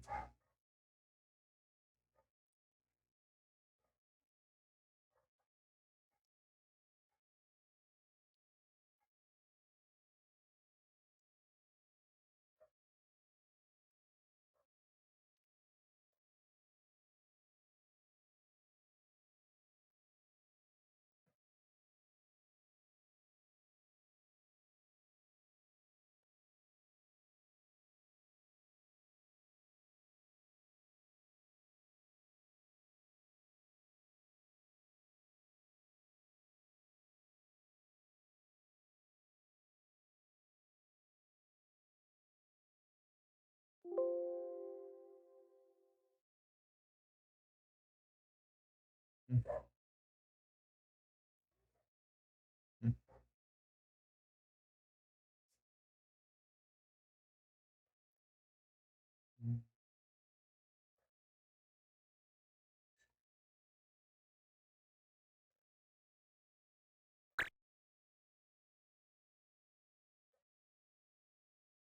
Hum.